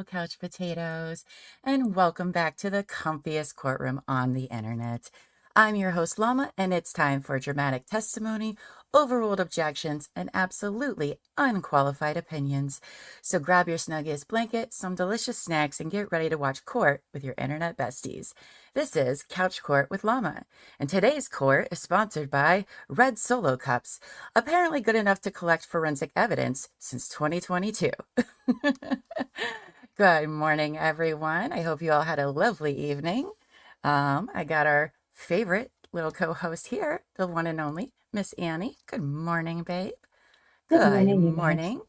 fellow couch potatoes, and welcome back to the comfiest courtroom on the internet. I'm your host, Llama, and it's time for dramatic testimony, overruled objections, and absolutely unqualified opinions. So grab your snuggiest blanket, some delicious snacks, and get ready to watch court with your internet besties. This is Couch Court with Llama, and today's court is sponsored by Red Solo Cups, apparently good enough to collect forensic evidence since 2022. Good morning, everyone. I hope you all had a lovely evening. I got our favorite little co-host here, the one and only Miss Annie. Good morning, babe. Good Good morning, you guys. morning.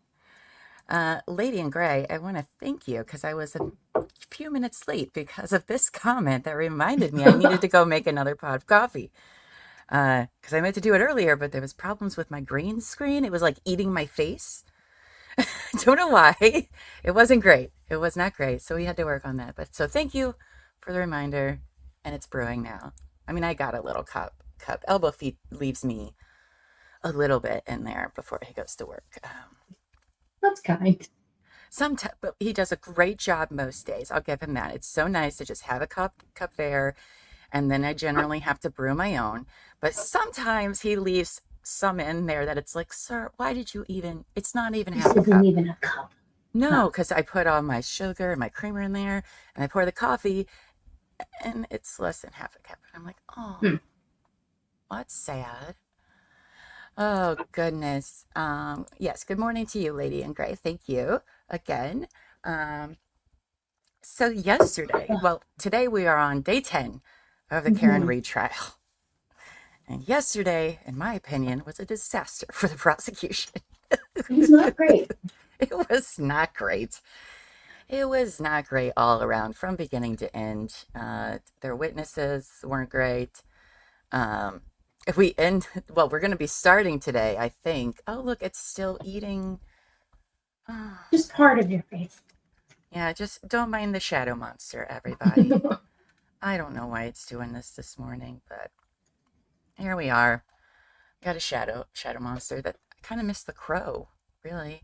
Lady in Gray, I want to thank you because I was a few minutes late because of this comment that reminded me I needed to go make another pot of coffee. Because I meant to do it earlier, but there was problems with my green screen. It was like eating my face. Don't know why. It wasn't great. It was not great. So we had to work on that. But so thank you for the reminder. And it's brewing now. I mean, I got a little cup. Elbow feet leaves me a little bit in there before he goes to work. That's kind. But he does a great job most days. I'll give him that. It's so nice to just have a cup there, and then I generally have to brew my own. But sometimes he leaves some in there that it's like, sir, why did you even? It's not even half a This cup. isn't even a cup. No, because I put all my sugar and my creamer in there, and I pour the coffee, and it's less than half a cup. And I'm like, oh, that's sad. Oh, goodness. Yes, good morning to you, Lady in Gray. Thank you again. So yesterday, well, today we are on day 10 of the Karen Reed trial. And yesterday, in my opinion, was a disaster for the prosecution. It's not great. It was not great. It was not great all around from beginning to end. Their witnesses weren't great. If we end, well, we're going to be starting today, I think. Oh, look, it's still eating. Just part of your face. Yeah, just don't mind the shadow monster, everybody. I don't know why it's doing this morning, but here we are. Got a shadow monster that I kind of missed the crow, really.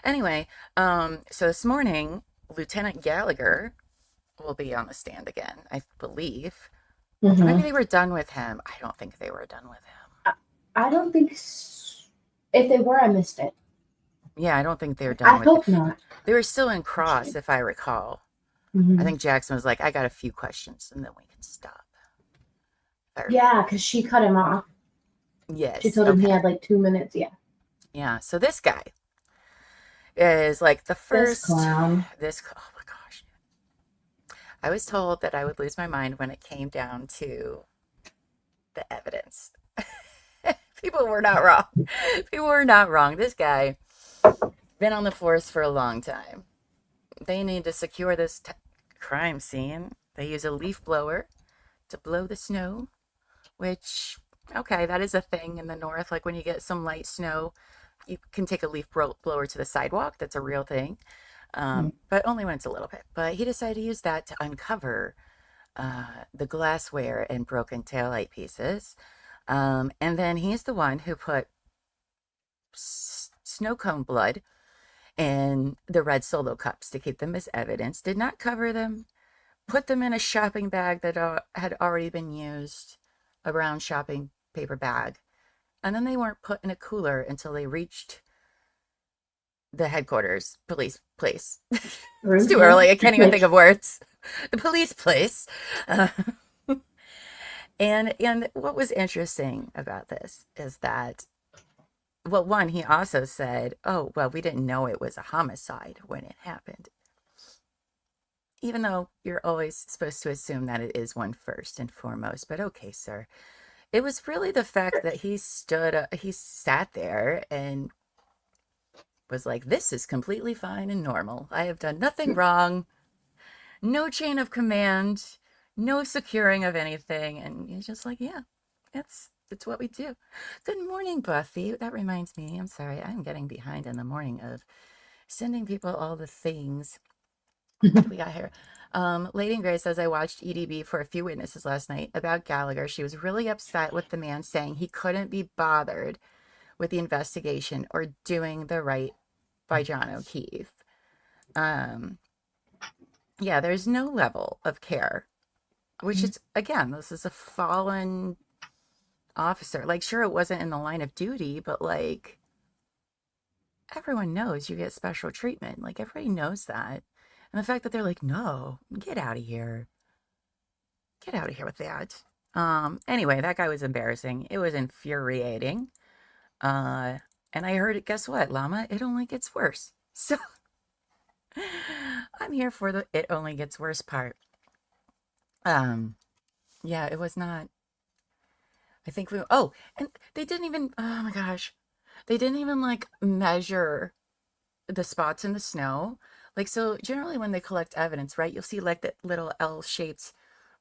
Anyway, so this morning, Lieutenant Gallagher will be on the stand again, I believe. Maybe they were done with him. I don't think they were done with him. I don't think so. If they were, I missed it. Yeah, I don't think they were done with him. I hope not. They were still in cross, if I recall. I think Jackson was like, I got a few questions, and then we can stop. Yeah, because she cut him off. Yes. She told him he had like 2 minutes. Yeah. Yeah, so this guy is like the first... This clown. Oh my gosh. I was told that I would lose my mind when it came down to the evidence. People were not wrong. People were not wrong. This guy been on the force for a long time. They need to secure this crime scene. They use a leaf blower to blow the snow, which, okay, that is a thing in the north. Like when you get some light snow, you can take a leaf blower to the sidewalk. That's a real thing. But only when it's a little bit. But he decided to use that to uncover the glassware and broken taillight pieces. And then he's the one who put snow cone blood in the red Solo cups to keep them as evidence, did not cover them, put them in a shopping bag that had already been used, a brown shopping paper bag. And then they weren't put in a cooler until they reached the headquarters police place. It's too early. I can't even think of words. The police place. And what was interesting about this is that, well, one, he also said, oh, well, we didn't know it was a homicide when it happened. Even though you're always supposed to assume that it is one first and foremost. But okay, sir. It was really the fact that he sat there and was like, this is completely fine and normal. I have done nothing wrong. No chain of command. No securing of anything. And he's just like, yeah, it's what we do. Good morning, Buffy. That reminds me, I'm sorry, I'm getting behind in the morning of sending people all the things. What do we got here? Lady Gray says, I watched EDB for a few witnesses last night about Gallagher. She was really upset with the man saying he couldn't be bothered with the investigation or doing the right by John O'Keefe. Yeah, there's no level of care, which is, again, this is a fallen officer. Like, sure, it wasn't in the line of duty, but like, everyone knows you get special treatment. Like, everybody knows that. And the fact that they're like, no, get out of here. Get out of here with that. Anyway, that guy was embarrassing. It was infuriating. Uh, and I heard it, guess what, Llama? It only gets worse. So I'm here for the it only gets worse part. Um, yeah, it was not. I think we, oh, and they didn't even, oh my gosh, they didn't even like measure the spots in the snow. Like, so generally when they collect evidence, right, you'll see like that little L-shaped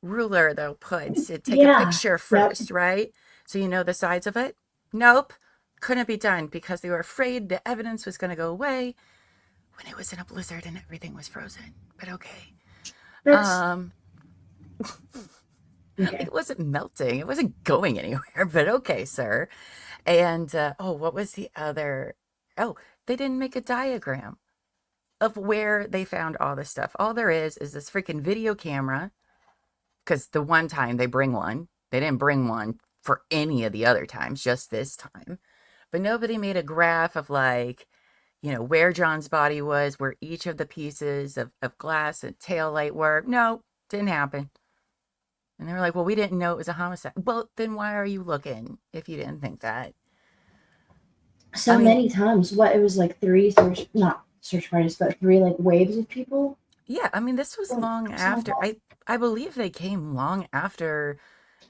ruler they'll put to take a Yeah. picture Yep. first, right? So you know the sides of it. Nope, couldn't be done because they were afraid the evidence was going to go away when it was in a blizzard and everything was frozen. But okay. That's Um, like okay. it wasn't melting, it wasn't going anywhere, but okay, sir. And oh, what was the other? Oh, they didn't make a diagram of where they found all this stuff. All there is this freaking video camera. Because the one time they bring one, they didn't bring one for any of the other times, just this time. But nobody made a graph of like, where John's body was, where each of the pieces of glass and tail light were. No, didn't happen. And they were like, well, we didn't know it was a homicide. Well, then why are you looking if you didn't think that? I So mean, many times. What it was like three search, not search parties, but three like waves of people. yeah, I mean, this was Or long something like after. that. I believe they came long after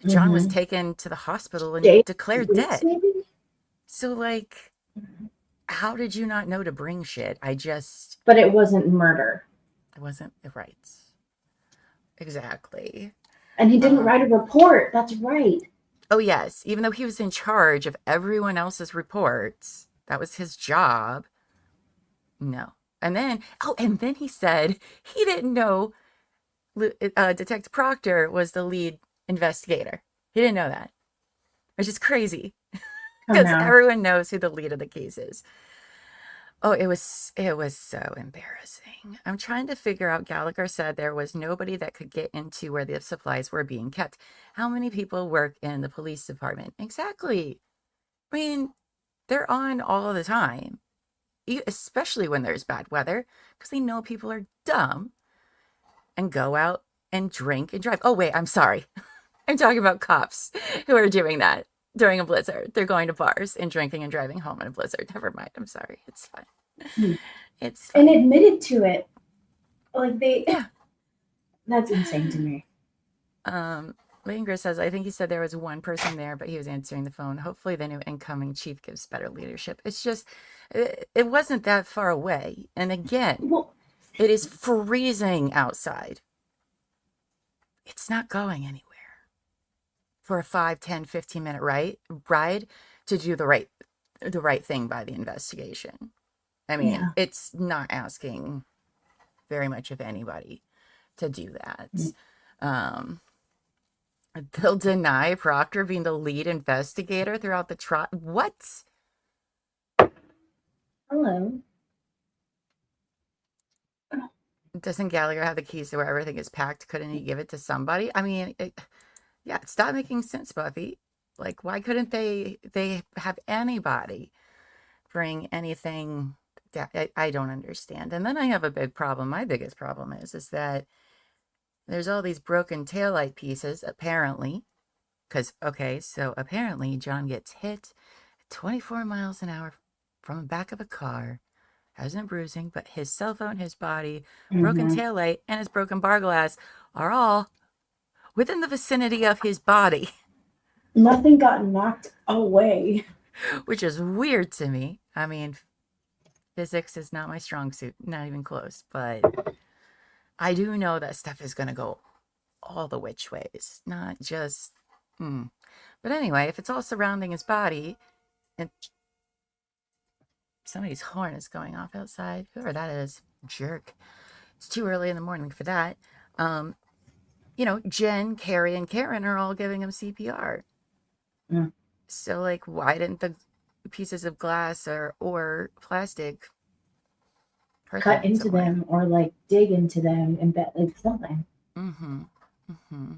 John was Mm-hmm. taken to the hospital and Days, declared weeks, dead. maybe. So, like, Mhm. how did you not know to bring shit? But it wasn't murder, I wasn't right. Exactly. and he didn't Uh, write a report. That's right. oh, yes. Even though he was in charge of everyone else's reports, that was his job. No. And then he said he didn't know Detective Proctor was the lead investigator. He didn't know that, which is crazy Oh because no. everyone knows who the lead of the case is. Oh, it was so embarrassing. I'm trying to figure out. Gallagher said there was nobody that could get into where the supplies were being kept. How many people work in the police department? Exactly. I mean, they're on all the time, especially when there's bad weather, because they know people are dumb and go out and drink and drive. Oh, wait, I'm sorry. I'm talking about cops who are doing that during a blizzard. They're going to bars and drinking and driving home in a blizzard. Never mind. I'm sorry. It's fine. Hmm. It's And fine. admitted to it. Like they. Yeah. That's insane to me. Um, Linger says, I think he said there was one person there, but he was answering the phone. Hopefully, the new incoming chief gives better leadership. It's just, it wasn't that far away. And again, Well, it is freezing outside. It's not going anywhere for a 5, 10, 15-minute ride to do the right thing by the investigation. I mean, yeah. it's not asking very much of anybody to do that. Um, they'll deny Proctor being the lead investigator throughout the trial. What? Hello. Doesn't Gallagher have the keys to where everything is packed? Couldn't he give it to somebody? I mean, yeah, stop making sense, Buffy. Like, why couldn't they have anybody bring anything? I don't understand. And then I have a big problem. My biggest problem is that there's all these broken taillight pieces, apparently. Because, okay, so apparently John gets hit at 24 miles an hour from the back of a car, has no bruising, but his cell phone, his body, broken Mm-hmm. taillight, and his broken bar glass are all within the vicinity of his body, Nothing got knocked away. which is weird to me. I mean, physics is not my strong suit, not even close, but I do know that stuff is going to go all the which ways, not just. But anyway, if it's all surrounding his body, and somebody's horn is going off outside, whoever that is, jerk. It's too early in the morning for that. Um, Jen, Carrie, and Karen are all giving him CPR. Mm. So, like, why didn't the pieces of glass or plastic hurt cut them into some way. them or like dig into them and bet like something. Mm-hmm. Mm-hmm.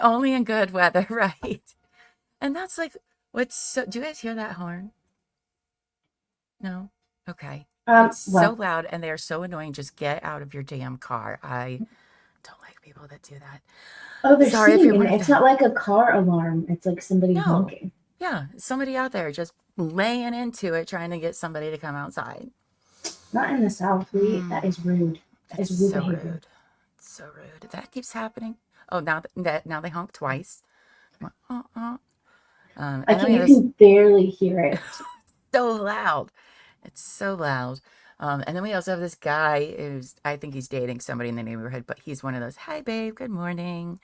Only in good weather, right? And that's like what's so. Do you guys hear that horn? No? Okay. It's so Well, loud and they are so annoying. Just get out of your damn car. I don't like people that do that. oh, they're Sorry if sitting you're in one it. of It's not them. like a car alarm. It's like somebody No. honking. Yeah. Somebody out there just laying into it, trying to get somebody to come outside. Not in the South. That Hmm. is rude. That It's is rude so behavior. rude. It's so rude. That keeps happening. Oh, now they honk twice. Uh-uh. I And then can we have you this can barely hear it. so loud. It's so loud. And then we also have this guy who's, I think he's dating somebody in the neighborhood, but he's one of those, hi, babe, good morning.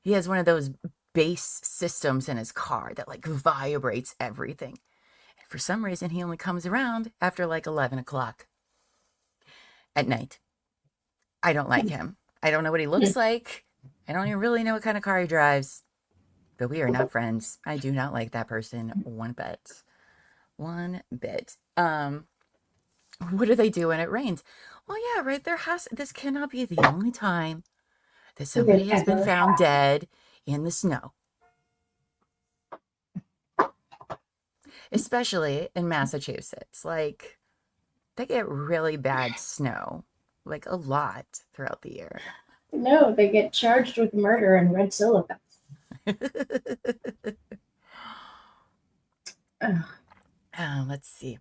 He has one of those bass systems in his car that like vibrates everything. And for some reason, he only comes around after like 11 o'clock at night. I don't like him. I don't know what he looks like. I don't even really know what kind of car he drives, but we are not friends. I do not like that person one bit. One bit. What do they do when it rains? Well, yeah, right. This cannot be the only time that That they've somebody has been ever found had. dead in the snow, especially in Massachusetts. Like, they get really bad snow, like a lot throughout the year. No, they get charged with murder and red solo cups. Let's see.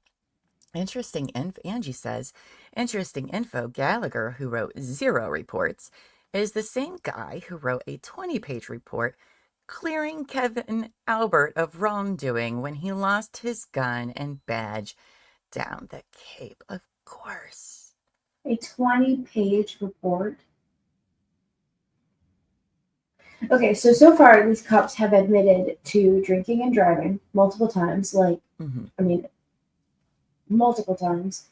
Interesting info. Angie says, interesting info. Gallagher, who wrote 0 reports, is the same guy who wrote a 20-page report clearing Kevin Albert of wrongdoing when he lost his gun and badge down the Cape. Of course. A 20-page report. Okay, so far these cops have admitted to drinking and driving multiple times. Like, Mm-hmm. I mean, multiple times.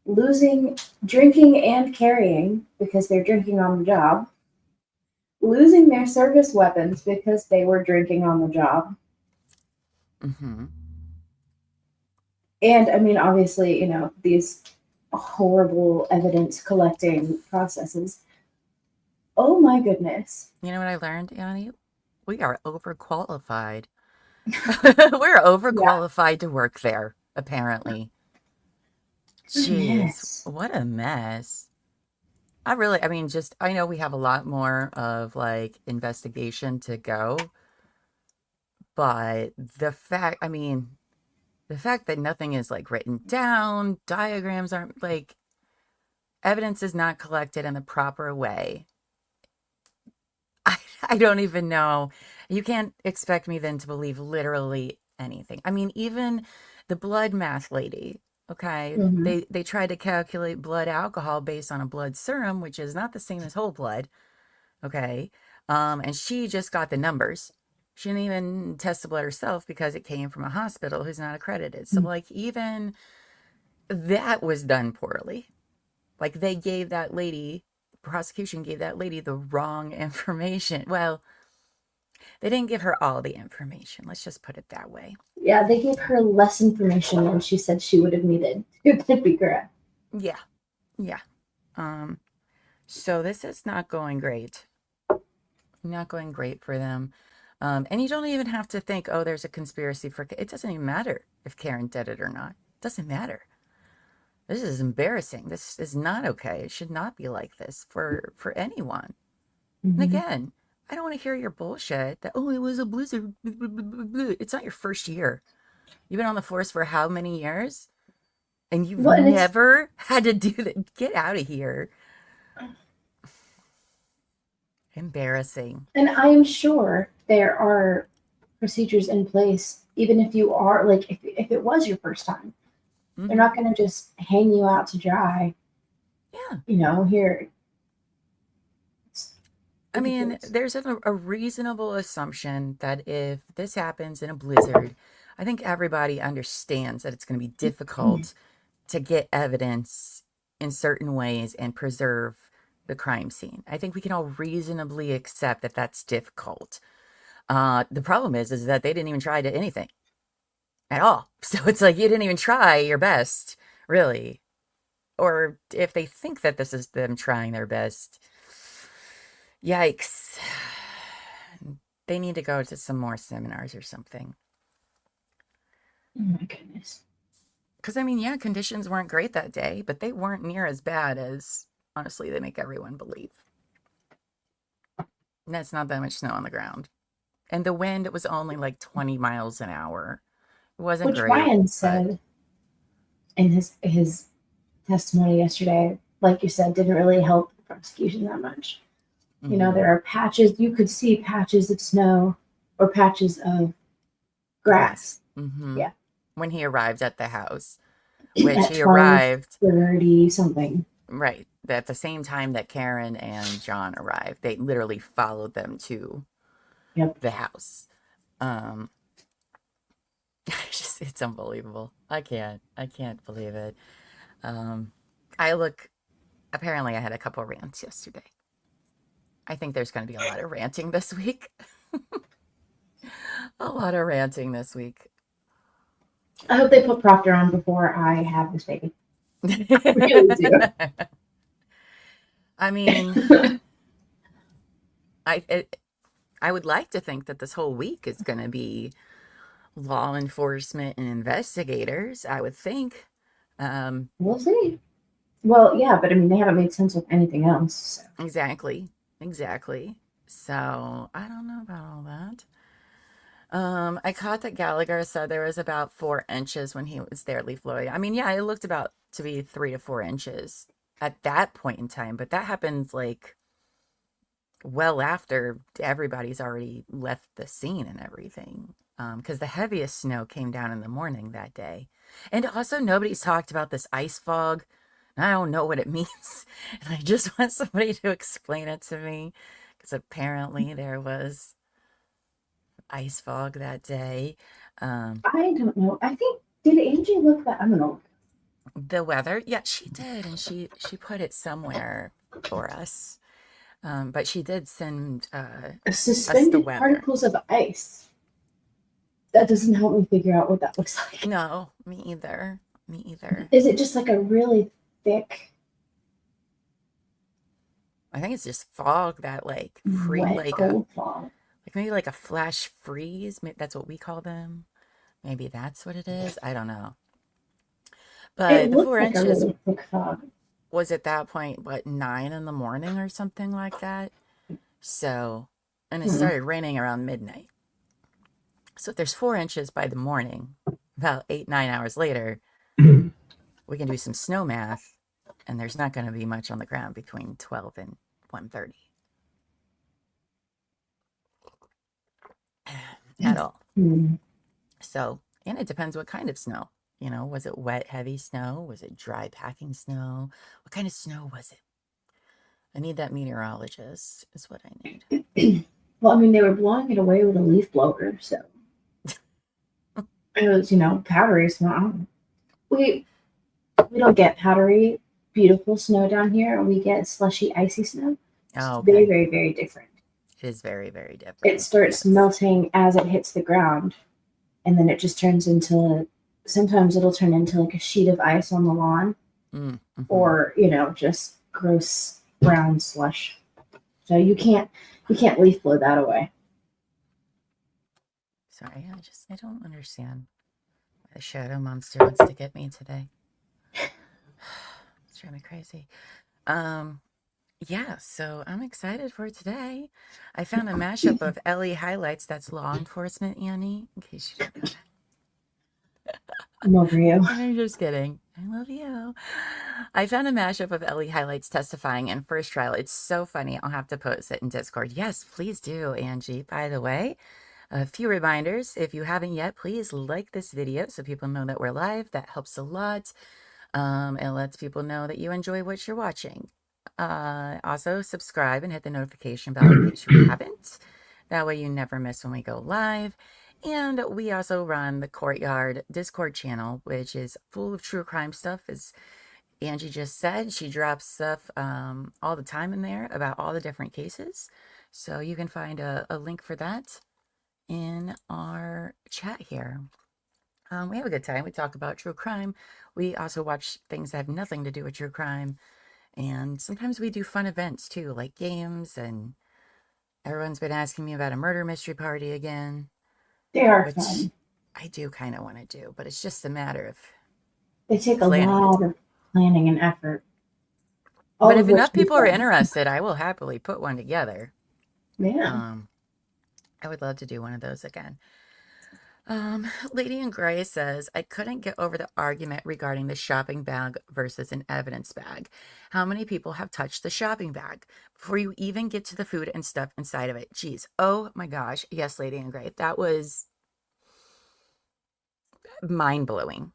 Losing, drinking and carrying because they're drinking on the job. Losing their service weapons because they were drinking on the job. Mm-hmm. And I mean, obviously, these horrible evidence collecting processes. Oh my goodness. You know what I learned, Annie? We are overqualified. We're Yeah. overqualified to work there, apparently. Jeez, Goodness. what a mess. I mean, just, I know we have a lot more of like investigation to go, but the fact that nothing is like written down, diagrams aren't like, evidence is not collected in the proper way. I don't even know. You can't expect me then to believe literally anything. I mean, even the blood math lady, okay, Hmm. they tried to calculate blood alcohol based on a blood serum, which is not the same as whole blood. Okay. And she just got the numbers. She didn't even test the blood herself because it came from a hospital who's not accredited. So, like, even that was done poorly. Like, they gave that lady, prosecution gave that lady the wrong information. Well, they didn't give her all the information. Let's just put it that way. Yeah, they gave her less information than she said she would have needed to be correct. Yeah. Yeah. Um, so this is not going great. Not going great for them. And you don't even have to think, oh, there's a conspiracy for it. Doesn't even matter if Karen did it or not. It doesn't matter. This is embarrassing. This is not okay. It should not be like this for anyone. And Hmm. again, I don't want to hear your bullshit that, oh, it was a blizzard. It's not your first year. You've been on the force for how many years? And you've Well, and it's never had to do that. Get out of here. Embarrassing. and I am sure there are procedures in place, even if you are like if it was your first time. They're Hmm. not going to just hang you out to dry. Yeah. Here it's I mean, ridiculous. there's a reasonable assumption that if this happens in a blizzard, I think everybody understands that it's going to be difficult to get evidence in certain ways and preserve the crime scene. I think we can all reasonably accept that that's difficult. The problem is that they didn't even try to anything at all. So it's like you didn't even try your best, really. or if they think that this is them trying their best, yikes. They need to go to some more seminars or something. Oh my goodness. Because, I mean, yeah, conditions weren't great that day, but they weren't near as bad as, honestly, they make everyone believe. And that's not that much snow on the ground. And the wind was only like 20 miles an hour. It wasn't Which great, Ryan but said in his testimony yesterday, like you said, didn't really help the prosecution that much. You know, there are patches, you could see patches of snow or patches of grass. Yeah. When he arrived at the house, which At he arrived 12:30 something. right at the same time that Karen and John arrived. They literally followed them to the house. It's unbelievable. I can't believe it. Apparently I had a couple rants yesterday. I think there's going to be a lot of ranting this week. A lot of ranting this week. I hope they put Proctor on before I have this baby. I really do. I mean, I would like to think that this whole week is going to be law enforcement and investigators, I would think. We'll see. Well, yeah, but I mean, they haven't made sense of anything else. So. Exactly. So I don't know about all that. I caught that Gallagher said there was about 4 inches when he was there, Leaf Lloyd. I mean, yeah, it looked about to be 3 to 4 inches at that point in time, but that happens like well after everybody's already left the scene and everything. Because the heaviest snow came down in the morning that day. And also, nobody's talked about this ice fog. And I don't know what it means. And I just want somebody to explain it to me. Because apparently there was ice fog that day. I don't know. I think, did Angie look that? I'm going to look. The weather? Yeah, she did. And she put it somewhere for us. But she did send suspended us the weather. Particles of ice. That doesn't help me figure out what that looks like. No, me either. Is it just like a really thick? I think it's just fog that like wet, cold fog. Like maybe like a flash freeze. That's what we call them. Maybe that's what it is. I don't know. But the 4 like inches a really thick fog. Was at that point, what, 9 in the morning or something like that? So, and it started raining around midnight. So if there's 4 inches by the morning, about 8, 9 hours later, we can do some snow math, and there's not going to be much on the ground between 12 and 1:30 at all. So, and it depends what kind of snow. You know, was it wet, heavy snow? Was it dry, packing snow? What kind of snow was it? I need that meteorologist, is what I need. Well, I mean, they were blowing it away with a leaf blower, so it was, powdery snow. We don't get powdery, beautiful snow down here. We get slushy, icy snow. It's very, very, very different. It is very, very different. It starts melting as it hits the ground, and then it just turns into, sometimes it'll turn into like a sheet of ice on the lawn, or, just gross brown slush. So you can't leaf blow that away. Sorry, I don't understand why the shadow monster wants to get me today. It's driving me crazy. Yeah, so I'm excited for today. I found a mashup of LE highlights that's law enforcement, Annie, in case you forgot. I'm over you. I'm just kidding. I love you. I found a mashup of LE highlights testifying in first trial. It's so funny. I'll have to post it in Discord. Yes, please do, Angie. By the way, a few reminders. If you haven't yet, please like this video so people know that we're live. That helps a lot. It lets people know that you enjoy what you're watching. Also, subscribe and hit the notification bell in case you haven't. That way you never miss when we go live. And we also run the Courtyard Discord channel, which is full of true crime stuff. As Angie just said, she drops stuff all the time in there about all the different cases. So you can find a link for that in our chat here. We have a good time. We talk about true crime. We also watch things that have nothing to do with true crime. And sometimes we do fun events too, like games. And everyone's been asking me about a murder mystery party again, They are which fun. I do kind of want to do, but it's just a matter of They take a planning it. lot of planning and effort, But all if of which enough we people are fun. interested, I will happily put one together. Yeah. Um, I would love to do one of those again. Lady in Gray says, I couldn't get over the argument regarding the shopping bag versus an evidence bag. How many people have touched the shopping bag before you even get to the food and stuff inside of it? Geez. Oh my gosh. Yes, Lady in Gray. That was mind blowing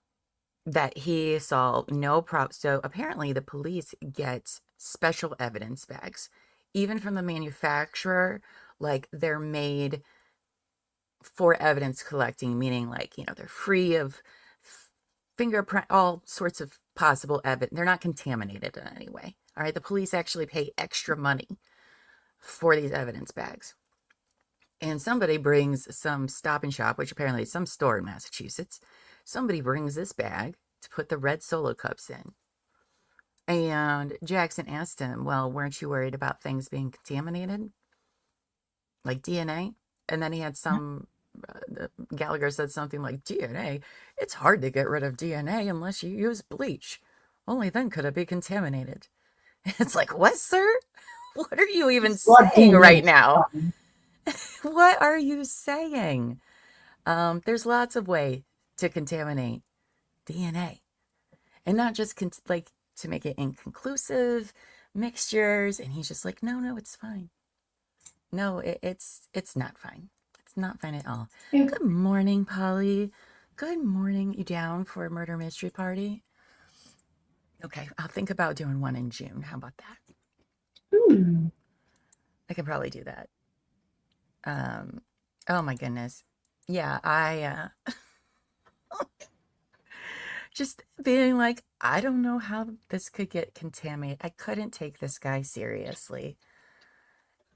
that he saw no prop. So apparently the police get special evidence bags, even from the manufacturer. Like they're made for evidence collecting, meaning like, they're free of fingerprint, all sorts of possible evidence. They're not contaminated in any way. All right. The police actually pay extra money for these evidence bags. And somebody brings some Stop and Shop, which apparently is some store in Massachusetts. Somebody brings this bag to put the red Solo cups in. And Jackson asked him, well, weren't you worried about things being contaminated? Like DNA? And then he had Gallagher said something like, DNA? It's hard to get rid of DNA unless you use bleach. Only then could it be contaminated. It's like, what, sir? What are you even Blood saying DNA right is now? fun. What are you saying? There's lots of way to contaminate DNA. And not just like to make it inconclusive mixtures. And he's just like, no, it's fine. No, it's not fine. It's not fine at all. Yeah. Good morning, Polly. Good morning. You down for a murder mystery party? Okay, I'll think about doing one in June. How about that? I can probably do that. Oh my goodness. Yeah, I just being like, I don't know how this could get contaminated. I couldn't take this guy seriously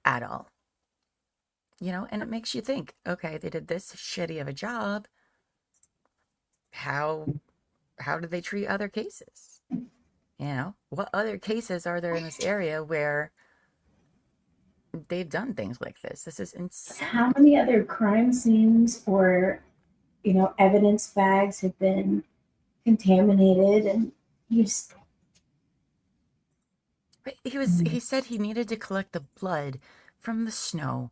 at all. And it makes you think, okay, they did this shitty of a job. How did they treat other cases? What other cases are there in this area where they've done things like this? This is insane. How many other crime scenes or, evidence bags have been contaminated and you just But he said he needed to collect the blood from the snow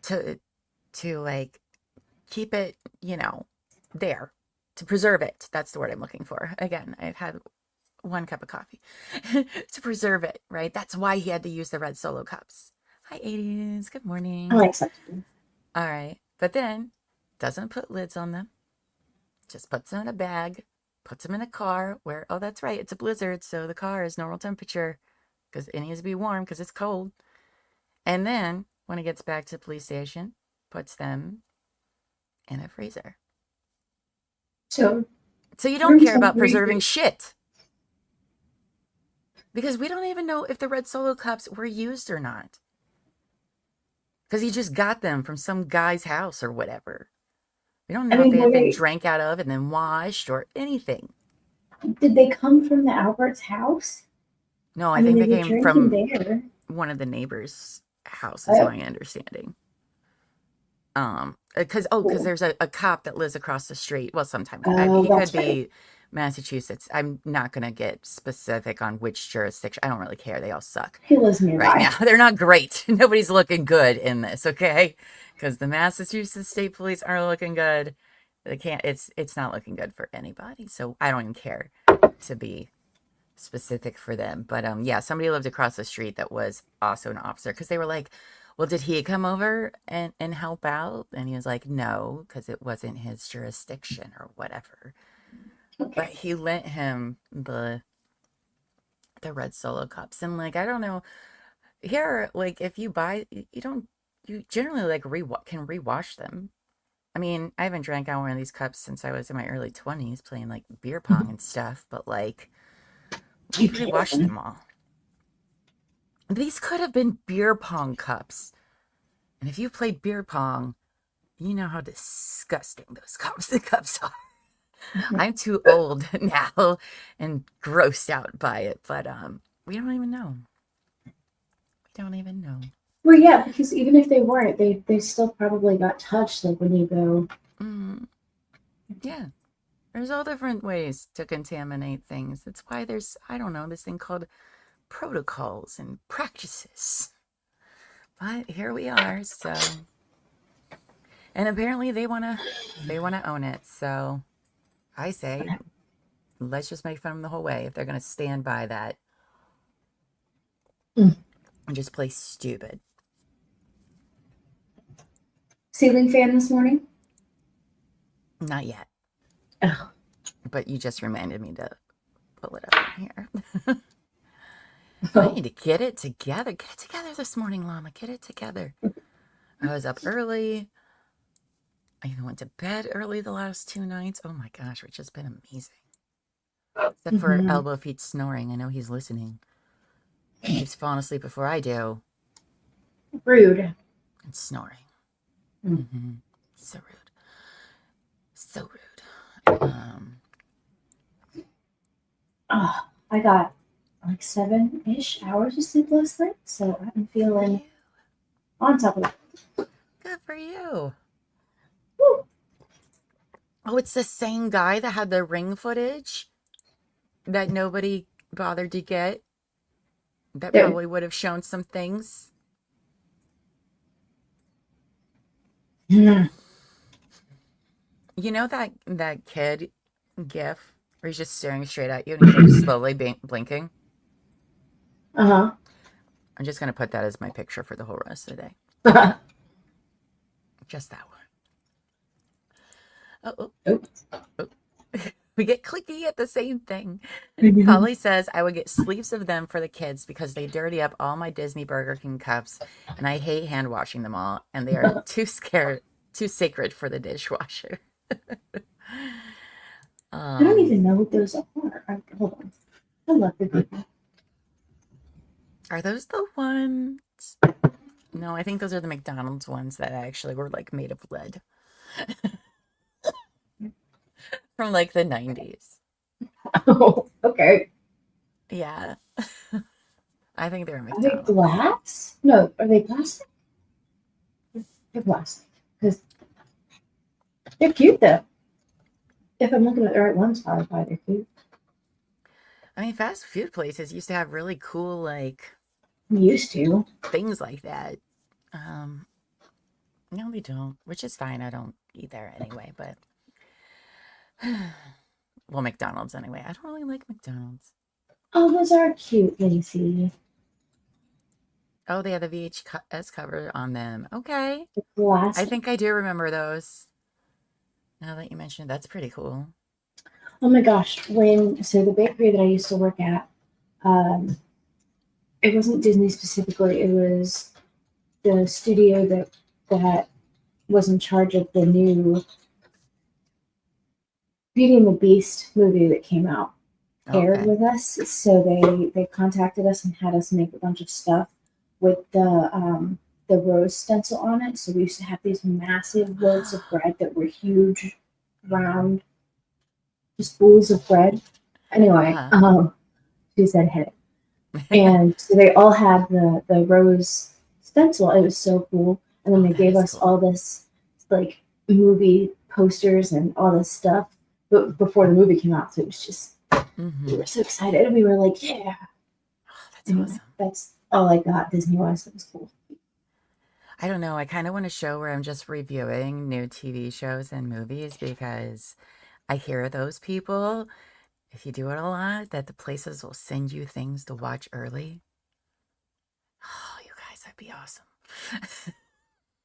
to like keep it, there, to preserve it. That's the word I'm looking for. Again, I've had one cup of coffee. To preserve it, right? That's why he had to use the red Solo cups. Hi, 80s. Good I morning. like such things. All right. But then doesn't put lids on them. Just puts them in a bag, puts them in a car where, oh, that's right, it's a blizzard, so the car is normal temperature because it needs to be warm because it's cold. And then when it gets back to the police station, puts them in a freezer. So you don't care about preserving shit. Because we don't even know if the red Solo cups were used or not. Because he just got them from some guy's house or whatever. We don't know if they had been drank out of and then washed or anything. Did they come from the Albert's house? No, I think they came from there. one of the neighbors' houses, is my understanding. Because there's a cop that lives across the street. Well, sometimes he could be Massachusetts. I'm not gonna get specific on which jurisdiction. I don't really care. They all suck. He lives nearby. Right now. They're not great. Nobody's looking good in this, okay? Because the Massachusetts State Police aren't looking good. They can't. It's not looking good for anybody. So I don't even care to be specific for them. But yeah, somebody lived across the street that was also an officer because they were like, well, did he come over and help out? And he was like, no, because it wasn't his jurisdiction or whatever. Okay. But he lent him the red Solo cups. And like, I don't know, here, like if you buy, you generally like can rewash them. I mean, I haven't drank out one of these cups since I was in my early 20s playing like beer pong and stuff, but like we rewashed them all. These could have been beer pong cups. And if you played beer pong, you know how disgusting those cups are. I'm too old now and grossed out by it, but we don't even know. We don't even know. Well, yeah, because even if they weren't, they still probably got touched. Like when you go, Yeah, there's all different ways to contaminate things. That's why there's, I don't know, this thing called protocols and practices. But here we are, so. And apparently they wanna own it. So I say, let's just make fun of them the whole way if they're gonna stand by that Mm. and just play stupid. ceiling fan this morning. Not yet. Oh. But you just reminded me to pull it up here. I need to get it together. Get it together this morning, Llama. Get it together. I was up early. I even went to bed early the last 2 nights. Oh my gosh, which has been amazing. Except for Elbow Feet snoring. I know he's listening. He's falling asleep before I do. Rude. And snoring. So rude. So rude. Oh, I got like 7-ish hours of sleep last night, so I'm feeling on top of it. Good for you. Woo. Oh, it's the same guy that had the ring footage that nobody bothered to get. That probably would have shown some things. Mm. You know that kid gif where he's just staring straight at you and he's like slowly blinking? Uh-huh. I'm just going to put that as my picture for the whole rest of the day. Just that one. Oh. We get clicky at the same thing. Polly says I would get sleeves of them for the kids because they dirty up all my Disney Burger King cups and I hate hand washing them all and they are too sacred for the dishwasher. I don't even know what those are. Hold on. I love the people. Are those the ones? No, I think those are the McDonald's ones that actually were like made of lead. From like the 90s. Oh, okay. Yeah. I think they're McDonald's. Are they glass? No, are they plastic? They're plastic. Because they're cute though. If I'm looking at the right ones, probably they're cute. I mean, fast food places used to have really cool, like, used to things like that. No, they don't, which is fine. I don't eat there anyway, but well, McDonald's anyway. I don't really like McDonald's. Oh, those are cute, Lacey. Oh, they have the VHS cover on them. Okay. The plastic. I think I do remember those. Now that you mentioned it, that's pretty cool. Oh my gosh. So the bakery that I used to work at, it wasn't Disney specifically. It was the studio that was in charge of the new Beauty and the Beast movie that came out. Aired with us. So they contacted us and had us make a bunch of stuff with the rose stencil on it. So we used to have these massive loaves of bread that were huge, round, just bowls of bread. Anyway, she said hit it. And so they all had the rose stencil. It was so cool. And then they gave us all this like movie posters and all this stuff before the movie came out. So it was just we were so excited. We were like, yeah. Oh, that's awesome. That's all I got Disney-wise. That was cool. I don't know. I kind of want a show where I'm just reviewing new TV shows and movies because I hear those people, if you do it a lot, that the places will send you things to watch early. Oh, you guys, that'd be awesome.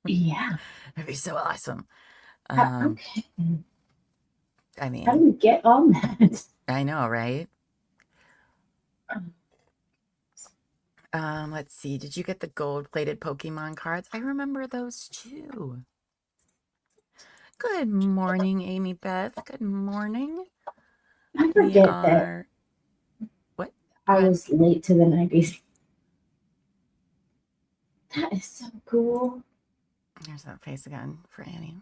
Yeah. It'd be so awesome. Okay. I mean, how do we get on that? I know, right? Let's see. Did you get the gold-plated Pokemon cards? I remember those too. Good morning, Amy Beth. Good morning. I forget that. What? I was late to the 90s. That is so cool. There's that face again for Annie.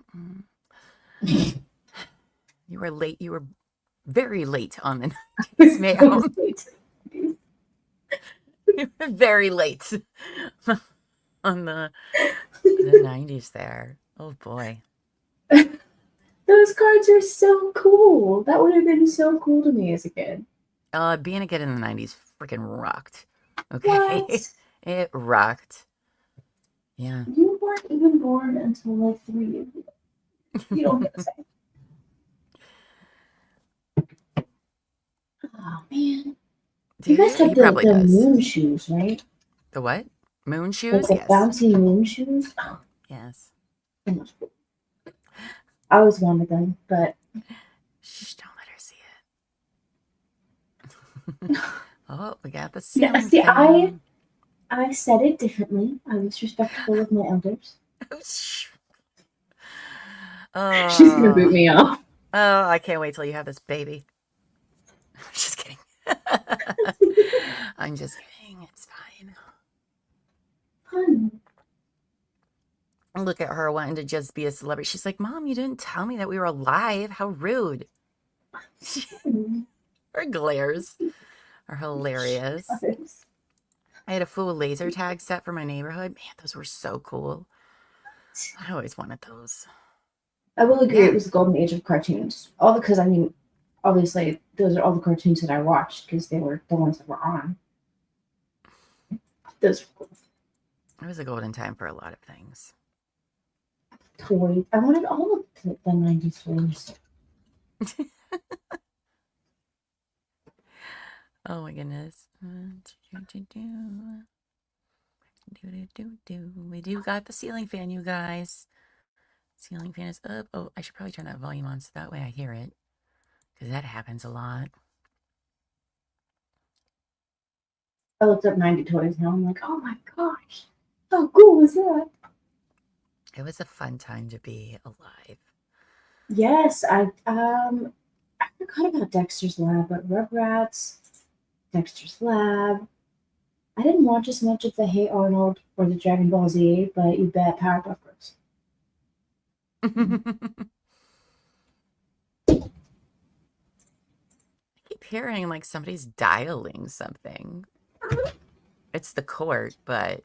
You were late. You were very late on the I 90s, ma'am. was late. You were very late on the 90s there. Oh boy. Those cards are so cool. That would have been so cool to me as a kid. Being a kid in the 90s freaking rocked. Okay. What? It rocked. Yeah. You weren't even born until like 3 years ago. You don't get to say. Oh man. You guys have He the probably does. moon shoes, right? The what? Moon Like shoes? the Yes. bouncy moon shoes? Oh, Yes. so much cool. I always wanted them, but Shh, don't let her see it. Oh, we got the ceiling no, see, fan. I said it differently. I was respectful of my elders. Oh, She's gonna boot me off. Oh, I can't wait till you have this baby. Just kidding. I'm just kidding. It's fine. Fun. Look at her wanting to just be a celebrity. She's like, Mom, you didn't tell me that we were alive. How rude. Her glares are hilarious. I had a full laser tag set for my neighborhood. Man, those were so cool. I always wanted those. I will agree, it was the golden age of cartoons. All because, I mean, obviously, those are all the cartoons that I watched because they were the ones that were on. Those were cool. It was a golden time for a lot of things. Toys. I wanted all of the 90s toys. Oh my goodness. We do got the ceiling fan, you guys. Ceiling fan is up. Oh, I should probably turn that volume on so that way I hear it. Because that happens a lot. I looked up 90 toys now. I'm like, oh my gosh. How cool was that? It was a fun time to be alive. Yes, I forgot about Dexter's Lab, but Rugrats, Dexter's Lab. I didn't watch as much of the Hey Arnold or the Dragon Ball Z, but you bet Powerpuff Girls. I keep hearing like somebody's dialing something. It's the court, but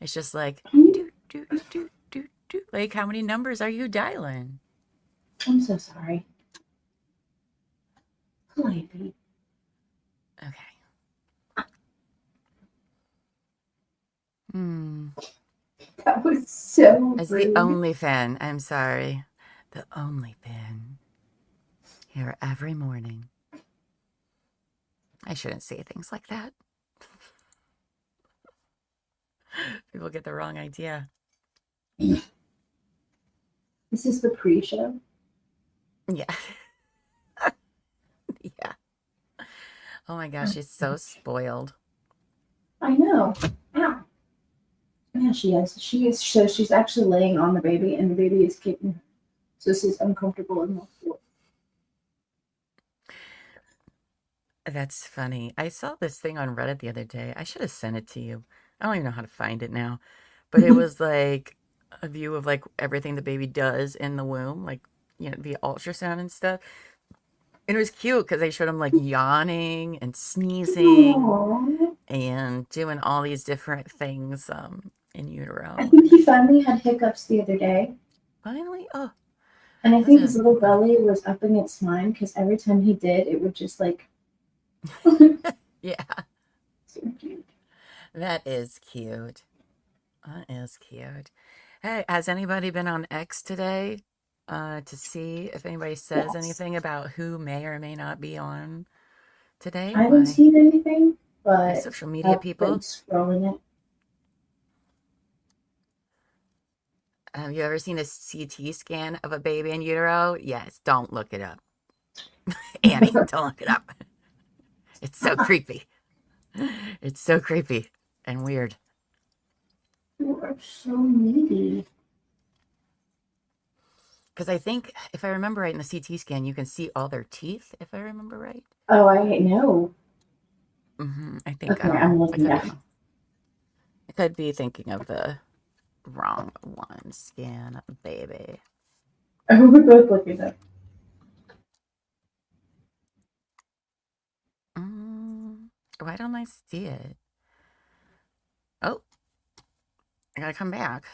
it's just like, do, do, do, do, do. Like, how many numbers are you dialing? I'm so sorry. Maybe. Okay. That was so As rude. the only fan, I'm sorry. The only fan. Here every morning. I shouldn't say things like that. People get the wrong idea. This is the pre-show? Yeah. Yeah. Oh my gosh, she's so spoiled. I know. Ow. Yeah, she is. She is. So she's actually laying on the baby, and the baby is kicking her. So she's uncomfortable and multiple. That's funny. I saw this thing on Reddit the other day. I should have sent it to you. I don't even know how to find it now. But it was like a view of like everything the baby does in the womb, like, you know, via ultrasound and stuff. And it was cute because they showed him like yawning and sneezing Aww. and doing all these different things in utero. I think he finally had hiccups the other day. Finally? Oh. And I think his little belly was up against mine because every time he did, it would just like. Yeah. So cute. That is cute. That is cute. Hey, has anybody been on X today to see if anybody says anything about who may or may not be on today? I haven't seen anything, but social media people. Been scrolling it. Have you ever seen a CT scan of a baby in utero? Yes, don't look it up. Annie, don't look it up. It's so creepy. It's so creepy and weird. You are so needy. Because I think, if I remember right, in the CT scan, you can see all their teeth, if I remember right. Oh, I know. I think. Okay, I'm looking at it. I could be thinking of the wrong one. Scan baby. Oh, we're both looking at it. Why don't I see it? Oh, I gotta come back.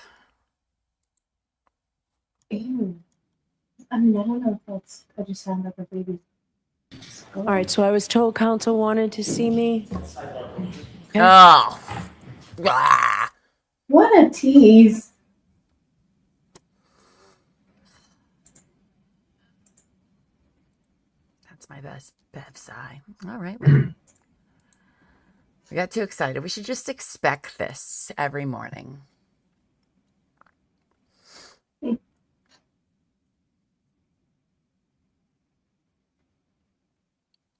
Ew. I mean, I don't know if that's. I just sound like a baby. All right, so I was told council wanted to see me. Okay. Oh. Ah. What a tease. That's my best Bev sigh. All right, well. We got too excited. We should just expect this every morning.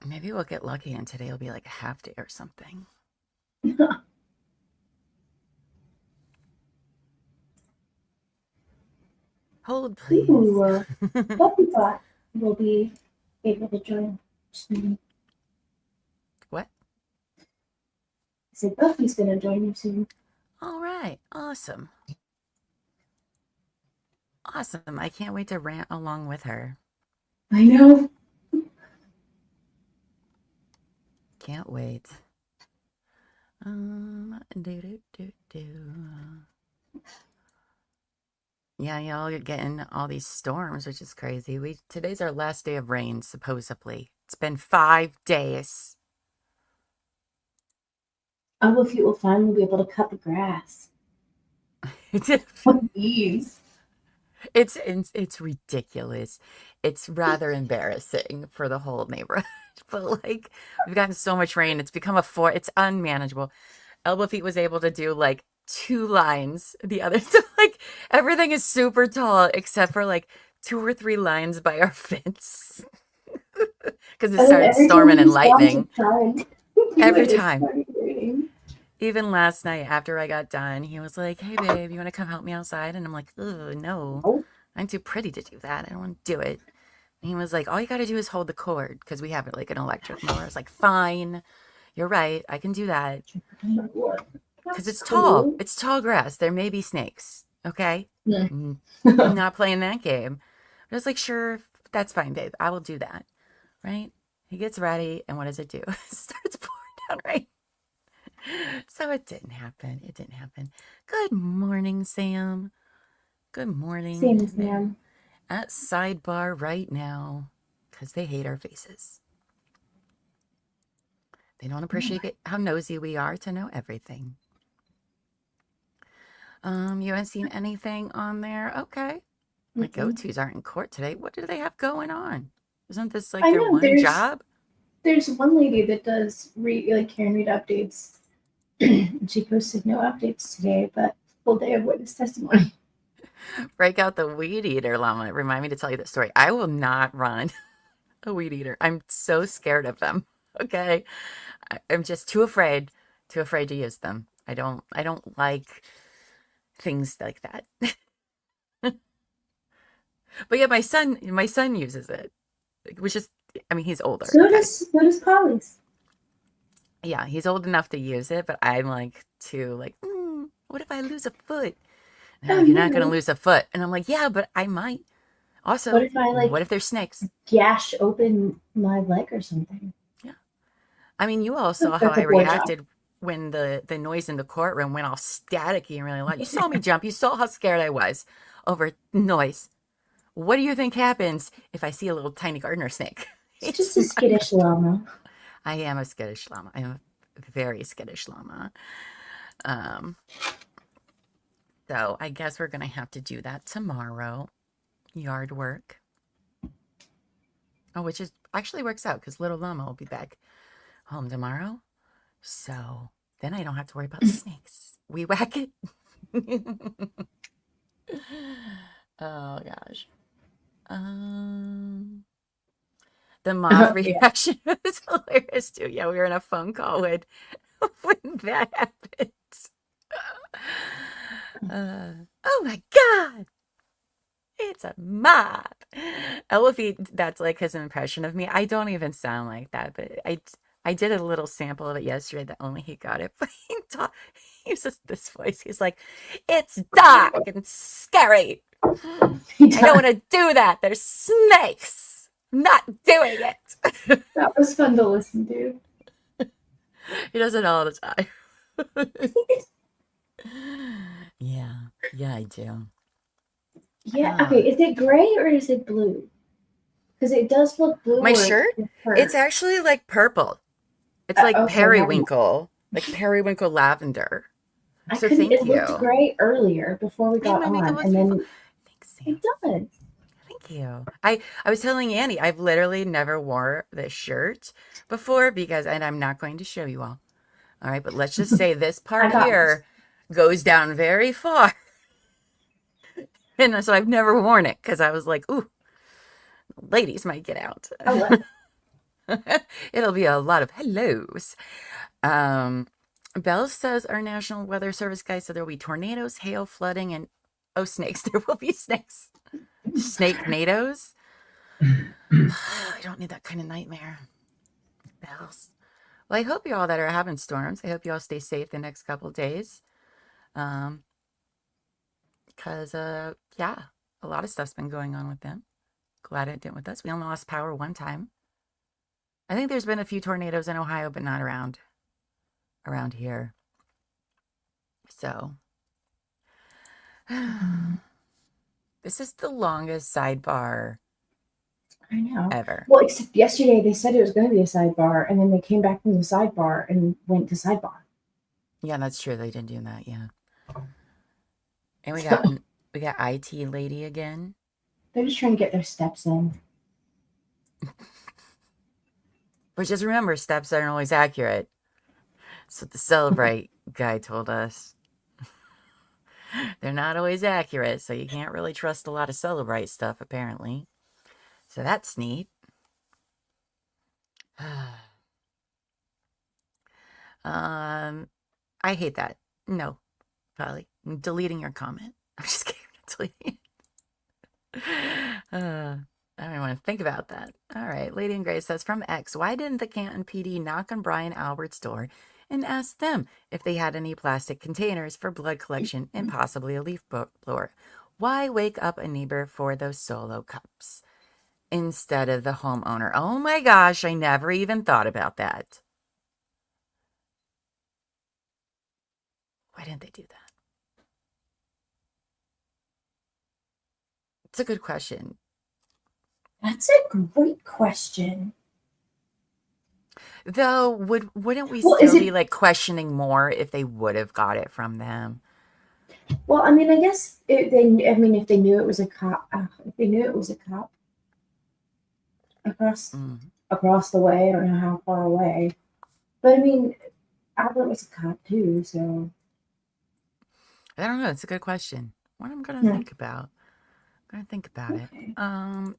Maybe we'll get lucky and today will be like a half day or something. Hold, please. Ooh, Buffy thought we'll be able to join soon. What? I said Buffy's gonna join you soon. All right. Awesome. Awesome. I can't wait to rant along with her. I know. Can't wait. Yeah, y'all are getting all these storms, which is crazy. Today's our last day of rain, supposedly. It's been 5 days. Oh, if you will finally be able to cut the grass. With ease. It's ridiculous. It's rather embarrassing for the whole neighborhood. But like, we've gotten so much rain, it's become it's unmanageable. Elbow Feet was able to do like 2 lines. The other, so like everything is super tall except for like 2 or 3 lines by our fence. Because it started storming and lightning. Every time. Even last night after I got done, he was like, "Hey babe, you want to come help me outside?" And I'm like, "Ugh, no. I'm too pretty to do that. I don't want to do it." And he was like, "All you got to do is hold the cord," because we have it like an electric mower. I was like, "Fine, you're right. I can do that." Because it's tall. It's tall grass. There may be snakes. Okay? I'm not playing that game. I was like, "Sure, that's fine, babe. I will do that." Right? He gets ready, and what does it do? It starts pouring down rain. So it didn't happen. It didn't happen. Good morning, Sam. Good morning. Same as Sam. At sidebar right now, because they hate our faces. They don't appreciate how nosy we are to know everything. You haven't seen anything on there? Okay. My go-tos aren't in court today. What do they have going on? Isn't this like their one job? There's one lady that does can read updates. She posted no updates today, but full day of witness testimony. Break out the weed eater, Llama. Remind me to tell you the story. I will not run a weed eater. I'm so scared of them. Okay. I'm just too afraid to use them. I don't like things like that. But yeah, my son uses it, which is, I mean, he's older. So does Polly's. Yeah, he's old enough to use it, but I'm like, what if I lose a foot? And like, you're not going to lose a foot. And I'm like, yeah, but I might. Also, what if there's snakes? Gash open my leg or something? Yeah. I mean, you all saw how I reacted when the noise in the courtroom went all staticky and really loud. You saw me jump. You saw how scared I was over noise. What do you think happens if I see a little tiny gardener snake? It's just a skittish llama. I am a skittish llama. I am a very skittish llama. So I guess we're going to have to do that tomorrow. Yard work. Oh, which is actually works out because little llama will be back home tomorrow. So then I don't have to worry about the snakes. We whack it. Oh, gosh. The moth reaction was hilarious too. Yeah, we were in a phone call when that happens. Oh my God. It's a moth. Elfie, that's like his impression of me. I don't even sound like that, but I did a little sample of it yesterday that only he got it. But he uses this voice. He's like, "It's dark and scary. I don't want to do that. There's snakes. I'm not doing it." That was fun to listen to. He does it all the time. Yeah. Yeah, I do. Yeah. Ah. Okay. Is it gray or is it blue? Because it does look blue My where shirt? the It's shirt. actually like purple. It's like Okay. Never mind. periwinkle lavender. I So couldn't. thank It looked you. gray earlier before we Hey, got my makeup on, looks and beautiful. then Thanks, Sam. it does. Thank you. I was telling Annie, I've literally never wore this shirt before because, and I'm not going to show you all. All right, but let's just say this I part got this. here goes down very far. And so I've never worn it because I was like, ooh, ladies might get out. Oh, look. It'll be a lot of hellos. Um, Bell says our National Weather Service guy said there will be tornadoes, hail, flooding, and oh, snakes. There will be snakes. Snake nados. I don't need that kind of nightmare. Bells. Well, I hope you all that are having storms. I hope you all stay safe the next couple days. Because yeah, a lot of stuff's been going on with them. Glad it didn't with us. We only lost power one time. I think there's been a few tornadoes in Ohio, but not around here. So this is the longest sidebar I know. ever. Well, except yesterday they said it was going to be a sidebar, and then they came back from the sidebar and went to sidebar. Yeah, that's true. They did do that. Yeah. And we So got IT lady again. they're just trying to get their steps in. But just remember, steps aren't always accurate. That's what the Celebrate guy told us. They're not always accurate, so you can't really trust a lot of Celebrate stuff, apparently. So that's neat. I hate that. No, Polly. I'm deleting your comment. I'm just kidding. Deleting it. I don't even want to think about that. All right. Lady in Gray says, from X, why didn't the Canton PD knock on Brian Albert's door and ask them if they had any plastic containers for blood collection and possibly a leaf blower? Why wake up a neighbor for those solo cups instead of the homeowner? Oh my gosh, I never even thought about that. Why didn't they do that? It's a good question. That's a great question. Though, wouldn't we Well, still be like questioning more if they would have got it from them? Well, I mean, I guess if they knew it was a cop, if they knew it was a cop across the way, I don't know how far away, but I mean, Albert was a cop too, so I don't know. It's a good question. What I'm gonna think about. I'm gonna think about okay. it.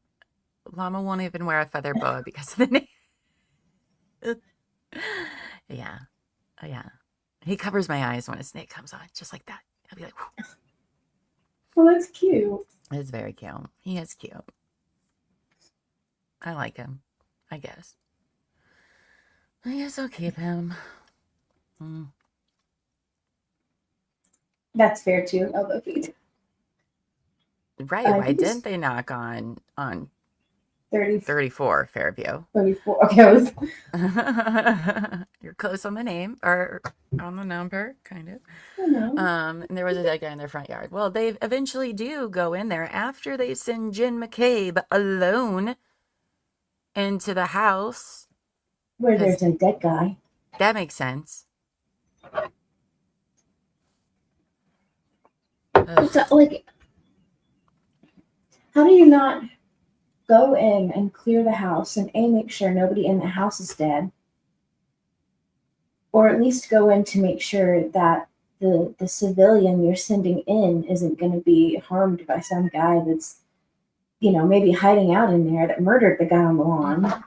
Llama won't even wear a feather boa because of the name. Yeah. Oh, yeah. He covers my eyes when a snake comes on, just like that. He'll be like, whew. Well, that's cute. It's very cute. He is cute. I like him, I guess. I guess I'll keep him. That's fair too. Elbow feet. Right. Why didn't they knock on 34 Fairview? 34. Okay. You're close on the name or on the number, kind of. I know. And there was a dead guy in their front yard. Well, they eventually do go in there after they send Jen McCabe alone into the house. Where there's a dead guy. That makes sense. It's like, how do you not go in and clear the house and make sure nobody in the house is dead, or at least go in to make sure that the civilian you're sending in isn't going to be harmed by some guy that's, maybe hiding out in there that murdered the guy on the lawn.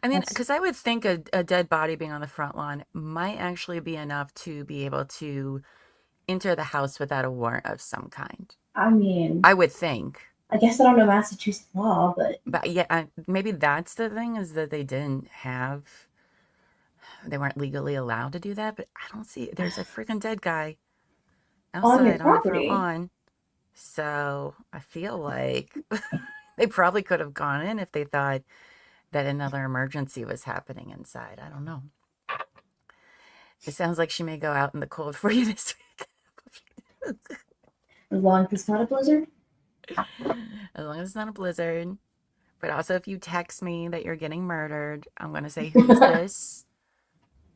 I mean, because I would think a dead body being on the front lawn might actually be enough to be able to enter the house without a warrant of some kind. I mean, I would think. I guess I don't know Massachusetts law, but yeah, maybe that's the thing, is that they weren't legally allowed to do that. But I don't see, there's a freaking dead guy outside on the front lawn. So I feel like they probably could have gone in if they thought that another emergency was happening inside. I don't know. It sounds like she may go out in the cold for you this week. As long as it's not a blizzard. As long as it's not a blizzard. But also, if you text me that you're getting murdered, I'm going to say, who's this?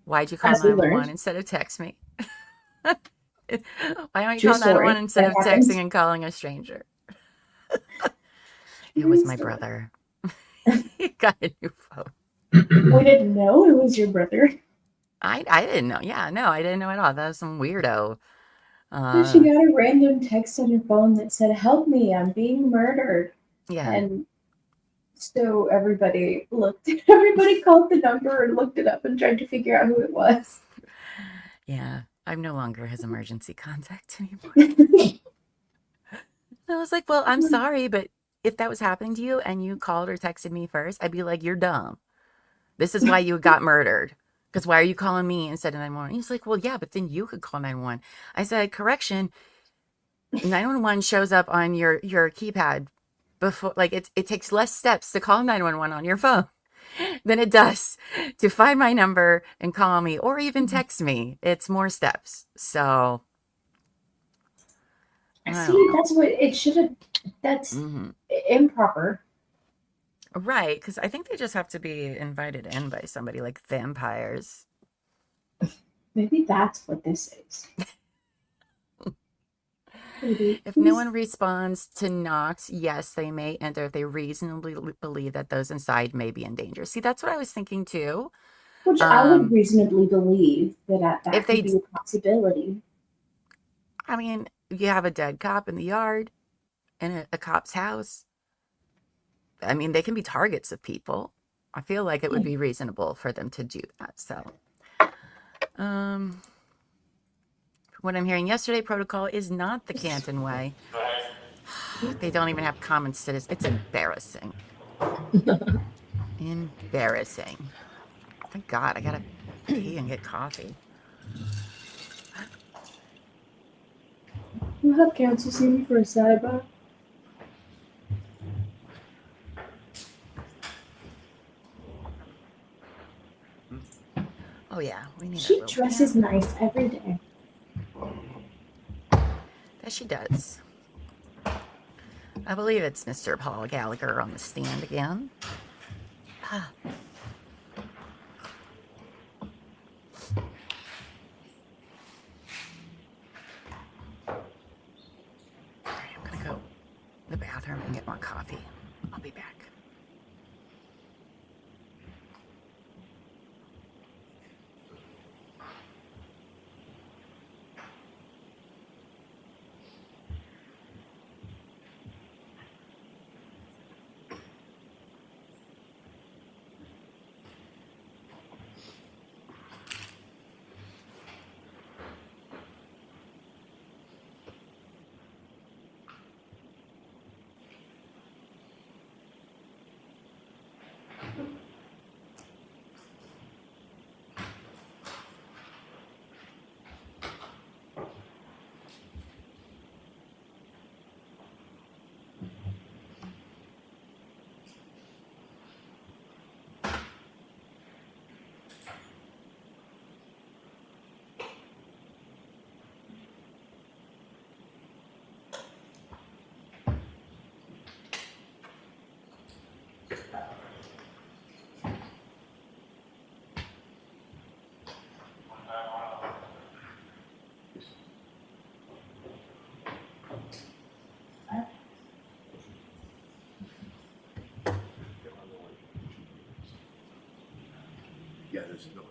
Why'd you call As we 911 learned. instead of text me? Why don't you True call 911 story. instead That of happened. texting and calling a stranger? It was my brother. He got a new phone. We didn't know it was your brother. I didn't know. Yeah, no, I didn't know at all. That was some weirdo. She got a random text on her phone that said, "Help me, I'm being murdered." Yeah. And so everybody called the number and looked it up and tried to figure out who it was. Yeah. I'm no longer his emergency contact anymore. I was like, well, I'm sorry, but if that was happening to you and you called or texted me first, I'd be like, you're dumb. This is why you got murdered. Because why are you calling me instead of 911? He's like, well, yeah, but then you could call 911. I said, correction, 911 shows up on your keypad before, like it takes less steps to call 911 on your phone than it does to find my number and call me or even text me. It's more steps. So See, that's what it should have. That's improper. Right, because I think they just have to be invited in by somebody like vampires. Maybe that's what this is. If no one responds to knocks, yes, they may enter if they reasonably believe that those inside may be in danger. See, that's what I was thinking too. Which I would reasonably believe that if could be a possibility. I mean, you have a dead cop in the yard, in a cop's house. I mean, they can be targets of people. I feel like it would be reasonable for them to do that. So, what I'm hearing, yesterday protocol is not the Canton way. They don't even have common citizens. It's embarrassing. Embarrassing. Thank God, I gotta pee and get coffee. You have counsel see me for a sidebar? Oh yeah, we need. She dresses nice every day. That she does. I believe it's Mr. Paul Gallagher on the stand again. I'm gonna go to the bathroom and get more coffee. I'll be back. Yeah, there's no.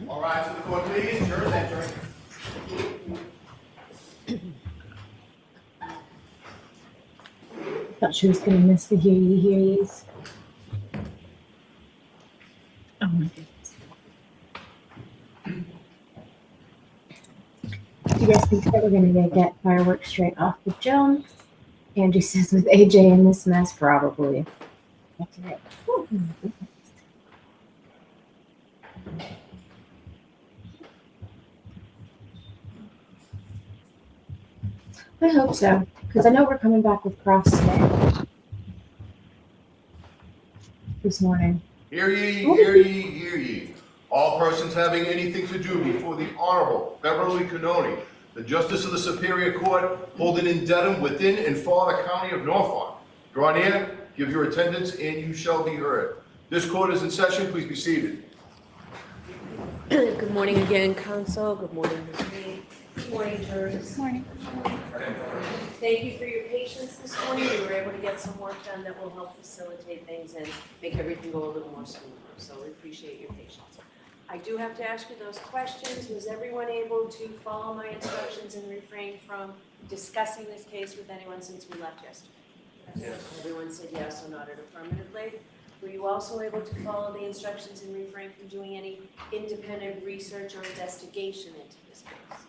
All right, to the court, please. Jurors entering. Thought she was gonna miss the hear-ye's. Oh my goodness. You guys think that we're gonna get fireworks straight off with Joan? Angie says with AJ in this mess, probably. That's right. Oh, my goodness. I hope so, because I know we're coming back with Cross today. This morning. Hear ye, hear ye, hear ye. All persons having anything to do before the Honorable Beverly Cannoni, the Justice of the Superior Court, holding in Dedham within and for the County of Norfolk. Draw near, give your attendance, and you shall be heard. This court is in session. Please be seated. Good morning again, council. Good morning, Ms. Reed. Good morning, jurors. Good morning. Thank you for your patience this morning. We were able to get some work done that will help facilitate things and make everything go a little more smoothly. So we appreciate your patience. I do have to ask you those questions. Was everyone able to follow my instructions and refrain from discussing this case with anyone since we left yesterday? Yes. Everyone said yes or nodded affirmatively. Were you also able to follow the instructions and refrain from doing any independent research or investigation into this case?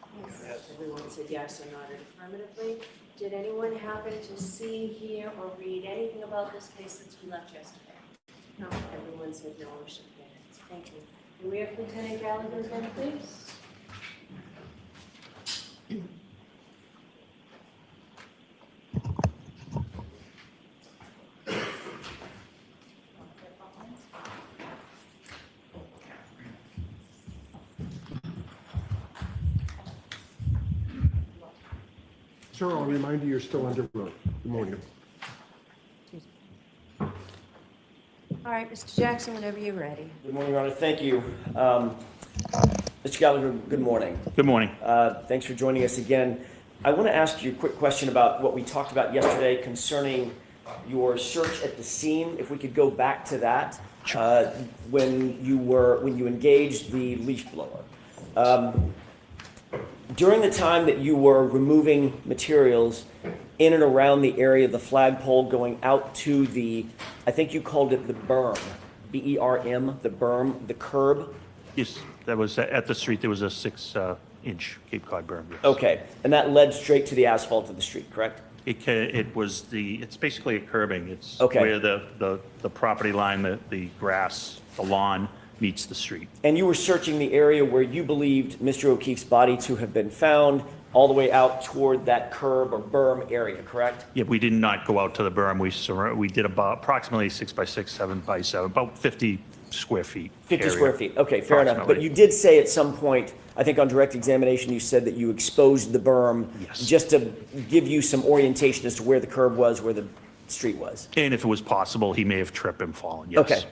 Yes. Everyone said yes or nodded affirmatively. Did anyone happen to see, hear, or read anything about this case since we left yesterday? No. Everyone said no or shook their heads. Thank you. Can we have Lieutenant Gallagher again, please? Sir, I'll remind you, you're still under oath. Good morning. All right, Mr. Jackson, whenever you're ready. Good morning, Your Honor. Thank you. Mr. Gallagher, good morning. Good morning. Thanks for joining us again. I want to ask you a quick question about what we talked about yesterday concerning your search at the scene. If we could go back to that, when you engaged the leaf blower. During the time that you were removing materials in and around the area of the flagpole going out to the, I think you called it the berm, B-E-R-M, the berm, the curb? Yes, that was at the street. There was a 6-inch Cape Cod berm. Yes. Okay, and that led straight to the asphalt of the street, correct? It's basically a curbing. It's Okay. where the property line, the grass, the lawn meets the street. And you were searching the area where you believed Mr. O'Keefe's body to have been found, all the way out toward that curb or berm area, correct? Yeah, we did not go out to the berm. We did about approximately 6 by 6, 7 by 7, about 50 square feet. 50 area. square feet, okay, fair enough. But Approximately. you did say at some point, I think on direct examination, you said that you exposed the berm Yes. just to give you some orientation as to where the curb was, where the street was. And if it was possible, he may have tripped and fallen, yes. Okay.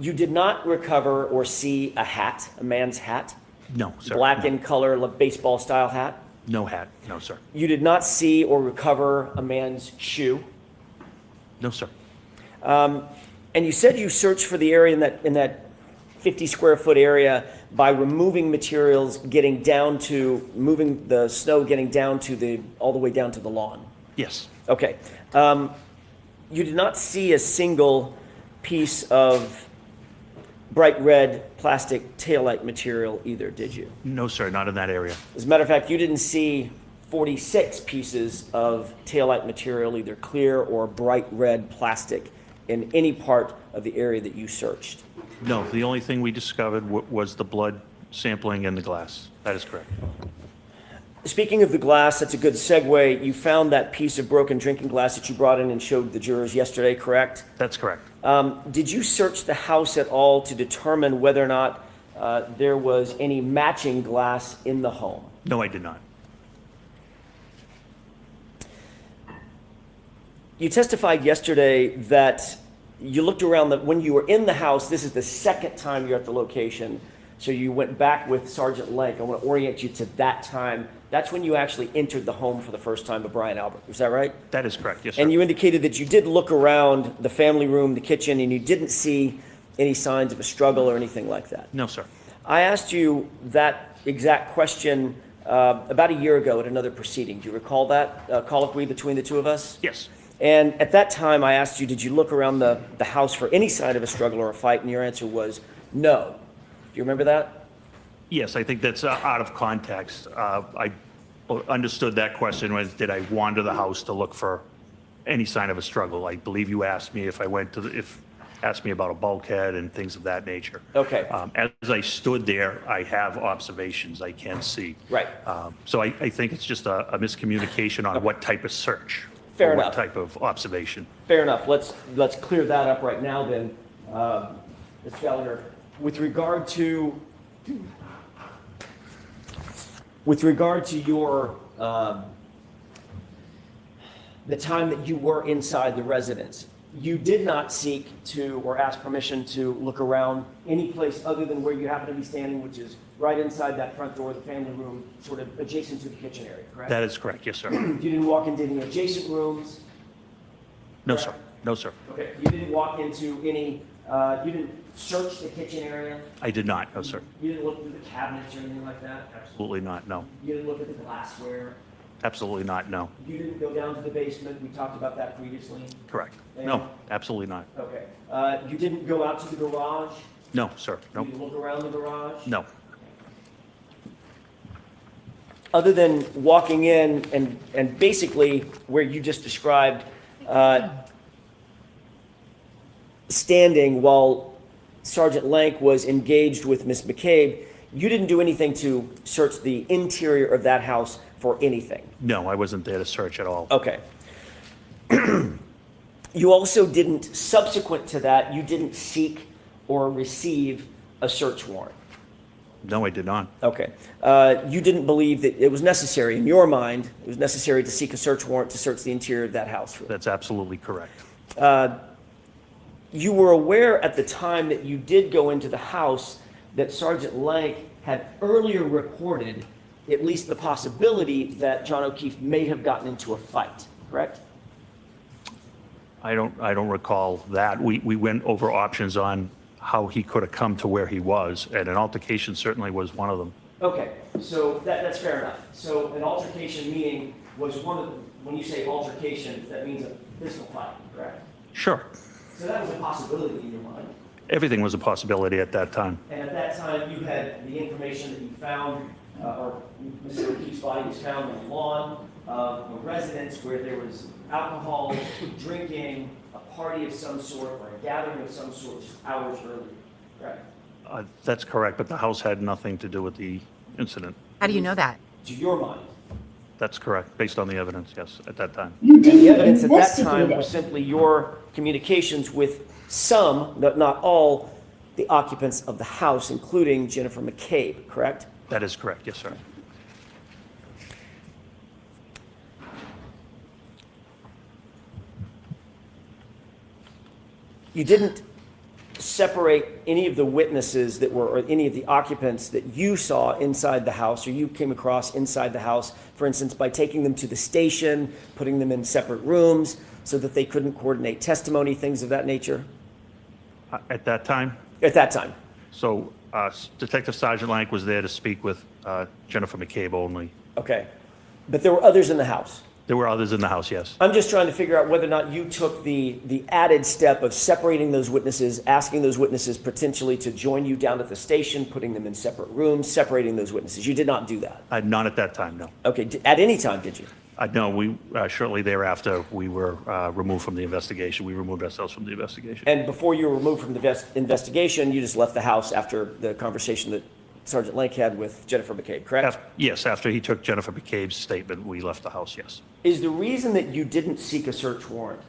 You did not recover or see a hat, a man's hat? No, sir. Black No. in color, like baseball style hat? No hat. No, sir. You did not see or recover a man's shoe? No, sir. And you said you searched for the area in that 50 square foot area by removing materials, moving the snow, getting down to all the way down to the lawn. Yes. Okay. You did not see a single piece of bright red plastic taillight material either, did you? No, sir. Not in that area. As a matter of fact, you didn't see 46 pieces of taillight material, either clear or bright red plastic, in any part of the area that you searched. No, the only thing we discovered was the blood sampling in the glass. That is correct. Speaking of the glass, that's a good segue. You found that piece of broken drinking glass that you brought in and showed the jurors yesterday, correct? That's correct. Did you search the house at all to determine whether or not there was any matching glass in the home? No, I did not. You testified yesterday that you looked around, when you were in the house, this is the second time you're at the location, so you went back with Sergeant Lank. I want to orient you to that time. That's when you actually entered the home for the first time of Brian Albert. Is that right? That is correct, yes, sir. And you indicated that you did look around the family room, the kitchen, and you didn't see any signs of a struggle or anything like that. No, sir. I asked you that exact question about a year ago at another proceeding. Do you recall that colloquy between the two of us? Yes. And at that time, I asked you, did you look around the house for any sign of a struggle or a fight? And your answer was no. Do you remember that? Yes, I think that's out of context. I understood that question was, did I wander the house to look for any sign of a struggle? I believe you asked me if I went to asked me about a bulkhead and things of that nature. Okay. As I stood there, I have observations I can see. Right. So I think it's just a miscommunication on what type of search. Fair or enough. What type of observation. Fair enough. Let's clear that up right now then. Mr. Gallagher, with regard to your the time that you were inside the residence, you did not seek to or ask permission to look around any place other than where you happen to be standing, which is right inside that front door of the family room, sort of adjacent to the kitchen area, correct? That is correct, yes, sir. You didn't walk into any adjacent rooms? No, sir. No, sir. Okay, you didn't walk into any, you didn't search the kitchen area? I did not, no, sir. You didn't look through the cabinets or anything like that? Absolutely not, no. You didn't look at the glassware? Absolutely not, no. You didn't go down to the basement? We talked about that previously. Correct. No, absolutely not. Okay. You didn't go out to the garage? No, sir, You no, didn't look around the garage? no. Other than walking in and basically where you just described, standing while Sergeant Lank was engaged with Miss McCabe, you didn't do anything to search the interior of that house for anything? No, I wasn't there to search at all. Okay. You also didn't, subsequent to that, you didn't seek or receive a search warrant? No, I did not. Okay. You didn't believe that it was necessary, in your mind, it was necessary to seek a search warrant to search the interior of that house? That's absolutely correct. You were aware at the time that you did go into the house that Sergeant Lank had earlier reported at least the possibility that John O'Keefe may have gotten into a fight, correct? I don't recall that. We went over options on how he could have come to where he was, and an altercation certainly was one of them. Okay, so that's fair enough. So an altercation meaning was one of, when you say altercation, that means a physical fight, correct? Sure. So that was a possibility in your mind. Everything was a possibility at that time. And at that time, you had the information that you found, or Mr. O'Keefe's body was found on the lawn of a residence where there was alcohol, drinking, a party of some sort, or a gathering of some sort just hours earlier, correct? That's correct, but the house had nothing to do with the incident. How do you know that? To your mind. That's correct, based on the evidence, yes, at that time. You And the didn't evidence at that time investigate was it. simply your communications with some, but not all, the occupants of the house, including Jennifer McCabe, correct? That is correct, yes, sir. You didn't separate any of the witnesses that were, or any of the occupants that you saw inside the house, or you came across inside the house, for instance, by taking them to the station, putting them in separate rooms so that they couldn't coordinate testimony, things of that nature? At that time, At that time? so Detective Sergeant Lank was there to speak with Jennifer McCabe only. Okay. But there were others in the house? There were others in the house, yes. I'm just trying to figure out whether or not you took the added step of separating those witnesses, asking those witnesses potentially to join you down at the station, putting them in separate rooms, separating those witnesses. You did not do that? Not at that time, no. Okay, at any time, did you? No, we, shortly thereafter, we were removed from the investigation. We removed ourselves from the investigation. And before you were removed from the investigation, you just left the house after the conversation that Sergeant Lank had with Jennifer McCabe, correct? Yes, after he took Jennifer McCabe's statement, we left the house, yes. Is the reason that you didn't seek a search warrant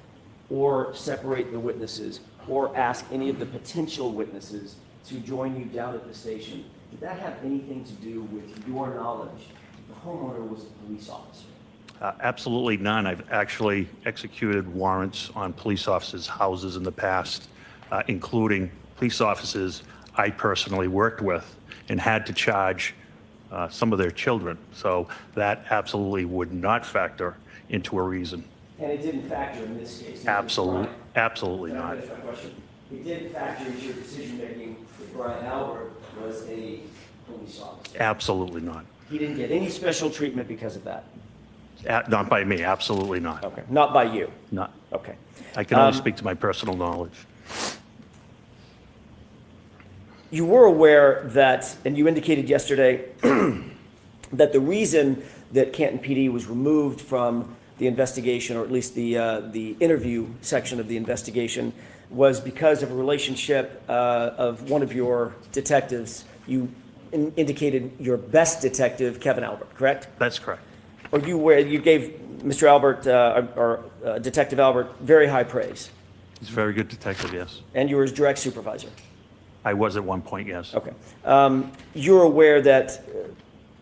or separate the witnesses or ask any of the potential witnesses to join you down at the station, did that have anything to do with your knowledge the homeowner was a police officer? Absolutely none. I've actually executed warrants on police officers' houses in the past, including police officers I personally worked with and had to charge some of their children. So that absolutely would not factor into a reason. And it didn't factor in this case? Absolutely Can I not. finish my question? It did factor into your decision-making that Brian Albert was a police officer? Absolutely not. He didn't get any special treatment because of that? Not by me, absolutely not. Okay, not by you? Not. Okay. I can only speak to my personal knowledge. You were aware that, and you indicated yesterday, that the reason that Canton PD was removed from the investigation, or at least the interview section of the investigation, was because of a relationship of one of your detectives. You indicated your best detective, Kevin Albert, correct? That's correct. Or you gave Mr. Albert, or Detective Albert, very high praise, He's a very good detective, yes. and you were his direct supervisor. I was at one point, yes. Okay. You're aware that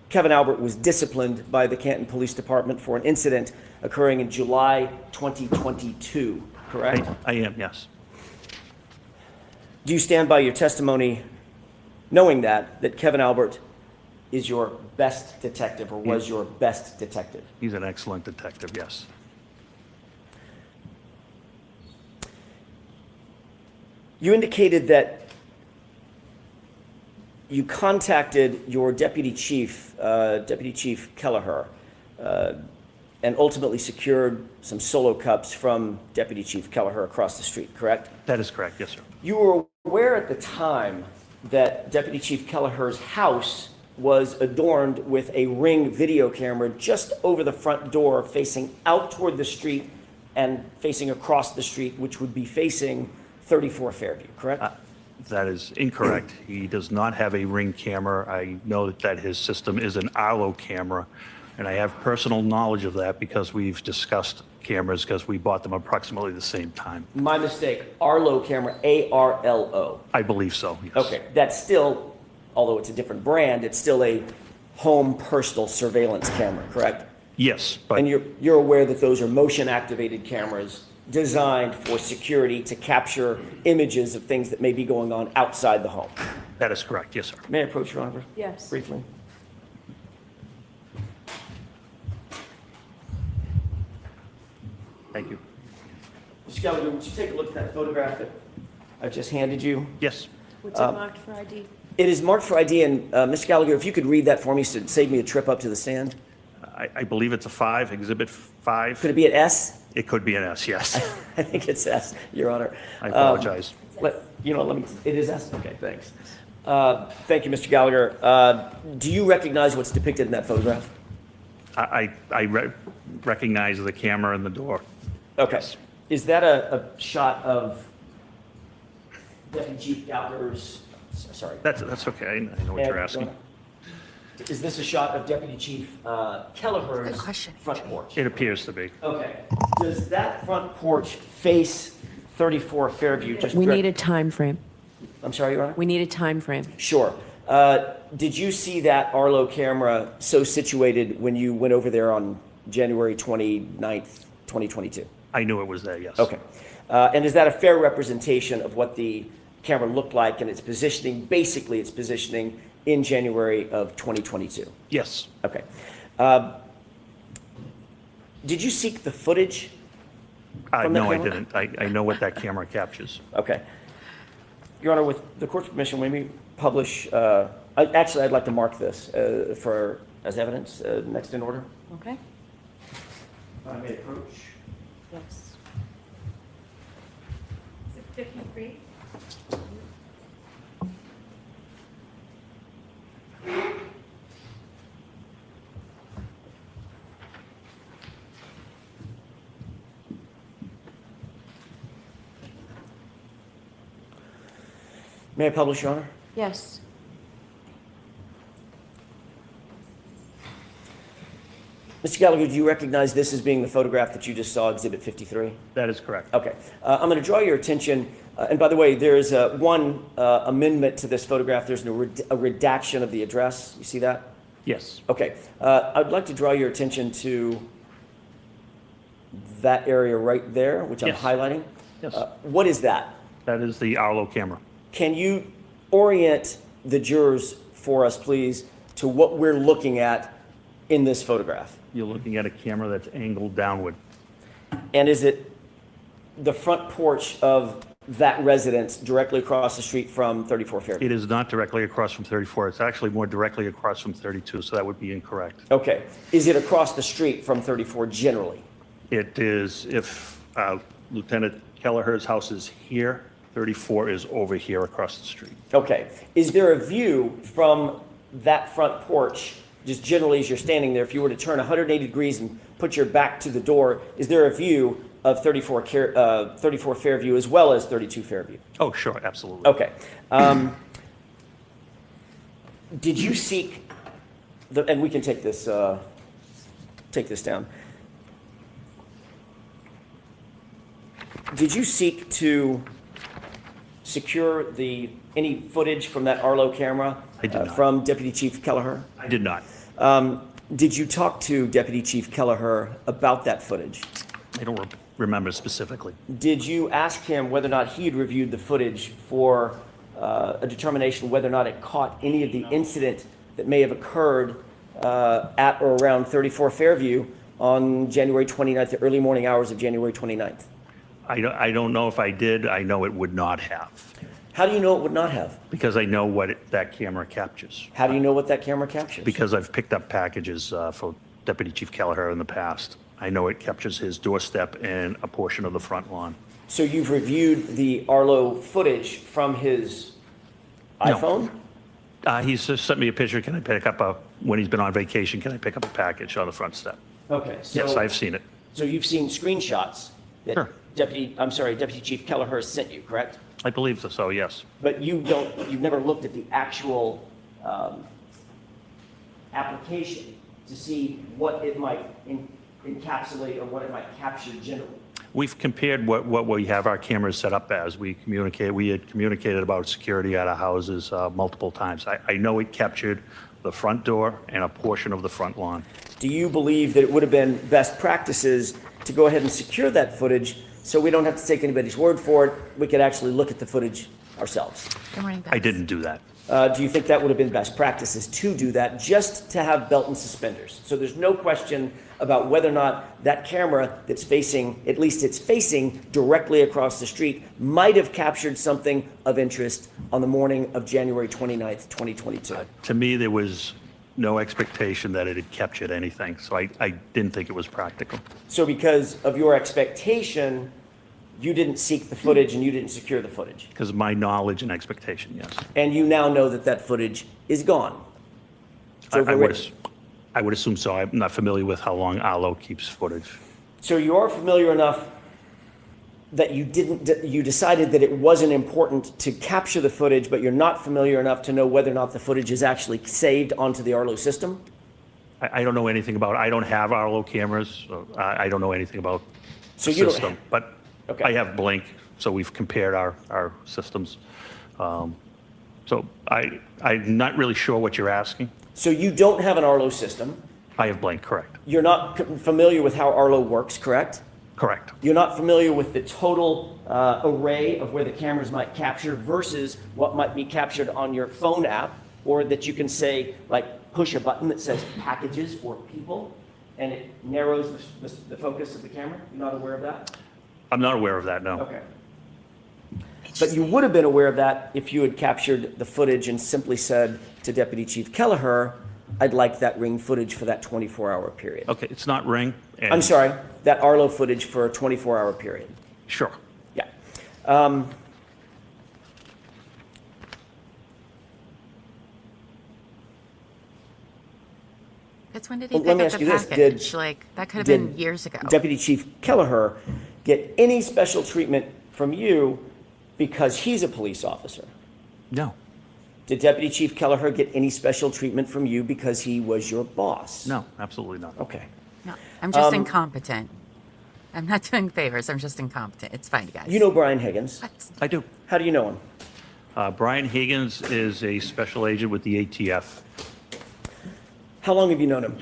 Kevin Albert was disciplined by the Canton Police Department for an incident occurring in July 2022, correct? I am, yes. Do you stand by your testimony knowing that Kevin Albert is your best detective or was your best detective? He's an excellent detective, yes. You indicated that you contacted your deputy chief, Deputy Chief Kelleher, and ultimately secured some solo cups from Deputy Chief Kelleher across the street, correct? That is correct, yes, sir. You were aware at the time that Deputy Chief Kelleher's house was adorned with a Ring video camera just over the front door facing out toward the street and facing across the street, which would be facing 34 Fairview, correct? That is incorrect. He does not have a Ring camera. I know that his system is an Arlo camera, and I have personal knowledge of that because we've discussed cameras because we bought them approximately the same time. My mistake. Arlo camera, A-R-L-O. I believe so, yes. Okay, that's still, although it's a different brand, it's still a home personal surveillance camera, correct? Yes, but And you're aware that those are motion-activated cameras designed for security to capture images of things that may be going on outside the home. that is correct, yes, sir. May I approach Your Honor Yes. briefly? Thank you. Mr. Gallagher, would you take a look at that photograph that I just handed you? Yes, What's it marked for ID? It is marked for ID, and Mr. Gallagher, if you could read that for me, so it'd save me a trip up to the stand. I believe it's a 5, Exhibit 5. Could it be an S? It could be an S, yes. I think it's S, Your Honor. I apologize. Let me, it is S? Okay, thanks. Thank you, Mr. Gallagher. Do you recognize what's depicted in that photograph? I recognize the camera and the door. Okay. Yes. Is that a shot of Deputy Chief Gallagher's, sorry. That's okay, I know what you're Ed, asking. Is this a shot of Deputy Chief Kelleher's Good question, front AJ. porch? It appears to be. Okay. Does that front porch face 34 Fairview? We need a time frame. I'm sorry, Your Honor? We need a time frame. Sure. Did you see that Arlo camera so situated when you went over there on January 29th, 2022? I knew it was there, yes. Okay. And is that a fair representation of what the camera looked like and its positioning, basically its positioning in January of 2022? Yes, Okay. Did you seek the footage? From the no, I camera? didn't. I know what that camera captures. Okay. Your Honor, with the court's permission, when we publish, actually, I'd like to mark this as evidence, next in order. Okay. I may approach. Yes. Is it 53? May I publish, Your Honor? Yes. Mr. Gallagher, do you recognize this as being the photograph that you just saw, Exhibit 53? That is correct. Okay. I'm going to draw your attention, and by the way, there's one amendment to this photograph. There's a redaction of the address. You see that? Yes, Okay. I'd like to draw your attention to that area right there, which I'm Yes. highlighting. yes. What is that? That is the Arlo camera. Can you orient the jurors for us, please, to what we're looking at in this photograph? You're looking at a camera that's angled downward. And is it the front porch of that residence directly across the street from 34 Fairview? It is not directly across from 34. It's actually more directly across from 32, so that would be incorrect. Okay. Is it across the street from 34 generally? It is, if Lieutenant Kelleher's house is here, 34 is over here across the street. Okay. Is there a view from that front porch, just generally as you're standing there, if you were to turn 180 degrees and put your back to the door, is there a view of 34 Fairview as well as 32 Fairview? Oh, sure, absolutely. Okay. Did you seek, and we can take this down. Did you seek to secure any footage from that Arlo camera I did not. from Deputy Chief Kelleher? I did not. Did you talk to Deputy Chief Kelleher about that footage? I don't remember specifically. Did you ask him whether or not he had reviewed the footage for a determination whether or not it caught any of the incident that may have occurred at or around 34 Fairview on January 29th, the early morning hours of January 29th? I don't know if I did. I know it would not have, How do you know it would not have? because I know what that camera captures. How do you know what that camera captures? Because I've picked up packages for Deputy Chief Kelleher in the past. I know it captures his doorstep and a portion of the front lawn. So you've reviewed the Arlo footage from his No. iPhone? He's just sent me a picture. Can I pick up when he's been on vacation, can I pick up a package on the front step? Okay, so. Yes, I've seen it. So you've seen screenshots that Sure. Deputy Chief Kelleher has sent you, correct? I believe so, yes. But you've never looked at the actual application to see what it might encapsulate or what it might capture generally. We've compared what we have our cameras set up as. We had communicated about security at our houses multiple times. I know it captured the front door and a portion of the front lawn. Do you believe that it would have been best practices to go ahead and secure that footage so we don't have to take anybody's word for it? We could actually look at the footage ourselves. Good morning, Beth. I didn't do that. Do you think that would have been best practices to do that, just to have belt and suspenders? So there's no question about whether or not that camera that's facing, at least it's facing directly across the street, might have captured something of interest on the morning of January 29th, 2022. To me, there was no expectation that it had captured anything, so I didn't think it was practical. So because of your expectation, you didn't seek the footage and you didn't secure the footage. Because of my knowledge and expectation, yes. And you now know that that footage is gone. It's I overwritten. would assume so. I'm not familiar with how long Arlo keeps footage. So you are familiar enough that you decided that it wasn't important to capture the footage, but you're not familiar enough to know whether or not the footage is actually saved onto the Arlo system? I don't know anything about, I don't have Arlo cameras, so I don't know anything about So the you don't- system. But Okay. I have Blink, so we've compared our systems. So I'm not really sure what you're asking. So you don't have an Arlo system. I have Blink, correct. You're not familiar with how Arlo works, correct? Correct. You're not familiar with the total array of where the cameras might capture versus what might be captured on your phone app, or that you can say, like, push a button that says packages or people, and it narrows the focus of the camera? You're not aware of that? I'm not aware of that, no. Okay. But you would have been aware of that if you had captured the footage and simply said to Deputy Chief Kelleher, I'd like that Ring footage for that 24-hour period. Okay, it's not Ring. and- I'm sorry, that Arlo footage for a 24-hour period. Sure. Yeah. That's when did he Well, let pick me up ask the you this. package? Like, that could have been years ago. Deputy Chief Kelleher get any special treatment from you because he's a police officer? No, Did Deputy Chief Kelleher get any special treatment from you because he was your boss? no, absolutely not. Okay. No, I'm just incompetent. I'm not doing favors. I'm just incompetent. It's fine, guys. You know Brian Higgins. What? I do. How do you know him? Brian Higgins is a special agent with the ATF. How long have you known him?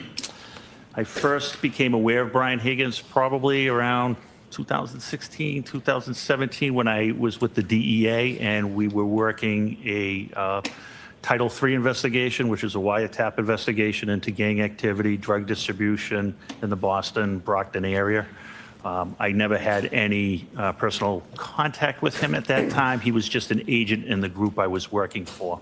I first became aware of Brian Higgins probably around 2016, 2017, when I was with the DEA and we were working a Title III investigation, which is a wiretap investigation into gang activity, drug distribution in the Boston, Brockton area. I never had any personal contact with him at that time. He was just an agent in the group I was working for.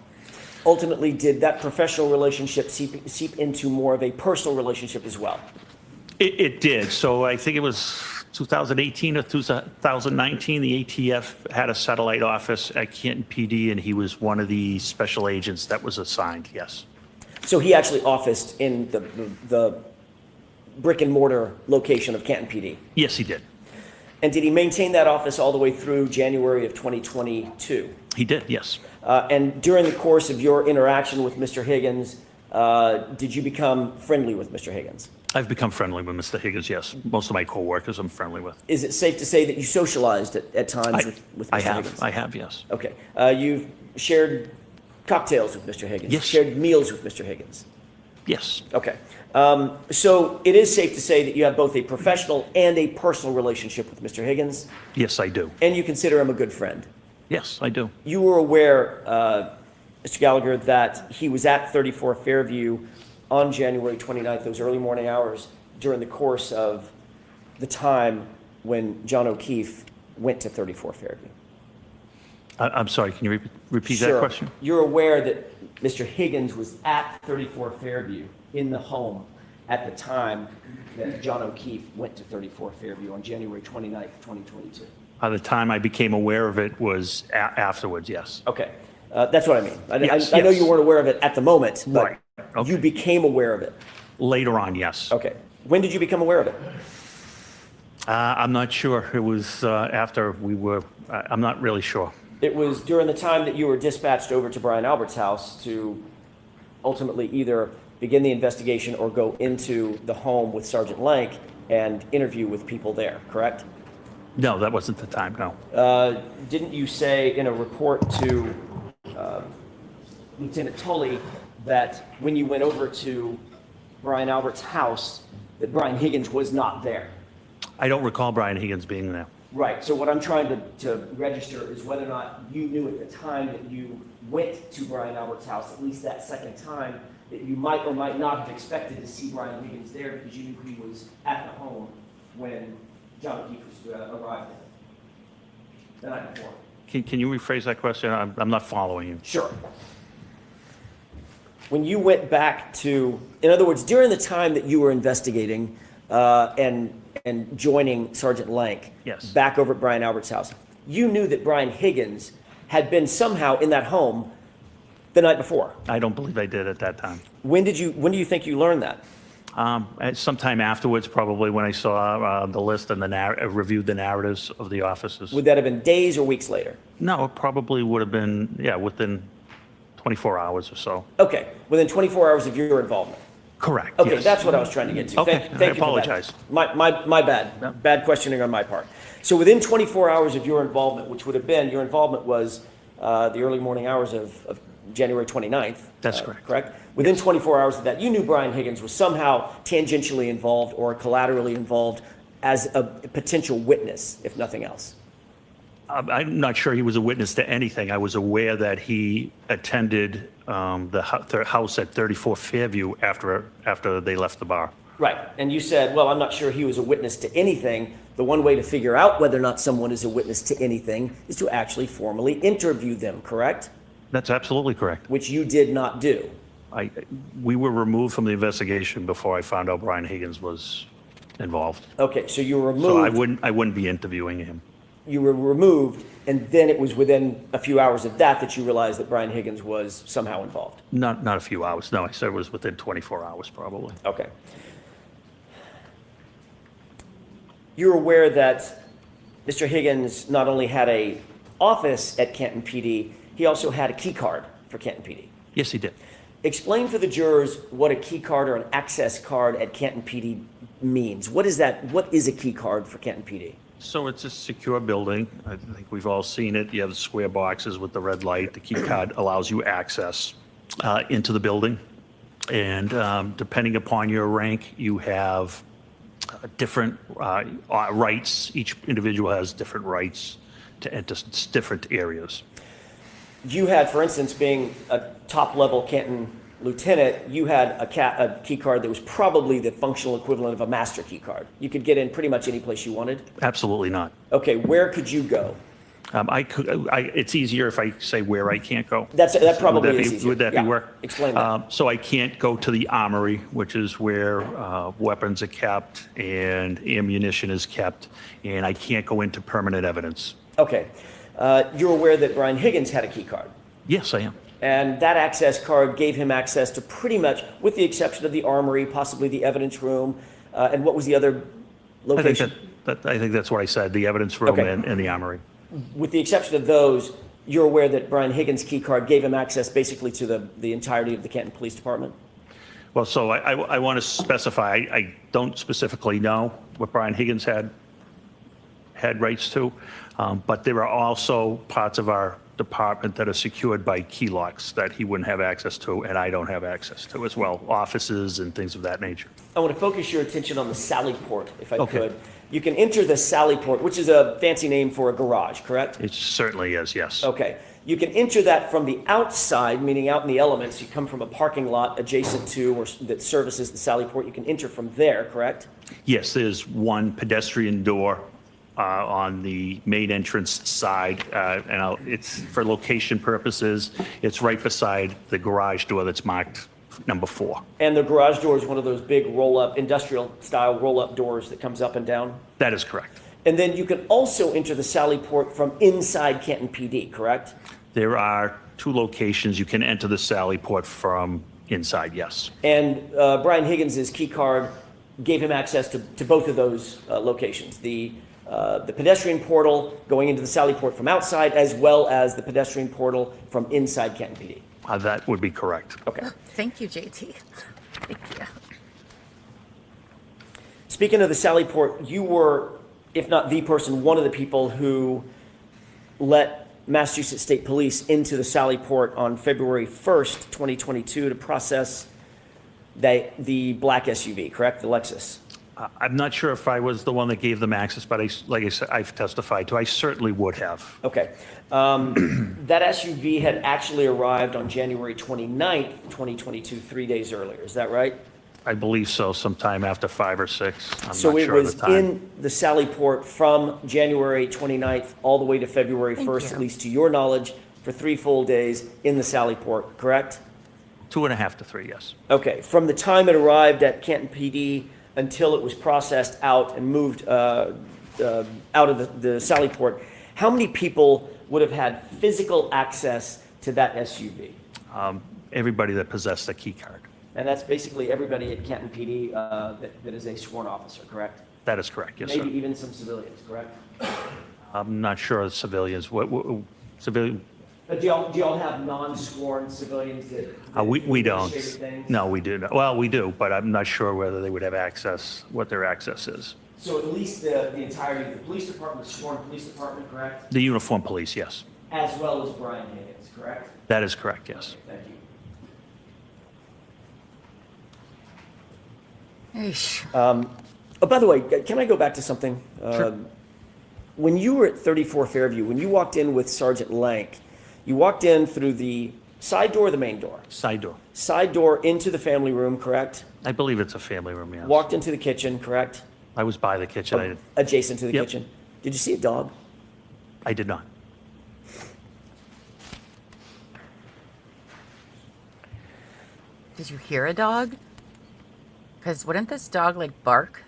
Ultimately, did that professional relationship seep into more of a personal relationship as well? It did. So I think it was 2018 or 2019, the ATF had a satellite office at Canton PD, and he was one of the special agents that was assigned, yes. So he actually officed in the brick and mortar location of Canton PD? Yes, he did. And did he maintain that office all the way through January of 2022? He did, yes. And during the course of your interaction with Mr. Higgins, did you become friendly with Mr. Higgins? I've become friendly with Mr. Higgins, yes. Most of my coworkers I'm friendly with. Is it safe to say that you socialized at times with Mr. Higgins? I have, yes. Okay. You've shared cocktails with Mr. Higgins? Yes. Shared meals with Mr. Higgins? Yes, Okay. So it is safe to say that you have both a professional and a personal relationship with Mr. Higgins, yes, I do. and you consider him a good friend. Yes, I do. You were aware, Mr. Gallagher, that he was at 34 Fairview on January 29th, those early morning hours, during the course of the time when John O'Keefe went to 34 Fairview. I'm sorry, can you repeat that Sure. question? You're aware that Mr. Higgins was at 34 Fairview in the home at the time that John O'Keefe went to 34 Fairview on January 29th, 2022. By the time I became aware of it was afterwards, yes. Okay, that's what I mean. Yes, I know yes. you weren't aware of it at the moment, but Right, okay. you became aware of it. Later on, yes. Okay, when did you become aware of it? I'm not sure. It was after we were, I'm not really sure. It was during the time that you were dispatched over to Brian Albert's house to ultimately either begin the investigation or go into the home with Sergeant Lank and interview with people there, correct? No, that wasn't the time, no. Didn't you say in a report to Lieutenant Tully that when you went over to Brian Albert's house, that Brian Higgins was not there? I don't recall Brian Higgins being there. Right, so what I'm trying to register is whether or not you knew at the time that you went to Brian Albert's house, at least that second time, that you might or might not have expected to see Brian Higgins there because you knew he was at the home when John O'Keefe arrived there the night before. Can you rephrase that question? I'm not following you. Sure. When you went back to, in other words, during the time that you were investigating and joining Sergeant Lank Yes. back over at Brian Albert's house, you knew that Brian Higgins had been somehow in that home the night before. I don't believe I did at that time. When do you think you learned that? Sometime afterwards, probably when I saw the list and reviewed the narratives of the officers. Would that have been days or weeks later? No, it probably would have been, within 24 hours or so. Okay, within 24 hours of your involvement. Correct, Okay, yes. that's what I was trying to get to. Okay, Thank I you for that. apologize. My bad. No. Bad questioning on my part. So within 24 hours of your involvement, which would have been, your involvement was the early morning hours of January 29th. That's correct. Correct? Within 24 hours of that, you knew Brian Higgins was somehow tangentially involved or collaterally involved as a potential witness, if nothing else. I'm not sure he was a witness to anything. I was aware that he attended the house at 34 Fairview after they left the bar. Right. And you said, well, I'm not sure he was a witness to anything. The one way to figure out whether or not someone is a witness to anything is to actually formally interview them, correct? That's absolutely correct. Which you did not do. We were removed from the investigation before I found out Brian Higgins was involved. Okay, so you were So removed. I wouldn't be interviewing him. You were removed, and then it was within a few hours of that you realized that Brian Higgins was somehow involved. Not a few hours. No, I said it was within 24 hours probably. Okay. You're aware that Mr. Higgins not only had a office at Canton PD, he also had a key card for Canton PD. Yes, he did. Explain for the jurors what a key card or an access card at Canton PD means. What is that? What is a key card for Canton PD? So it's a secure building. I think we've all seen it. You have the square boxes with the red light. The key card allows you access into the building. And depending upon your rank, you have different rights. Each individual has different rights to enter different areas. You had, for instance, being a top-level Canton lieutenant, you had a key card that was probably the functional equivalent of a master key card. You could get in pretty much any place you wanted. Absolutely not. Okay, where could you go? It's easier if I say where I can't go. That probably is easier. Would that Yeah. be work? Explain that. So I can't go to the armory, which is where weapons are kept and ammunition is kept, and I can't go into permanent evidence. Okay. You're aware that Brian Higgins had a key card, Yes, I am. and that access card gave him access to pretty much, with the exception of the armory, possibly the evidence room, and what was the other I think location? I think that's what I said, the evidence room Okay. and the armory. With the exception of those, you're aware that Brian Higgins' key card gave him access basically to the entirety of the Canton Police Department? Well, so I want to specify, I don't specifically know what Brian Higgins had rights to, but there are also parts of our department that are secured by key locks that he wouldn't have access to, and I don't have access to as well, offices and things of that nature. I want to focus your attention on the sally port, if I Okay. could. You can enter the sally port, which is a fancy name for a garage, correct? It certainly is, yes. Okay. You can enter that from the outside, meaning out in the elements. You come from a parking lot adjacent to or that services the sally port. You can enter from there, correct? Yes, there's one pedestrian door on the main entrance side, and it's for location purposes. It's right beside the garage door that's marked number 4. And the garage door is one of those big roll-up, industrial-style roll-up doors that comes up and down. That is correct. And then you can also enter the sally port from inside Canton PD, correct? There are 2 locations you can enter the Sally Port from inside, yes. And Brian Higgins' key card gave him access to both of those locations. The pedestrian portal going into the sally port from outside, as well as the pedestrian portal from inside Canton PD. That would be correct. Okay. Thank you, JT. Thank you. Speaking of the sally port, you were, if not the person, one of the people who let Massachusetts State Police into the sally port on February 1st, 2022 to process the black SUV, correct? The Lexus. I'm not sure if I was the one that gave them access, but like I said, I've testified to. I certainly would have. Okay. That SUV had actually arrived on January 29th, 2022, 3 days earlier. Is that right? I believe so, sometime after 5 or 6. I'm So not it sure of was the time. in the sally port from January 29th all the way to February Thank 1st, you. at least to your knowledge, for 3 full days in the sally port, correct? 2.5 to 3, yes. Okay, from the time it arrived at Canton PD until it was processed out and moved out of the sally port, how many people would have had physical access to that SUV? Everybody that possessed a key card. And that's basically everybody at Canton PD that is a sworn officer, correct? That is correct, yes, Maybe sir. even some civilians, correct? I'm not sure of civilians. What civilian? But do y'all have non-sworn civilians that We don't. administrative things? No, we do not. Well, we do, but I'm not sure whether they would have access, what their access is. So at least the entirety of the police department, sworn police department, correct? The uniformed police, yes. As well as Brian Higgins, correct? That is correct, yes. Thank you. Eesh. Oh, by the way, can I go back to something? Sure. When you were at 34 Fairview, when you walked in with Sergeant Lank, you walked in through the side door or the main door? Side door. Side door into the family room, correct? I believe it's a family room, yes. Walked into the kitchen, correct? I was by the kitchen. Adjacent to the Yep. kitchen. Did you see a dog? I did not. Did you hear a dog? Because wouldn't this dog like bark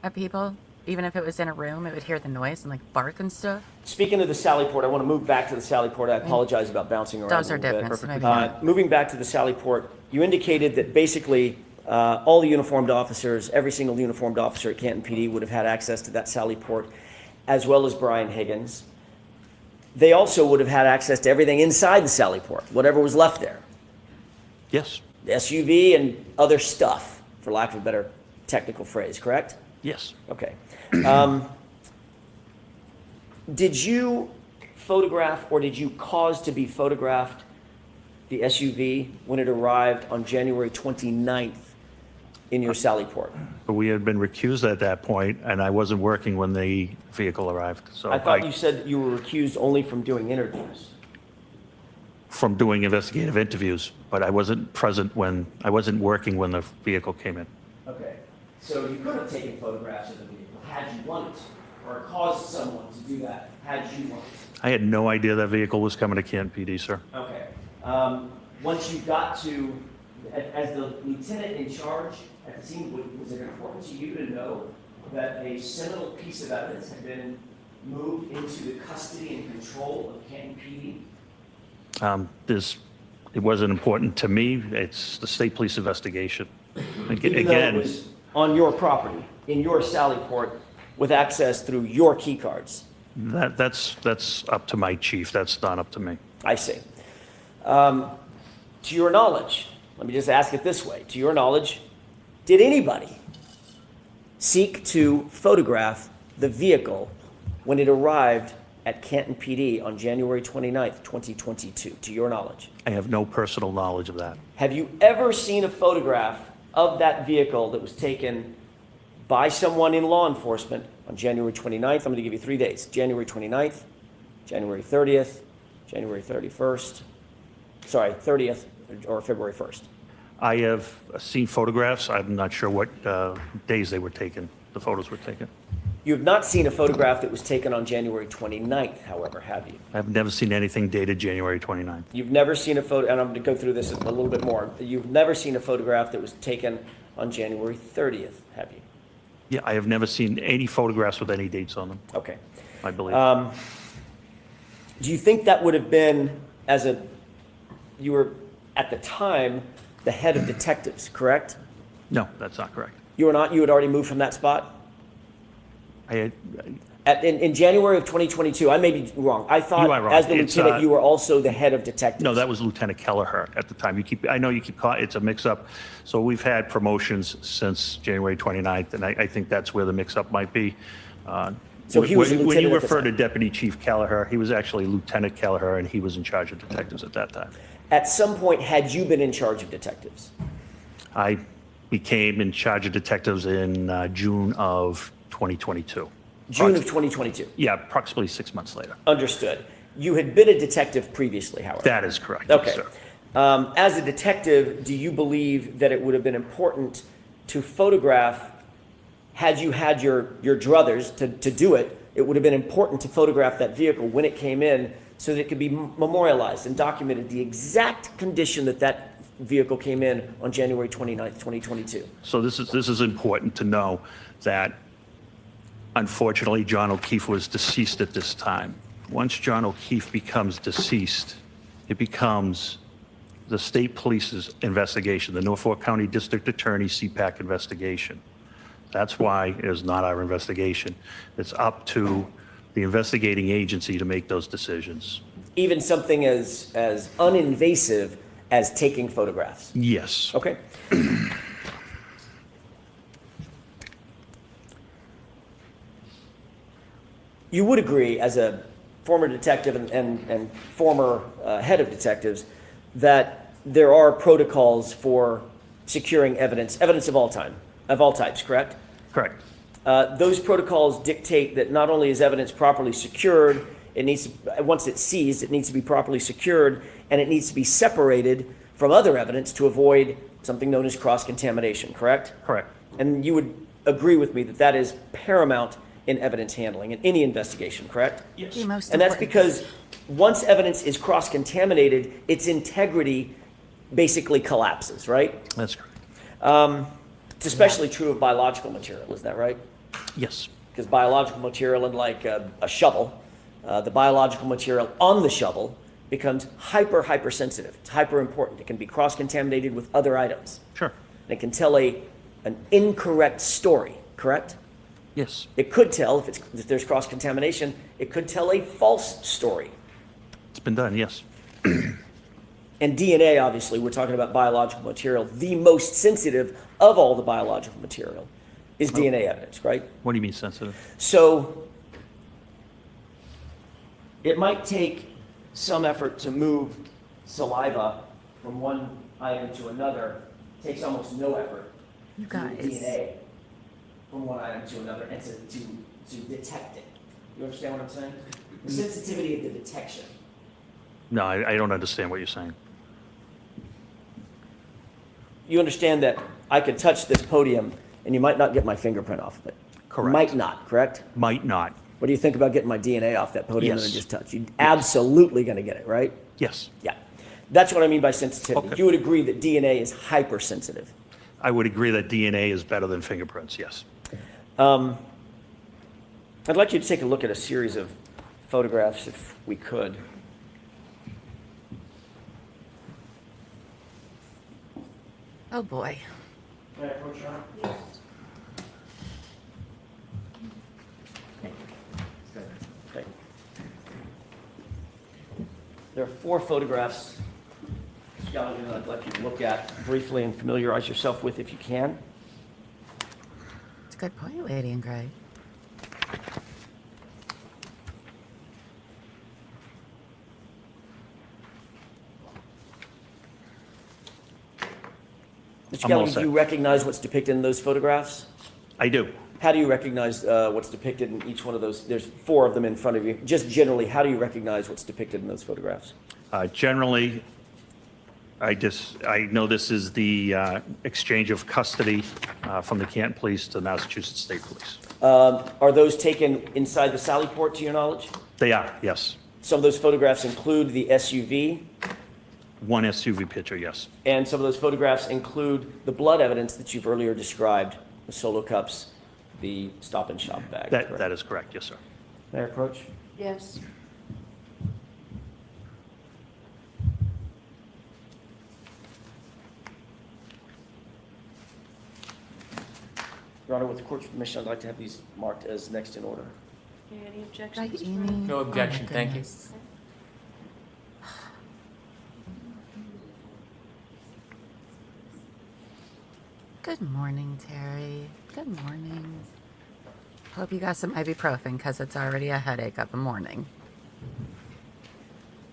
at people? Even if it was in a room, it would hear the noise and like bark and stuff. Speaking of the sally port, I want to move back to the sally port. I apologize about bouncing around. Dogs a are little bit. different. So maybe Moving back to the sally port, you indicated that basically all the uniformed officers, every single uniformed officer at Canton PD would have had access to that sally port, as well as Brian Higgins. They also would have had access to everything inside the sally port, whatever was left there. Yes. The SUV and other stuff, for lack of a better technical phrase, correct? Yes. Okay. Did you photograph or did you cause to be photographed the SUV when it arrived on January 29th in your sally port? But we had been recused at that point, and I wasn't working when the vehicle arrived. So I thought you said that you were recused only from doing interviews. from doing investigative interviews, but I wasn't present when, I wasn't working when the vehicle came in. Okay. So you could have taken photographs of the vehicle had you wanted to, or caused someone to do that had you wanted to. I had no idea that vehicle was coming to Canton PD, sir. Okay. Once you got to, as the lieutenant in charge at the scene, was it important to you to know that a seminal piece of evidence had been moved into the custody and control of Canton PD? It wasn't important to me. It's the state police investigation. Even though it was on your property, in your sally port, with access through your key cards. That's up to my chief. That's not up to me. I see. To your knowledge, let me just ask it this way. To your knowledge, did anybody seek to photograph the vehicle when it arrived at Canton PD on January 29th, 2022, to your knowledge? I have no personal knowledge of that. Have you ever seen a photograph of that vehicle that was taken by someone in law enforcement on January 29th? I'm going to give you 3 days. January 29th, January 30th, January 31st, sorry, 30th or February 1st. I have seen photographs. I'm not sure what days they were taken, the photos were taken. You have not seen a photograph that was taken on January 29th, however, have you? I've never seen anything dated January 29th. You've never seen a photo, and I'm going to go through this a little bit more. You've never seen a photograph that was taken on January 30th, have you? Yeah, I have never seen any photographs with any dates on them, Okay. I believe. Do you think that would have been, you were at the time the head of detectives, correct? No, that's not correct. You were not? You had already moved from that spot? I In January of 2022, I may be wrong. I thought You are wrong. as the It's, lieutenant, you were also the head of detectives. No, that was Lieutenant Kelleher at the time. I know you keep calling, it's a mix-up. So we've had promotions since January 29th, and I think that's where the mix-up might be. So he was a When lieutenant you at the refer to time. Deputy Chief Kelleher, he was actually Lieutenant Kelleher, and he was in charge of detectives at that time. At some point, had you been in charge of detectives? I became in charge of detectives in June of 2022. June of 2022. Yeah, approximately 6 months later. Understood. You had been a detective previously, however. That is correct. yes, Okay. sir. As a detective, do you believe that it would have been important to photograph, had you had your druthers to do it, it would have been important to photograph that vehicle when it came in so that it could be memorialized and documented the exact condition that vehicle came in on January 29th, 2022? So this is important to know that unfortunately John O'Keefe was deceased at this time. Once John O'Keefe becomes deceased, it becomes the state police's investigation, the Norfolk County District Attorney CPAC investigation. That's why it is not our investigation. It's up to the investigating agency to make those decisions. Even something as uninvasive as taking photographs? Yes. Okay. You would agree, as a former detective and former head of detectives, that there are protocols for securing evidence of all types, correct? Correct. Those protocols dictate that not only is evidence properly secured, once it's seized, it needs to be properly secured, and it needs to be separated from other evidence to avoid something known as cross-contamination, correct? Correct. And you would agree with me that that is paramount in evidence handling in any investigation, correct? Yes. The most And that's important. because once evidence is cross-contaminated, its integrity basically collapses, right? That's correct. It's especially true of biological material, is that right? Yes. Because biological material, unlike a shovel, the biological material on the shovel becomes hyper sensitive. It's hyper important. It can be cross-contaminated with other items. Sure. And it can tell an incorrect story, correct? Yes. It could tell, if there's cross-contamination, it could tell a false story. It's been done, yes. And DNA, obviously, we're talking about biological material. The most sensitive of all the biological material is DNA evidence, right? What do you mean sensitive? So it might take some effort to move saliva from one item to another. It takes almost no effort You to move guys. DNA from one item to another and to detect it. You understand what I'm saying? The sensitivity of the detection. No, I don't understand what you're saying. You understand that I could touch this podium and you might not get my fingerprint off of it. Correct. Might not, correct? Might not. What do you think about getting my DNA off that podium that I Yes. just touched? You're absolutely going to get it, right? Yes. Yeah. That's what I mean by sensitivity. Okay. You would agree that DNA is hypersensitive. I would agree that DNA is better than fingerprints, yes. I'd like you to take a look at a series of photographs if we could. Oh boy. Can I approach your arm? Okay. There are 4 photographs Mr. Gallagher, I'd like you to look at briefly and familiarize yourself with if you can. It's a good point, lady in gray. Mr. I'm all Gallagher, do you set. recognize what's depicted in those photographs? I do. How do you recognize what's depicted in each one of those? There's 4 of them in front of you. Just generally, how do you recognize what's depicted in those photographs? Generally, I know this is the exchange of custody from the Canton Police to the Massachusetts State Police. Are those taken inside the Sally Port, to your knowledge? They are, yes. Some of those photographs include the SUV, One SUV picture, yes. and some of those photographs include the blood evidence that you've earlier described, the solo cups, the Stop and Shop bag. correct? That is correct, yes, sir. May I approach? Yes. Your Honor, with the court's permission, I'd like to have these marked as next in order. Okay, any Right, objections? Amy? No Oh, my objection, thank you. goodness. Good morning, Terry. Good morning. Hope you got some ibuprofen because it's already a headache of the morning.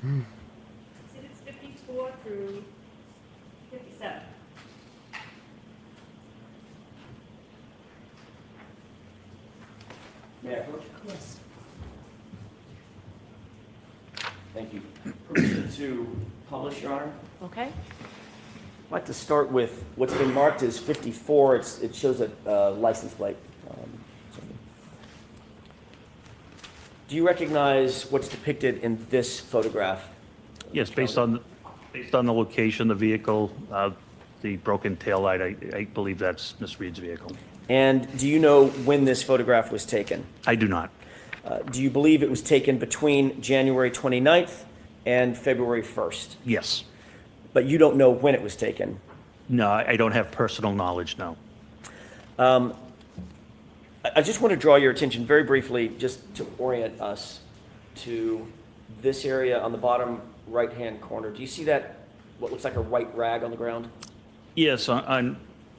Exhibits 54 through 57. May I approach? Yes. Thank you. Permission to publish, Your Honor? Okay. I'd like to start with what's been marked as 54. It shows a license plate. So- Do you recognize what's depicted in this photograph? Yes, based on the location, the vehicle, the broken taillight, I believe that's Miss Reed's vehicle. And do you know when this photograph was taken? I do not. Do you believe it was taken between January 29th and February 1st? Yes. But you don't know when it was taken? No, I don't have personal knowledge, no. I just want to draw your attention very briefly, just to orient us to this area on the bottom right-hand corner. Do you see that, what looks like a white rag on the ground? Yes,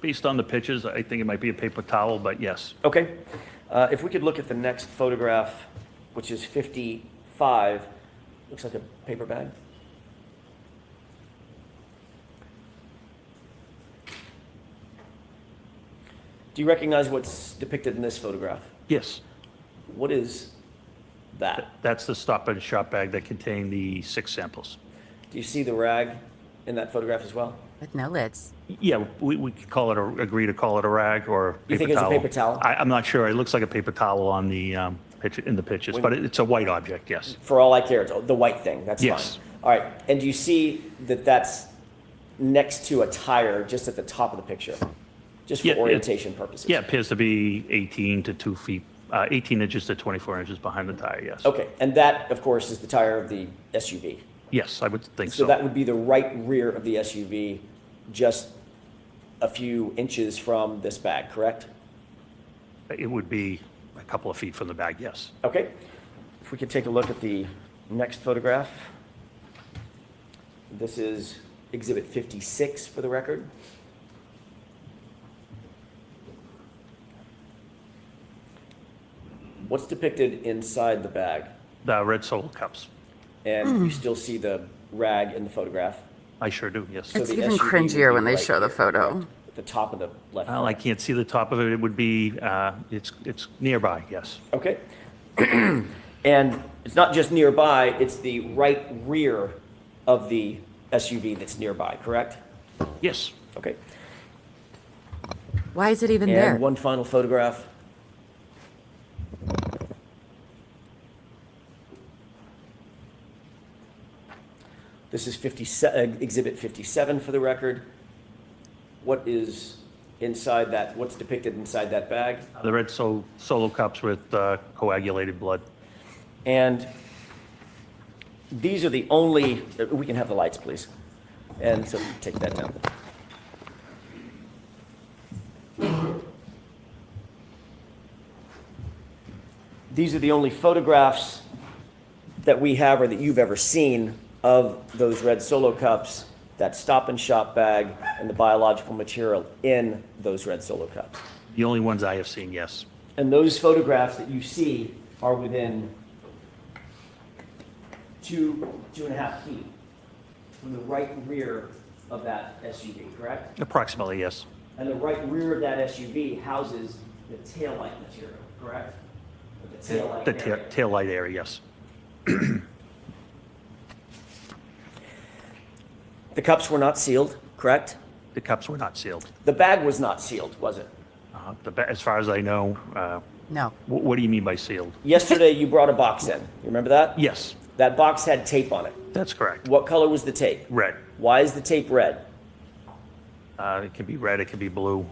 based on the pictures, I think it might be a paper towel, but yes. Okay. If we could look at the next photograph, which is 55, looks like a paper bag. Do you recognize what's depicted in this photograph? Yes, What is that? that's the Stop and Shop bag that contained the 6 samples. Do you see the rag in that photograph as well? With no lids. Yeah, we could call it, agree to call it a rag or paper towel. You think it's a paper towel? I'm not sure. It looks like a paper towel on the picture, in the pictures, but it's a white object, yes. For all I care, it's the white thing, that's fine. Yes. All right, and do you see that that's next to a tire just at the top of the picture? Just for Yeah, orientation purposes? Yeah, it appears to be 18 to 2 feet, 18 inches to 24 inches behind the tire, yes. Okay, and that, of course, is the tire of the SUV. Yes, I would think So so. that would be the right rear of the SUV, just a few inches from this bag, correct? It would be a couple of feet from the bag, yes. Okay. If we could take a look at the next photograph. This is Exhibit 56 for the record. What's depicted inside the bag? The red Solo cups. And you still see the rag in the photograph? I sure do, yes. So It's the even SUV would cringier be when they right show the here, photo. correct? At the top of the left. Well, I front. can't see the top of it. It would be, it's nearby, yes. Okay. And it's not just nearby, it's the right rear of the SUV that's nearby, correct? Yes. Okay. Why is it even there? And one final photograph. This is Exhibit 57 for the record. What is inside that, what's depicted inside that bag? The red Solo cups with coagulated blood. And these are the only, we can have the lights, please. And so take that down. These are the only photographs that we have or that you've ever seen of those red Solo cups that Stop and Shop bag and the biological material in those red Solo cups? The only ones I have seen, yes. And those photographs that you see are within 2.5 feet from the right rear of that SUV, correct? Approximately, yes. And the right rear of that SUV houses the taillight material, correct? The taillight The area. tail light area, yes. The cups were not sealed, correct? The cups were not sealed. The bag was not sealed, was it? As far as I know, No. what do you mean by sealed? Yesterday, you brought a box in. You remember that? Yes, That box had tape on it. that's correct. What color was the tape? Red. Why is the tape red? It can be red, it can be blue.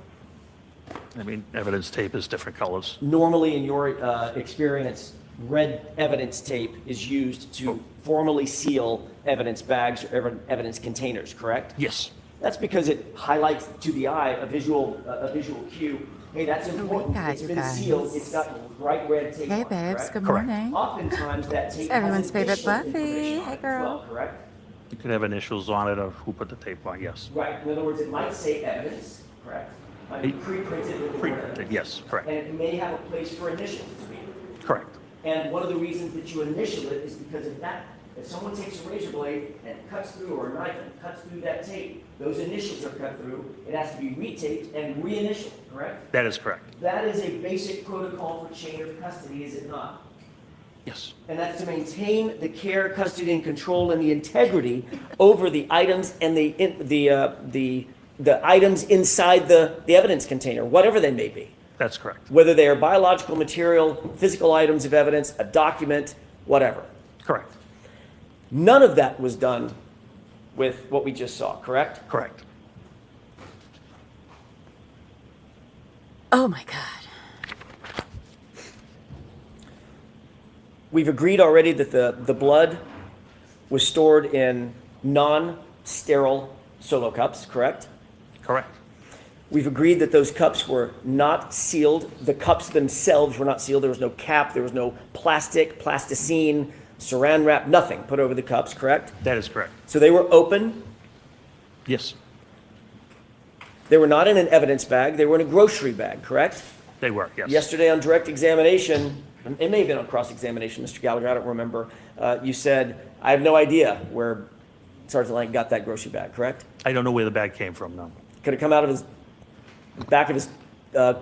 I mean, evidence tape is different colors. Normally, in your experience, red evidence tape is used to formally seal evidence bags or evidence containers, correct? Yes, That's because it highlights to the eye a visual cue. Hey, that's important. got It's you been guys. sealed. It's got bright red tape Hey, on it, babes. correct? Good Correct. morning. Oftentimes, that tape It's everyone's has favorite additional Buffy. information on Hey, it as girl. well, correct? you could have initials on it of who put the tape on, yes. Right. In other words, it might say evidence, correct? Might be pre-printed with the word Pre-printed, evidence. yes, correct, And it may have a place for initials to be. correct. And one of the reasons that you initial it is because if someone takes a razor blade and cuts through, or a knife and cuts through that tape, those initials are cut through, it has to be retaped and reinitialed, correct? That is correct, That is a basic protocol for chain of custody, is it not? yes. And that's to maintain the care, custody, and control and the integrity over the items and the items inside the evidence container, whatever they may be. That's correct, Whether they are biological material, physical items of evidence, a document, whatever. correct, None of that was done with what we just saw, correct? correct. Oh my God. We've agreed already that the blood was stored in non-sterile Solo cups, correct? Correct. We've agreed that those cups were not sealed. The cups themselves were not sealed. There was no cap, there was no plastic, plasticine, saran wrap, nothing put over the cups, correct? That is correct. So they were open. Yes, They were not in an evidence bag. They were in a grocery bag, correct? they were, yes. Yesterday on direct examination, it may have been on cross-examination, Mr. Gallagher, I don't remember. You said, I have no idea where Sergeant Lang got that grocery bag, correct? I don't know where the bag came from, no. Could have come out of his back of his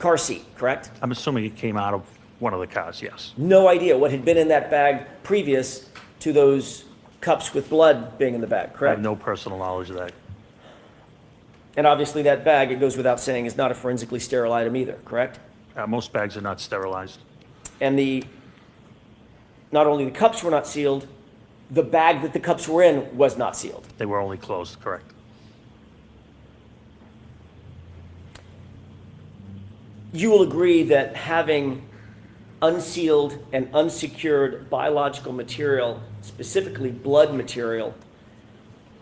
car seat, correct? I'm assuming it came out of one of the cars, yes. No idea what had been in that bag previous to those cups with blood being in the bag, I have correct? no personal knowledge of that. And obviously that bag, it goes without saying, is not a forensically sterile item either, correct? Most bags are not sterilized. And not only the cups were not sealed, the bag that the cups were in was not sealed. They were only closed, correct. You will agree that having unsealed and unsecured biological material, specifically blood material,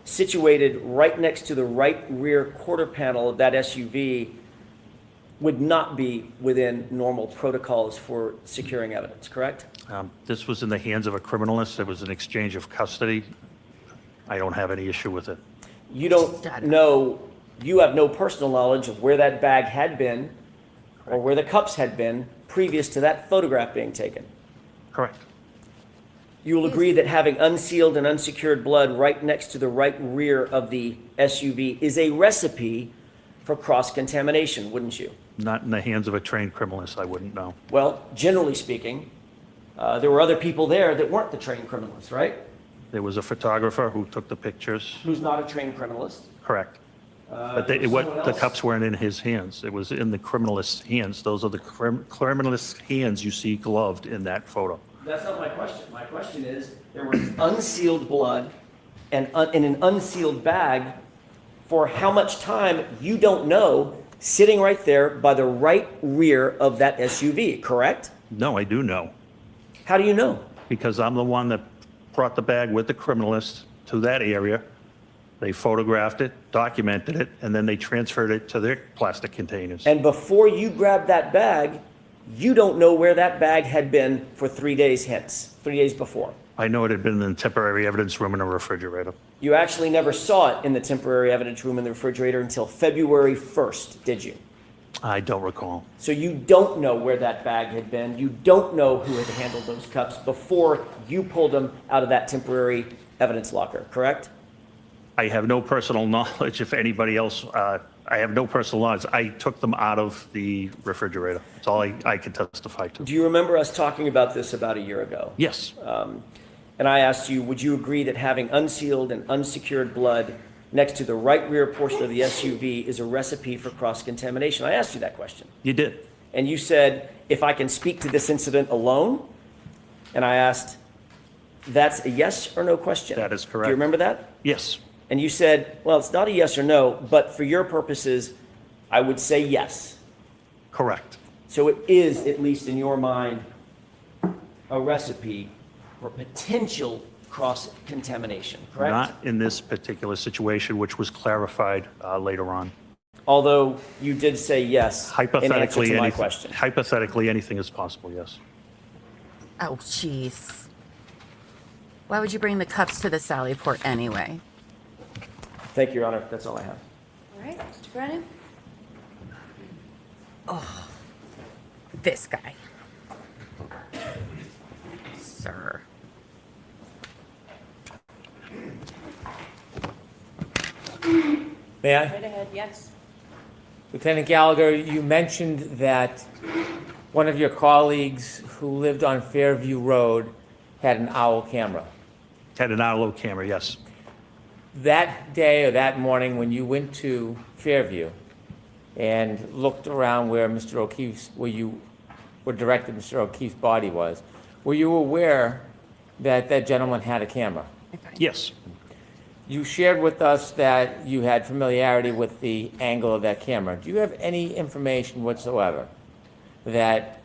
situated right next to the right rear quarter panel of that SUV would not be within normal protocols for securing evidence, correct? This was in the hands of a criminalist. It was an exchange of custody. I don't have any issue with it. You don't know, you have no personal knowledge of where that bag had been or where the cups had been previous to that photograph being taken. Correct. You will agree that having unsealed and unsecured blood right next to the right rear of the SUV is a recipe for cross-contamination, wouldn't you? Not in the hands of a trained criminalist, I wouldn't know. Well, generally speaking, there were other people there that weren't the trained criminalists, right? There was a photographer who took the pictures, Who's not a trained criminalist. correct. But There was someone the else. cups weren't in his hands. It was in the criminalist's hands. Those are the criminalist's hands you see gloved in that photo. That's not my question. My question is, there was unsealed blood and in an unsealed bag for how much time, you don't know, sitting right there by the right rear of that SUV, correct? No, I do know, How do you know? because I'm the one that brought the bag with the criminalist to that area. They photographed it, documented it, and then they transferred it to their plastic containers. And before you grabbed that bag, you don't know where that bag had been for 3 days hence, 3 days before. I know it had been in the temporary evidence room in a refrigerator. You actually never saw it in the temporary evidence room in the refrigerator until February 1st, did you? I don't recall. So you don't know where that bag had been. You don't know who had handled those cups before you pulled them out of that temporary evidence locker, correct? I have no personal knowledge if anybody else, I have no personal knowledge. I took them out of the refrigerator. That's all I can testify to. Do you remember us talking about this about a year ago? Yes, And I asked you, would you agree that having unsealed and unsecured blood next to the right rear portion of the SUV is a recipe for cross-contamination? I asked you that question. you did. And you said, if I can speak to this incident alone? And I asked, that's a yes or no question? That is Do correct. you remember that? Yes, And you said, well, it's not a yes or no, but for your purposes, I would say yes. correct. So it is, at least in your mind, a recipe for potential cross-contamination, correct? Not in this particular situation, which was clarified later on. Although you did say yes in answer Hypothetically, to my anything, question. hypothetically, anything is possible, yes. Oh, jeez. Why would you bring the cups to the Sally Port anyway? Thank you, Your Honor. That's all I have. All right, Mr. Brennan? This guy. Sir. May I? Right ahead, yes. Lieutenant Gallagher, you mentioned that one of your colleagues who lived on Fairview Road had an owl camera. Had an Arlo camera, yes. That day or that morning when you went to Fairview and looked around where Mr. O'Keefe's, where you were directed Mr. O'Keefe's body was, were you aware that that gentleman had a camera? Yes, You shared with us that you had familiarity with the angle of that camera. Do you have any information whatsoever that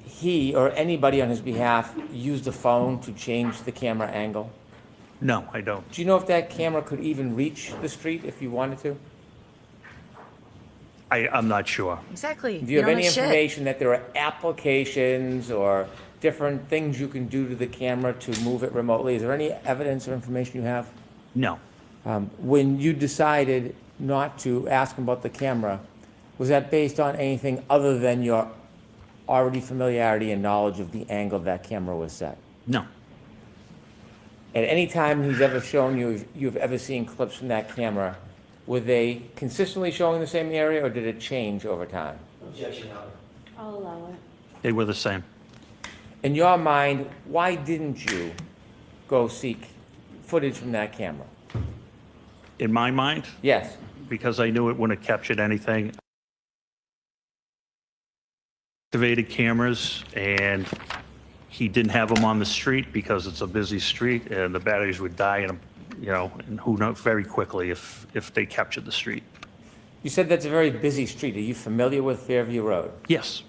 he or anybody on his behalf used a phone to change the camera angle? no, I don't. Do you know if that camera could even reach the street if you wanted to? I'm not sure. Exactly. Do you have don't any know shit. information that there are applications or different things you can do to the camera to move it remotely? Is there any evidence or information you have? No, When you decided not to ask him about the camera, was that based on anything other than your already familiarity and knowledge of the angle that camera was set? no, At any time he's ever shown you, you've ever seen clips from that camera, were they consistently showing the same area or did it change over time? Objection, Your Honor. I'll allow it. they were the same. In your mind, why didn't you go seek footage from that camera? In my mind, Yes. because I knew it wouldn't have captured anything. Activated cameras, and he didn't have them on the street because it's a busy street and the batteries would die and, and who knows, very quickly if they captured the street. You said that's a very busy street. Are you familiar with Fairview Road? Yes,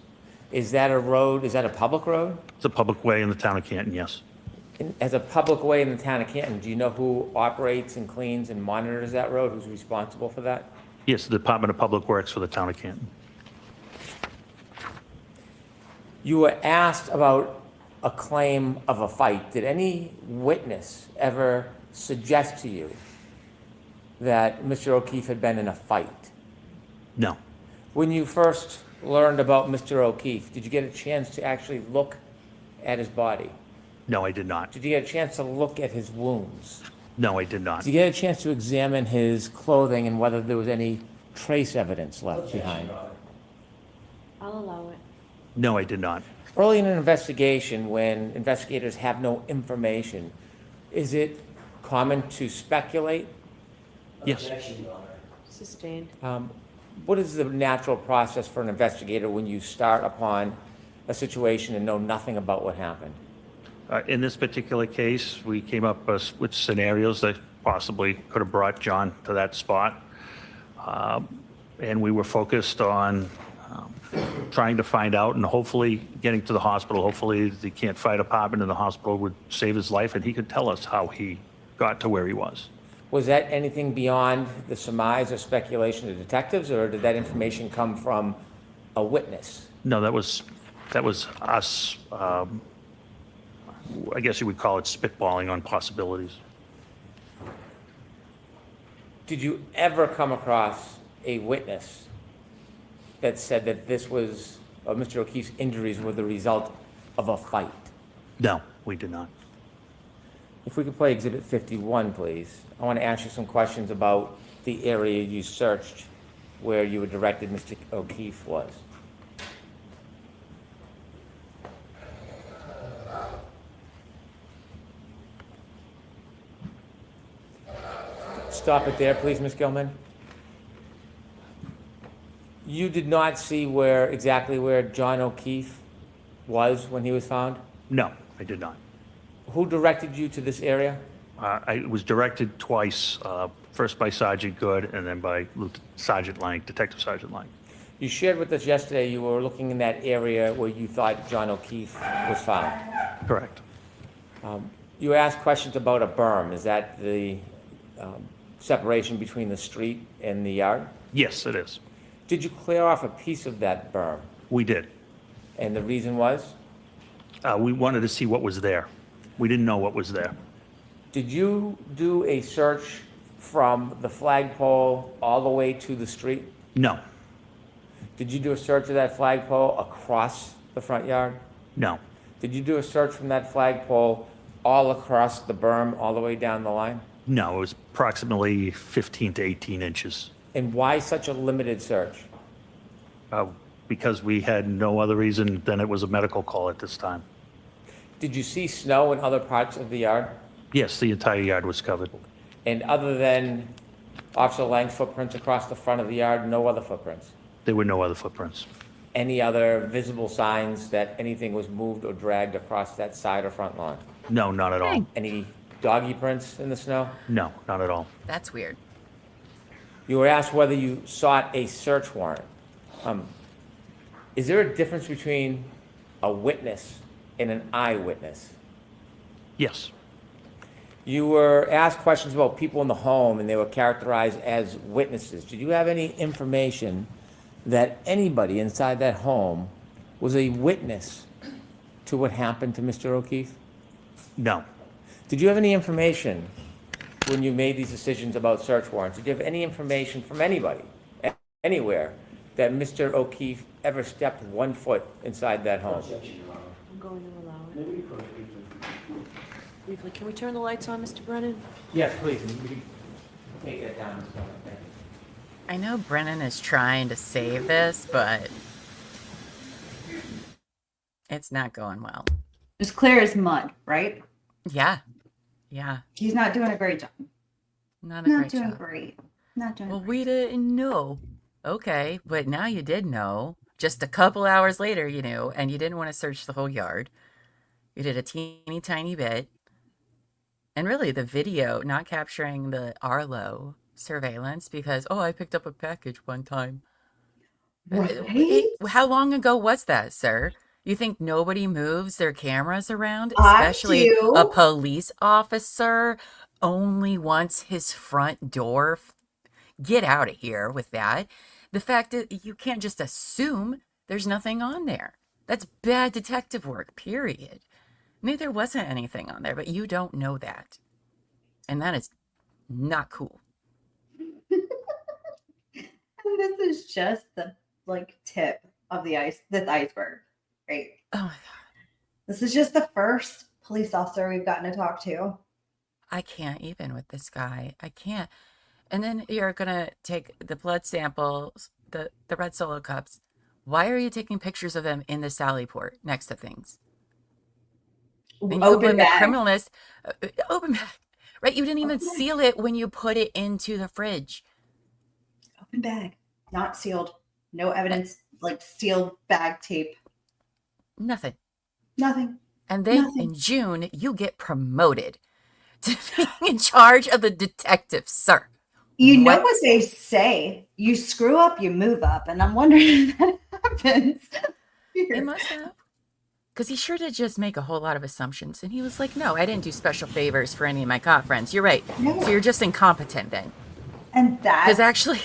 Is that a road, is that a public road? it's a public way in the town of Canton, yes. As a public way in the town of Canton, do you know who operates and cleans and monitors that road? Who's responsible for that? Yes, the Department of Public Works for the town of Canton. You were asked about a claim of a fight. Did any witness ever suggest to you that Mr. O'Keefe had been in a fight? No, When you first learned about Mr. O'Keefe, did you get a chance to actually look at his body? no, I did not. Did you get a chance to look at his wounds? No, I did not. Did you get a chance to examine his clothing and whether there was any trace evidence left behind? I'll allow it. No, I did not. Early in an investigation, when investigators have no information, is it common to speculate? Yes. Objection, Your Honor. Sustained. What is the natural process for an investigator when you start upon a situation and know nothing about what happened? In this particular case, we came up with scenarios that possibly could have brought John to that spot. And we were focused on trying to find out and hopefully getting to the hospital. Hopefully the Can't Fire Department in the hospital would save his life and he could tell us how he got to where he was. Was that anything beyond the surmise or speculation of detectives, or did that information come from a witness? No, that was us I guess you would call it spitballing on possibilities. Did you ever come across a witness that said that this was, Mr. O'Keefe's injuries were the result of a fight? No, we did not. If we could play Exhibit 51, please. I want to ask you some questions about the area you searched where you were directed Mr. O'Keefe was. Stop it there, please, Ms. Gilman. You did not see exactly where John O'Keefe was when he was found? No, I did not. Who directed you to this area? I was directed twice, first by Sergeant Good and then by Sergeant Lang, Detective Sergeant Lang. You shared with us yesterday you were looking in that area where you thought John O'Keefe was found. Correct. You asked questions about a berm. Is that the separation between the street and the yard? Yes, it is. Did you clear off a piece of that berm? We did. And the reason was? We wanted to see what was there. We didn't know what was there. Did you do a search from the flagpole all the way to the street? No, Did you do a search of that flagpole across the front yard? no, Did you do a search from that flagpole all across the berm, all the way down the line? no. It was approximately 15 to 18 inches. And why such a limited search? Because we had no other reason than it was a medical call at this time. Did you see snow in other parts of the yard? Yes, the entire yard was covered. And other than Officer Lang's footprints across the front of the yard, no other footprints? There were no other footprints. Any other visible signs that anything was moved or dragged across that side or front lawn? No, not at all. Any doggy prints in the snow? No, not at all. That's weird. You were asked whether you sought a search warrant. Is there a difference between a witness and an eyewitness? Yes, You were asked questions about people in the home, and they were characterized as witnesses. Did you have any information that anybody inside that home was a witness to what happened to Mr. O'Keefe? no, Did you have any information when you made these decisions about search warrants? Did you have any information from anybody, anywhere, that Mr. O'Keefe ever stepped 1 foot inside that home? I'm going to allow it. Briefly, can we turn the lights on, Mr. Brennan? Yes, please. We can take that down. I know Brennan is trying to save this, but it's not going well. It's clear as mud, right? Yeah. Yeah. He's not doing a great job. Not a Not great doing job. great. Not doing Well, great. we didn't know. Okay, but now you did know. Just a couple hours later, you knew, and you didn't want to search the whole yard. You did a teeny tiny bit. And really, the video not capturing the Arlo surveillance because, oh, I picked up a package one time. Right? How long ago was that, sir? You think nobody moves their cameras around, I especially do. a police officer only wants his front door? Get out of here with that. The fact that you can't just assume there's nothing on there. That's bad detective work, period. Maybe there wasn't anything on there, but you don't know that. And that is not cool. And this is just the tip of the iceberg, right? Oh my God. This is just the first police officer we've gotten to talk to. I can't even with this guy. I can't. And then you're going to take the blood samples, the red Solo cups. Why are you taking pictures of them in the Sally port next to things? And you Open blame the bag. criminalist. Open bag. Right? You didn't even seal it when you put it into the fridge. Open bag. Not sealed. No evidence, sealed bag tape. Nothing. Nothing. And then Nothing. in June, you get promoted to being in charge of the detective, sir. You know What? what they say. You screw up, you move up. And I'm wondering if that happens. He must have. Because he sure did just make a whole lot of assumptions. And he was like, no, I didn't do special favors for any of my cop friends. You're right. No. So you're just incompetent then. And Because that actually,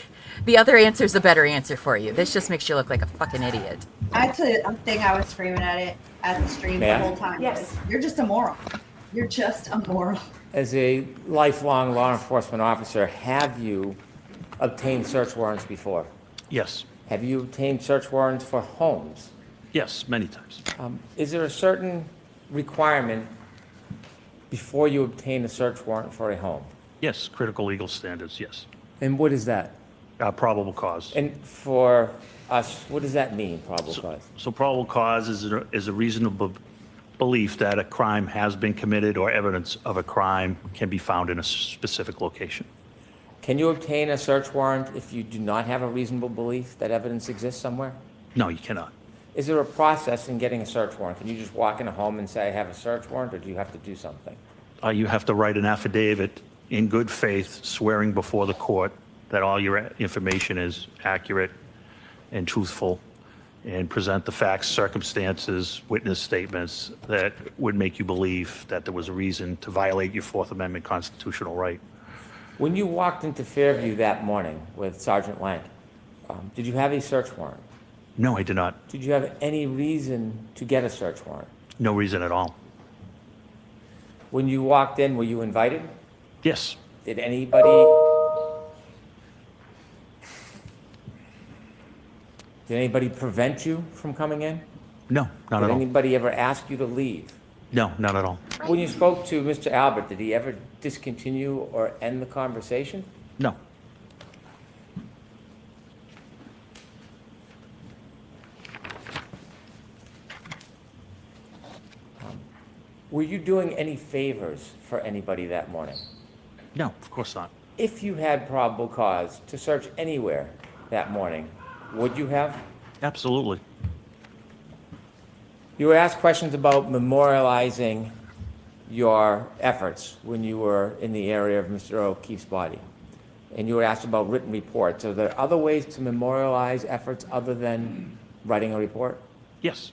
The other answer is a better answer for you. This just makes you look like a fucking idiot. I tell you, one thing I was screaming at the stream May I? the whole time. Yes. Was, you're just a moron. You're just a moron. As a lifelong law enforcement officer, have you obtained search warrants before? Yes, Have you obtained search warrants for homes? yes, many times. Is there a certain requirement before you obtain a search warrant for a home? Yes, critical legal standards, yes. And what is that? Probable cause. And for us, what does that mean, probable cause? So probable cause is a reasonable belief that a crime has been committed or evidence of a crime can be found in a specific location. Can you obtain a search warrant if you do not have a reasonable belief that evidence exists somewhere? No, you cannot. Is there a process in getting a search warrant? Can you just walk in a home and say, I have a search warrant, or do you have to do something? You have to write an affidavit in good faith, swearing before the court that all your information is accurate and truthful, and present the facts, circumstances, witness statements that would make you believe that there was a reason to violate your Fourth Amendment constitutional right. When you walked into Fairview that morning with Sergeant Lank, did you have a search warrant? No, I did not. Did you have any reason to get a search warrant? No reason at all. When you walked in, were you invited? Yes, Did anybody prevent you from coming in? no, not Did at all. anybody ever ask you to leave? No, not at all. When you spoke to Mr. Albert, did he ever discontinue or end the conversation? No, Were you doing any favors for anybody that morning? no, of course not. If you had probable cause to search anywhere that morning, would you have? Absolutely. You were asked questions about memorializing your efforts when you were in the area of Mr. O'Keefe's body. And you were asked about written reports. Are there other ways to memorialize efforts other than writing a report? Yes,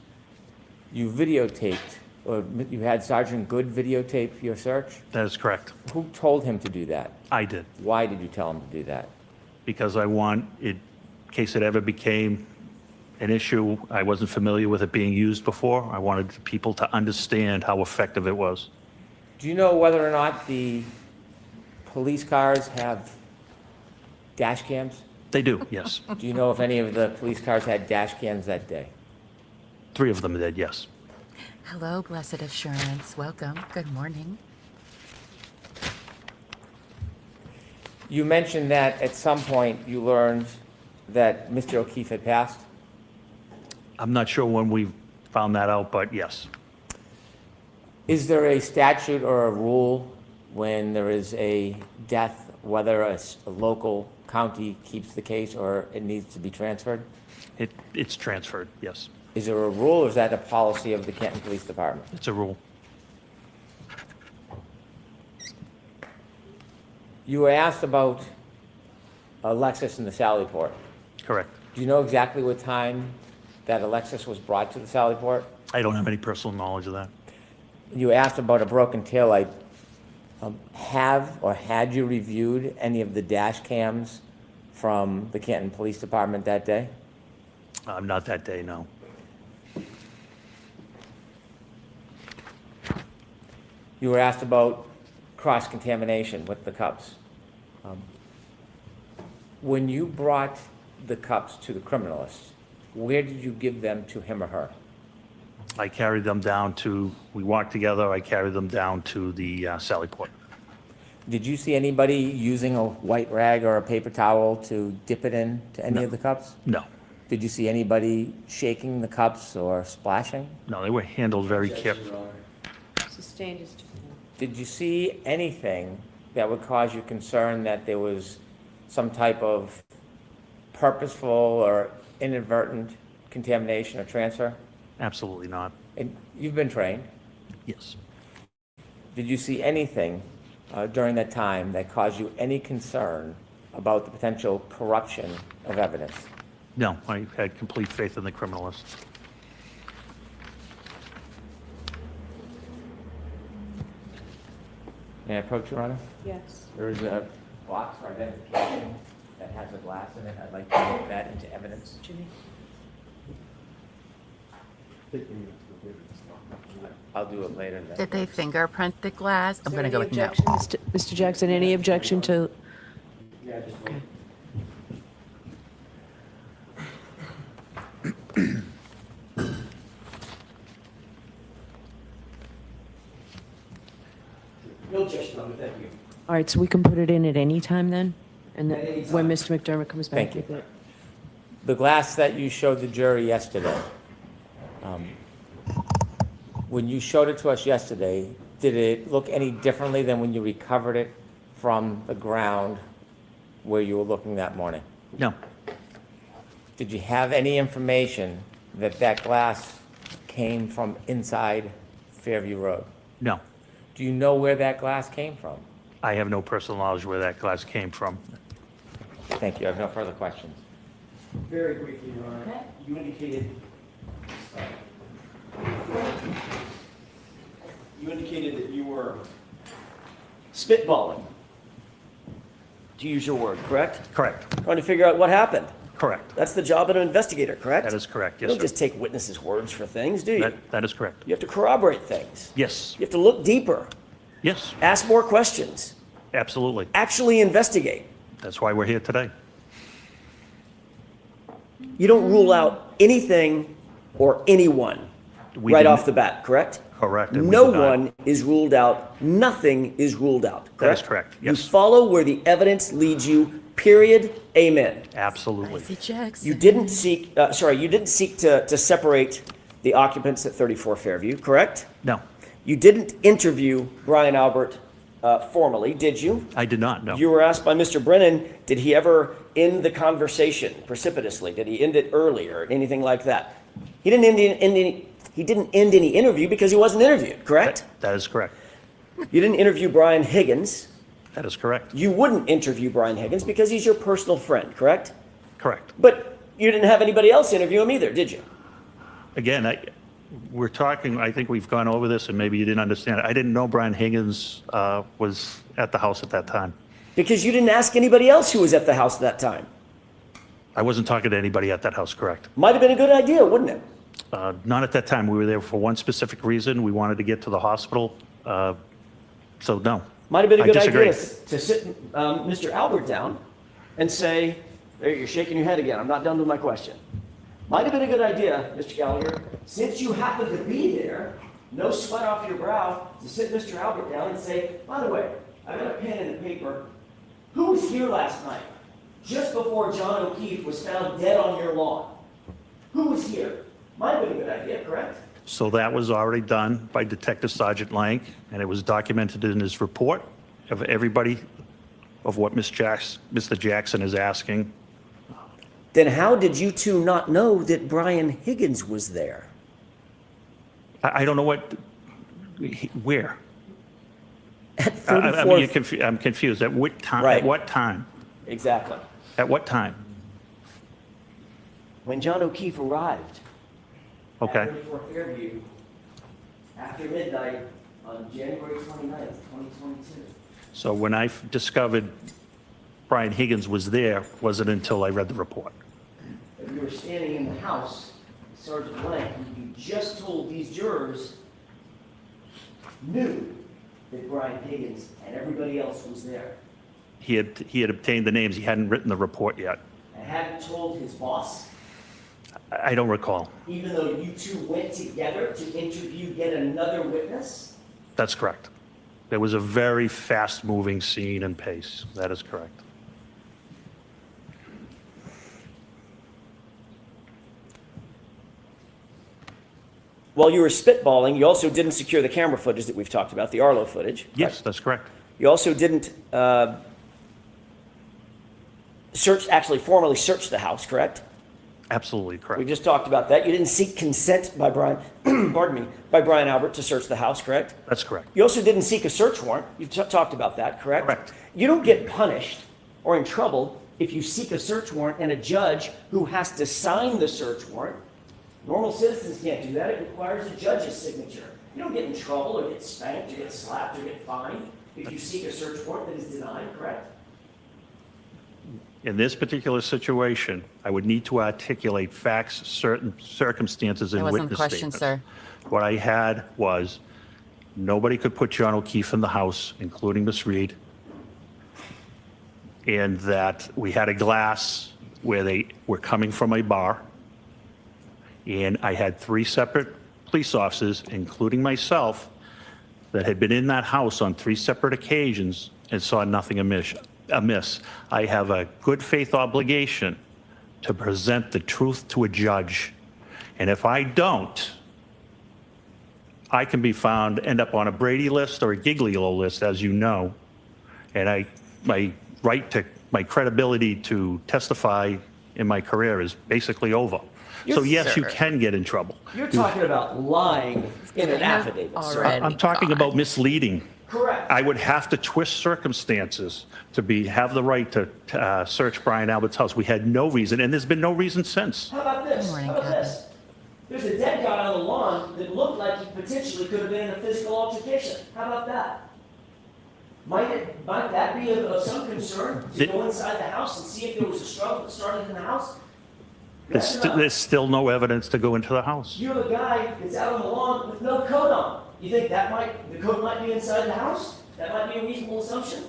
You videotaped, or you had Sergeant Good videotape your search? that is correct. Who told him to do that? I did, Why did you tell him to do that? because I want it, in case it ever became an issue, I wasn't familiar with it being used before. I wanted people to understand how effective it was. Do you know whether or not the police cars have dash cams? They do, yes. Do you know if any of the police cars had dash cams that day? 3 of them did, yes. Hello, blessed assurance. Welcome. Good morning. You mentioned that at some point you learned that Mr. O'Keefe had passed. I'm not sure when we found that out, but yes. Is there a statute or a rule when there is a death, whether a local county keeps the case or it needs to be transferred? It's transferred, yes. Is there a rule, or is that a policy of the Canton Police Department? It's a rule. You were asked about Alexis and the Sallyport. Correct. Do you know exactly what time that Alexis was brought to the Sallyport? I don't have any personal knowledge of that. You were asked about a broken taillight. Have or had you reviewed any of the dash cams from the Canton Police Department that day? Not that day, no. You were asked about cross-contamination with the cups. When you brought the cups to the criminalist, where did you give them to him or her? I carried them down to, we walked together, I carried them down to the Sallyport. Did you see anybody using a white rag or a paper towel to dip it in to any of the cups? No, Did you see anybody shaking the cups or splashing? no, they were handled very carefully. Sustained is. Did you see anything that would cause you concern that there was some type of purposeful or inadvertent contamination or transfer? Absolutely not. And you've been trained. Yes. Did you see anything during that time that caused you any concern about the potential corruption of evidence? No, I had complete faith in the criminalist. May I approach, Your Honor? Yes. There is a box for identification that has a glass in it. I'd like to get that into evidence, Jimmy. I'll do it later then. Did they fingerprint the glass? I'm Is there going to go any with no. objection? Mr. Jackson, any objection to, Yeah, just wait. No objection, thank you. all right, so we can put it in at any time then? And then At any when time. Mr. McDermott comes back Thank you. with it? The glass that you showed the jury yesterday, when you showed it to us yesterday, did it look any differently than when you recovered it from the ground where you were looking that morning? No, Did you have any information that that glass came from inside Fairview Road? no. Do you know where that glass came from? I have no personal knowledge where that glass came from. Thank you. I have no further questions. Very briefly, Your Honor, you indicated that you were spitballing, to use your word, correct? Correct, Trying to figure out what happened. correct. That's the job of an investigator, correct? That is correct, You yes, don't sir. just take witnesses' words for things, do you? That is correct. You have to corroborate things. Yes, You have to look deeper, yes, ask more questions, absolutely. actually investigate. That's why we're here today. You don't rule out anything or anyone We right didn't- off the bat, correct? Correct. and we No did not. one is ruled out. Nothing is ruled out, That is correct? correct, yes. You follow where the evidence leads you, period, amen. Absolutely. Icy Jackson. You didn't seek to separate the occupants at 34 Fairview, correct? No, You didn't interview Brian Albert formally, did you? I did not, no. You were asked by Mr. Brennan, did he ever end the conversation precipitously? Did he end it earlier, anything like that? He didn't end any interview because he wasn't interviewed, correct? That is correct. You didn't interview Brian Higgins. That is correct. You wouldn't interview Brian Higgins because he's your personal friend, correct? Correct. But you didn't have anybody else interview him either, did you? Again, we're talking, I think we've gone over this and maybe you didn't understand it. I didn't know Brian Higgins was at the house at that time. Because you didn't ask anybody else who was at the house at that time. I wasn't talking to anybody at that house, correct? Might have been a good idea, wouldn't it? Not at that time. We were there for one specific reason. We wanted to get to the hospital. So no. Might have been a I good disagree. idea to sit Mr. Albert down and say, there, you're shaking your head again. I'm not done with my question. Might have been a good idea, Mr. Gallagher, since you happen to be there, no sweat off your brow, to sit Mr. Albert down and say, by the way, I got a pen and a paper. Who was here last night, just before John O'Keefe was found dead on your lawn? Who was here? Might have been a good idea, correct? So that was already done by Detective Sergeant Lank, and it was documented in his report of everybody of what Mr. Jackson is asking. Then how did you two not know that Brian Higgins was there? I don't know where. At I mean, 34th. I'm confused. At what time? Right. At what time? Exactly. At what time? When John O'Keefe arrived. Okay. At 34 Fairview, after midnight on January 29th, 2022. So when I discovered Brian Higgins was there, wasn't until I read the report. If you were standing in the house, Sergeant Blank, you just told these jurors, knew that Brian Higgins and everybody else was there. He had obtained the names. He hadn't written the report yet. And hadn't told his boss, I don't recall. even though you two went together to interview yet another witness? That's correct. There was a very fast-moving scene and pace. That is correct. While you were spitballing, you also didn't secure the camera footage that we've talked about, the Arlo footage. Yes, that's correct. You also didn't formally search the house, correct? Absolutely We correct. just talked about that. You didn't seek consent by Brian, pardon me, by Brian Albert to search the house, correct? That's correct. You also didn't seek a search warrant. You've talked about that, correct? Correct. You don't get punished or in trouble if you seek a search warrant and a judge who has to sign the search warrant. Normal citizens can't do that. It requires a judge's signature. You don't get in trouble or get spanked or get slapped or get fined if you seek a search warrant that is denied, correct? In this particular situation, I would need to articulate facts, certain circumstances, That and wasn't the witness question, statements. sir. What I had was, nobody could put John O'Keefe in the house, including Miss Reed, and that we had a glass where they were coming from a bar, and I had 3 separate police officers, including myself, that had been in that house on 3 separate occasions and saw nothing amiss. I have a good faith obligation to present the truth to a judge. And if I don't, I can be found, end up on a Brady list or a Giglio list, as you know. And my credibility to testify in my career is basically over. So yes, you Sir. can get in trouble. You're talking about lying in an Kind of affidavit, sir. already I'm talking about gone. misleading. Correct. I would have to twist circumstances to have the right to search Brian Albert's house. We had no reason, and there's been no reason since. How about this? Good morning, How about Kevin. this? There's a dead guy on the lawn that looked like he potentially could have been in a physical altercation. How about that? Might that be of some concern to go inside the house and see if there was a struggle that started in the house? Yes or no? There's still no evidence to go into the house. You're the guy that's out on the lawn with no coat on. You think the coat might be inside the house? That might be a reasonable assumption?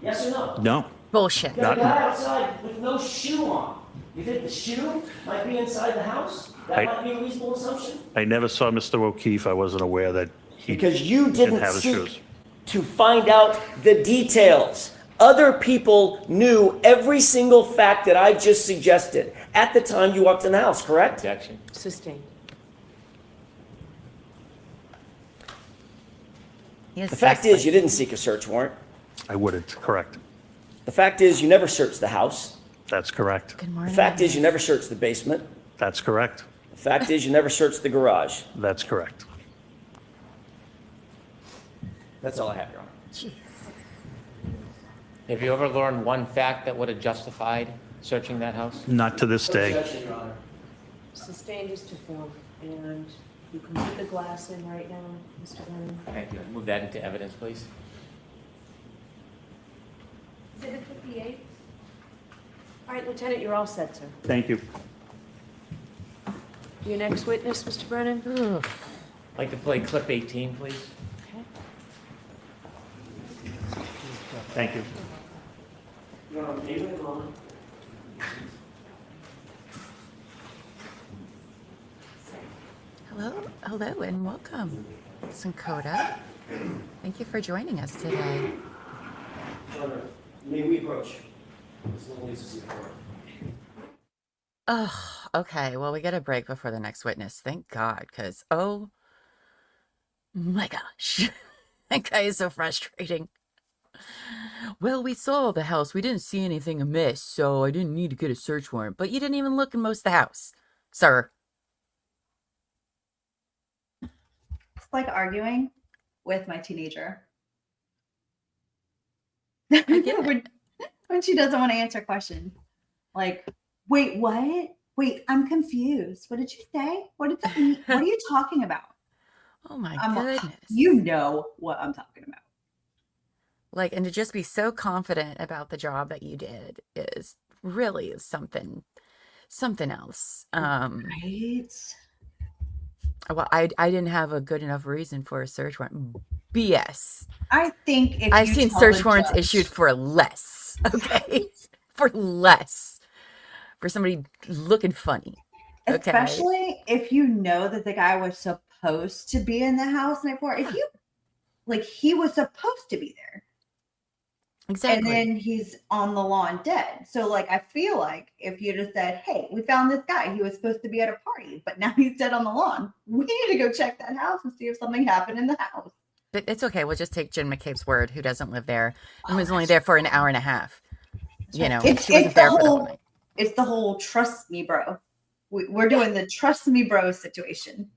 Yes or no? No. Bullshit. You got a guy outside with no shoe on. You think the shoe might be inside the house? That might be a reasonable assumption? I never saw Mr. O'Keefe. I wasn't aware that he Because you didn't didn't have his seek shoes. to find out the details. Other people knew every single fact that I just suggested at the time you walked in the house, correct? Objection. Sustained. The fact is, you didn't seek a search warrant. I wouldn't. Correct. The fact is, you never searched the house. That's correct. Good The morning. fact is, you never searched the basement. That's correct. The fact is, you never searched the garage. That's correct. That's all I have, Your Honor. Jeez. Have you ever learned one fact that would have justified searching that house? Not to this day. Objection, Your Honor. Sustained is to form, and you can put the glass in right now, Mr. Brennan. Thank you. Move that into evidence, please. Exhibit 58. All right, Lieutenant, you're all set, sir. Thank you. Your next witness, Mr. Brennan? I'd like to play clip 18, please. Okay. Thank you. Your Honor, may I wait a moment? Hello, and welcome, Sankoda. Thank you for joining us today. Your Honor, may we approach? Ms. Lisa's report. Oh, okay. Well, we get a break before the next witness. Thank God, because oh my gosh, that guy is so frustrating. Well, we saw the house. We didn't see anything amiss, so I didn't need to get a search warrant. But you didn't even look in most of the house, sir. It's like arguing with my teenager. I get it. when she doesn't want to answer a question. Like, wait, what? Wait, I'm confused. What did you say? What did that mean? What are you talking about? Oh my I'm like, goodness. you know what I'm talking about. Like, and to just be so confident about the job that you did is really something else. Right? Well, I didn't have a good enough reason for a search warrant. BS. I think if I've you seen tell search the warrants judge- issued for less. Okay, for less, for somebody looking funny. Okay. Especially if you know that the guy was supposed to be in the house night before. If you like, he was supposed to be there. Exactly. And then he's on the lawn dead. So, like, I feel like if you just said, hey, we found this guy. He was supposed to be at a party, but now he's dead on the lawn. We need to go check that house and see if something happened in the house. But it's okay. We'll just take Jen McCabe's word, who doesn't live there and was only there for an hour and a half. You know, It's she wasn't there for the whole night. It's the whole trust me, bro. We're doing the trust me, bro situation.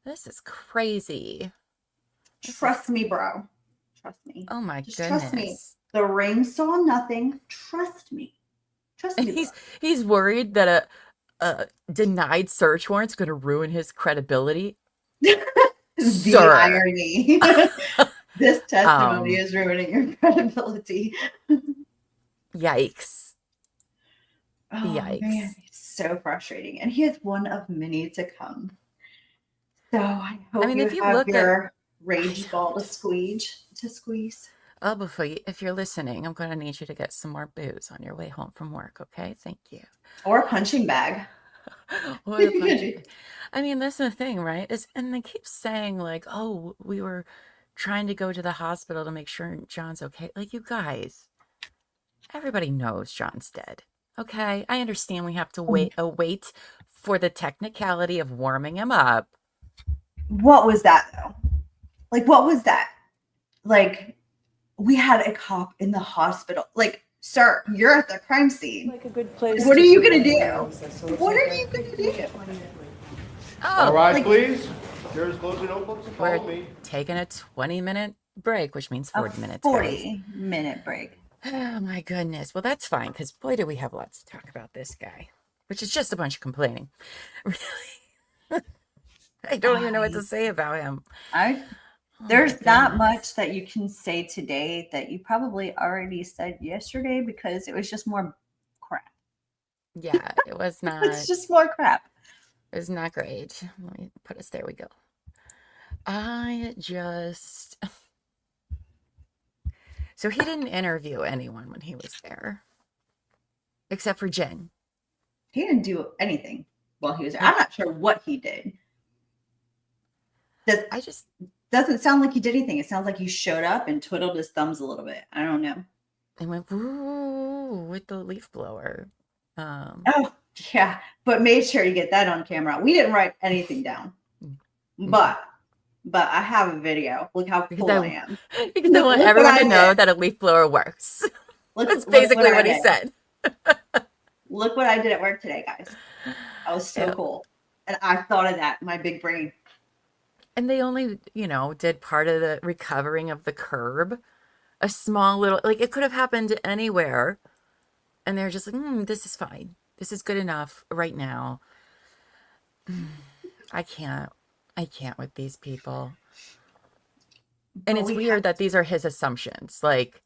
This is crazy. Trust me, bro. Trust me. Oh my Just goodness. trust me. The ring saw nothing. Trust me. Trust And me. he's worried that a denied search warrant's going to ruin his credibility. The Sir. irony. This testimony is ruining your credibility. Yikes. Oh man, Yikes. it's so frustrating. And he is one of many to come. So I I hope mean, you if you have look at, your I rage ball don't. to squeeze. Oh, before you, if you're listening, I'm going to need you to get some more booze on your way home from work, okay? Thank you. Or a punching bag. Or a punching bag. I mean, that's the thing, right? Is and they keep saying like, "Oh, we were trying to go to the hospital to make sure John's okay." Like, you guys, everybody knows John's dead. Okay? I understand we have to wait for the technicality of warming him up. What was that though? Like, what was that? Like, we had a cop in the hospital. Like, sir, you're at the crime scene. Like a good place. What to are you do gonna that. do? What are you gonna do? All Oh, rise, like- please. Chairs, close your notebooks and follow we're me. taking a 20-minute break, which means A 40 minutes, guys. 40-minute break. Oh my goodness. Well, that's fine because boy, do we have lots to talk about this guy, which is just a bunch of complaining. Really, I don't even know what to say about him. I Oh my There's not goodness. much that you can say today that you probably already said yesterday because it was just more crap. Yeah, it was not. It's just more crap. It was not great. Let me put us. There we go. I just. So he didn't interview anyone when he was there, except for Jen. He didn't do anything while he was there. I'm not sure what he did. I just. Doesn't sound like he did anything. It sounds like he showed up and twiddled his thumbs a little bit. I don't know. I went woo with the leaf blower. Oh, yeah. But made sure to get that on camera. We didn't write anything down. But I have a video. Look how Because cool I- I am. Because I want Look what everyone I to know did. that a leaf blower works. That's Look basically what I he did. said. Look what I did at work today, guys. That was so Yeah. cool. And I thought of that in my big brain. And they only, did part of the recovering of the curb. A small little, like it could have happened anywhere. And they're just like, this is fine. This is good enough right now. I can't with these people. And But it's we weird that these are his assumptions. Like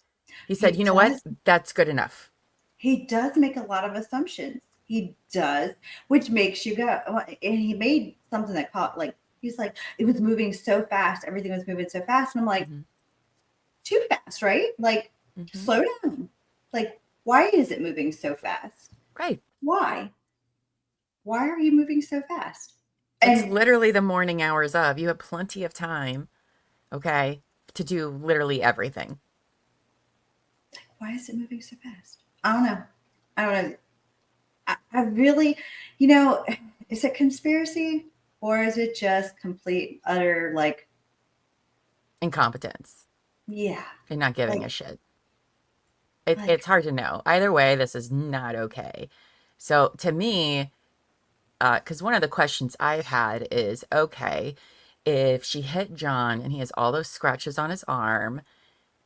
he said, He you know what? does. That's good enough. He does make a lot of assumptions. He does, which makes you go. And he made something that caught, like, he's like, it was moving so fast. Everything was moving so fast. And I'm like, Mhm. too fast, right? Like, Mhm. slow down. Like, why is it moving so fast? Right. Why? Why are you moving so fast? It's And literally the morning hours of. You have plenty of time, okay, to do literally everything. why is it moving so fast? I don't know. I really, is it conspiracy or is it just complete, utter, like, Incompetence yeah. and not giving Like- a shit. like- It's hard to know. Either way, this is not okay. So to me, because one of the questions I've had is, okay, if she hit John and he has all those scratches on his arm,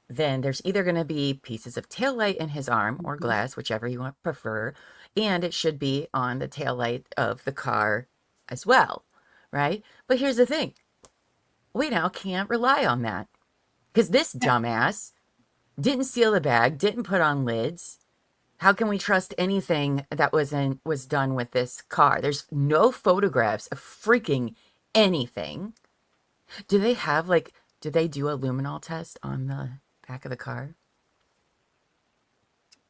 then there's either going to be pieces of taillight in his arm or glass, whichever you want prefer, and it should be on the taillight of the car as well, right? But here's the thing. We now can't rely on that because this dumbass didn't seal the bag, didn't put on lids. How can we trust anything that was done with this car? There's no photographs of freaking anything. Do they have did they do a luminol test on the back of the car?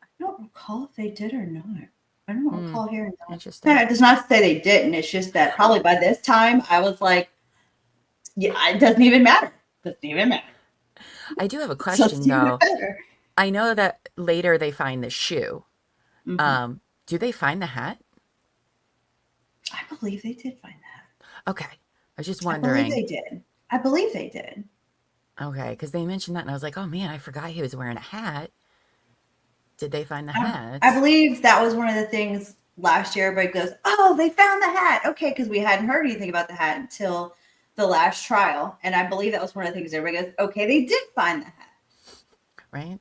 I don't recall if they did or not. I don't recall hearing that. Interesting. No, it does not say they didn't. It's just that probably by this time I was like, yeah, it doesn't even matter. Doesn't even matter. I do have a Doesn't question even though. matter. I know that later they find the shoe. Mhm. Do they find the hat? I believe they did find that. Okay. I was just I believe wondering. they did. I believe they did. Okay, because they mentioned that and I was like, oh man, I forgot he was wearing a hat. Did they find the hat? I believe that was one of the things last year. Everybody goes, "Oh, they found the hat." Okay, because we hadn't heard anything about the hat until the last trial, and I believe that was one of the things everybody goes, "Okay, they did find the hat." Right?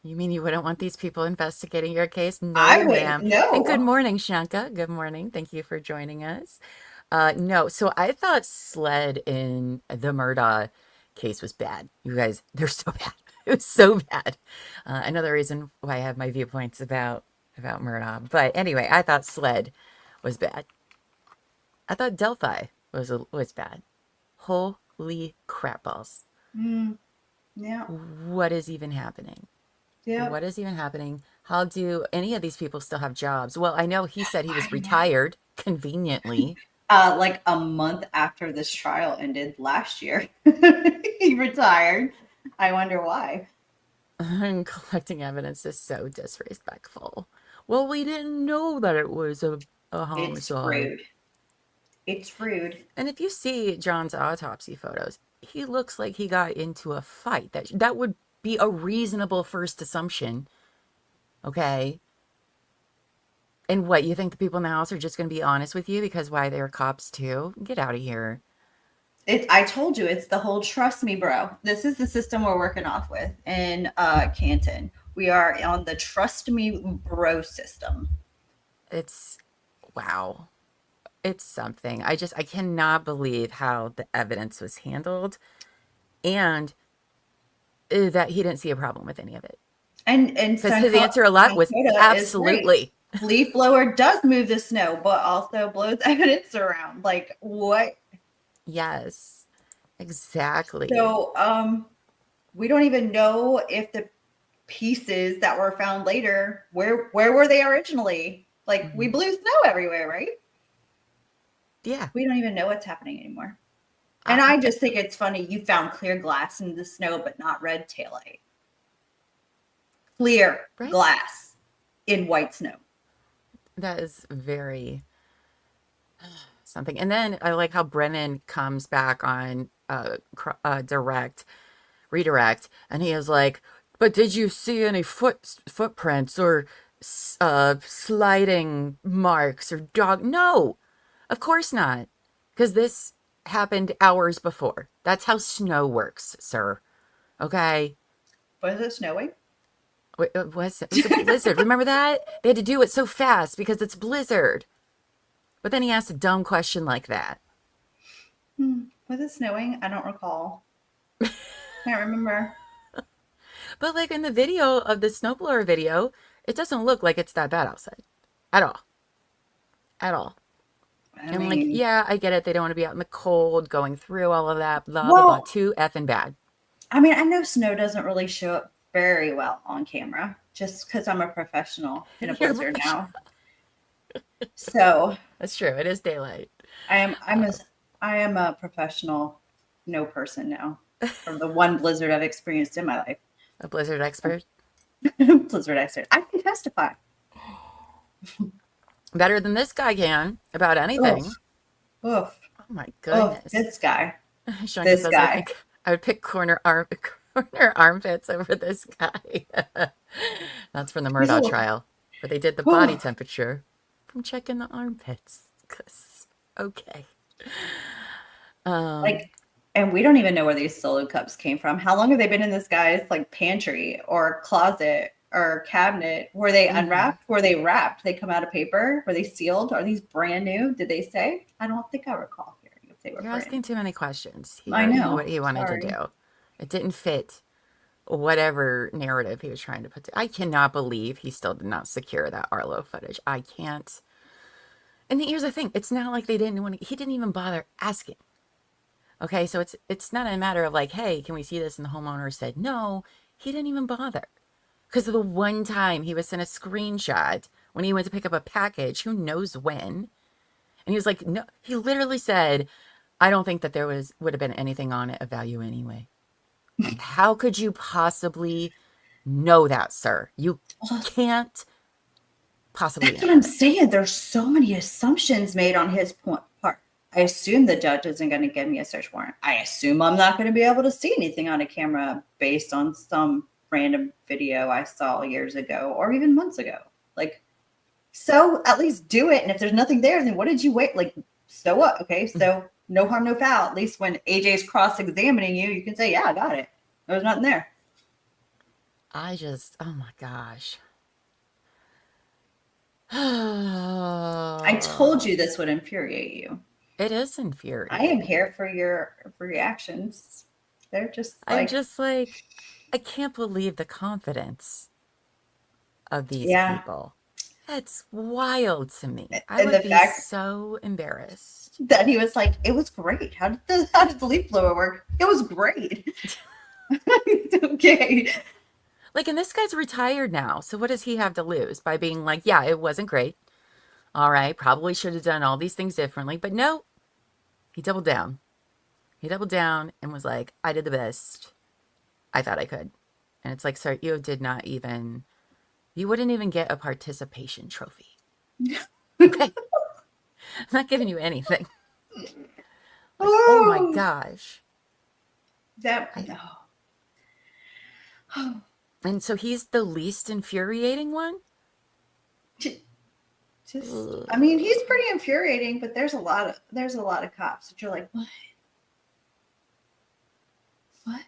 You mean you wouldn't want these people investigating your case? No, I wouldn't. ma'am. No. And good morning, Shanka. Good morning. Thank you for joining us. No, so I thought SLED in the Murdaugh case was bad. You guys, they're so bad. It was so bad. Another reason why I have my viewpoints about about Murdoch. But anyway, I thought Sled was bad. I thought Delphi was bad. Holy crap balls. Yeah. What is even happening? Yeah. What is even happening? How do any of these people still have jobs? Well, I know he said he was I know. retired conveniently. Like a month after this trial ended last year, he retired. I wonder why. And collecting evidence is so disrespectful. Well, we didn't know that it was a It's homicide. rude. It's rude. And if you see John's autopsy photos, he looks like he got into a fight. That would be a reasonable first assumption. Okay? And what, you think the people in the house are just going to be honest with you because why, they're cops too? Get out of here. I told you, it's the whole trust me, bro. This is the system we're working off with in Canton. We are on the trust me, bro system. It's, wow. It's something. I cannot believe how the evidence was handled and that he didn't see a problem with any of it. And because his answer a lot was absolutely. Leaf blower does move the snow, but also blows evidence around. Like what? Yes, exactly. So we don't even know if the pieces that were found later, where were they originally? Like we blew snow everywhere, right? Yeah. We don't even know what's happening anymore. And I just think it's funny you found clear glass in the snow, but not red taillight. Clear glass in white snow. That is very something. And then I like how Brennan comes back on redirect, and he is like, but did you see any footprints or sliding marks or dog? No, of course not. Because this happened hours before. That's how snow works, sir. Okay? Was it snowing? It was a blizzard. Remember that? They had to do it so fast because it's blizzard. But then he asked a dumb question like that. Was it snowing? I don't recall. Can't remember. But like in the video of the snowblower video, it doesn't look like it's that bad outside. At all. At all. I mean, like, yeah, I get it. They don't want to be out in the cold, going through all of that, blah, blah, blah. Too effing bad. I mean, I know snow doesn't really show up very well on camera, just because I'm a professional in a blizzard now. So that's true. It is daylight. I am a professional snow person now from the one blizzard I've experienced in my life. A blizzard expert? Blizzard expert. I can testify. Better than this guy can about anything. Oof. Oh my goodness. This guy. This guy. I would pick corner armpits over this guy. That's from the Murdoch trial, where they did the body temperature from checking the armpits. Okay. And we don't even know where these solo cups came from. How long have they been in this guy's like pantry or closet or cabinet? Were they unwrapped? Were they wrapped? They come out of paper? Were they sealed? Are these brand new? Did they say? I don't think I recall hearing if they were. You're asking too many questions. I know what he wanted to do. It didn't fit whatever narrative he was trying to put. I cannot believe he still did not secure that Arlo footage. I can't. And here's the thing: it's not like they didn't want to. He didn't even bother asking. Okay, so it's not a matter of like, hey, can we see this? And the homeowner said no. He didn't even bother. Because of the one time he was sent a screenshot when he went to pick up a package, who knows when. And he was like, no, he literally said, I don't think that there would have been anything on it of value anyway. How could you possibly know that, sir? You can't possibly. That's what I'm saying. There's so many assumptions made on his part. I assume the judge isn't going to give me a search warrant. I assume I'm not going to be able to see anything on a camera based on some random video I saw years ago or even months ago. Like, so at least do it. And if there's nothing there, then what did you wait? Like, so what? Okay, so no harm, no foul. At least when AJ's cross-examining you, you can say, yeah, I got it. There was nothing there. Oh my gosh. I told you this would infuriate you. It is infuriating. I am here for your reactions. They're just like, I'm just like, I can't believe the confidence of these people. That's wild to me. I And would the be fact so embarrassed. that he was like, it was great. How did the leaf blower work? It was great. Okay. Like, and this guy's retired now. So what does he have to lose by being like, yeah, it wasn't great. All right, probably should have done all these things differently. But no, he doubled down. He doubled down and was like, I did the best I thought I could. And it's like, sir, you did not even, you wouldn't even get a participation trophy. Okay. I'm not giving you anything. Like, oh my gosh. That And so he's the least infuriating one? just I mean, he's pretty infuriating, but there's a lot of cops that you're like, what? What?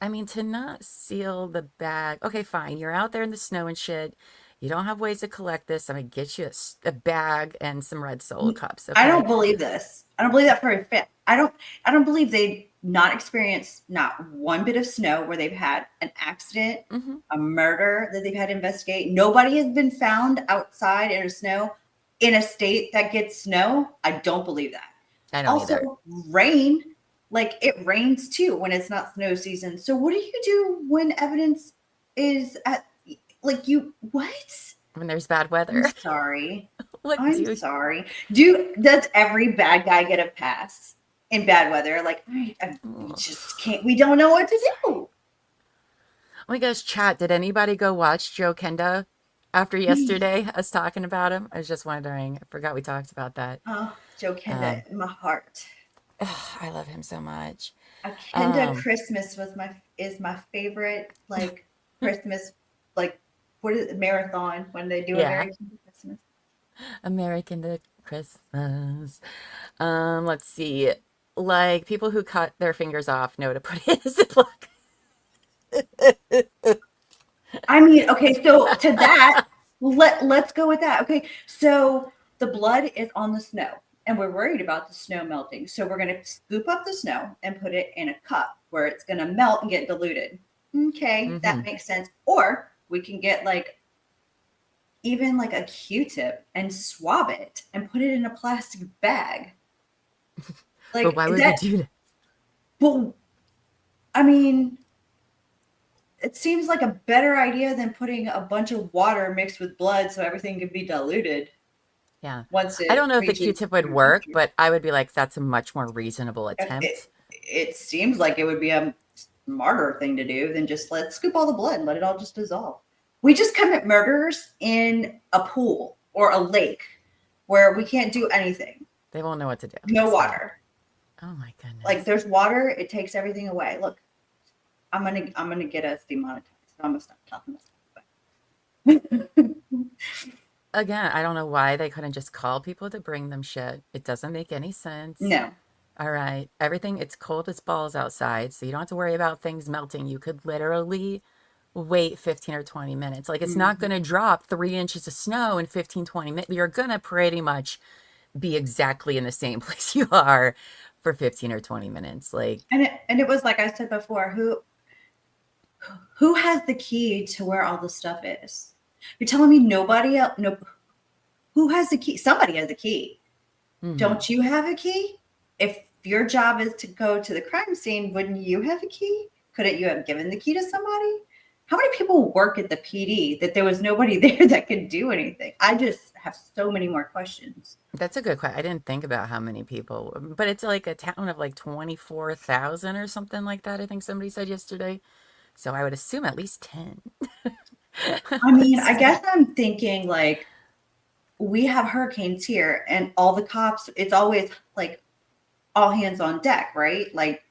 I mean, to not seal the bag. Okay, fine. You're out there in the snow and shit. You don't have ways to collect this. I'm going to get you a bag and some red Solo cups. Okay? I don't believe this. I don't believe that for a fact. I don't believe they not experienced not one bit of snow where they've had an accident, a murder that they've had to investigate. Nobody has been found outside in the snow in a state that gets snow. I don't believe that. I don't either. Also, rain. Like, it rains too when it's not snow season. So what do you do when evidence is at, like, you, what? When there's bad weather. I'm sorry. I'm sorry. Does every bad guy get a pass in bad weather? Like, I just can't, we don't know what to do. Oh my gosh, chat, did anybody go watch Joe Kenda after yesterday, us talking about him? I was just wondering. I forgot we talked about that. Oh, Joe Kenda in my heart. Oh, I love him so much. A Kenda Christmas is my favorite, like, Christmas, like, what is it, marathon when they do American Christmas. American to Christmas. Let's see. Like, people who cut their fingers off know to put it in a Ziploc. I mean, okay, so to that, let's go with that. Okay, so the blood is on the snow, and we're worried about the snow melting. So we're going to scoop up the snow and put it in a cup where it's going to melt and get diluted. Okay, that makes sense. Or we can get, like, even like a Q-tip and swab it and put it in a plastic bag. Like, but why would we do that? Well, I mean, it seems like a better idea than putting a bunch of water mixed with blood so everything could be diluted. Yeah. Once I don't know if the Q-tip would work, but I would be like, that's a much more reasonable attempt. It seems like it would be a smarter thing to do than just let's scoop all the blood and let it all just dissolve. We just commit murders in a pool or a lake where we can't do anything. They won't know what to do. No water. Oh my goodness. Like, there's water, it takes everything away. Look, I'm gonna get us demonetized. I'm gonna stop talking about it. Again, I don't know why they couldn't just call people to bring them shit. It doesn't make any sense. No. All right. Everything, it's cold as balls outside, so you don't have to worry about things melting. You could literally wait 15 or 20 minutes. Like, it's not going to drop 3 inches of snow in 15, 20 minutes. You're going to pretty much be exactly in the same place you are for 15 or 20 minutes. Like, and it was like I said before, who has the key to where all the stuff is? You're telling me nobody else? No. Who has the key? Somebody has the key. Don't you have a key? If your job is to go to the crime scene, wouldn't you have a key? Couldn't you have given the key to somebody? How many people work at the PD that there was nobody there that could do anything? I just have so many more questions. that's a good question. I didn't think about how many people, but it's like a town of like 24,000 or something like that. I think somebody said yesterday. So I would assume at least 10. I mean, I guess I'm thinking, like, we have hurricanes here and all the cops, it's always like all hands on deck, right? Like,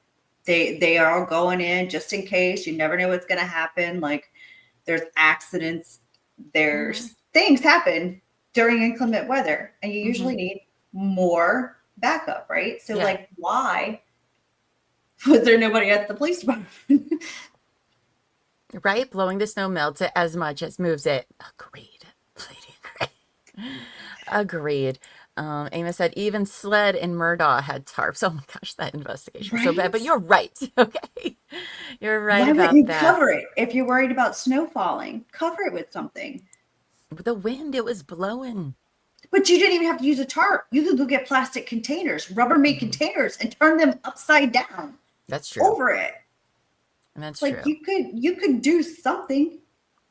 they are all going in just in case. You never know what's going to happen. Like, there's accidents, there's things happen during inclement weather, and you usually need more backup, right? So, like, why was there nobody at the police department? Right? Blowing the snow melts it as much as moves it. Agreed. Agreed. Amos said, even Sled and Murdaugh had tarps. Oh my gosh, that investigation was so bad. But you're right. Okay. You're right Why about wouldn't you that. cover it? If you're worried about snow falling, cover it with something. The wind, it was blowing. But you didn't even have to use a tarp. You could go get plastic containers, Rubbermaid containers, and turn them upside down That's true. over it. And that's Like true. you could do something.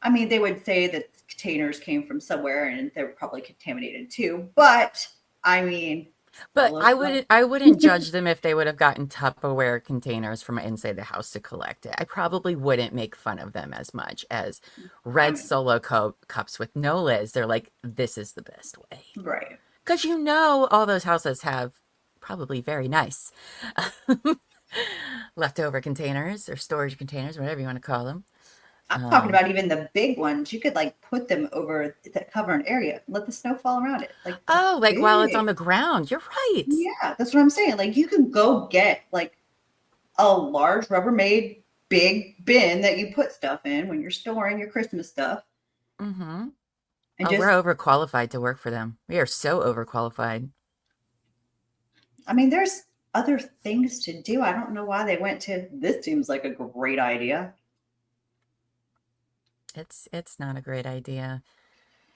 I mean, they would say that containers came from somewhere and they were probably contaminated too. But I mean, But still, I wouldn't judge them if they would have gotten Tupperware containers from inside the house to collect it. I probably wouldn't make fun of them as much as red Solo cups with no lids. They're like, this is the best way. right. Because you know all those houses have probably very nice leftover containers or storage containers, whatever you want to call them. I'm talking about even the big ones. You could like put them over that cover an area, let the snow fall around it. Like Oh, like while it's big. on the ground. You're right. Yeah, that's what I'm saying. Like you can go get like a large Rubbermaid big bin that you put stuff in when you're storing your Christmas stuff. Mm-hmm. And Oh, just, we're overqualified to work for them. We are so overqualified. I mean, there's other things to do. I don't know why they went to this. Seems like a great idea. It's not a great idea.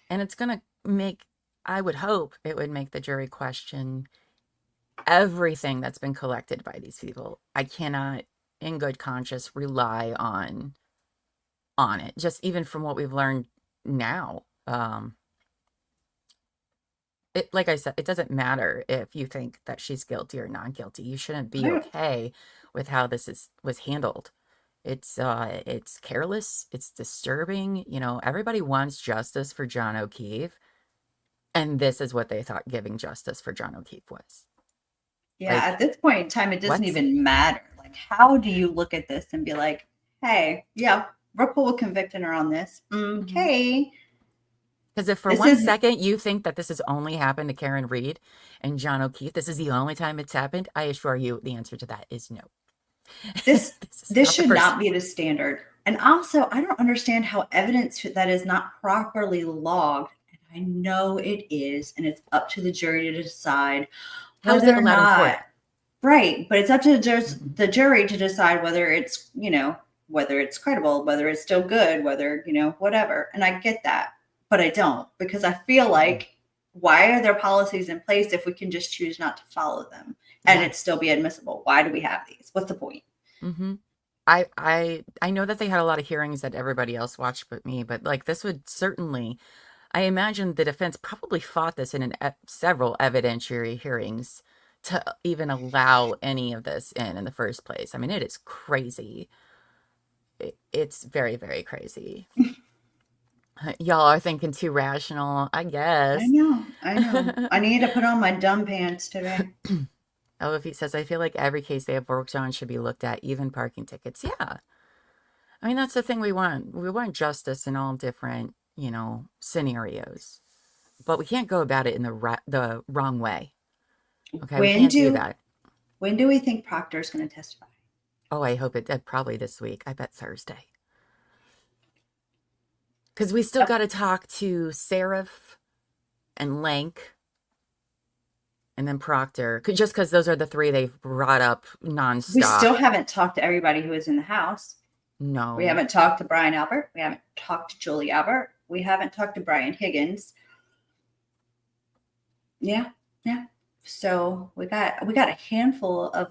And it's gonna make, I would hope it would make the jury question everything that's been collected by these people. I cannot in good conscience rely on it. Just even from what we've learned now. It, like I said, it doesn't matter if you think that she's guilty or not guilty. You shouldn't be Right. okay with how this was handled. It's careless, it's disturbing. You know, everybody wants justice for John O'Keefe, and this is what they thought giving justice for John O'Keefe was. Yeah, Like, at this point in time, it doesn't what? even matter. Like, how do you look at this and be like, hey, yeah, we're cool with convicting her on this. Okay. Because if for This one is second you think that this has only happened to Karen Reed and John O'Keefe, this is the only time it's happened, I assure you the answer to that is no. this This is this not the should first. not be the standard. And also, I don't understand how evidence that is not properly logged, and I know it is, and it's up to the jury to decide How is whether it or allowed in court? not. Right, but it's up to the jury to decide whether it's, whether it's credible, whether it's still good, whether, whatever. And I get that, but I don't, because I feel like, why are there policies in place if we can just choose not to follow them and Yeah. it still be admissible? Why do we have these? What's the point? Mm-hmm. I know that they had a lot of hearings that everybody else watched but me, but like this would certainly, I imagine the defense probably fought this in several evidentiary hearings to even allow any of this in the first place. I mean, it is crazy. It's very, very crazy. Y'all are thinking too rational, I guess. I know. I need to put on my dumb pants today. Oh, if he says, I feel like every case they have worked on should be looked at, even parking tickets. Yeah. I mean, that's the thing we want. We want justice in all different, scenarios. But we can't go about it in the wrong way. Okay, we can't do that. When do we think Proctor's going to testify? Oh, I hope it probably this week. I bet Thursday. Because we still got to talk to Seraph and Lank and then Proctor. Just because those are the three they've brought up nonstop. We still haven't talked to everybody who was in the house. No. We haven't talked to Brian Albert. We haven't talked to Julie Albert. We haven't talked to Brian Higgins. Yeah. So we got a handful of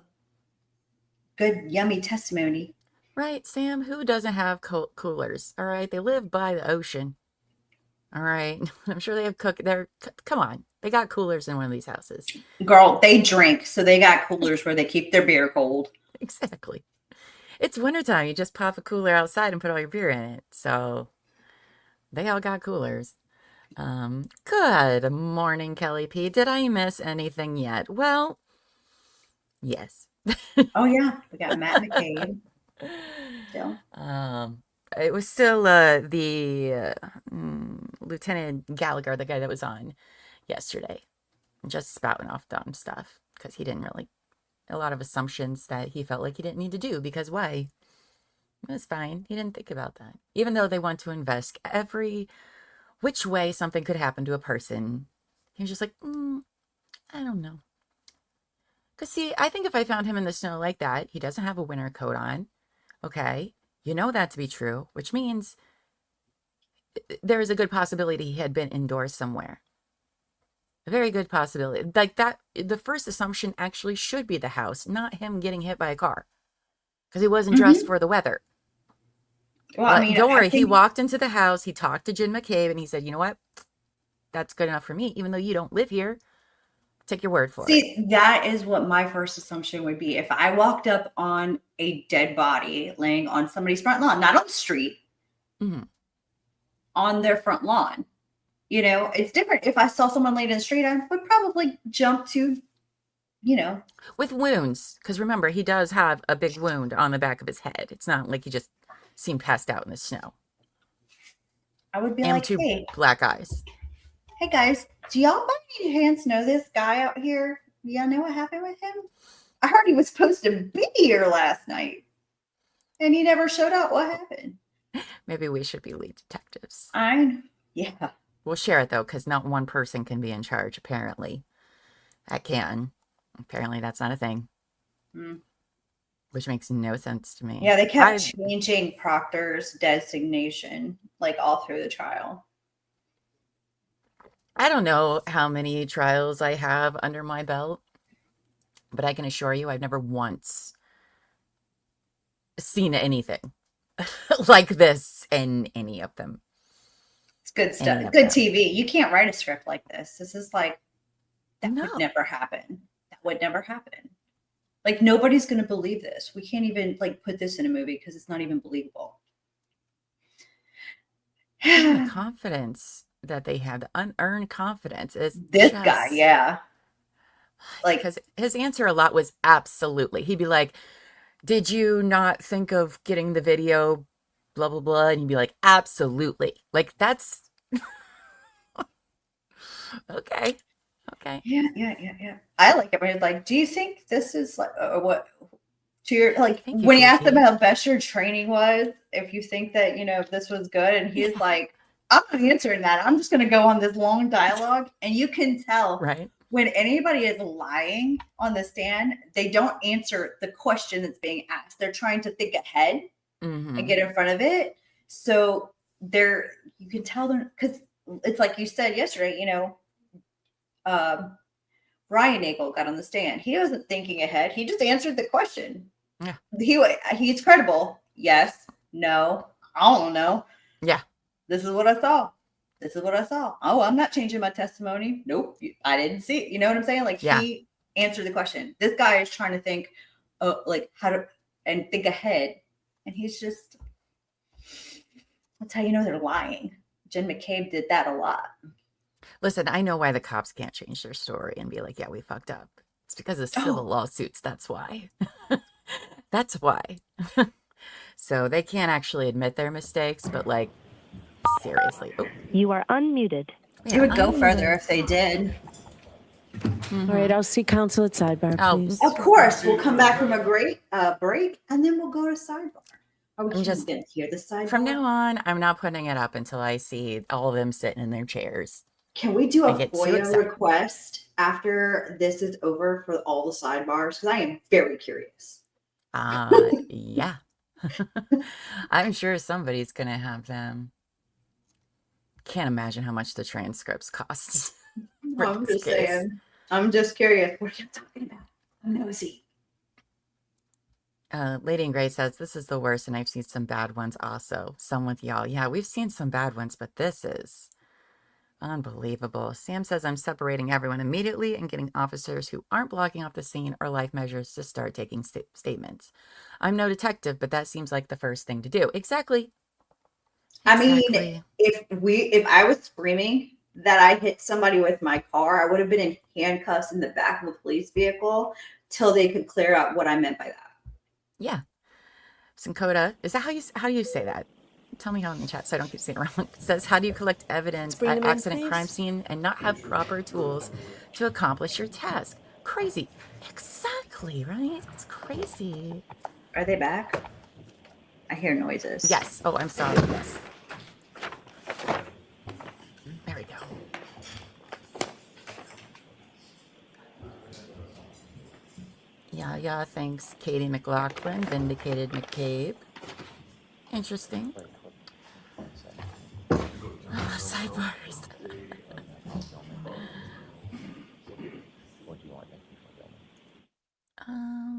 good, yummy testimony. Right, Sam? Who doesn't have coolers? All right, they live by the ocean. All right, I'm sure they have come on, they got coolers in one of these houses. Girl, they drink, so they got coolers where they keep their beer cold. Exactly. It's wintertime. You just pop a cooler outside and put all your beer in it. So they all got coolers. Good morning, Kelly P. Did I miss anything yet? Well, yes. Oh yeah, we got Matt McCabe. Still. It was still the Lieutenant Gallagher, the guy that was on yesterday, just spouting off dumb stuff because he didn't really, a lot of assumptions that he felt like he didn't need to do because why? It was fine. He didn't think about that. Even though they want to invest every which way something could happen to a person, he was just like, I don't know. Because see, I think if I found him in the snow like that, he doesn't have a winter coat on. Okay. You know that to be true, which means there is a good possibility he had been indoors somewhere. A very good possibility. Like that, the first assumption actually should be the house, not him getting hit by a car. Because he wasn't dressed for the weather. Well, But I mean, don't I worry, he think walked into the house, he talked to Jim McCabe, and he said, you know what? That's good enough for me. Even though you don't live here, take your word for it. See, that is what my first assumption would be. If I walked up on a dead body laying on somebody's front lawn, not on the street, Mhm. on their front lawn, you know, it's different. If I saw someone laid in the street, I would probably jump to, you know, With wounds, because remember, he does have a big wound on the back of his head. It's not like he just seemed passed out in the snow. I would be And like, two hey, black eyes. hey guys, do y'all by any chance know this guy out here? Y'all know what happened with him? I heard he was supposed to be here last night and he never showed up. What happened? Maybe we should be lead detectives. Yeah. We'll share it, though, because not one person can be in charge, apparently. I can. Apparently, that's not a thing. Mm. Which makes no sense to me. Yeah, they kept changing Proctor's designation like all through the trial. I don't know how many trials I have under my belt, but I can assure you I've never once seen anything like this in any of them. It's good Any stuff. of Good them. TV. You can't write a script like this. This is like, that No. would never happen. That would never happen. Like, nobody's going to believe this. We can't even like put this in a movie because it's not even believable. Even the confidence that they have, the unearned confidence is This just, guy, yeah. Like, because his answer a lot was absolutely. He'd be like, did you not think of getting the video, blah, blah, blah? And you'd be like, absolutely. Like, that's okay. Okay. yeah. I like it when it's like, do you think this is like what to your like Thank you, when he asked Kiki. him how best your training was, if you think that you know if this was good, and he's like, I'm not answering that. I'm just gonna go on this long dialogue, and you can tell Right. when anybody is lying on the stand, they don't answer the question that's being asked. They're trying to think ahead Mm-hmm. and get in front of it. So they're you can tell them because it's like you said yesterday, you know. Ryan Nagel got on the stand. He wasn't thinking ahead. He just answered the question. Yeah. He's credible. Yes. No. I don't know. Yeah. This is what I saw. This is what I saw. Oh, I'm not changing my testimony. Nope. I didn't see it. You know what I'm saying? Like Yeah. he answered the question. This guy is trying to think, like how to and think ahead, and he's just. That's how you know they're lying. Jen McCabe did that a lot. Listen, I know why the cops can't change their story and be like, yeah, we fucked up. It's because of civil lawsuits. That's why. That's why. So they can't actually admit their mistakes, but like, seriously. Oh, You are unmuted. It would go further if they did. All right, I'll see counsel at sidebar, Oh, please. Of course, we'll come back from a great break, and then we'll go to sidebar. Are we just- going to hear the sidebar? From now on, I'm not putting it up until I see all of them sitting in their chairs. Can we do I a get too FOIA excited. request after this is over for all the sidebars? Because I am very curious. Yeah. I'm sure somebody's going to have them. Can't imagine how much the transcripts cost. for I'm this just case. saying. I'm just curious. What are you talking about? I'm nosy. Lady in Gray says, this is the worst, and I've seen some bad ones also. Some with y'all. Yeah, we've seen some bad ones, but this is unbelievable. Sam says, I'm separating everyone immediately and getting officers who aren't blocking off the scene or life measures to start taking statements. I'm no detective, but that seems like the first thing to do. Exactly. I mean, Exactly. if I was screaming that I hit somebody with my car, I would have been in handcuffs in the back of a police vehicle till they could clear out what I meant by that. Yeah. Sincoda, is that how do you say that? Tell me how in the chat so I don't keep saying it wrong. It says, how do you collect evidence bring at them in, accident crime please. scene and not have proper tools to accomplish your task? Crazy. Exactly, right? It's crazy. Are they back? I hear noises. Yes. Oh, I'm sorry. Yes. There we go. Yeah, thanks, Katie McLaughlin. Vindicated McCabe. Interesting. Sidebars.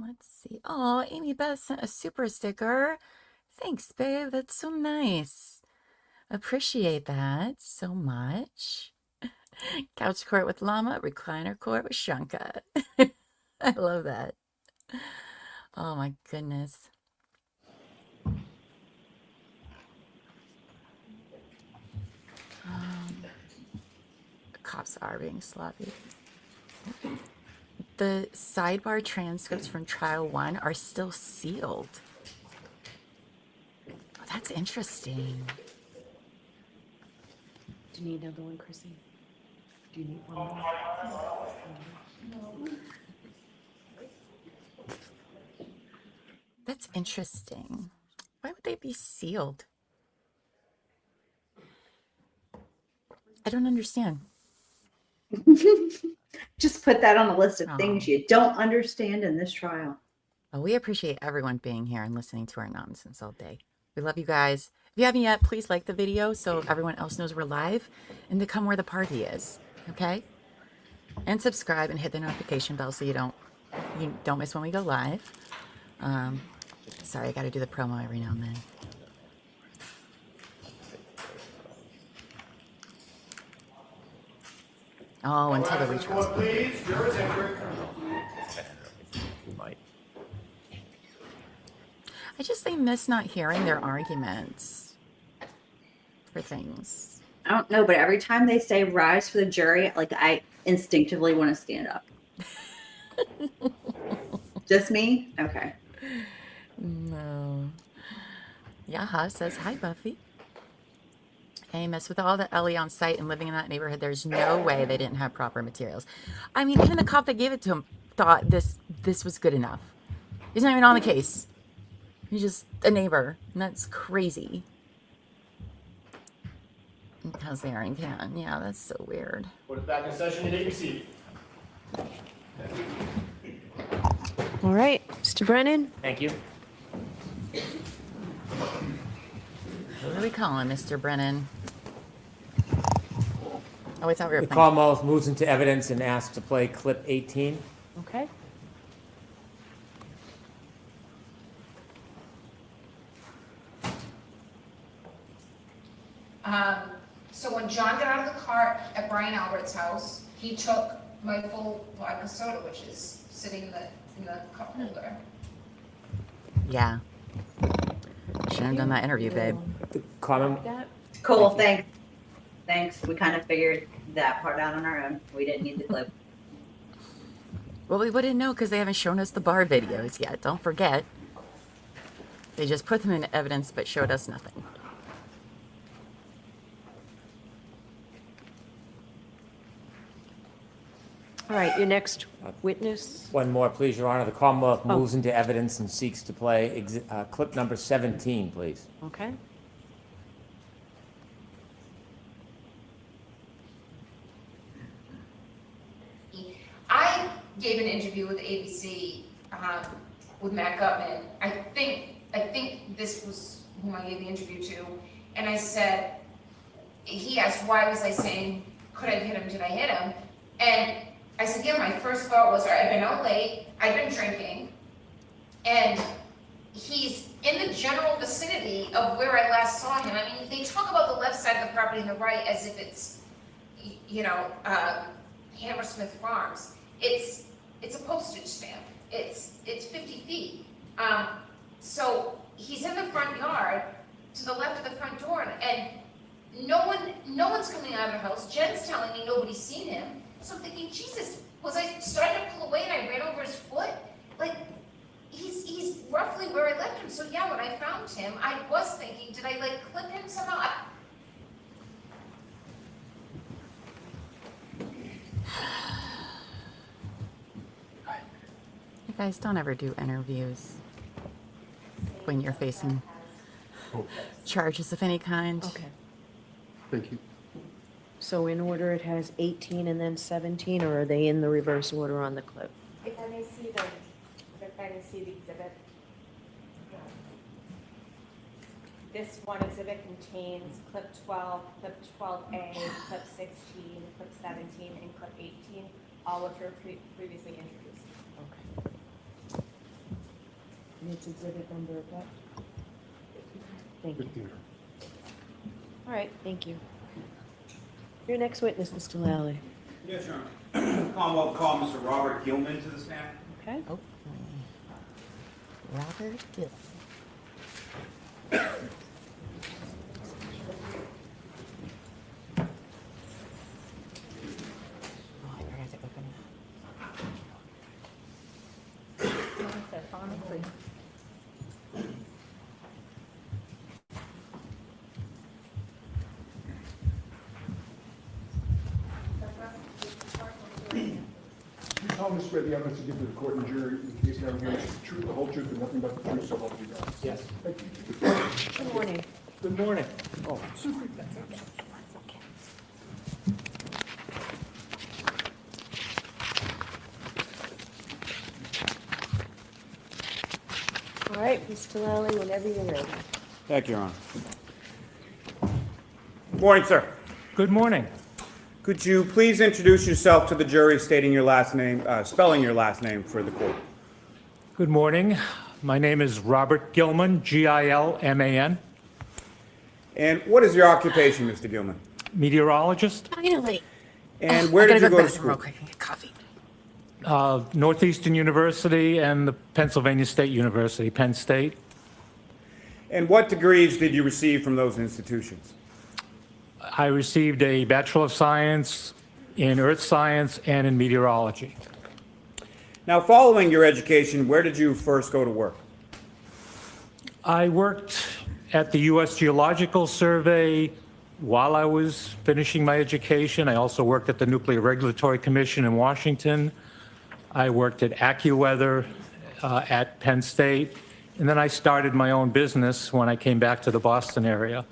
Let's see. Oh, Amy Beth sent a super sticker. Thanks, babe. That's so nice. Appreciate that so much. Couch court with Llama, recliner court with Shanka. I love that. Oh my goodness. The cops are being sloppy. The sidebar transcripts from trial 1 are still sealed. Oh, that's interesting. Do you need another one, Chrissy? Do you need one more? That's interesting. Why would they be sealed? I don't understand. Just put that on the list of Aw. things you don't understand in this trial. Well, we appreciate everyone being here and listening to our nonsense all day. We love you guys. If you haven't yet, please like the video so everyone else knows we're live and to come where the party is. Okay? And subscribe and hit the notification bell so you don't miss when we go live. Sorry, I got to do the promo every now and then. Oh, until the retrials. Please, jurors enter. I just they miss not hearing their arguments for things. I don't know, but every time they say rise for the jury, like I instinctively want to stand up. Just me? Okay. No. Yaha says, hi, Buffy. Amos, with all the Ellie on site and living in that neighborhood, there's no way they didn't have proper materials. I mean, even the cop that gave it to him thought this was good enough. He's not even on the case. He's just a neighbor, and that's crazy. Because they are in Canton. Yeah, that's so weird. Put it back in session at ABC. All right, Mr. Brennan. Thank you. What do we call him, Mr. Brennan? Oh, I thought we were The playing. Commonwealth moves into evidence and asks to play clip 18. Okay. So when John got out of the car at Brian Albert's house, he took my full vodka soda, which is sitting in the cup holder. Yeah. Shouldn't have done that interview, babe. The common, Cool, thanks. Thanks. We kind of figured that part out on our own. We didn't need the clip. Well, we wouldn't know because they haven't shown us the bar videos yet. Don't forget. They just put them in evidence but showed us nothing. All right, your next witness. one more, please, Your Honor. The Commonwealth moves into evidence and seeks to play clip number 17, please. Okay. I gave an interview with ABC with Matt Gutman. I think this was whom I gave the interview to, and I said, he asked why was I saying, could I hit him, did I hit him? And I said, yeah, my first thought was, I've been out late, I've been drinking, and he's in the general vicinity of where I last saw him. I mean, they talk about the left side of the property and the right as if it's, Hammersmith Farms. It's a postage stamp. It's 50 feet. So he's in the front yard to the left of the front door, and no one's coming out of the house. Jen's telling me nobody's seen him. So I'm thinking, Jesus, was I starting to pull away and I ran over his foot? Like, he's roughly where I left him. So yeah, when I found him, I was thinking, did I clip him somehow? You guys don't ever do interviews when you're facing charges of any kind. Okay. Thank you. So in order, it has 18 and then 17, or are they in the reverse order on the clip? If I may see the exhibit. This one exhibit contains clip 12, clip 12A, clip 16, clip 17, and clip 18, all which were previously introduced. Okay. And it's exhibit number what? Thank you. 15. All right, thank you. Your next witness, Mr. Lally. Yes, Your Honor. Commonwealth call Mr. Robert Gilman to the stand. Okay. Oh. Robert Gill. Oh, I forgot to open it. Please. Thomas swear the evidence to give to the court and jury in the case now reveals the truth, the whole truth, and nothing but the truth, so help you God. Yes. Thank you. Good morning. Good morning. Oh, super. All right, Mr. Lally, whenever you're ready. Thank you, Your Honor. Good morning, sir. Good morning. Could you please introduce yourself to the jury, stating your last name, spelling your last name for the court? Good morning. My name is Robert Gilman, Gilman, And what is your occupation, Mr. Gilman? meteorologist, Finally. And where did you go to Real school? quick and get coffee. Northeastern University and the Pennsylvania State University, Penn State. And what degrees did you receive from those institutions? I received a Bachelor of Science in Earth Science and in Meteorology. Now, following your education, where did you first go to work? I worked at the U.S. Geological Survey while I was finishing my education. I also worked at the Nuclear Regulatory Commission in Washington. I worked at AccuWeather at Penn State. And then I started my own business when I came back to the Boston area,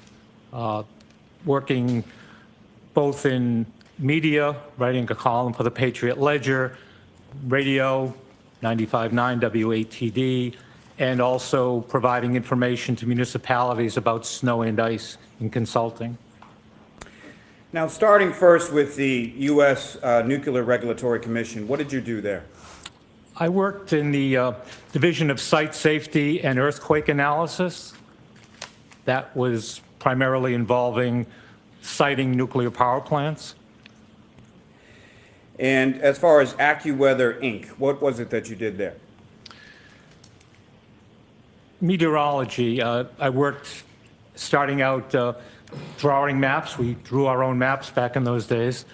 working both in media, writing a column for the Patriot Ledger, radio, 95.9 WATD, and also providing information to municipalities about snow and ice in consulting. Now, starting first with the U.S. Nuclear Regulatory Commission, what did you do there? I worked in the Division of Site Safety and Earthquake Analysis. That was primarily involving siting nuclear power plants. And as far as AccuWeather, Inc., what was it that you did there? Meteorology, I worked starting out drawing maps. We drew our own maps back in those days,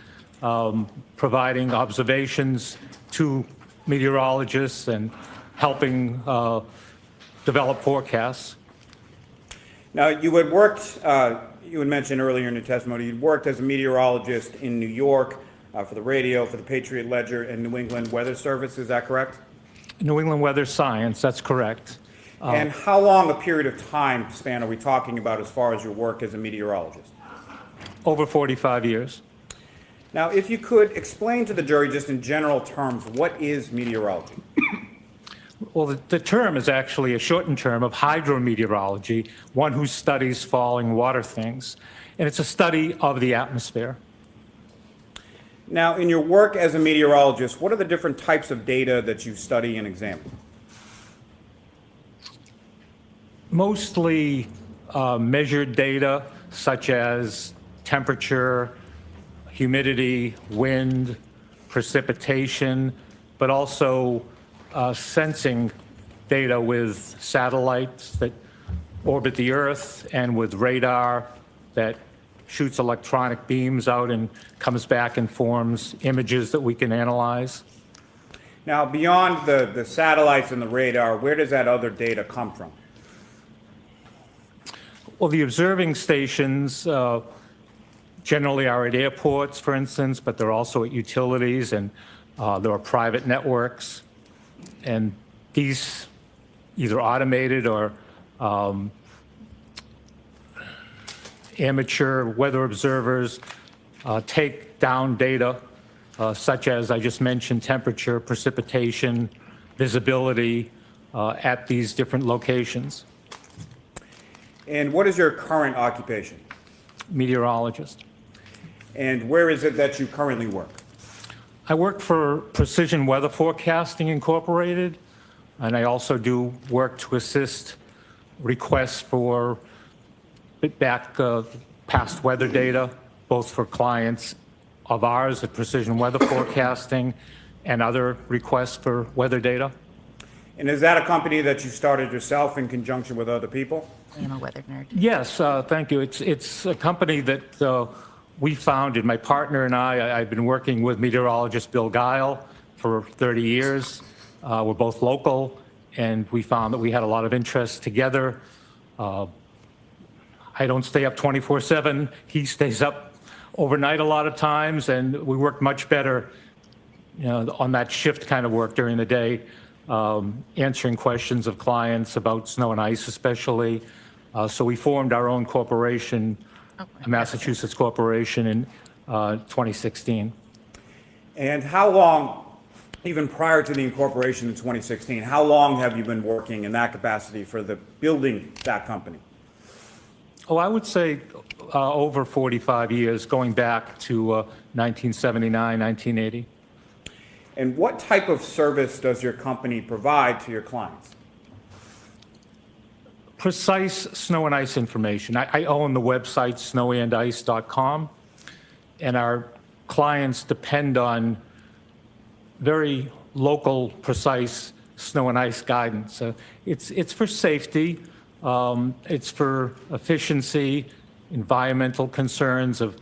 providing observations to meteorologists and helping develop forecasts. Now, you had worked, you had mentioned earlier in your testimony, you'd worked as a meteorologist in New York for the radio, for the Patriot Ledger, and New England Weather Service, is that correct? New England Weather Science, that's correct. And how long a period of time span are we talking about as far as your work as a meteorologist? Over 45 years. Now, if you could explain to the jury just in general terms, what is meteorology? Well, the term is actually a shortened term of hydrometeorology, one who studies falling water things. And it's a study of the atmosphere. Now, in your work as a meteorologist, what are the different types of data that you study and examine? Mostly measured data such as temperature, humidity, wind, precipitation, but also sensing data with satellites that orbit the Earth and with radar that shoots electronic beams out and comes back and forms images that we can analyze. Now, beyond the satellites and the radar, where does that other data come from? Well, the observing stations generally are at airports, for instance, but they're also at utilities, and there are private networks. And these, either automated or amateur weather observers, take down data such as I just mentioned, temperature, precipitation, visibility at these different locations. And what is your current occupation? Meteorologist. And where is it that you currently work? I work for Precision Weather Forecasting Incorporated, and I also do work to assist requests for past weather data, both for clients of ours at Precision Weather Forecasting and other requests for weather data. And is that a company that you started yourself in conjunction with other people? I'm a weather nerd. Yes, thank you. It's a company that we founded, my partner and I've been working with meteorologist Bill Guile for 30 years. We're both local, and we found that we had a lot of interest together. I don't stay up 24/7. He stays up overnight a lot of times, and we work much better, on that shift kind of work during the day, answering questions of clients about snow and ice especially. So we formed our own corporation, a Massachusetts corporation, in 2016. And how long, even prior to the incorporation in 2016, how long have you been working in that capacity for building that company? Oh, I would say over 45 years, going back to 1979, 1980. And what type of service does your company provide to your clients? Precise snow and ice information. I own the website snowandice.com, and our clients depend on very local, precise snow and ice guidance. It's for safety, it's for efficiency, environmental concerns of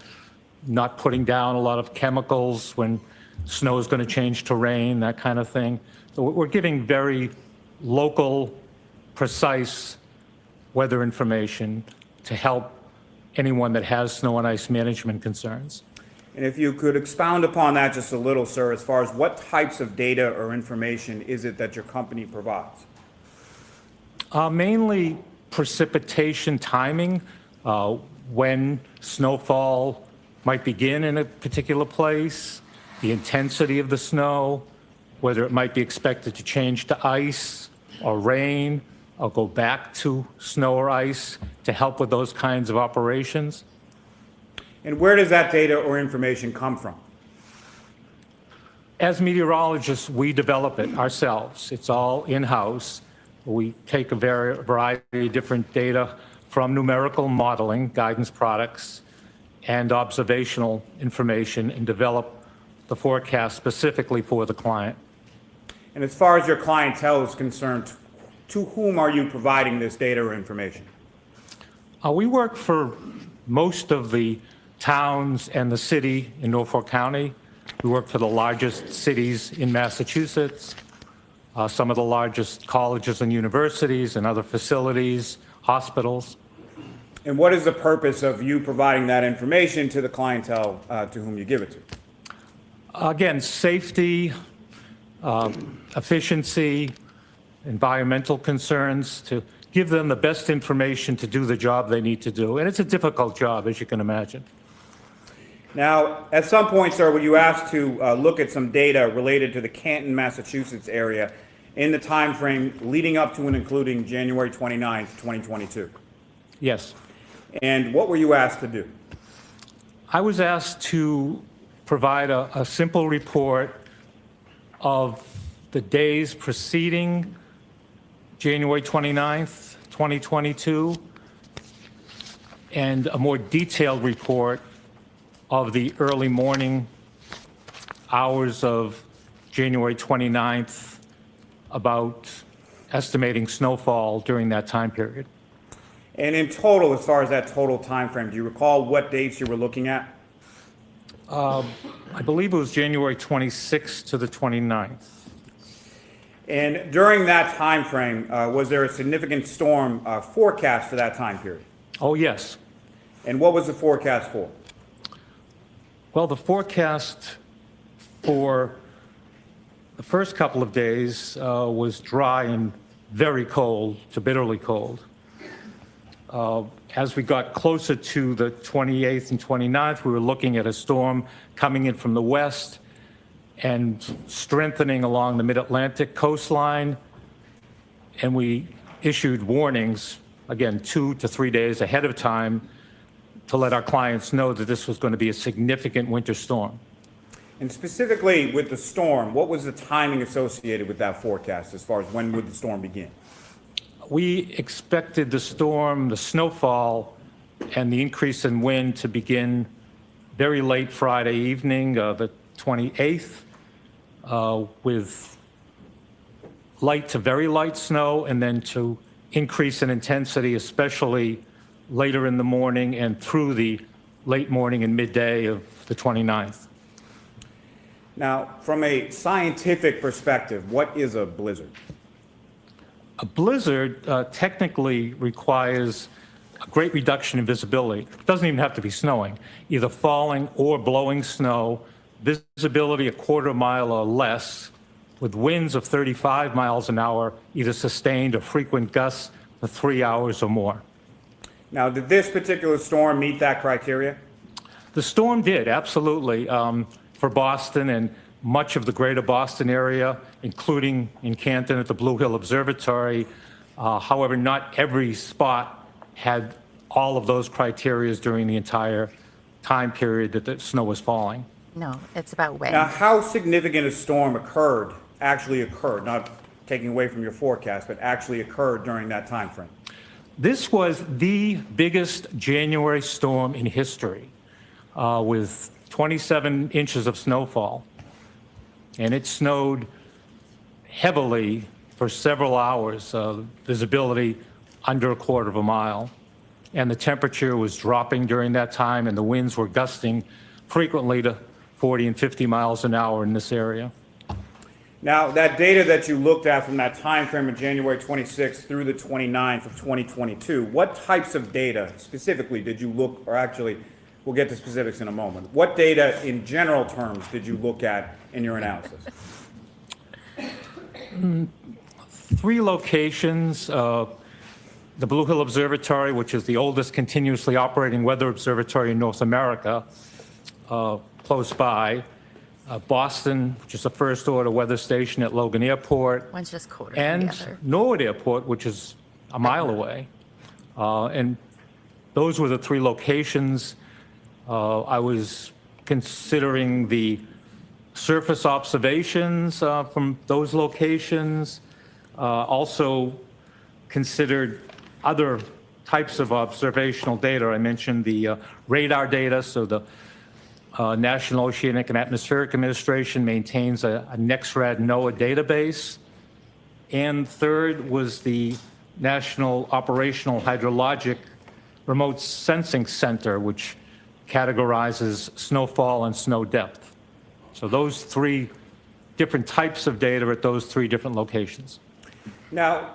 not putting down a lot of chemicals when snow is going to change to rain, that kind of thing. So we're giving very local, precise weather information to help anyone that has snow and ice management concerns. And if you could expound upon that just a little, sir, as far as what types of data or information is it that your company provides? Mainly precipitation timing, when snowfall might begin in a particular place, the intensity of the snow, whether it might be expected to change to ice or rain or go back to snow or ice to help with those kinds of operations. And where does that data or information come from? As meteorologists, we develop it ourselves. It's all in-house. We take a variety of different data from numerical modeling, guidance products, and observational information, and develop the forecast specifically for the client. And as far as your clientele is concerned, to whom are you providing this data or information? We work for most of the towns and the city in Norfolk County. We work for the largest cities in Massachusetts, some of the largest colleges and universities and other facilities, hospitals. And what is the purpose of you providing that information to the clientele to whom you give it to? Again, safety, efficiency, environmental concerns, to give them the best information to do the job they need to do. And it's a difficult job, as you can imagine. Now, at some point, sir, were you asked to look at some data related to the Canton, Massachusetts area in the time frame leading up to and including January 29th, 2022? Yes. And what were you asked to do? I was asked to provide a simple report of the days preceding January 29th, 2022, and a more detailed report of the early morning hours of January 29th about estimating snowfall during that time period. And in total, as far as that total time frame, do you recall what dates you were looking at? I believe it was January 26th to the 29th. And during that time frame, was there a significant storm forecast for that time period? Oh, yes. And what was the forecast for? Well, the forecast for the first couple of days was dry and very cold to bitterly cold. As we got closer to the 28th and 29th, we were looking at a storm coming in from the west and strengthening along the mid-Atlantic coastline, and we issued warnings again, 2 to 3 days ahead of time to let our clients know that this was going to be a significant winter storm. And specifically with the storm, what was the timing associated with that forecast as far as when would the storm begin? We expected the storm, the snowfall, and the increase in wind to begin very late Friday evening, the 28th, with light to very light snow, and then to increase in intensity, especially later in the morning and through the late morning and midday of the 29th. Now, from a scientific perspective, what is a blizzard? A blizzard technically requires a great reduction in visibility. It doesn't even have to be snowing, either falling or blowing snow, visibility a quarter mile or less, with winds of 35 miles an hour, either sustained or frequent gusts for 3 hours or more. Now, did this particular storm meet that criteria? The storm did, absolutely, for Boston and much of the greater Boston area, including in Canton at the Blue Hill Observatory. However, not every spot had all of those criteria during the entire time period that the snow was falling. No, it's about when. Now, how significant a storm actually occurred, not taking away from your forecast, but actually occurred during that time frame? This was the biggest January storm in history, with 27 inches of snowfall. And it snowed heavily for several hours, visibility under a quarter of a mile. And the temperature was dropping during that time, and the winds were gusting frequently to 40 and 50 miles an hour in this area. Now, that data that you looked at from that time frame of January 26th through the 29th of 2022, what types of data specifically did you look, or actually, we'll get to specifics in a moment. What data in general terms did you look at in your analysis? 3 locations, the Blue Hill Observatory, which is the oldest continuously operating weather observatory in North America, close by. Boston, which is the first order weather station at Logan Airport. One's just quarter And together. Norwood Airport, which is a mile away. And those were the 3 locations. I was considering the surface observations from those locations, also considered other types of observational data. I mentioned the radar data, so the National Oceanic and Atmospheric Administration maintains a NEXRAD NOAA database. And third was the National Operational Hydrologic Remote Sensing Center, which categorizes snowfall and snow depth. So those 3 different types of data at those 3 different locations. Now,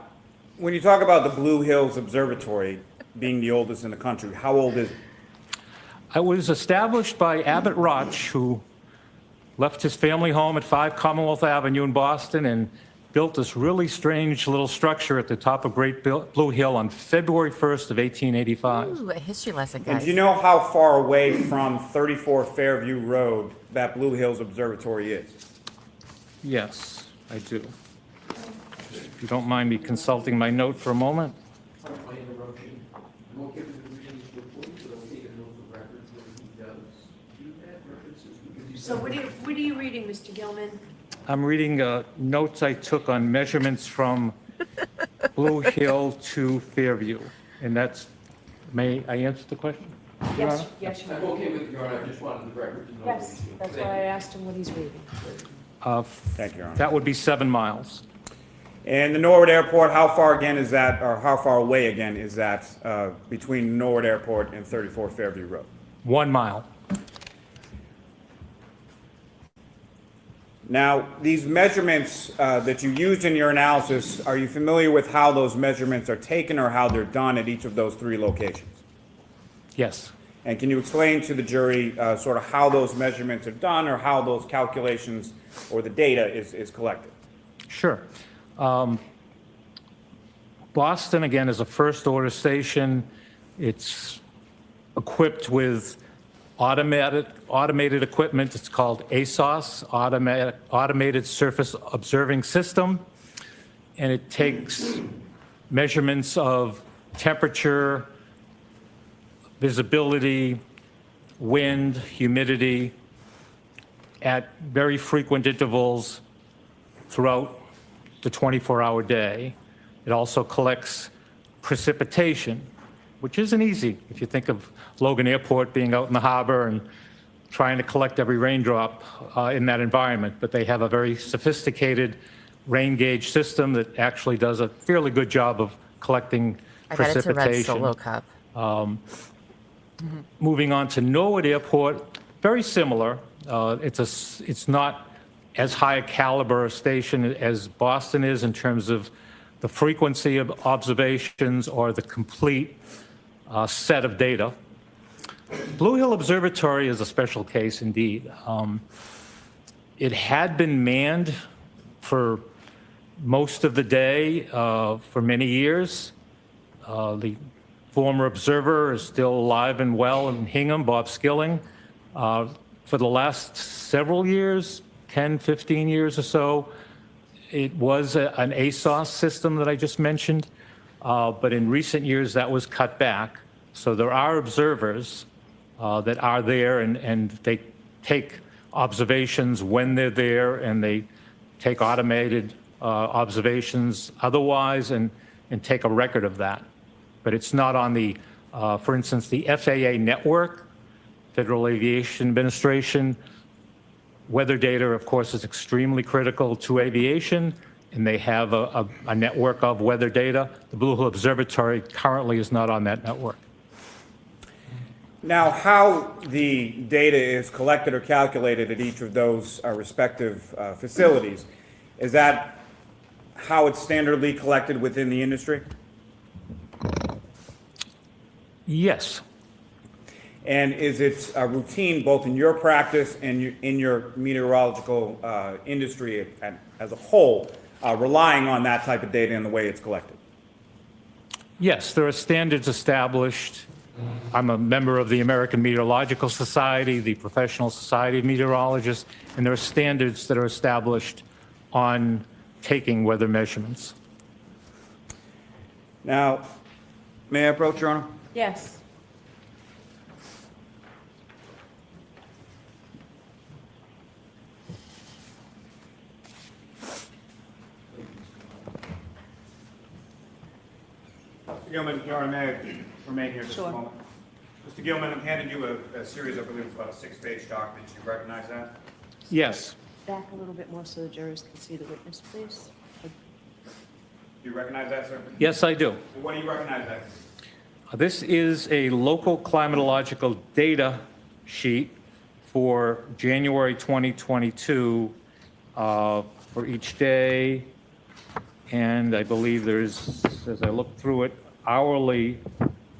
when you talk about the Blue Hills Observatory being the oldest in the country, how old is it? It was established by Abbott Roch, who left his family home at 5 Commonwealth Avenue in Boston and built this really strange little structure at the top of Great Blue Hill on February 1st of 1885. Ooh, a history lesson, guys. And do you know how far away from 34 Fairview Road that Blue Hills Observatory is? Yes, I do. If you don't mind me consulting my note for a moment. So what are you reading, Mr. Gilman? I'm reading notes I took on measurements from Blue Hill to Fairview. And that's, may I answer the question? Your Honor? Yes, you I'm are. okay with Your Honor, I just wanted the record to know. Yes, that's why I asked him what he's reading. Thank you, Your Honor. That would be 7 miles. And the Norwood Airport, how far again is that, or how far away again is that between Norwood Airport and 34 Fairview Road? 1 mile. Now, these measurements that you used in your analysis, are you familiar with how those measurements are taken or how they're done at each of those 3 locations? Yes. And can you explain to the jury sort of how those measurements are done or how those calculations or the data is collected? Sure. Boston, again, is a first order station. It's equipped with automated equipment. It's called ASOS, Automated Surface Observing System. And it takes measurements of temperature, visibility, wind, humidity at very frequent intervals throughout the 24-hour day. It also collects precipitation, which isn't easy if you think of Logan Airport being out in the harbor and trying to collect every raindrop in that environment. But they have a very sophisticated rain gauge system that actually does a fairly good job of collecting precipitation. I bet it's a red Solo Cup. Moving on to Norwood Airport, very similar. It's not as high a caliber station as Boston is in terms of the frequency of observations or the complete set of data. Blue Hill Observatory is a special case indeed. It had been manned for most of the day for many years. The former observer is still alive and well in Hingham, Bob Skilling. For the last several years, 10, 15 years or so, it was an ASOS system that I just mentioned, but in recent years that was cut back. So there are observers that are there and they take observations when they're there, and they take automated observations otherwise and take a record of that. But it's not on the, for instance, the FAA network, Federal Aviation Administration. Weather data, of course, is extremely critical to aviation, and they have a network of weather data. The Blue Hill Observatory currently is not on that network. Now, how the data is collected or calculated at each of those respective facilities, is that how it's standardly collected within the industry? Yes. And is it a routine both in your practice and in your meteorological industry as a whole, relying on that type of data and the way it's collected? Yes, there are standards established. I'm a member of the American Meteorological Society, the Professional Society of Meteorologists, and there are standards that are established on taking weather measurements. Now, may I approach, Your Honor? Yes. Mr. Gilman, Your Honor, may I remain here just Sure. a moment? Mr. Gilman, I'm handing you a series, I believe it's about a 6-page document. You recognize that? Yes. Back a little bit more so the jurors can see the witness, please. Do you recognize that, sir? Yes, I do. Well, what do you recognize that? This is a local climatological data sheet for January 2022 for each day. And I believe there's, as I look through it, hourly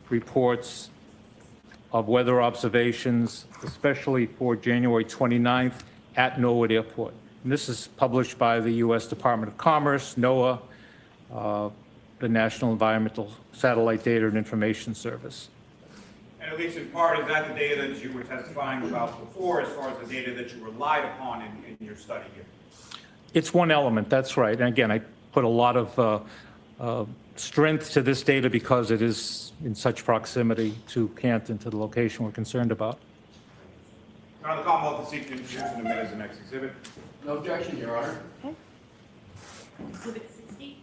reports of weather observations, especially for January 29th at Norwood Airport. And this is published by the U.S. Department of Commerce, NOAA, the National Environmental Satellite Data and Information Service. And at least in part, is that the data that you were testifying about before, as far as the data that you relied upon in your study here? It's one element, that's right. And again, I put a lot of strength to this data because it is in such proximity to Canton, to the location we're concerned about. Your Honor, the Commonwealth will seek to introduce and admit as the next exhibit. No objection, Your Honor. Exhibit 60.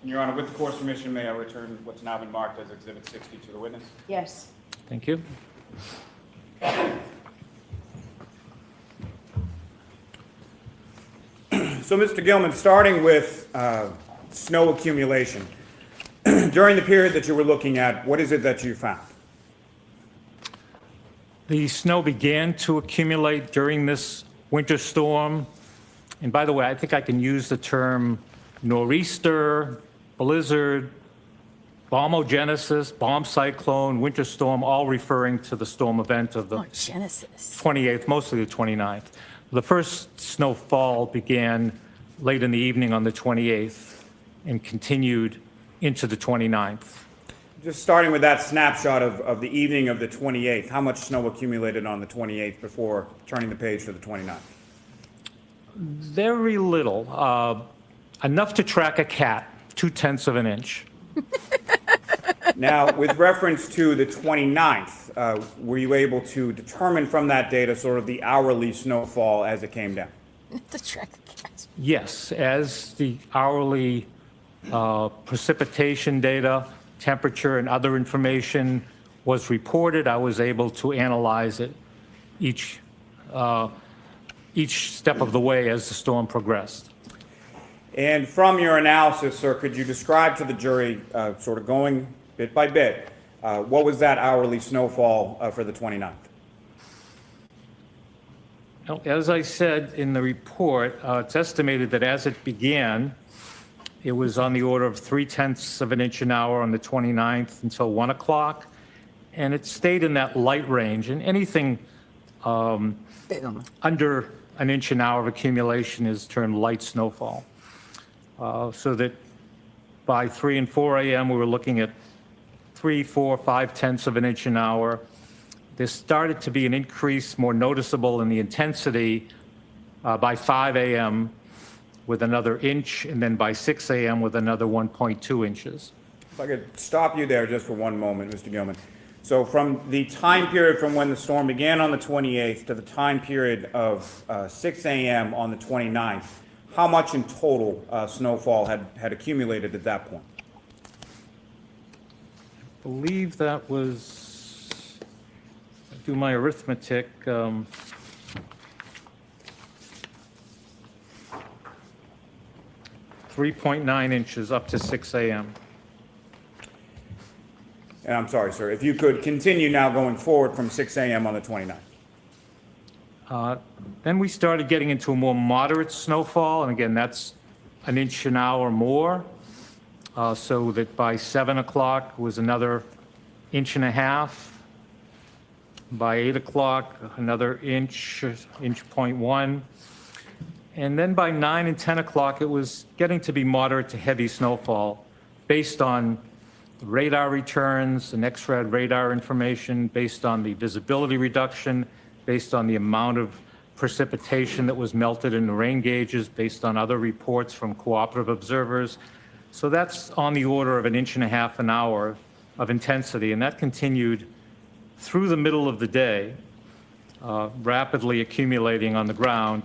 And Your Honor, with the court's permission, may I return what's now been marked as Exhibit 60 to the witness? Yes. Thank you. So, Mr. Gilman, starting with snow accumulation, during the period that you were looking at, what is it that you found? The snow began to accumulate during this winter storm. And by the way, I think I can use the term nor'easter, blizzard, bombogenesis, bomb cyclone, winter storm, all referring to the storm event of the Genesis. 28th, mostly the 29th. The first snowfall began late in the evening on the 28th and continued into the 29th. Just starting with that snapshot of the evening of the 28th, how much snow accumulated on the 28th before turning the page to the 29th? Very little. Enough to track a cat, 0.2 of an inch. Now, with reference to the 29th, were you able to determine from that data sort of the hourly snowfall as it came down? To track a cat. Yes, as the hourly precipitation data, temperature, and other information was reported, I was able to analyze it each step of the way as the storm progressed. And from your analysis, sir, could you describe to the jury, sort of going bit by bit, what was that hourly snowfall for the 29th? Well, as I said in the report, it's estimated that as it began, it was on the order of 0.3 of an inch an hour on the 29th until 1 o'clock, and it stayed in that light range. And anything under an inch an hour of accumulation is termed light snowfall. So that by 3 and 4 a.m., we were looking at 3, 4, 5/10 of an inch an hour. There started to be an increase, more noticeable in the intensity by 5 a.m. with another inch, and then by 6 a.m. with another 1.2 inches. If I could stop you there just for one moment, Mr. Gilman. So from the time period from when the storm began on the 28th to the time period of 6 a.m. on the 29th, how much in total snowfall had accumulated at that point? I believe that was, do my arithmetic, 3.9 inches up to 6 a.m. And I'm sorry, sir, if you could continue now going forward from 6 a.m. on the 29th. Then we started getting into a more moderate snowfall, and again, that's an inch an hour more, so that by 7 o'clock was another 1.5 inches. By 8 o'clock, another inch, 1.1 inches. And then by 9 and 10 o'clock, it was getting to be moderate to heavy snowfall based on radar returns, the next-rad radar information, based on the visibility reduction, based on the amount of precipitation that was melted in the rain gauges, based on other reports from cooperative observers. So that's on the order of 1.5 inches an hour of intensity, and that continued through the middle of the day, rapidly accumulating on the ground,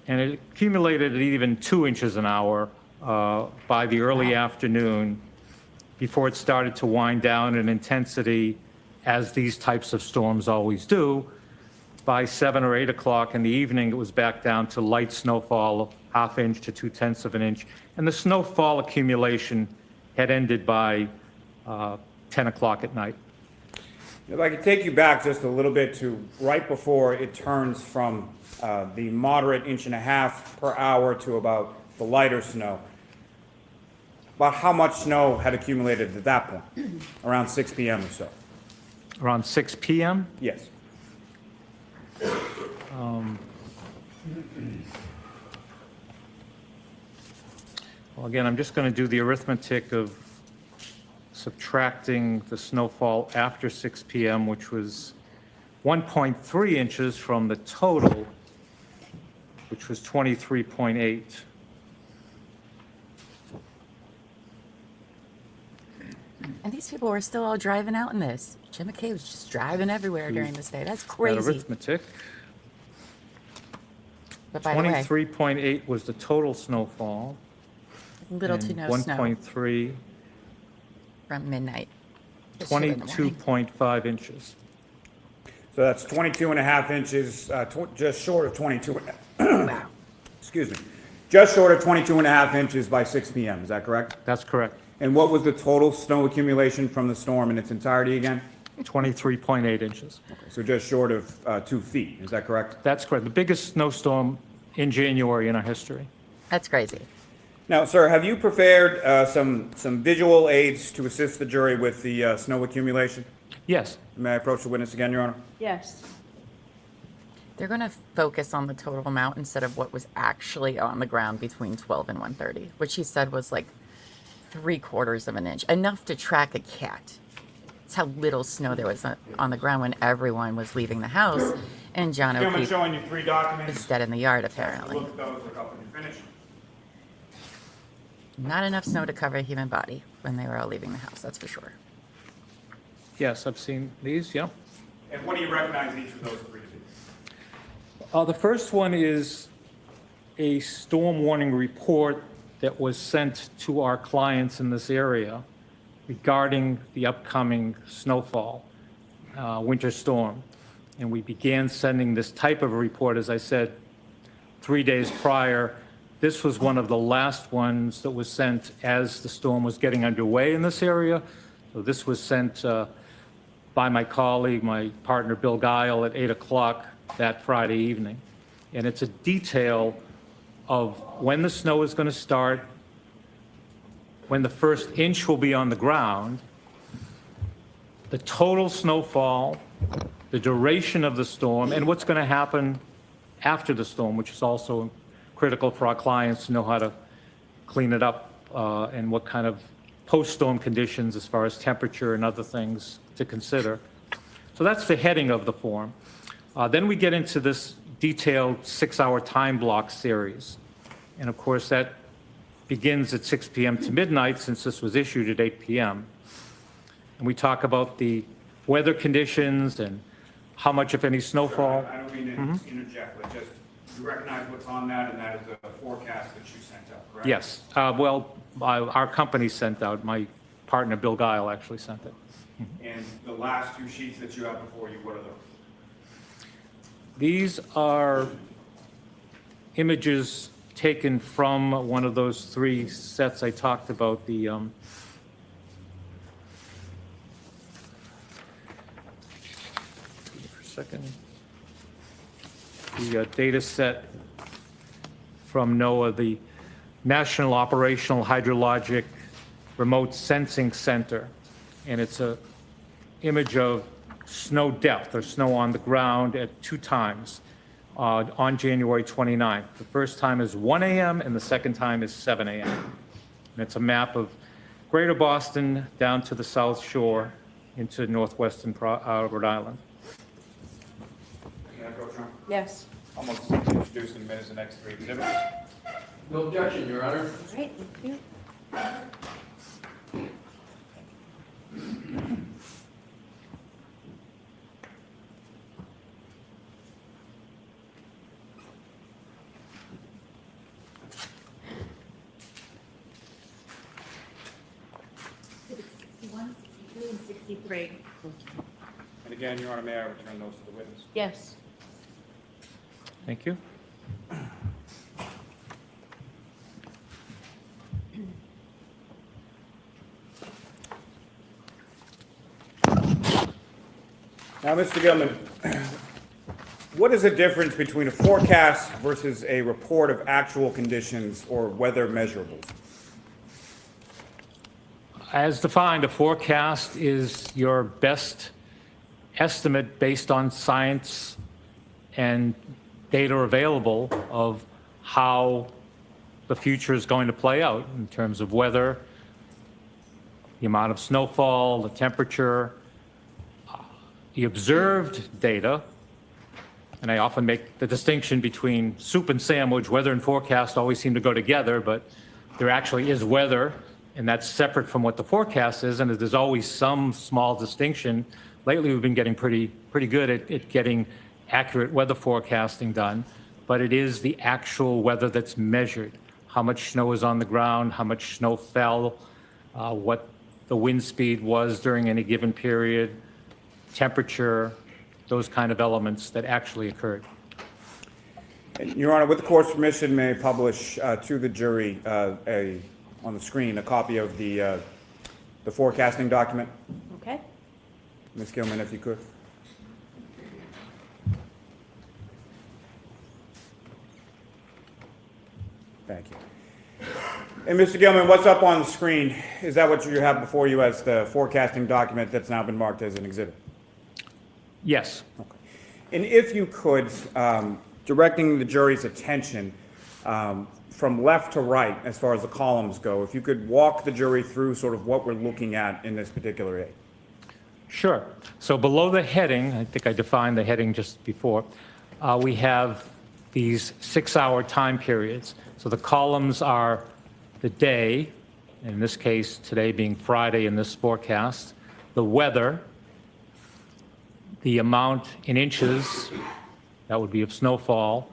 and it accumulated at even 2 inches an hour by the early afternoon before it started to wind down in intensity, as these types of storms always do. By 7 or 8 o'clock in the evening, it was back down to light snowfall, 1/2 inch to 0.2 of an inch, and the snowfall accumulation had ended by 10 o'clock at night. If I could take you back just a little bit to right before it turns from the moderate 1.5 inches per hour to about the lighter snow. About how much snow had accumulated at that point? Around 6 p.m. or so. Around 6 p.m.? Yes. Well, again, I'm just going to do the arithmetic of subtracting the snowfall after 6 p.m., which was 1.3 inches from the total, which was 23.8. And these people were still all driving out in this. Jim McKay was just driving everywhere during this day. That's That crazy. arithmetic. But by the way, 23.8 was the total snowfall. little to and no snow 1.3, from midnight. to 2 in the morning. 22.5 inches. So that's 22.5 inches, just short of 22. Wow. Excuse me. Just short of 22.5 inches by 6 p.m. Is that correct? That's correct. And what was the total snow accumulation from the storm in its entirety again? 23.8 inches. So just short of 2 feet. Is that correct? That's correct. The biggest snowstorm in January in our history. That's crazy. Now, sir, have you prepared some visual aids to assist the jury with the snow accumulation? Yes. May I approach the witness again, Your Honor? Yes. They're going to focus on the total amount instead of what was actually on the ground between 12 and 1:30, which he said was like 3/4 of an inch, enough to track a cat. That's how little snow there was on the ground when everyone was leaving the house, and John Gentlemen, O'Keefe showing you 3 documents. was dead in the yard, apparently. Look at those, look up when you're finished. Not enough snow to cover a human body when they were all leaving the house, that's for sure. Yes, I've seen these, yeah. And what do you recognize each of those three to be? The first one is a storm warning report that was sent to our clients in this area regarding the upcoming snowfall, winter storm. And we began sending this type of a report, as I said, 3 days prior. This was one of the last ones that was sent as the storm was getting underway in this area. So this was sent by my colleague, my partner Bill Guile, at 8 o'clock that Friday evening. And it's a detail of when the snow is going to start, when the first inch will be on the ground, the total snowfall, the duration of the storm, and what's going to happen after the storm, which is also critical for our clients to know how to clean it up and what kind of post-storm conditions as far as temperature and other things to consider. So that's the heading of the form. Then we get into this detailed 6-hour time block series. And of course, that begins at 6 p.m. to midnight, since this was issued at 8 p.m. And we talk about the weather conditions and how much, if any, snowfall. I don't mean to interject, but just, you recognize what's on that, and that is a forecast that you sent out, correct? Yes. Well, our company sent out, my partner Bill Guile actually sent it. And the last two sheets that you have before you, what are those? These are images taken from one of those 3 sets I talked about, the for a second. The data set from NOAA, the National Operational Hydrologic Remote Sensing Center, and it's a image of snow depth, or snow on the ground, at 2 times on January 29th. The first time is 1 a.m. and the second time is 7 a.m. And it's a map of Greater Boston down to the South Shore into northwestern Rhode Island. Can I go, Trump? Yes. Almost introduce in a minute the next 3 exhibits. No objection, Your Honor. All right, thank you. and 63. And again, Your Honor, may I return those to the witness? Yes. Thank you. Now, Mr. Gilman, what is the difference between a forecast versus a report of actual conditions or weather measurables? As defined, a forecast is your best estimate based on science and data available of how the future is going to play out in terms of weather, the amount of snowfall, the temperature, the observed data. And I often make the distinction between soup and sandwich. Weather and forecast always seem to go together, but there actually is weather, and that's separate from what the forecast is, and there's always some small distinction. Lately, we've been getting pretty good at getting accurate weather forecasting done, but it is the actual weather that's measured. How much snow is on the ground, how much snow fell, what the wind speed was during any given period, temperature, those kind of elements that actually occurred. And Your Honor, with the court's permission, may I publish to the jury on the screen a copy of the forecasting document? Okay. Ms. Gilman, if you could. Thank you. And Mr. Gilman, what's up on the screen? Is that what you have before you as the forecasting document that's now been marked as an exhibit? Yes. Okay. And if you could, directing the jury's attention from left to right as far as the columns go, if you could walk the jury through sort of what we're looking at in this particular aid. Sure. So below the heading, I think I defined the heading just before, we have these 6-hour time periods. So the columns are the day, in this case, today being Friday in this forecast, the weather, the amount in inches, that would be of snowfall,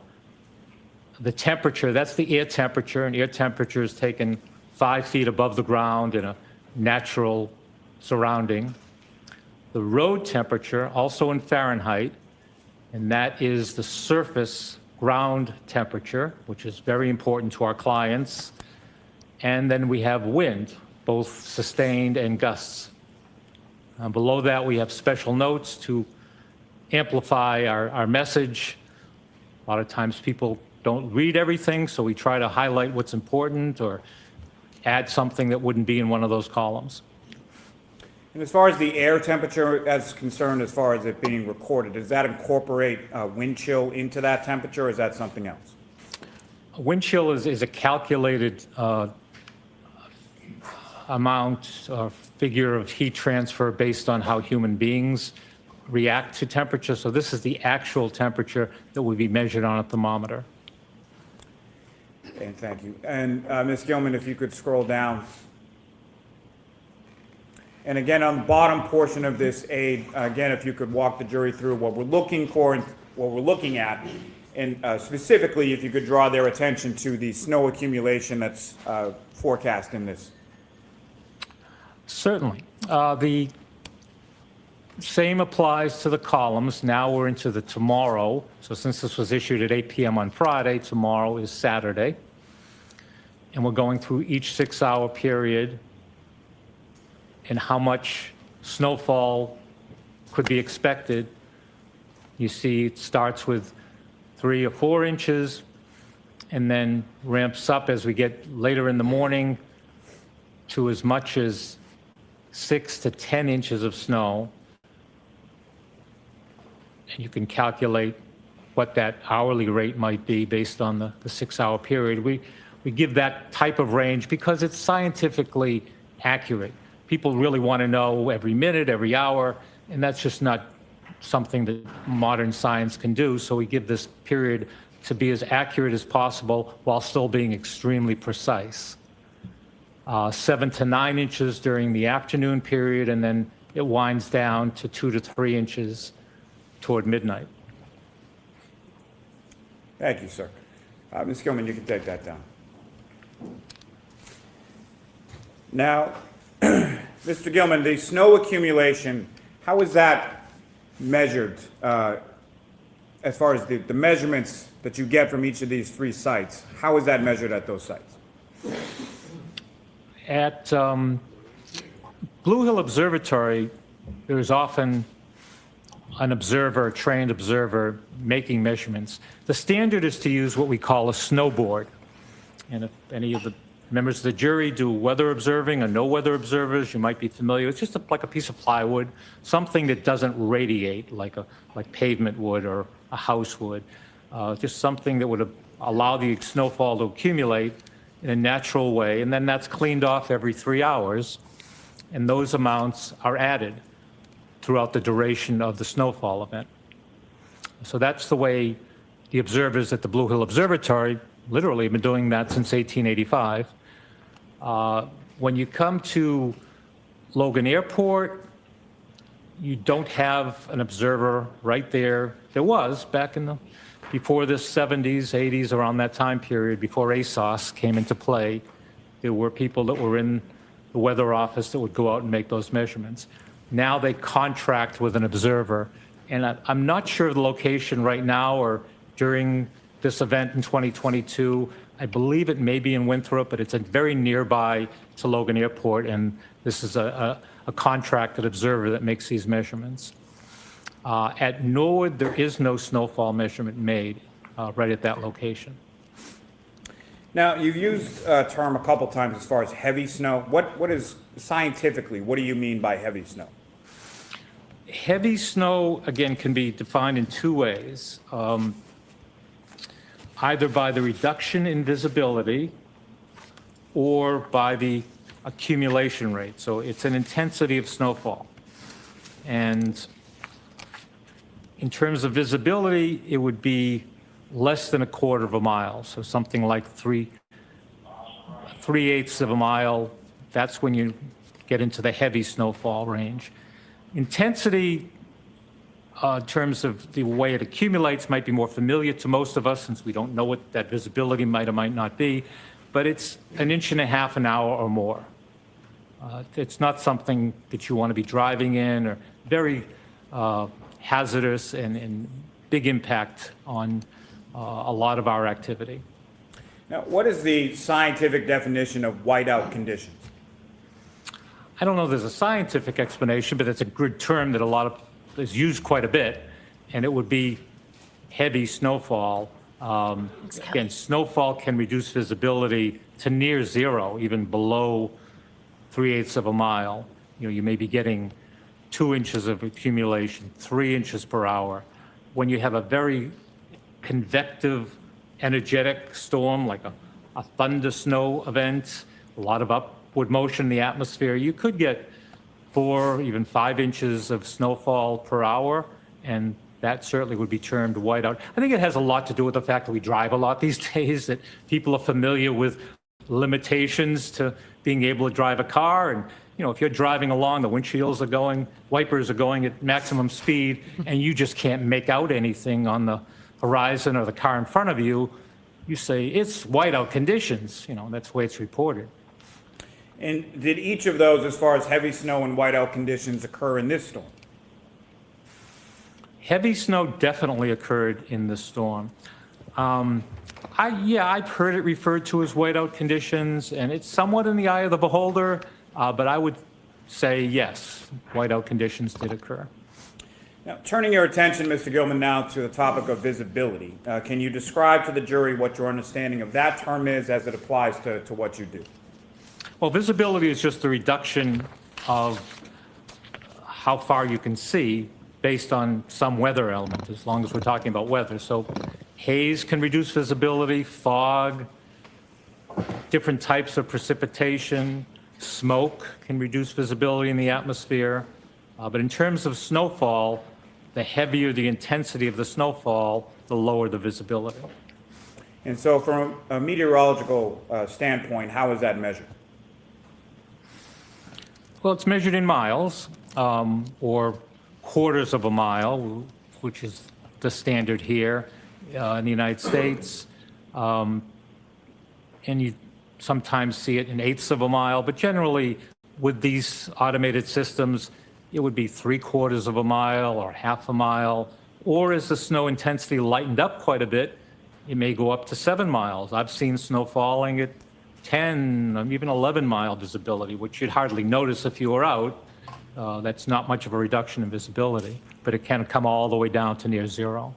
the temperature, that's the air temperature, and air temperature is taken 5 feet above the ground in a natural surrounding. The road temperature, also in Fahrenheit, and that is the surface ground temperature, which is very important to our clients. And then we have wind, both sustained and gusts. Below that, we have special notes to amplify our message. A lot of times people don't read everything, so we try to highlight what's important or add something that wouldn't be in one of those columns. And as far as the air temperature is concerned, as far as it being recorded, does that incorporate wind chill into that temperature, or is that something else? Wind chill is a calculated amount or figure of heat transfer based on how human beings react to temperature. So this is the actual temperature that would be measured on a thermometer. Okay, thank you. And Ms. Gilman, if you could scroll down. And again, on the bottom portion of this aid, again, if you could walk the jury through what we're looking for and what we're looking at, and specifically if you could draw their attention to the snow accumulation that's forecast in this. Certainly. The same applies to the columns. Now we're into the tomorrow. So since this was issued at 8 p.m. on Friday, tomorrow is Saturday. And we're going through each 6-hour period and how much snowfall could be expected. You see it starts with 3 or 4 inches and then ramps up as we get later in the morning to as much as 6 to 10 inches of snow. And you can calculate what that hourly rate might be based on the 6-hour period. We give that type of range because it's scientifically accurate. People really want to know every minute, every hour, and that's just not something that modern science can do. So we give this period to be as accurate as possible while still being extremely precise. 7 to 9 inches during the afternoon period, and then it winds down to 2 to 3 inches toward midnight. Thank you, sir. Ms. Gilman, you can take that down. Now, Mr. Gilman, the snow accumulation, how is that measured as far as the measurements that you get from each of these 3 sites? How is that measured at those sites? At Blue Hill Observatory, there's often an observer, a trained observer, making measurements. The standard is to use what we call a snowboard. And if any of the members of the jury do weather observing or no weather observers, you might be familiar. It's just like a piece of plywood, something that doesn't radiate like pavement would or a house would. Just something that would allow the snowfall to accumulate in a natural way. And then that's cleaned off every 3 hours. And those amounts are added throughout the duration of the snowfall event. So that's the way the observers at the Blue Hill Observatory literally have been doing that since 1885. When you come to Logan Airport, you don't have an observer right there. There was back in before the 70s, 80s, around that time period, before ASOS came into play. There were people that were in the weather office that would go out and make those measurements. Now they contract with an observer, and I'm not sure of the location right now or during this event in 2022. I believe it may be in Winthrop, but it's very nearby to Logan Airport, and this is a contracted observer that makes these measurements. At Norwood, there is no snowfall measurement made right at that location. Now, you've used a term a couple times as far as heavy snow. What is, scientifically, what do you mean by heavy snow? Heavy snow, again, can be defined in 2 ways. Either by the reduction in visibility or by the accumulation rate. So it's an intensity of snowfall. And in terms of visibility, it would be less than 1/4 of a mile, so something like 3/8 of a mile, that's when you get into the heavy snowfall range. Intensity, in terms of the way it accumulates, might be more familiar to most of us since we don't know what that visibility might or might not be, but it's 1.5 inches an hour or more. It's not something that you want to be driving in, or very hazardous and big impact on a lot of our activity. Now, what is the scientific definition of whiteout conditions? I don't know if there's a scientific explanation, but it's a good term that is used quite a bit, and it would be heavy snowfall. Again, snowfall can reduce visibility to near zero, even below 3/8 of a mile. You may be getting 2 inches of accumulation, 3 inches per hour. When you have a very convective, energetic storm, like a thunder snow event, a lot of upward motion in the atmosphere, you could get 4, even 5 inches of snowfall per hour, and that certainly would be termed whiteout. I think it has a lot to do with the fact that we drive a lot these days, that people are familiar with limitations to being able to drive a car. And, if you're driving along, the windshields are going, wipers are going at maximum speed, and you just can't make out anything on the horizon or the car in front of you, you say, it's whiteout conditions. That's the way it's reported. And did each of those, as far as heavy snow and whiteout conditions, occur in this storm? Heavy snow definitely occurred in this storm. I've heard it referred to as whiteout conditions, and it's somewhat in the eye of the beholder, but I would say yes, whiteout conditions did occur. Now, turning your attention, Mr. Gilman, now to the topic of visibility. Can you describe to the jury what your understanding of that term is as it applies to what you do? Well, visibility is just the reduction of how far you can see based on some weather element, as long as we're talking about weather. So haze can reduce visibility, fog, different types of precipitation, smoke can reduce visibility in the atmosphere. But in terms of snowfall, the heavier the intensity of the snowfall, the lower the visibility. And so from a meteorological standpoint, how is that measured? Well, it's measured in miles, or quarters of a mile, which is the standard here in the United States. And you sometimes see it in 1/8 of a mile, but generally with these automated systems, it would be 3/4 of a mile or 1/2 a mile, or as the snow intensity lightened up quite a bit, it may go up to 7 miles. I've seen snow falling at 10, even 11-mile visibility, which you'd hardly notice if you were out. That's not much of a reduction in visibility, but it can come all the way down to near zero.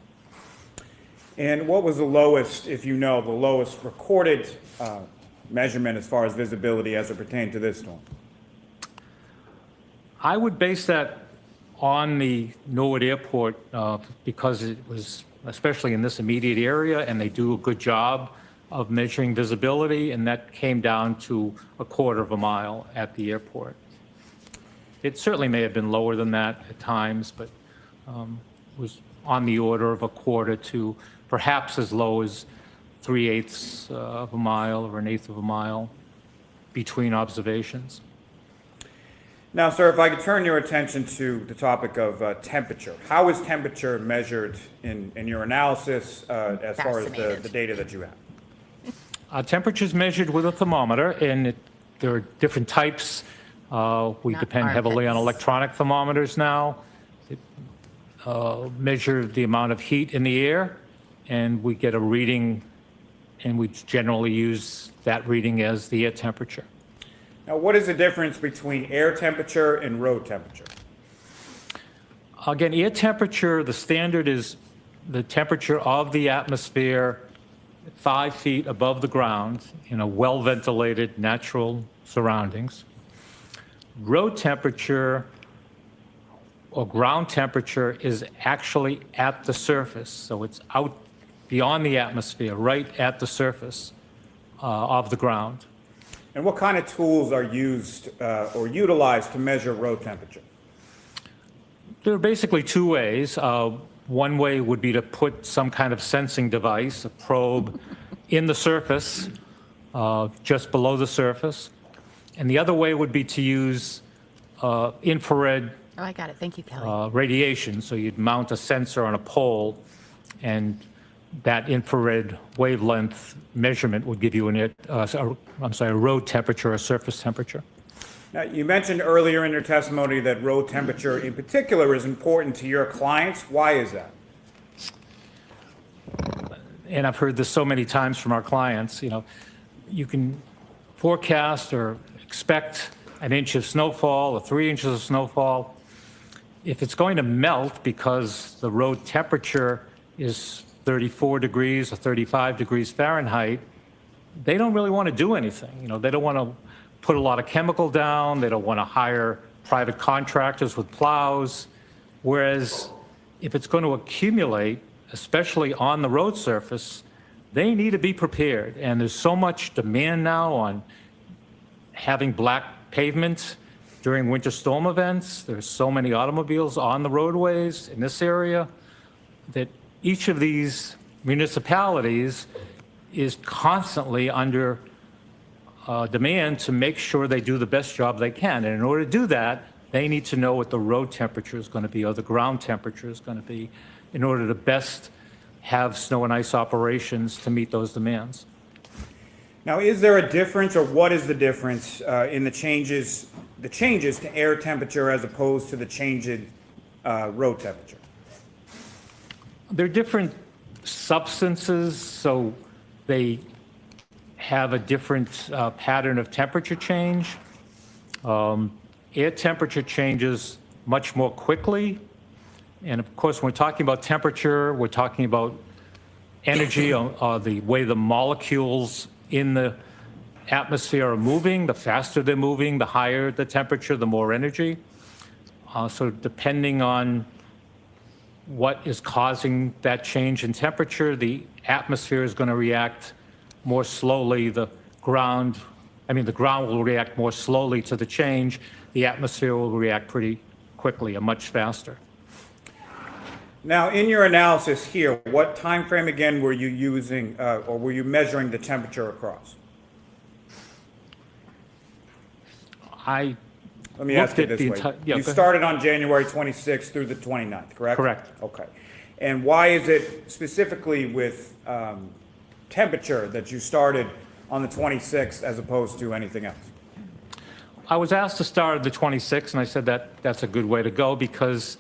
And what was the lowest, if you know, the lowest recorded measurement as far as visibility as it pertained to this storm? I would base that on the Norwood Airport because it was, especially in this immediate area, and they do a good job of measuring visibility, and that came down to 1/4 of a mile at the airport. It certainly may have been lower than that at times, but was on the order of 1/4 to perhaps as low as 3/8 of a mile or 1/8 of a mile between observations. Now, sir, if I could turn your attention to the topic of temperature. How is temperature measured in your analysis as far as the data that you have? Temperature is measured with a thermometer, and there are different types. We depend heavily on electronic thermometers now. It measure the amount of heat in the air, and we get a reading, and we generally use that reading as the air temperature. Now, what is the difference between air temperature and road temperature? Again, air temperature, the standard is the temperature of the atmosphere 5 feet above the ground in a well-ventilated natural surroundings. Road temperature or ground temperature is actually at the surface, so it's out beyond the atmosphere, right at the surface of the ground. And what kind of tools are used or utilized to measure road temperature? There are basically two ways. One way would be to put some kind of sensing device, a probe, in the surface just below the surface. And the other way would be to use infrared Oh, I got it. Thank you, Kelly. radiation. So you'd mount a sensor on a pole, and that infrared wavelength measurement would give you a road temperature or surface temperature. Now, you mentioned earlier in your testimony that road temperature in particular is important to your clients. Why is that? And I've heard this so many times from our clients, you can forecast or expect an inch of snowfall or 3 inches of snowfall. If it's going to melt because the road temperature is 34 degrees or 35 degrees Fahrenheit, they don't really want to do anything. They don't want to put a lot of chemical down. They don't want to hire private contractors with plows. Whereas if it's going to accumulate, especially on the road surface, they need to be prepared. And there's so much demand now on having black pavement during winter storm events. There's so many automobiles on the roadways in this area that each of these municipalities is constantly under demand to make sure they do the best job they can. And in order to do that, they need to know what the road temperature is going to be or the ground temperature is going to be in order to best have snow and ice operations to meet those demands. Now, is there a difference, or what is the difference in the changes to air temperature as opposed to the change in road temperature? They're different substances, so they have a different pattern of temperature change. Air temperature changes much more quickly. And of course, when we're talking about temperature, we're talking about energy, the way the molecules in the atmosphere are moving. The faster they're moving, the higher the temperature, the more energy. So depending on what is causing that change in temperature, the atmosphere is going to react more slowly. The ground will react more slowly to the change. The atmosphere will react pretty quickly and much faster. Now, in your analysis here, what time frame again were you using, or were you measuring the temperature across? Let me ask you this way. You started on January 26th through the 29th, correct? Correct. Okay. And why is it specifically with temperature that you started on the 26th as opposed to anything else? I was asked to start at the 26th, and I said that's a good way to go because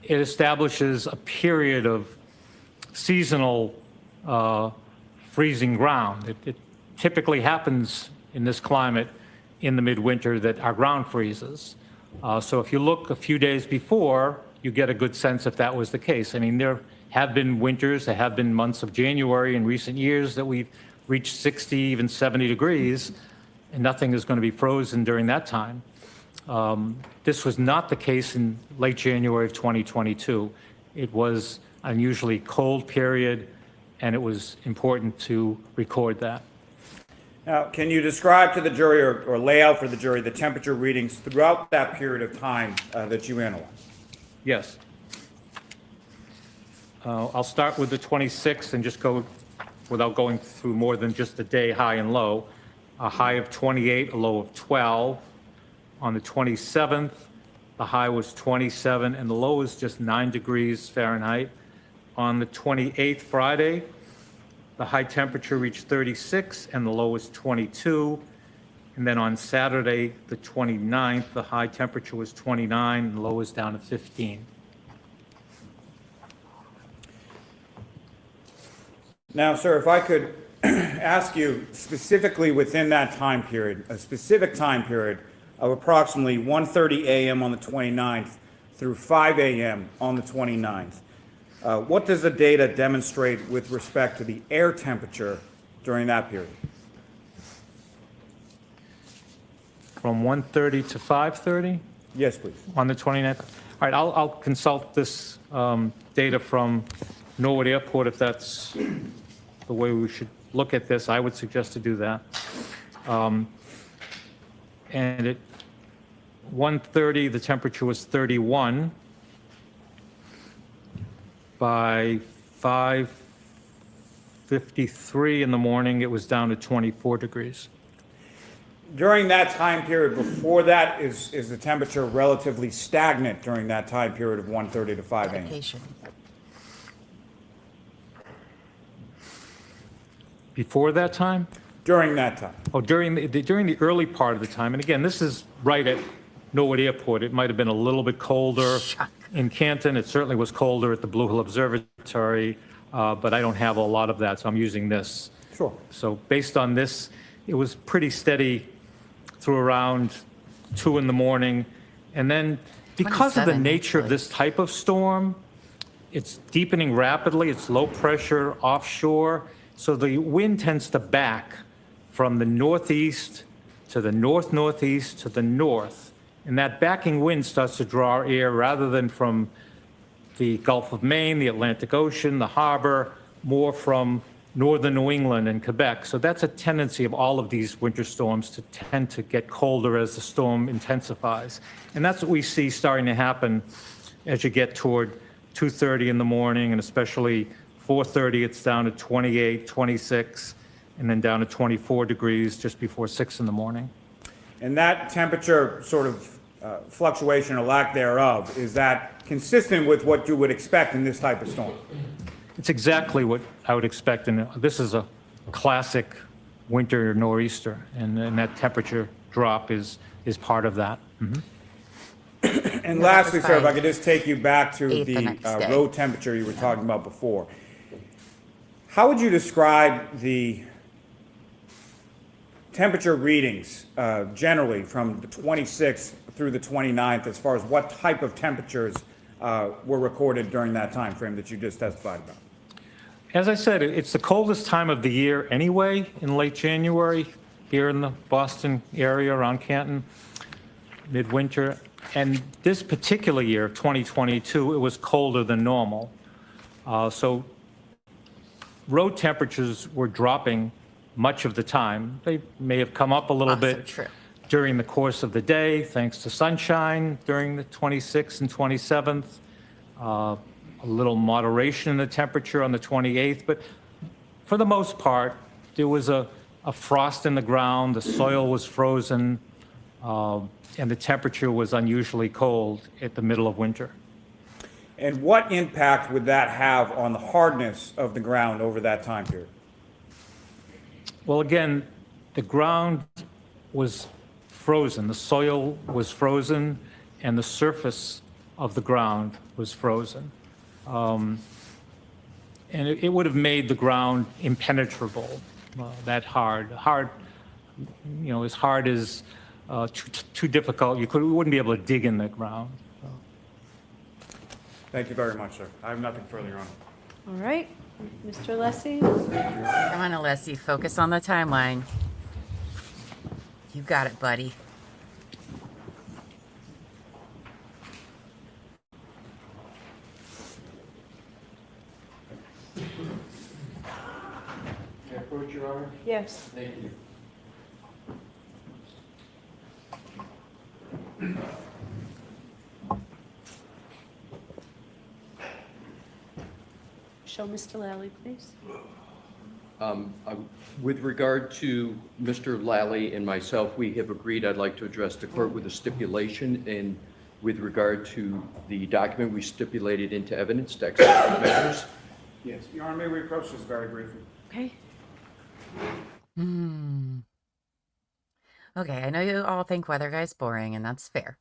it establishes a period of seasonal freezing ground. It typically happens in this climate in the midwinter that our ground freezes. So if you look a few days before, you get a good sense if that was the case. I mean, there have been winters, there have been months of January in recent years that we've reached 60, even 70 degrees, and nothing is going to be frozen during that time. This was not the case in late January of 2022. It was an unusually cold period, and it was important to record that. Now, can you describe to the jury or lay out for the jury the temperature readings throughout that period of time that you analyzed? Yes. I'll start with the 26th and just go without going through more than just the day high and low. A high of 28, a low of 12. On the 27th, the high was 27 and the low was just 9 degrees Fahrenheit. On the 28th, Friday, the high temperature reached 36 and the low was 22. And then on Saturday, the 29th, the high temperature was 29 and the low was down to 15. Now, sir, if I could ask you specifically within that time period, a specific time period of approximately 1:30 a.m. on the 29th through 5 a.m. on the 29th, what does the data demonstrate with respect to the air temperature during that period? From 1:30 to 5:30? Yes, please. On the 29th? All right, I'll consult this data from Norwood Airport if that's the way we should look at this. I would suggest to do that. And at 1:30, the temperature was 31. By 53 in the morning, it was down to 24 degrees. During that time period, before that, is the temperature relatively stagnant during that time period of 1:30 to 5 a.m.? Dedication. Before that time? During that time. Oh, during the early part of the time, and again, this is right at Norwood Airport. It might have been a little bit colder in Canton. It certainly was colder at the Blue Hill Observatory, but I don't have a lot of that, so I'm using this. Sure. So based on this, it was pretty steady through around 2 in the morning. And then because of the 27, nature of actually. this type of storm, it's deepening rapidly. It's low pressure offshore. So the wind tends to back from the northeast to the north-northeast to the north. And that backing wind starts to draw air rather than from the Gulf of Maine, the Atlantic Ocean, the harbor, more from northern New England and Quebec. So that's a tendency of all of these winter storms to tend to get colder as the storm intensifies. And that's what we see starting to happen as you get toward 2:30 in the morning, and especially 4:30, it's down to 28, 26, and then down to 24 degrees just before 6 in the morning. And that temperature sort of fluctuation or lack thereof, is that consistent with what you would expect in this type of storm? It's exactly what I would expect, and this is a classic winter nor'easter, and that temperature drop is part of that. Mhm. And Yeah, lastly, that's sir, if I fine. could just take you back to 8th the the next day. road temperature you were talking about before. How would you describe the temperature readings generally from the 26th through the 29th as far as what type of temperatures were recorded during that time frame that you just testified about? As I said, it's the coldest time of the year anyway, in late January, here in the Boston area around Canton, midwinter. And this particular year, 2022, it was colder than normal. So road temperatures were dropping much of the time. They may have come up a little Also bit true. during the course of the day, thanks to sunshine during the 26th and 27th. A little moderation in the temperature on the 28th, but for the most part, there was a frost in the ground, the soil was frozen, and the temperature was unusually cold at the middle of winter. And what impact would that have on the hardness of the ground over that time period? Well, again, the ground was frozen, the soil was frozen, and the surface of the ground was frozen. And it would have made the ground impenetrable, that hard, you know, as hard as too difficult. You wouldn't be able to dig in the ground. Thank you very much, sir. I have nothing further, Your Honor. All right, Mr. Lessie? Come on, Alessi, focus on the timeline. You got it, buddy. Can I approach, Your Honor? Yes. Thank you. Show Mr. Lally, please. With regard to Mr. Lally and myself, we have agreed I'd like to address the court with a stipulation, and with regard to the document we stipulated into evidence, to execute measures. Yes, Your Honor, may we approach this very briefly? Okay. Okay, I know you all think weather guy's boring, and that's fair.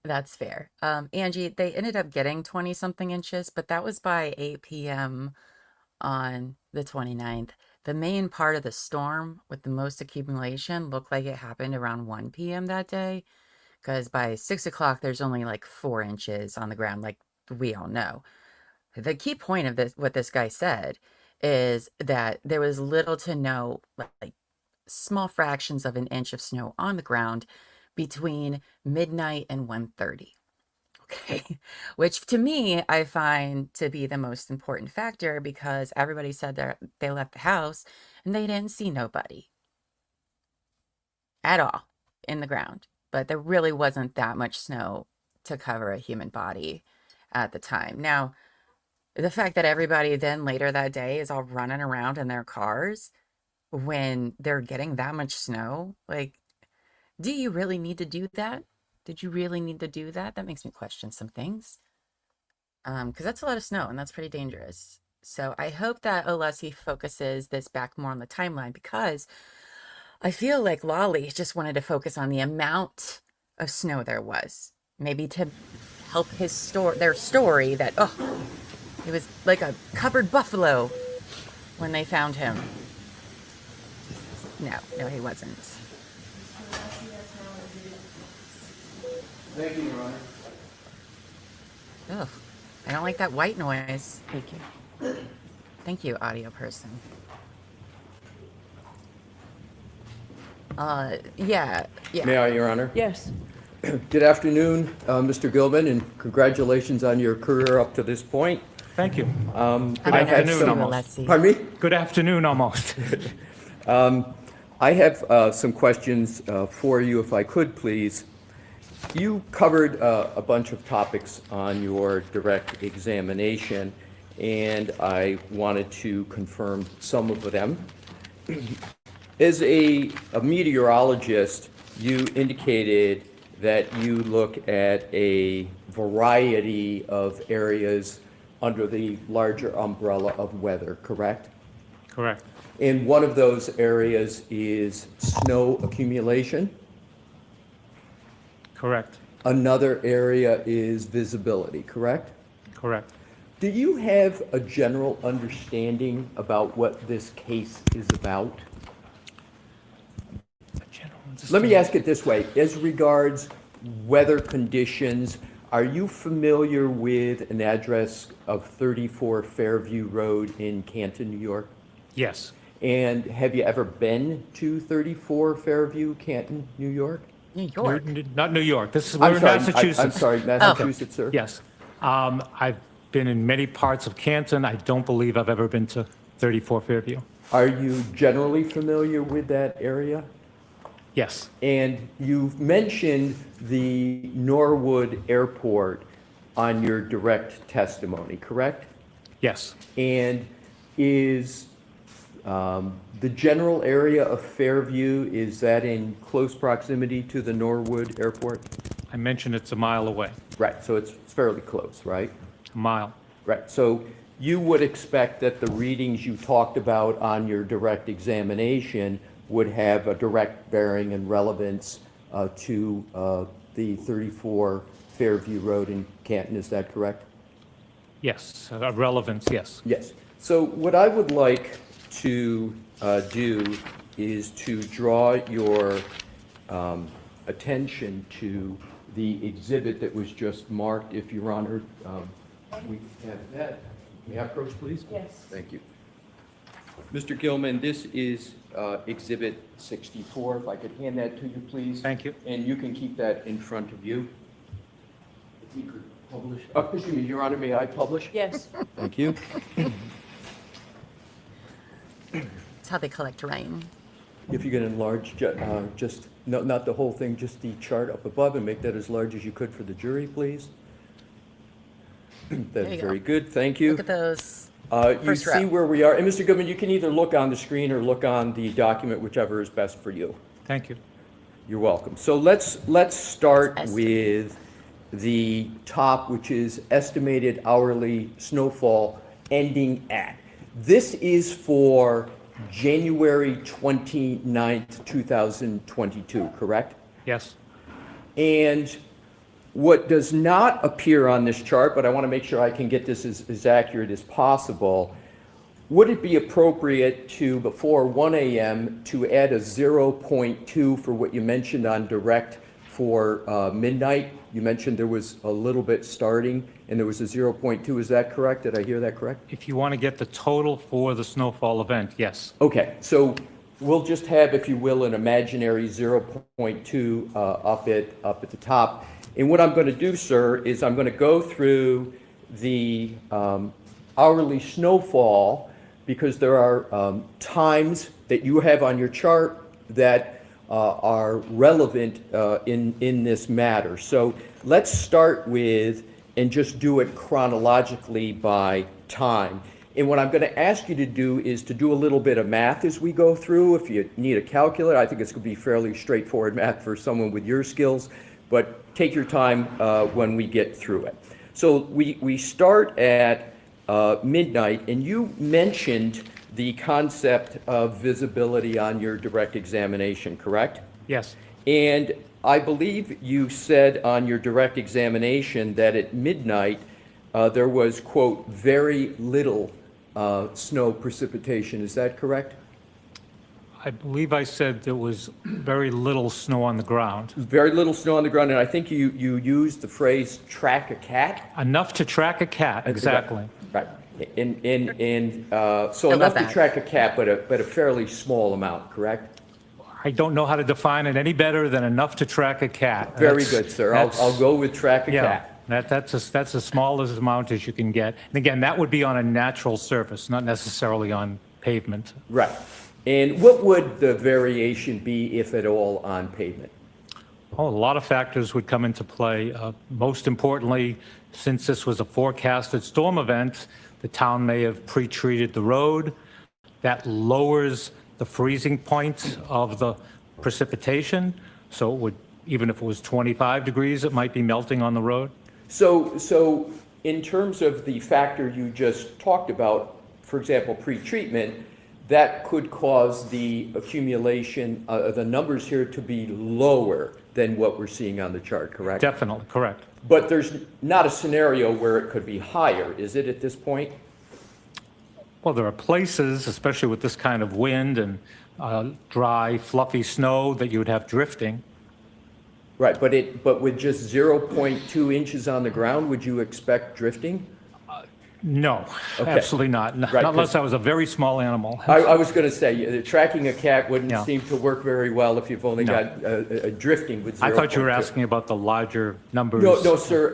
That's fair. Angie, they ended up getting 20-something inches, but that was by 8 p.m. on the 29th. The main part of the storm with the most accumulation looked like it happened around 1 p.m. that day, because by 6 o'clock, there's only like 4 inches on the ground, like we all know. The key point of this, what this guy said, is that there was little to no, like small fractions of an inch of snow on the ground between midnight and 1:30. Okay, which to me, I find to be the most important factor, because everybody said that they left the house and they didn't see nobody at all in the ground. But there really wasn't that much snow to cover a human body at the time. Now, the fact that everybody then later that day is all running around in their cars when they're getting that much snow, like, do you really need to do that? Did you really need to do that? That makes me question some things. Because that's a lot of snow and that's pretty dangerous. So I hope that Alessi focuses this back more on the timeline, because I feel like Lolly just wanted to focus on the amount of snow there was, maybe to help their story that, oh, he was like a covered buffalo when they found him. No, he wasn't. Thank you, Your Honor. Ugh, I don't like that white noise. Thank you. Thank you, audio person. Yeah. May I, Your Honor? Yes. Good afternoon, Mr. Gilman, and congratulations on your career up to this point. Thank you. Good afternoon, almost. Pardon me? Good afternoon, almost. I have some questions for you, if I could, please. You covered a bunch of topics on your direct examination, and I wanted to confirm some of them. As a meteorologist, you indicated that you look at a variety of areas under the larger umbrella of weather, correct? Correct. And one of those areas is snow accumulation. Correct. Another area is visibility, correct? Correct. Do you have a general understanding about what this case is about? Let me ask it this way. As regards weather conditions, are you familiar with an address of 34 Fairview Road in Canton, New York? Yes. And have you ever been to 34 Fairview, Canton, New York? New York? Not New York. This is I'm we're sorry, in Massachusetts. I'm sorry, Massachusetts, sir? Yes. I've been in many parts of Canton. I don't believe I've ever been to 34 Fairview. Are you generally familiar with that area? Yes. And you've mentioned the Norwood Airport on your direct testimony, correct? Yes. And is the general area of Fairview, is that in close proximity to the Norwood Airport? I mentioned it's a mile away. Right, so it's fairly close, right? A mile. Right, so you would expect that the readings you talked about on your direct examination would have a direct bearing and relevance to the 34 Fairview Road in Canton, is that correct? Yes. Relevance, yes. Yes. So what I would like to do is to draw your attention to the exhibit that was just marked, if Your Honor. We have that. May I approach, please? Yes. Thank you. Mr. Gilman, this is Exhibit 64. If I could hand that to you, please. Thank you. And you can keep that in front of you. If you could publish. Excuse me, Your Honor, may I publish? Yes. Thank you. That's how they collect rain. If you can enlarge, just, no, not the whole thing, just the chart up above, and make that as large as you could for the jury, please. That's you very go. good, thank you. Look at those. You First see row. where we are, and Mr. Goodman, you can either look on the screen or look on the document, whichever is best for you. Thank you. You're welcome. So let's start Estimate. with the top, which is estimated hourly snowfall ending at. This is for January 29th, 2022, correct? Yes. And what does not appear on this chart, but I want to make sure I can get this as accurate as possible, would it be appropriate to, before 1 a.m., to add a 0.2 for what you mentioned on direct for midnight? You mentioned there was a little bit starting, and there was a 0.2. Is that correct? Did I hear that correct? If you want to get the total for the snowfall event, yes. Okay, so we'll just have, if you will, an imaginary 0.2 up at the top. And what I'm going to do, sir, is I'm going to go through the hourly snowfall, because there are times that you have on your chart that are relevant in this matter. So let's start with and just do it chronologically by time. And what I'm going to ask you to do is to do a little bit of math as we go through. If you need a calculator, I think it's going to be fairly straightforward math for someone with your skills, but take your time when we get through it. So we start at midnight, and you mentioned the concept of visibility on your direct examination, correct? Yes. And I believe you said on your direct examination that at midnight there was, quote, very little snow precipitation. Is that correct? I believe I said there was very little snow on the ground. Very little snow on the ground, and I think you used the phrase track a cat? Enough to track a cat, exactly. Right. So I love enough to that. track a cat, but a fairly small amount, correct? I don't know how to define it any better than enough to track a cat. Very That's- good, sir. that's- I'll go with track a Yeah, cat. that's the smallest amount as you can get. And again, that would be on a natural surface, not necessarily on pavement. Right. And what would the variation be, if at all, on pavement? Oh, a lot of factors would come into play. Most importantly, since this was a forecasted storm event, the town may have pre-treated the road. That lowers the freezing point of the precipitation. So it would, even if it was 25 degrees, it might be melting on the road. So in terms of the factor you just talked about, for example, pre-treatment, that could cause the accumulation, the numbers here to be lower than what we're seeing on the chart, correct? Definitely, correct. But there's not a scenario where it could be higher, is it, at this point? Well, there are places, especially with this kind of wind and dry, fluffy snow, that you would have drifting. Right, but with just 0.2 inches on the ground, would you expect drifting? No, Okay. absolutely not. Right, Not unless 'cause- I was a very small animal. I was going to say, tracking a cat wouldn't Yeah. seem to work very well if you've only No. got drifting with 0.2. I thought you were asking about the larger numbers. No, sir,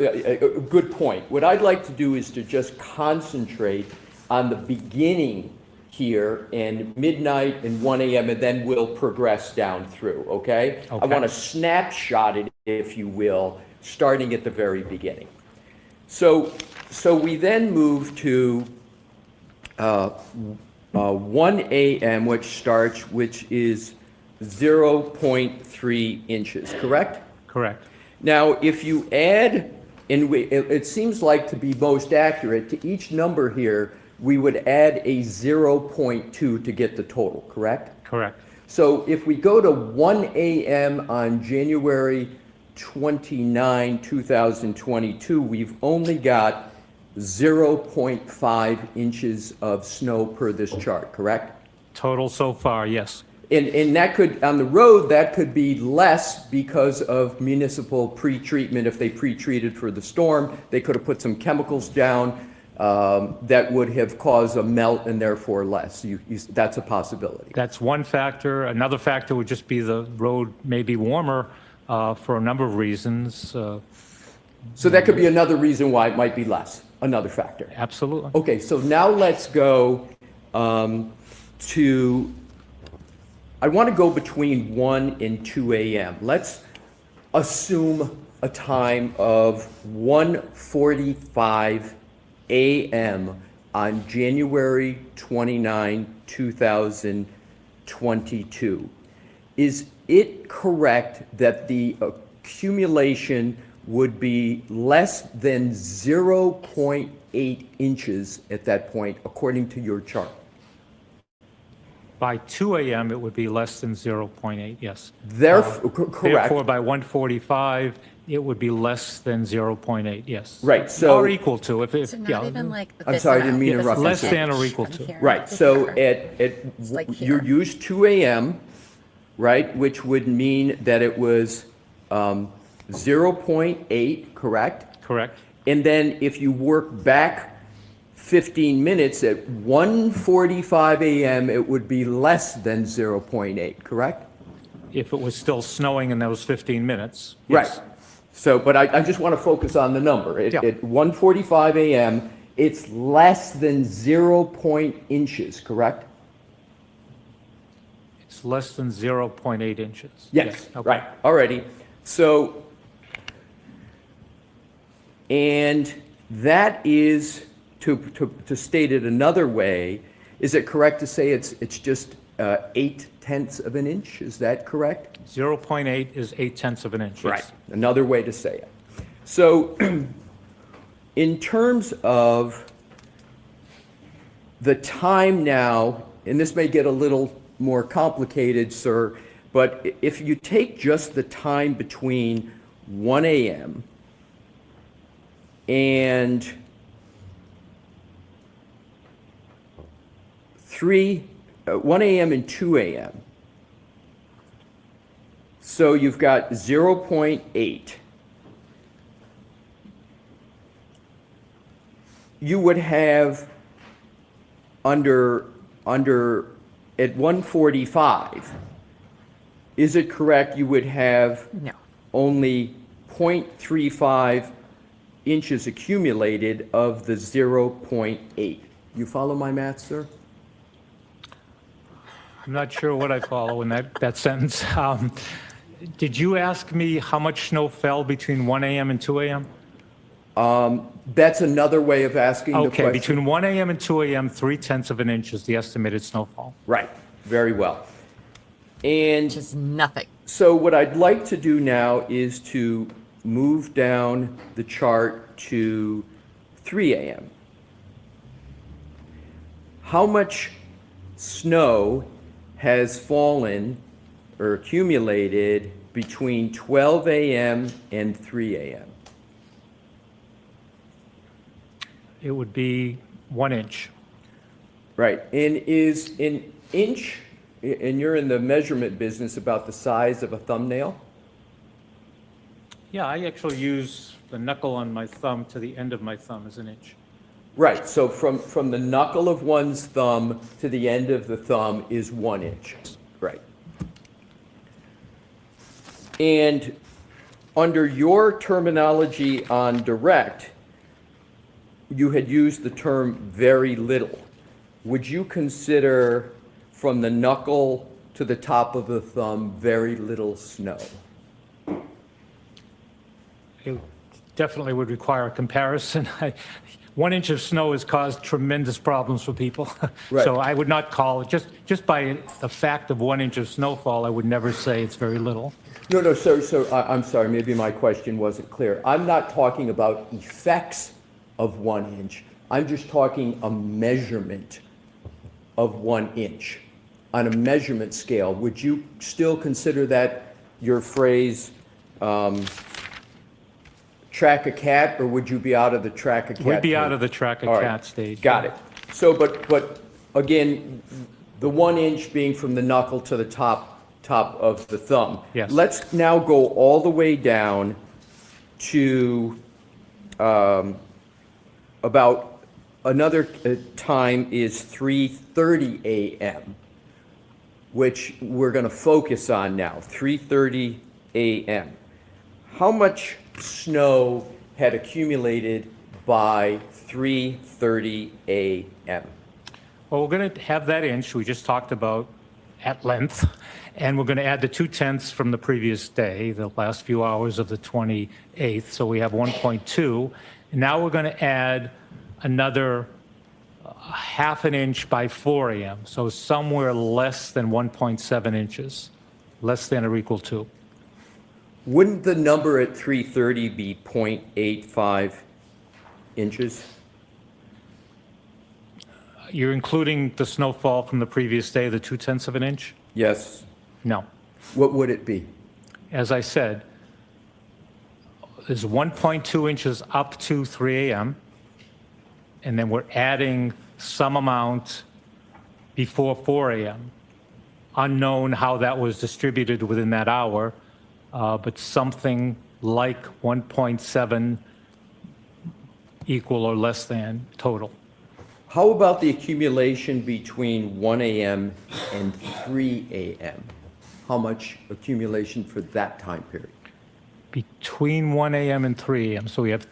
good point. What I'd like to do is to just concentrate on the beginning here and midnight and 1 a.m., and then we'll progress down through, okay? I Okay. want to snapshot it, if you will, starting at the very beginning. So we then move to 1 a.m., which is 0.3 inches, correct? Correct. Now, if you add, and it seems like to be most accurate, to each number here, we would add a 0.2 to get the total, correct? Correct. So if we go to 1 a.m. on January 29, 2022, we've only got 0.5 inches of snow per this chart, correct? Total so far, yes. And that could, on the road, that could be less because of municipal pre-treatment. If they pre-treated for the storm, they could have put some chemicals down that would have caused a melt and therefore less. That's a possibility. That's one factor. Another factor would just be the road may be warmer for a number of reasons. So that could be another reason why it might be less, another factor. Absolutely. Okay, so now let's go I want to go between 1 and 2 a.m. Let's assume a time of 1:45 a.m. on January 29, 2022. Is it correct that the accumulation would be less than 0.8 inches at that point, according to your chart? By 2 a.m., it would be less than 0.8, yes. Therefore, correct. Therefore, by 1:45, it would be less than 0.8, yes. Right, so- Or equal to, if So it, not yeah. even like I'm this sorry, I didn't amount. mean to This interrupt is you. Less an than or inch equal from to. here Right, to so here. at like you here. used 2 a.m., right, which would mean that it was 0.8, correct? Correct. And then if you work back 15 minutes, at 1:45 a.m., it would be less than 0.8, correct? If it was still snowing in those 15 minutes. Right. yes. So, but I just want to focus on the number. Yeah. At 1:45 a.m., it's less than 0.8 inches, correct? It's less than 0.8 inches. Yes, Okay. right, alrighty. So, And that is, to state it another way, is it correct to say it's just 0.8 of an inch? Is that correct? 0.8 is 0.8 of an inch. Right, Yes. another way to say it. So in terms of the time now, and this may get a little more complicated, sir, but if you take just the time between 1 a.m. and 1 a.m. and 2 a.m. So you've got 0.8. You would have under at 1:45. Is it correct you would have No. only 0.35 inches accumulated of the 0.8? You follow my math, sir? I'm not sure what I follow in that sentence. Did you ask me how much snow fell between 1 a.m. and 2 a.m.? That's another way of asking the question. Okay, between 1 a.m. and 2 a.m., 0.3 of an inch is the estimated snowfall. Right, very well. And Just nothing. so what I'd like to do now is to move down the chart to 3 a.m. How much snow has fallen or accumulated between 12 a.m. and 3 a.m.? It would be 1 inch. Right, and is an inch, and you're in the measurement business, about the size of a thumbnail? Yeah, I actually use the knuckle on my thumb to the end of my thumb as an inch. Right, so from the knuckle of one's thumb to the end of the thumb is 1 inch. Right. And under your terminology on direct, you had used the term very little. Would you consider from the knuckle to the top of the thumb very little snow? It definitely would require a comparison. 1 inch of snow has caused tremendous problems for people. Right. So I would not call it, just by the fact of 1 inch of snowfall, I would never say it's very little. No, sir, I'm sorry, maybe my question wasn't clear. I'm not talking about effects of 1 inch. I'm just talking a measurement of 1 inch. On a measurement scale, would you still consider that your phrase, track a cat, or would you be out of the track a cat? We'd be thing? out of the track a All right, cat stage. Got it. So, but again, the 1 inch being from the knuckle to the top of the thumb. Yes. Let's now go all the way down to about another time is 3:30 a.m., which we're going to focus on now, 3:30 a.m. How much snow had accumulated by 3:30 a.m.? Well, we're going to have that inch we just talked about at length, and we're going to add the 0.2 from the previous day, the last few hours of the 28th, so we have 1.2. And now we're going to add another half an inch by 4 a.m., so somewhere less than 1.7 inches, less than or equal to. Wouldn't the number at 3:30 be 0.85 inches? You're including the snowfall from the previous day, the 0.2 of an inch? Yes. No. What would it be? As I said, there's 1.2 inches up to 3 a.m., and then we're adding some amount before 4 a.m. Unknown how that was distributed within that hour, but something like 1.7 equal or less than total. How about the accumulation between 1 a.m. and 3 a.m.? How much accumulation for that time period? Between 1 a.m. and 3 a.m., so we have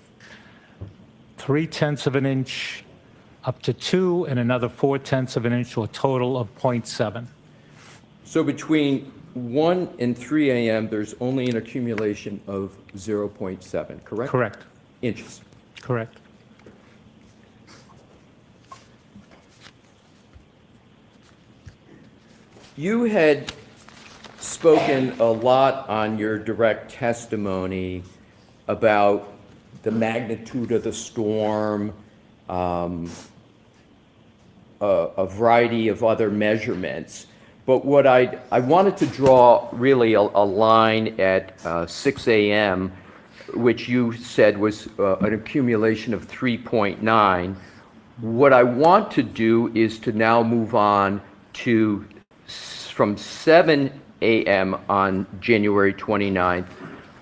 0.3 of an inch up to 2, and another 0.4 of an inch, to a total of 0.7. So between 1 and 3 a.m., there's only an accumulation of 0.7, correct? Correct. Inches. Correct. You had spoken a lot on your direct testimony about the magnitude of the storm, a variety of other measurements. But what I wanted to draw really a line at 6 a.m., which you said was an accumulation of 3.9. What I want to do is to now move on to from 7 a.m. on January 29th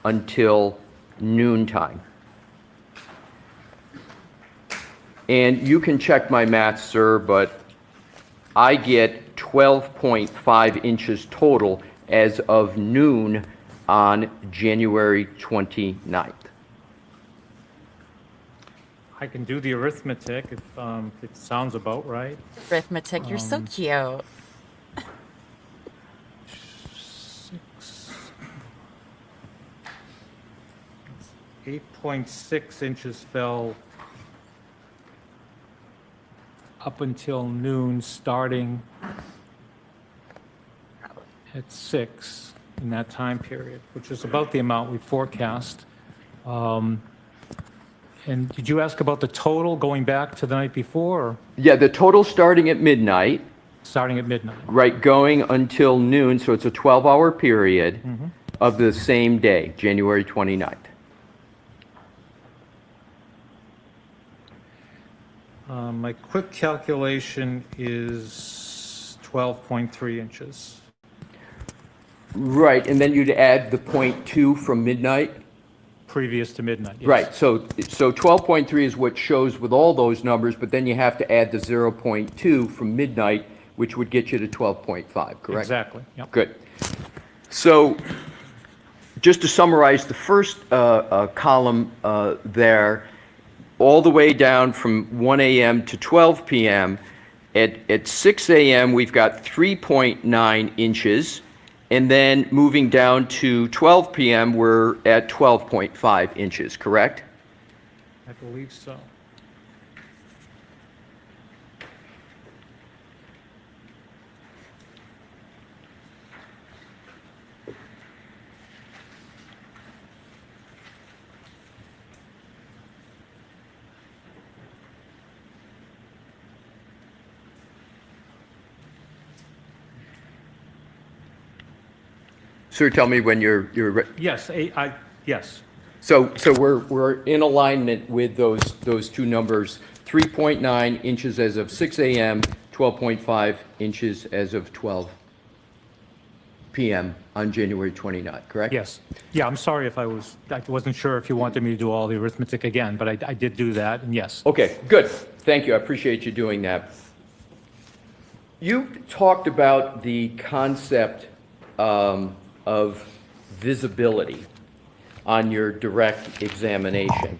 until noontime. And you can check my math, sir, but I get 12.5 inches total as of noon on January 29th. I can do the arithmetic if it sounds about right. Arithmetic, you're so cute. 8.6 inches fell up until noon, starting at 6 in that time period, which is about the amount we forecast. And did you ask about the total going back to the night before? Or Yeah, the total starting at midnight. starting at midnight? Right, going until noon, so it's a 12-hour period of the same day, January 29th. My quick calculation is 12.3 inches. Right, and then you'd add the 0.2 from midnight? Previous to midnight, yes. Right, so 12.3 is what shows with all those numbers, but then you have to add the 0.2 from midnight, which would get you to 12.5, correct? Exactly, yep. Good. So just to summarize the first column there, all the way down from 1 a.m. to 12 p.m., at 6 a.m. we've got 3.9 inches, and then moving down to 12 p.m. we're at 12.5 inches, correct? I believe so. Sir, tell me when you're Yes, yes. So we're in alignment with those two numbers, 3.9 inches as of 6 a.m., 12.5 inches as of 12 p.m. on January 29th, correct? Yes. Yeah, I'm sorry if I wasn't sure if you wanted me to do all the arithmetic again, but I did do that, and yes. Okay, good. Thank you. I appreciate you doing that. You talked about the concept of visibility on your direct examination.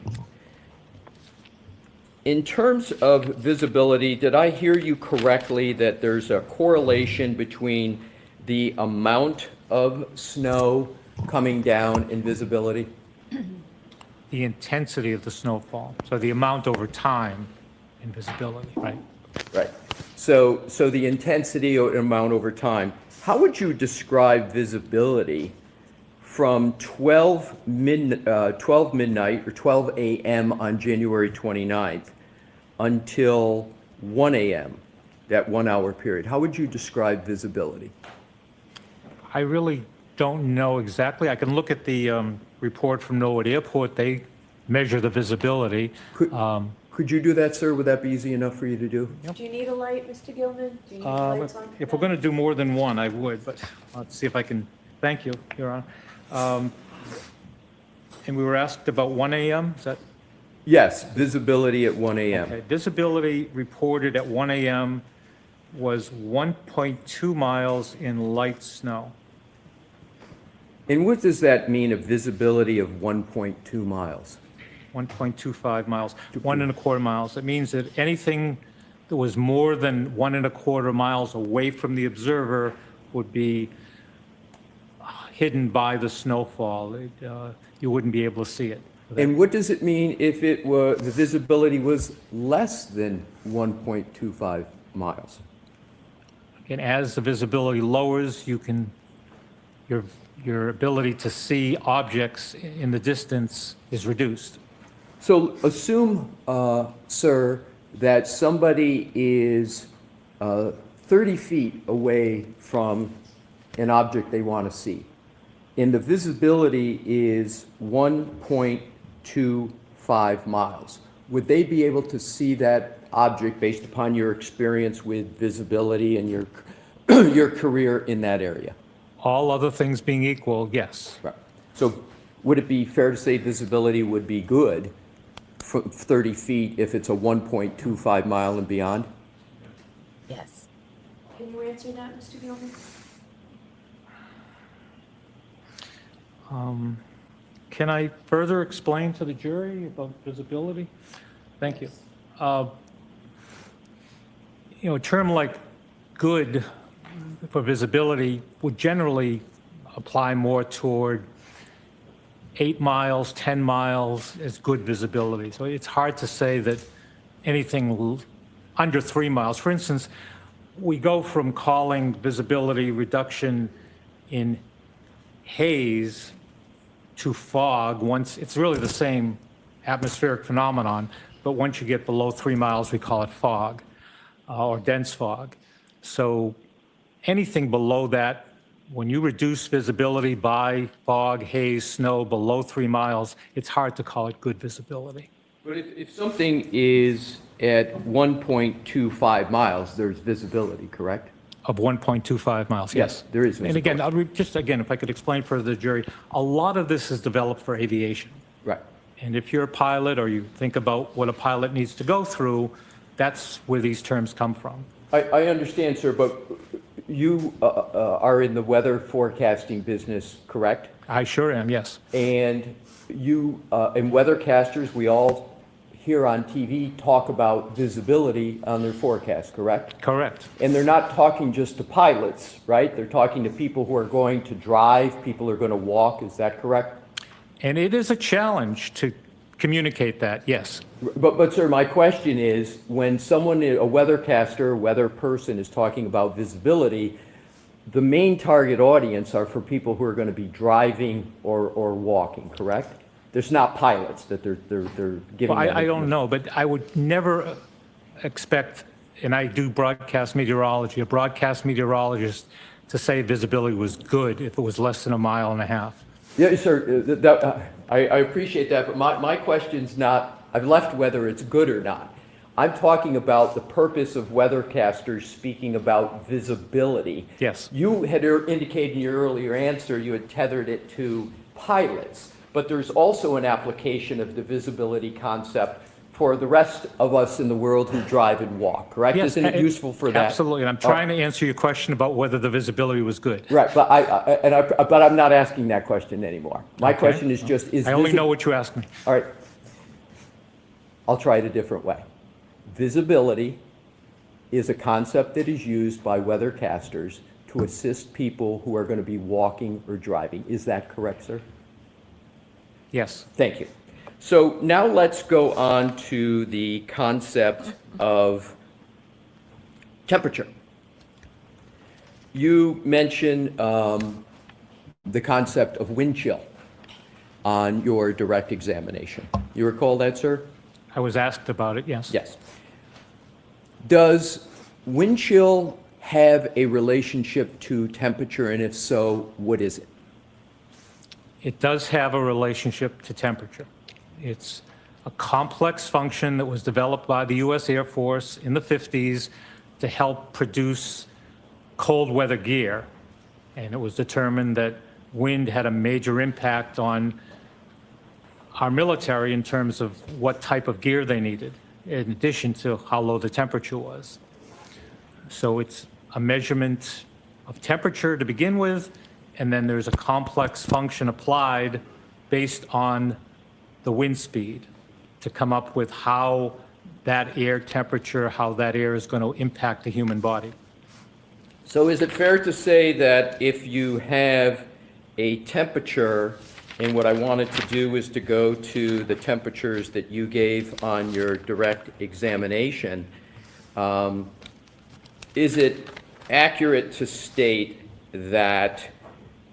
In terms of visibility, did I hear you correctly that there's a correlation between the amount of snow coming down and visibility? The intensity of the snowfall, so the amount over time and visibility, right? Right. So the intensity or amount over time. How would you describe visibility from 12 midnight or 12 a.m. on January 29th until 1 a.m., that 1 hour period? How would you describe visibility? I really don't know exactly. I can look at the report from Norwood Airport. They measure the visibility. Could you do that, sir? Would that be easy enough for you to do? Do you need a light, Mr. Gilman? Do you need lights on? If we're going to do more than one, I would, but let's see if I can. Thank you, Your Honor. And we were asked about 1 a.m., is that? Yes, visibility at 1 a.m. Okay, visibility reported at 1 a.m. was 1.2 miles in light snow. And what does that mean, a visibility of 1.2 miles? 1.25 miles, 1.25 miles. It means that anything that was more than 1.25 miles away from the observer would be hidden by the snowfall. You wouldn't be able to see it. And what does it mean if the visibility was less than 1.25 miles? And as the visibility lowers, your ability to see objects in the distance is reduced. So assume, sir, that somebody is 30 feet away from an object they want to see, and the visibility is 1.25 miles. Would they be able to see that object based upon your experience with visibility and your your career in that area? All other things being equal, yes. Right. So would it be fair to say visibility would be good from 30 feet if it's a 1.25 mile and beyond? Yes. Can you answer that, Mr. Gilman? Can I further explain to the jury about visibility? Thank you. A term like good for visibility would generally apply more toward 8 miles, 10 miles as good visibility. So it's hard to say that anything under 3 miles. For instance, we go from calling visibility reduction in haze to fog. Once it's really the same atmospheric phenomenon, but once you get below 3 miles, we call it fog or dense fog. So anything below that, when you reduce visibility by fog, haze, snow below 3 miles, it's hard to call it good visibility. But if something is at 1.25 miles, there's visibility, correct? Of 1.25 miles, yes. There is And again, if I could explain for the jury, a lot of this is developed for aviation. Right. And if you're a pilot or you think about what a pilot needs to go through, that's where these terms come from. I understand, sir, but you are in the weather forecasting business, correct? I sure am, yes. And you, and weathercasters, we all here on TV talk about visibility on their forecast, correct? Correct. And they're not talking just to pilots, right? They're talking to people who are going to drive, people who are going to walk, is that correct? And it is a challenge to communicate that, yes. But sir, my question is, when someone, a weathercaster, weather person is talking about visibility, the main target audience are for people who are going to be driving or walking, correct? There's not pilots that they're giving. Well, I don't know, but I would never expect, and I do broadcast meteorology, a broadcast meteorologist to say visibility was good if it was less than 1.5 miles. Yeah, sir, I appreciate that, but my question's not, I've left whether it's good or not. I'm talking about the purpose of weathercasters speaking about visibility. Yes. You had indicated in your earlier answer, you had tethered it to pilots, but there's also an application of the visibility concept for the rest of us in the world who drive and walk, correct? Yes, Isn't it useful for that? Absolutely, and I'm trying to answer your question about whether the visibility was good. Right, but I'm not asking that question anymore. My Okay. question is just, I only know what you asked me. All right. I'll try it a different way. Visibility is a concept that is used by weathercasters to assist people who are going to be walking or driving. Is that correct, sir? Yes. Thank you. So now let's go on to the concept of temperature. You mentioned the concept of wind chill on your direct examination. You recall that, sir? I was asked about it, yes. Yes. Does wind chill have a relationship to temperature, and if so, what is it? It does have a relationship to temperature. It's a complex function that was developed by the U.S. Air Force in the 50s to help produce cold weather gear. And it was determined that wind had a major impact on our military in terms of what type of gear they needed, in addition to how low the temperature was. So it's a measurement of temperature to begin with, and then there's a complex function applied based on the wind speed to come up with how that air temperature, how that air is going to impact the human body. So is it fair to say that if you have a temperature And what I wanted to do is to go to the temperatures that you gave on your direct examination. Is it accurate to state that,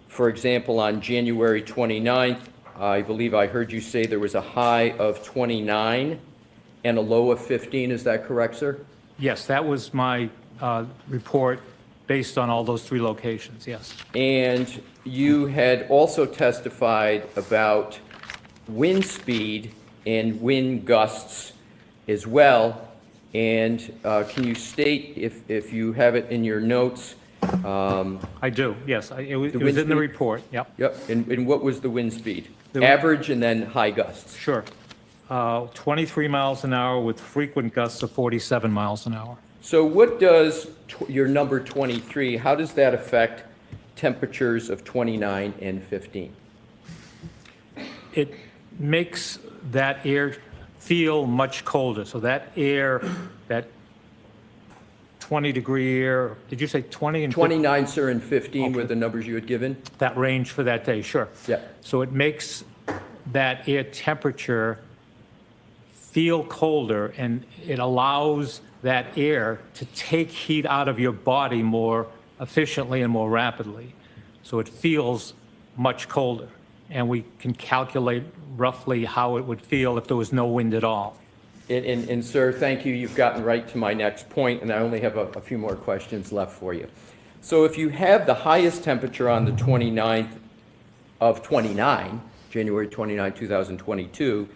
for example, on January 29th, I believe I heard you say there was a high of 29 and a low of 15, is that correct, sir? Yes, that was my report based on all those 3 locations, yes. And you had also testified about wind speed and wind gusts as well. And can you state, if you have it in your notes? I do, yes. It was wind in the speed? report, yep. Yep, and what was the wind speed? The- Average and then high gusts? Sure. 23 miles an hour with frequent gusts of 47 miles an hour. So what does your number 23, how does that affect temperatures of 29 and 15? It makes that air feel much colder. So that air, that 20-degree air, did you say 20 and 50? 29, sir, and 15 were the numbers you had given? That range for that day, sure. Yeah. So it makes that air temperature feel colder, and it allows that air to take heat out of your body more efficiently and more rapidly. So it feels much colder. And we can calculate roughly how it would feel if there was no wind at all. And sir, thank you. You've gotten right to my next point, and I only have a few more questions left for you. So if you have the highest temperature on the 29th of 29, January 29, 2022,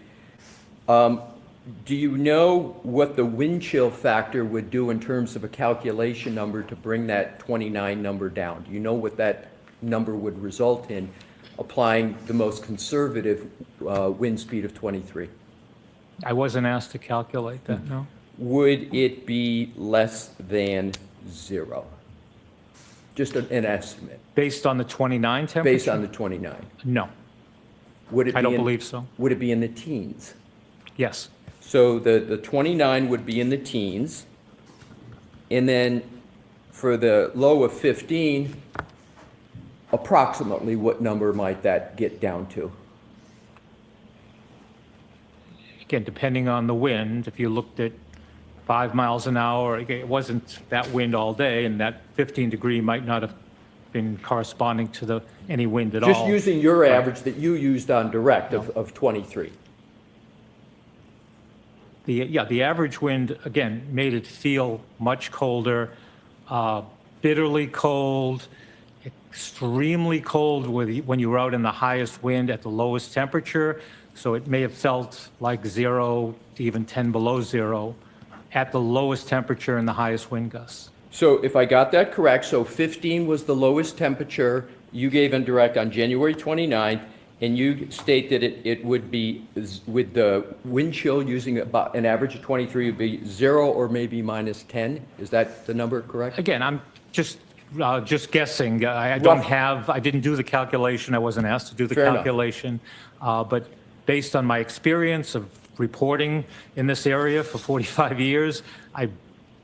do you know what the wind chill factor would do in terms of a calculation number to bring that 29 number down? Do you know what that number would result in applying the most conservative wind speed of 23? I wasn't asked to calculate that, no. Would it be less than 0? Just an estimate. Based on the 29 temperature? Based on the 29. No, Would it I be don't in- believe so. Would it be in the teens? Yes. So the 29 would be in the teens. And then for the low of 15, approximately what number might that get down to? Again, depending on the wind, if you looked at 5 miles an hour, again, it wasn't that wind all day, and that 15-degree might not have been corresponding to any wind at all. Just using your average that you used on direct of 23. The average wind, again, made it feel much colder, bitterly cold, extremely cold when you were out in the highest wind at the lowest temperature. So it may have felt like 0 to even 10 below 0 at the lowest temperature and the highest wind gusts. So if I got that correct, so 15 was the lowest temperature you gave in direct on January 29th, and you state that it would be, with the wind chill using about an average of 23, would be 0 or maybe minus 10? Is that the number correct? Again, I'm just guessing. I didn't do the calculation. I wasn't asked to do the Fair enough. calculation. But based on my experience of reporting in this area for 45 years, I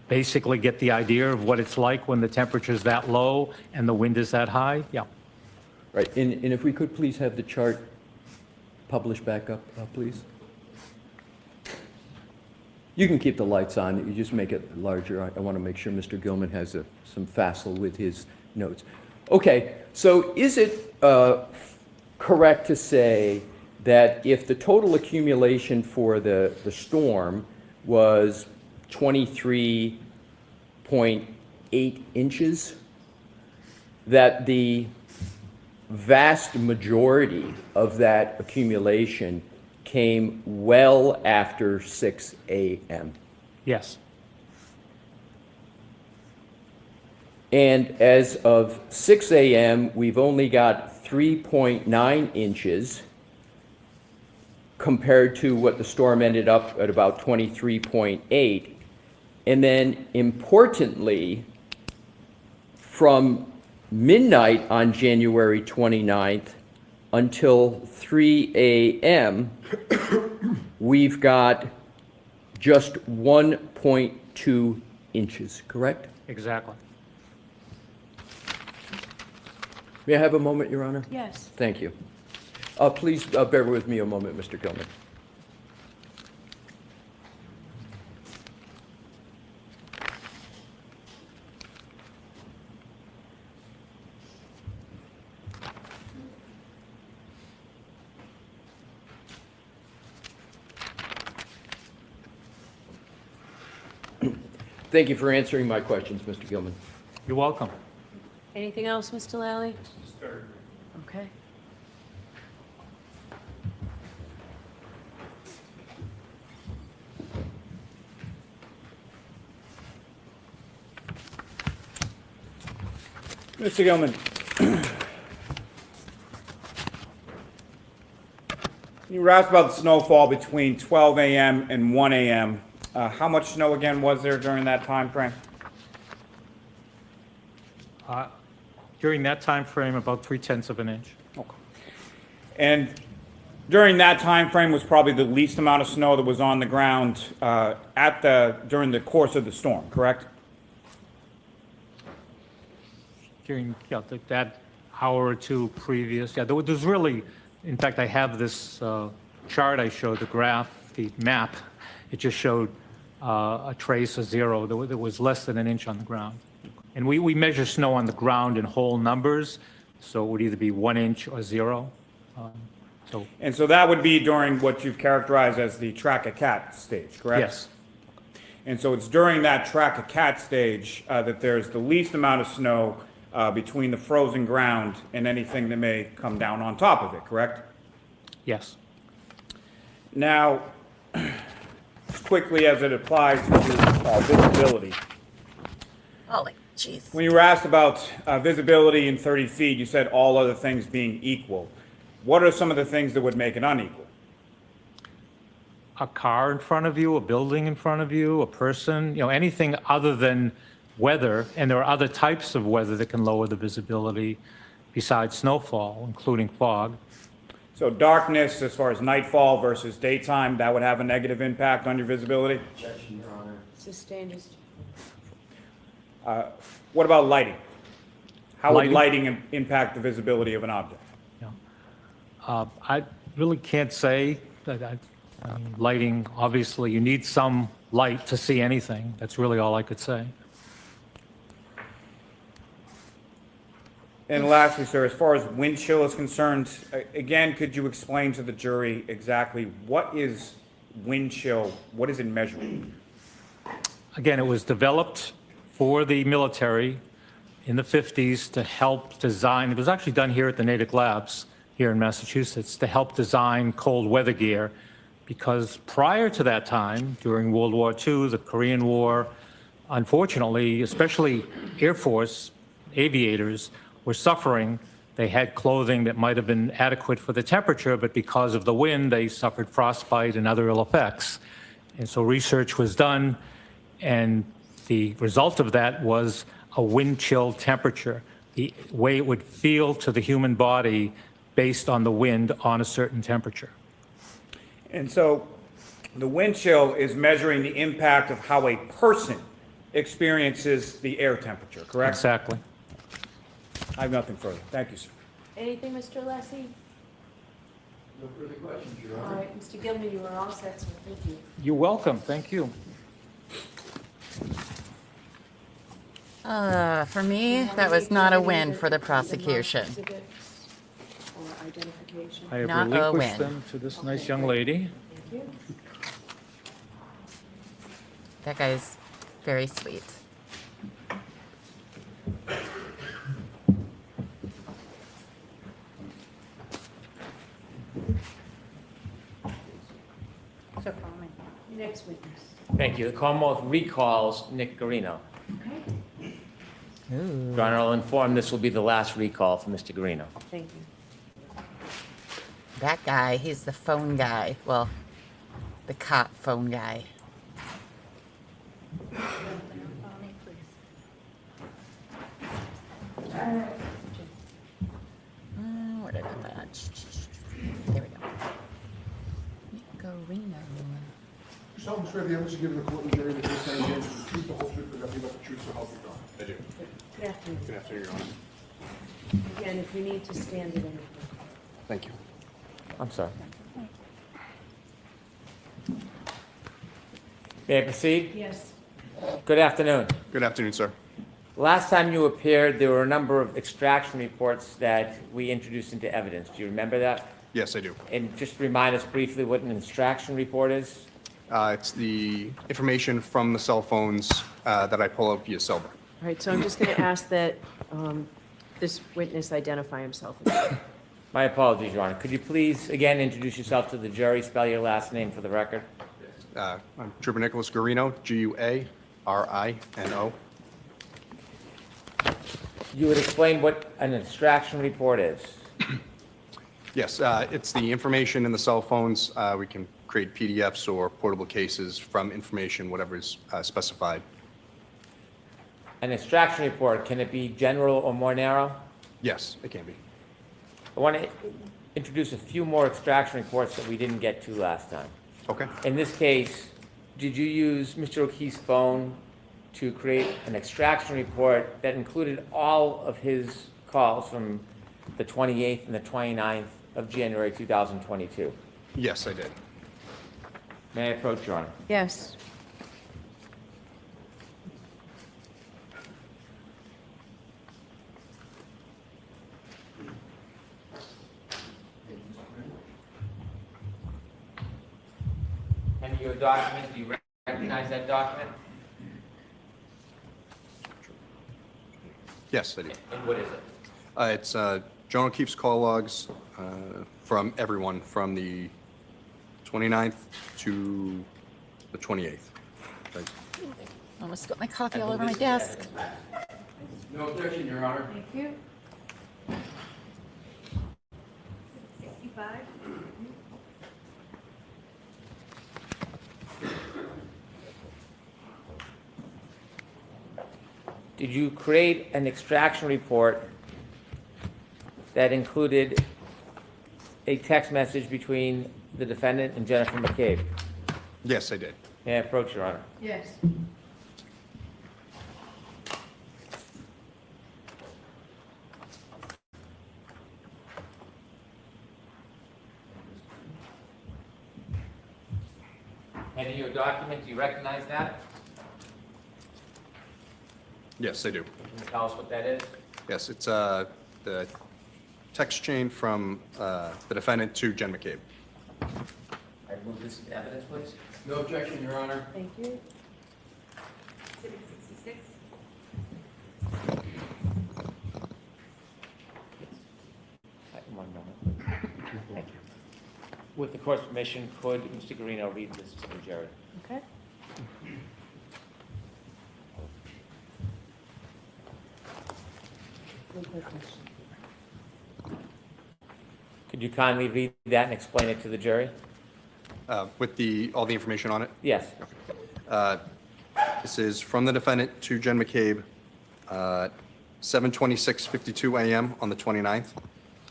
basically get the idea of what it's like when the temperature's that low and the wind is that high. Yeah. Right, and if we could please have the chart published back up, please. You can keep the lights on, you just make it larger. I want to make sure Mr. Gilman has some facile with his notes. Okay, so is it correct to say that if the total accumulation for the storm was 23.8 inches, that the vast majority of that accumulation came well after 6 a.m.? Yes. And as of 6 a.m., we've only got 3.9 inches compared to what the storm ended up at about 23.8. And then importantly, from midnight on January 29th until 3 a.m., we've got just 1.2 inches, correct? Exactly. May I have a moment, Your Honor? Yes. Thank you. Please bear with me a moment, Mr. Gilman. Thank you for answering my questions, Mr. Gilman. You're welcome. Anything else, Mr. Lally? Okay. Mr. Gilman, you were asked about the snowfall between 12 a.m. and 1 a.m. How much snow again was there during that time frame? During that time frame, about 3/10 of an inch. Okay. And during that time frame was probably the least amount of snow that was on the ground during the course of the storm, correct? During that hour or two previous. Yeah, there was really, in fact, I have this chart I showed, the graph, the map. It just showed a trace, a zero. There was less than an inch on the ground. And we measure snow on the ground in whole numbers, so it would either be 1 inch or 0. And so that would be during what you've characterized as the track-a-cat stage, correct? Yes. And so it's during that track-a-cat stage that there's the least amount of snow between the frozen ground and anything that may come down on top of it, correct? Yes. Now, as quickly as it applies to visibility, Holy jeez. when you were asked about visibility in 30 feet, you said all other things being equal. What are some of the things that would make it unequal? A car in front of you, a building in front of you, a person, anything other than weather, and there are other types of weather that can lower the visibility besides snowfall, including fog. So darkness, as far as nightfall versus daytime, that would have a negative impact on your visibility? Objection, Your Honor. Sustained is What about lighting? How would Lighting? lighting impact the visibility of an object? I really can't say that. I mean, lighting, obviously, you need some light to see anything. That's really all I could say. And lastly, sir, as far as wind chill is concerned, again, could you explain to the jury exactly what is wind chill? What is it measuring? Again, it was developed for the military in the 50s to help design. It was actually done here at the Natick Labs here in Massachusetts to help design cold weather gear, because prior to that time, during World War II, the Korean War, unfortunately, especially Air Force aviators were suffering. They had clothing that might have been adequate for the temperature, but because of the wind, they suffered frostbite and other ill effects. And so research was done, and the result of that was a wind chill temperature, the way it would feel to the human body based on the wind on a certain temperature. And so the wind chill is measuring the impact of how a person experiences the air temperature, correct? Exactly. I have nothing further. Thank you, sir. anything, Mr. Lessie? No further questions, Your All Honor. right, Mr. Gilman, you are all set, sir. Thank you. You're welcome. Thank you. For me, that was not a win for the prosecution. Or identification. I have Not a relinquished win. them to this nice young lady. Thank you. That guy's very sweet. So call me. Next witness. Thank you. The Commonwealth recalls Nick Garino. Okay, Your Honor, I'll inform this will be the last recall for Mr. Garino. thank you. That guy, he's the phone guy. Well, the cop phone guy. Where did I put that? There we go. Nicorino. You solemnly swear the evidence you give to the court and jury that this time again is the truth, the whole truth, and nothing but the truth, so help you God. I do. Good afternoon. Good afternoon, Your Honor. Again, if you need to stand at any point. Thank you. I'm sorry. May I proceed? Yes. Good afternoon. Good afternoon, sir. Last time you appeared, there were a number of extraction reports that we introduced into evidence. Do you remember that? Yes, I do. And just remind us briefly what an extraction report is? It's the information from the cell phones that I pull up via Silver. All right, so I'm just going to ask that this witness identify himself. My apologies, Your Honor. Could you please, again, introduce yourself to the jury, spell your last name for the record? I'm Trooper Nicholas Guarino, Guarino. You would explain what an extraction report is. Yes, it's the information in the cell phones. We can create PDFs or portable cases from information, whatever is specified. An extraction report, can it be general or more narrow? Yes, it can be. I want to introduce a few more extraction reports that we didn't get to last time. Okay. In this case, did you use Mr. O'Keefe's phone to create an extraction report that included all of his calls from the 28th and the 29th of January 2022? Yes, I did. May I approach, Your Honor? Yes. And your document, do you recognize that document? Yes, I do. And what is it? It's John O'Keefe's call logs from everyone from the 29th to the 28th. Right. Almost spilled my coffee And all will over my this be desk. evidence? No objection, Your Honor. Thank you. 65. Did you create an extraction report that included a text message between the defendant and Jennifer McCabe? Yes, I did. May I approach, Your Honor? Yes. And in your document, do you recognize that? Yes, I do. Can you tell us what that is? Yes, it's the text chain from the defendant to Jen McCabe. I move this into evidence, please. No objection, Your Honor. Thank you. Civic 66. One moment. Thank you. With the court's permission, could Mr. Guarino read this to the jury? Okay. Could you kindly read that and explain it to the jury? With all the information on it. Yes. This is from the defendant to Jen McCabe, 7:26:52 a.m. on the 29th.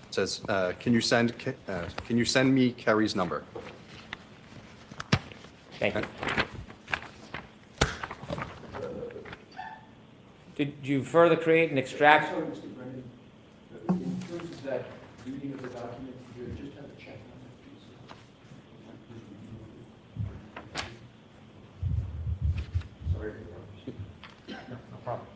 It says, can you send me Kerry's number? Thank you. Did you further create an extraction? Sorry, Mr. Brennan, in terms of that reading of the document, you just have to check on that, please. Sorry. No problem.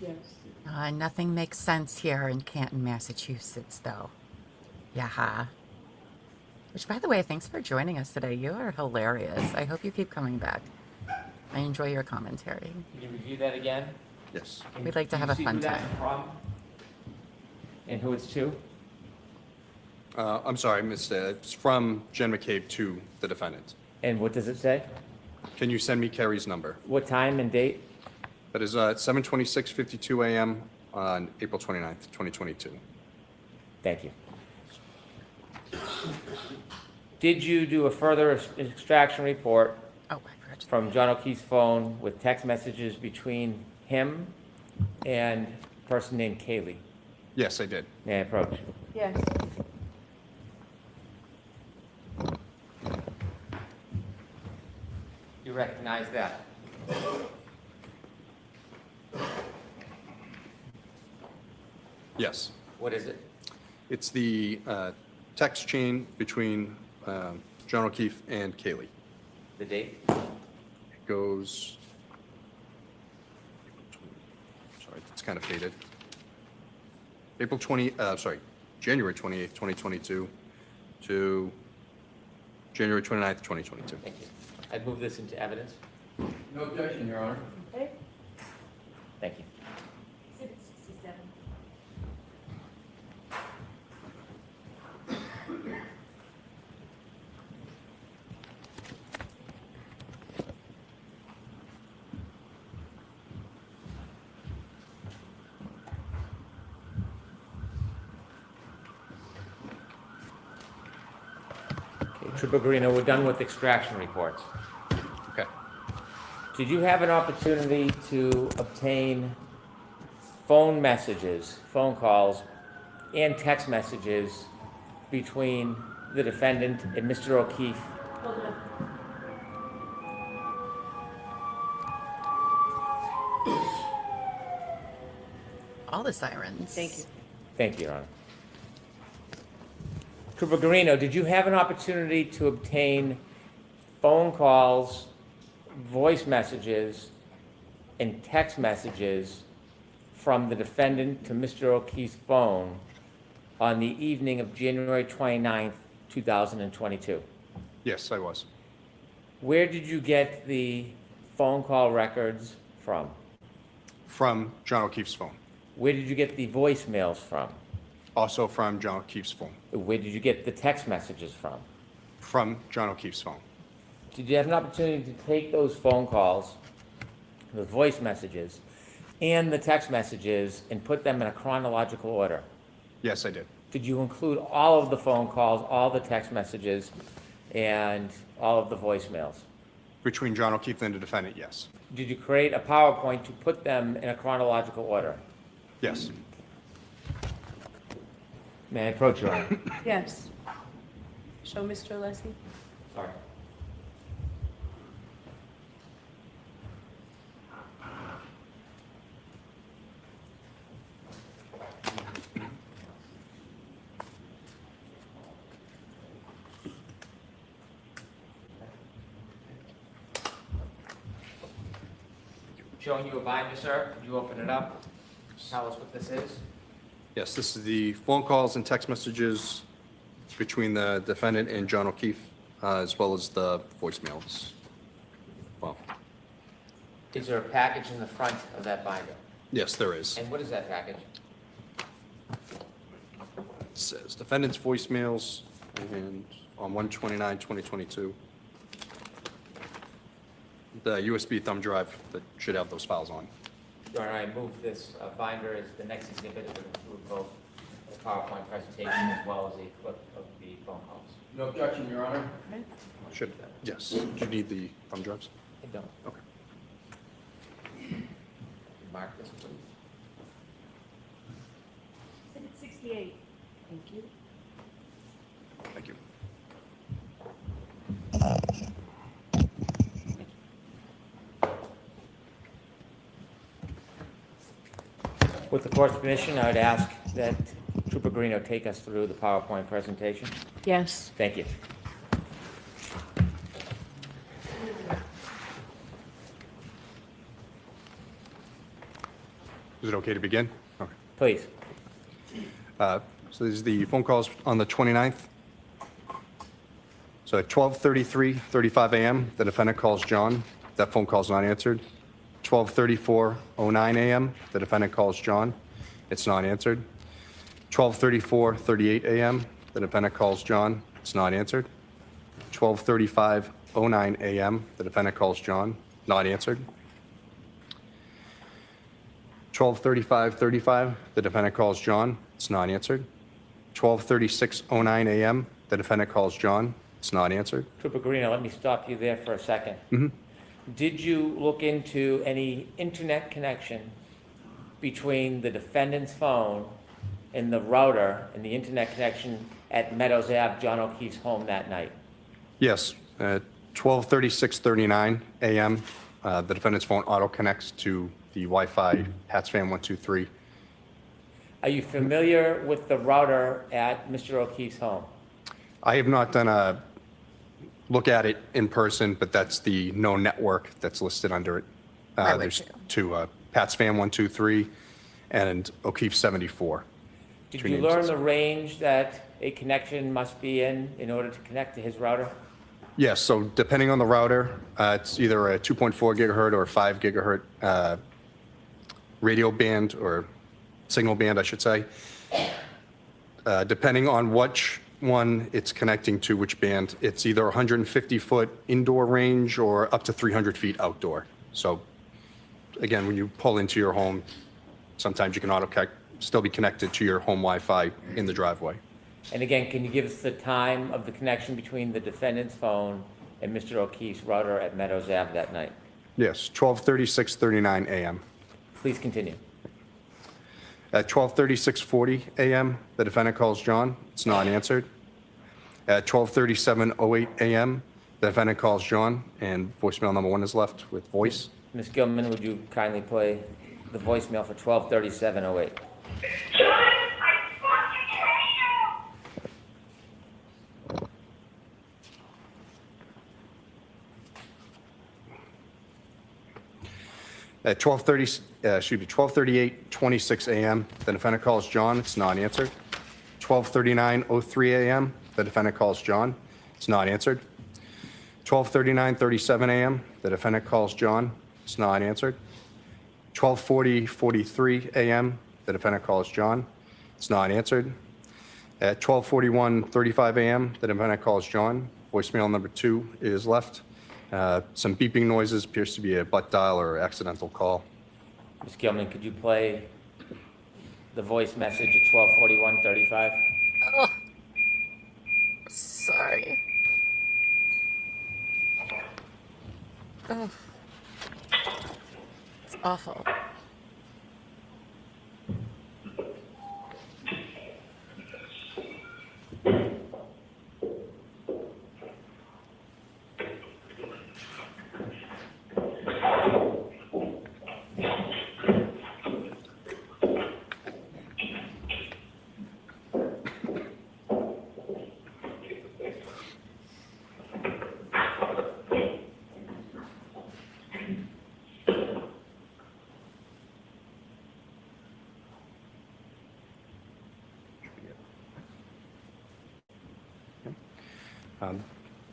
Yes. Nothing makes sense here in Canton, Massachusetts, though. Yaha. Which, by the way, thanks for joining us today. You are hilarious. I hope you keep coming back. I enjoy your commentary. Can you review that again? Yes. And We'd like to do you have a see fun who that's time. from? And who it's to? I'm sorry, it's from Jen McCabe to the defendant. And what does it say? Can you send me Kerry's number? What time and date? That is 7:26:52 a.m. on April 29th, 2022. Thank you. Did you do a further extraction report Oh, I forgot to. from John O'Keefe's phone with text messages between him and a person named Kaylee? Yes, I did. May I approach? Yes. recognize that. Yes. What is it? It's the text chain between John O'Keefe and Kaylee. The date? It goes, sorry, it's kind of faded. January 28th, 2022 to January 29th, 2022. Thank you. I'd move this into evidence. No objection, Your Honor. Okay. Thank you. Exhibit 67. Okay, Trooper Guarino, we're done with extraction reports. Okay. Did you have an opportunity to obtain phone messages, phone calls, and text messages between the defendant and Mr. O'Keefe? Hold on. All the sirens. Thank you. Thank you, Your Honor. Trooper Guarino, did you have an opportunity to obtain phone calls, voice messages, and text messages from the defendant to Mr. O'Keefe's phone on the evening of January 29th, 2022? Yes, I was. Where did you get the phone call records from? From John O'Keefe's phone. Where did you get the voicemails from? Also from John O'Keefe's phone. Where did you get the text messages from? From John O'Keefe's phone. Did you have an opportunity to take those phone calls, the voice messages, and the text messages and put them in a chronological order? Yes, I did. Did you include all of the phone calls, all the text messages, and all of the voicemails? Between John O'Keefe and the defendant, yes. Did you create a PowerPoint to put them in a chronological order? Yes. May I approach, Your Honor? Yes. Show Mr. Alessi. Sorry. Showing you a binder, sir. Could you open it up? Tell us what this is. Yes, this is the phone calls and text messages between the defendant and John O'Keefe, as well as the voicemails. Well, Is there a package in the front of that binder? yes, there is. And what is that package? It says defendant's voicemails and on 1/29/2022. The USB thumb drive that should have those files on. Your Honor, I move this binder as the next exhibit to include both the PowerPoint presentation as well as a clip of the phone calls. No objection, Your Honor. Should, yes. Do you need the thumb drives? I don't. Okay. Mark this, please. Exhibit 68. Thank you. Thank you. With the court's permission, I would ask that Trooper Guarino take us through the PowerPoint presentation. Yes. Thank you. Is it okay to begin? Okay. Please. So these are the phone calls on the 29th. So at 12:35 a.m., the defendant calls John. That phone call's not answered. 12:34:09 a.m., the defendant calls John. It's not answered. 12:34:38 a.m., the defendant calls John. It's not answered. 12:35:09 a.m., the defendant calls John. Not answered. 12:35:35, the defendant calls John. It's not answered. 12:36:09 a.m., the defendant calls John. It's not answered. Trooper Guarino, let me stop you there for a second. Mm-hmm. Did you look into any internet connection between the defendant's phone and the router and the internet connection at Meadows Ave, John O'Keefe's home that night? Yes. At 12:36:39 a.m., the defendant's phone auto connects to the Wi-Fi PatsFam 123. Are you familiar with the router at Mr. O'Keefe's home? I have not done a look at it in person, but that's the no network that's listed under it. Right, There's right. two, PatsFam 123 and O'Keefe 74. Did Two you names. learn the range that a connection must be in order to connect to his router? Yes, so depending on the router, it's either a 2.4 gigahertz or 5 gigahertz radio band or signal band, I should say. Depending on which one it's connecting to, which band, it's either 150-foot indoor range or up to 300 feet outdoor. So again, when you pull into your home, sometimes you can still be connected to your home Wi-Fi in the driveway. And again, can you give us the time of the connection between the defendant's phone and Mr. O'Keefe's router at Meadows Ave that night? Yes, 12:36:39 a.m. Please continue. At 12:36:40 a.m., the defendant calls John. It's not answered. At 12:37:08 a.m., the defendant calls John, and voicemail number 1 is left with voice. Ms. Gilman, would you kindly play the voicemail for 12:37:08? At 12:38:26 a.m., the defendant calls John. It's not answered. 12:39:03 a.m., the defendant calls John. It's not answered. 12:39:37 a.m., the defendant calls John. It's not answered. 12:40:43 a.m., the defendant calls John. It's not answered. At 12:41:35 a.m., the defendant calls John. Voicemail number 2 is left. Some beeping noises, appears to be a butt dial or accidental call. Ms. Gilman, could you play the voice message at 12:41:35? Oh, sorry. Oh, it's awful.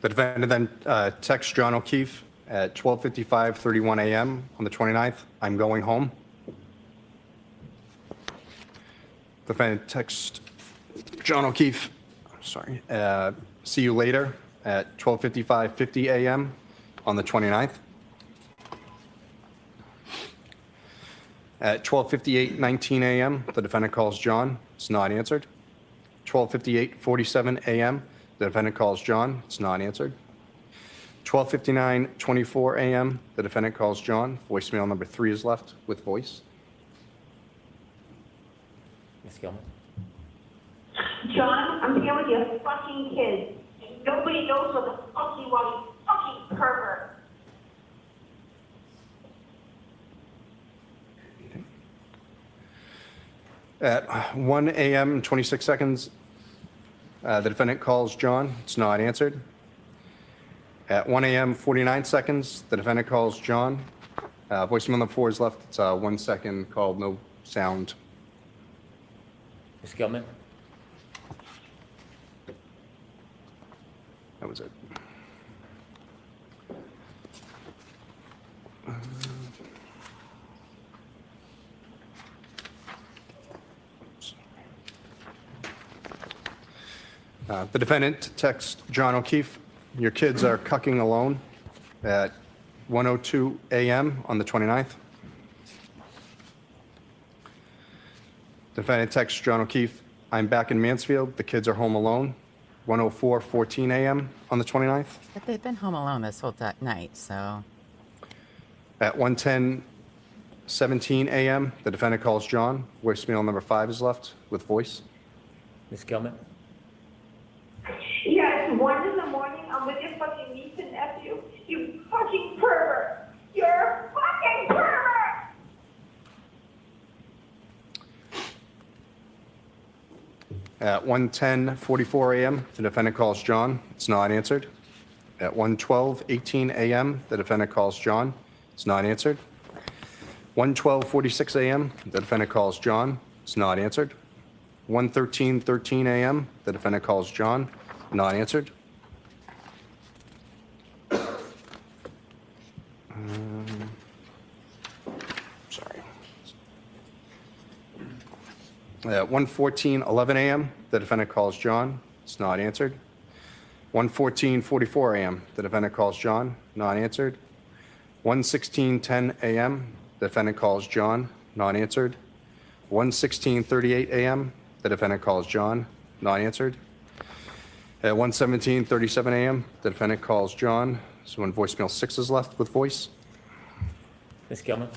The defendant then texts John O'Keefe at 12:55:31 a.m. on the 29th, "I'm going home." The defendant texts John O'Keefe, sorry, "See you later" at 12:55:50 a.m. on the 29th. At 12:58:19 a.m., the defendant calls John. It's not answered. 12:58:47 a.m., the defendant calls John. It's not answered. 12:59:24 a.m., the defendant calls John. Voicemail number 3 is left with voice. Ms. Gilman? John, I'm here with your fucking kids. Nobody knows what the fuck you want, you fucking pervert. At 1 a.m. and 26 seconds, the defendant calls John. It's not answered. At 1 a.m. 49 seconds, the defendant calls John. Voicemail number 4 is left. It's 1 second called, no sound. Ms. Gilman? That was it. The defendant texts John O'Keefe, "Your kids are cucking alone," at 1:02 a.m. on the 29th. The defendant texts John O'Keefe, "I'm back in Mansfield. The kids are home alone," 1:04:14 a.m. on the 29th. But they've been home alone this whole night, so. At 1:10:17 a.m., the defendant calls John. Voicemail number 5 is left with voice. Ms. Gilman? Yeah, it's 1 in the morning. I'm with your fucking niece and nephew. fucking pervert. You're a fucking pervert. At 1:10:44 a.m., the defendant calls John. It's not answered. At 1:12:18 a.m., the defendant calls John. It's not answered. 1:12:46 a.m., the defendant calls John. It's not answered. 1:13:13 a.m., the defendant calls John. Not answered. Sorry. At 1:14:11 a.m., the defendant calls John. It's not answered. 1:14:44 a.m., the defendant calls John. Not answered. 1:16:10 a.m., the defendant calls John. Not answered. 1:16:38 a.m., the defendant calls John. Not answered. At 1:17:37 a.m., the defendant calls John. So when voicemail 6 is left with voice. Ms. Gilman?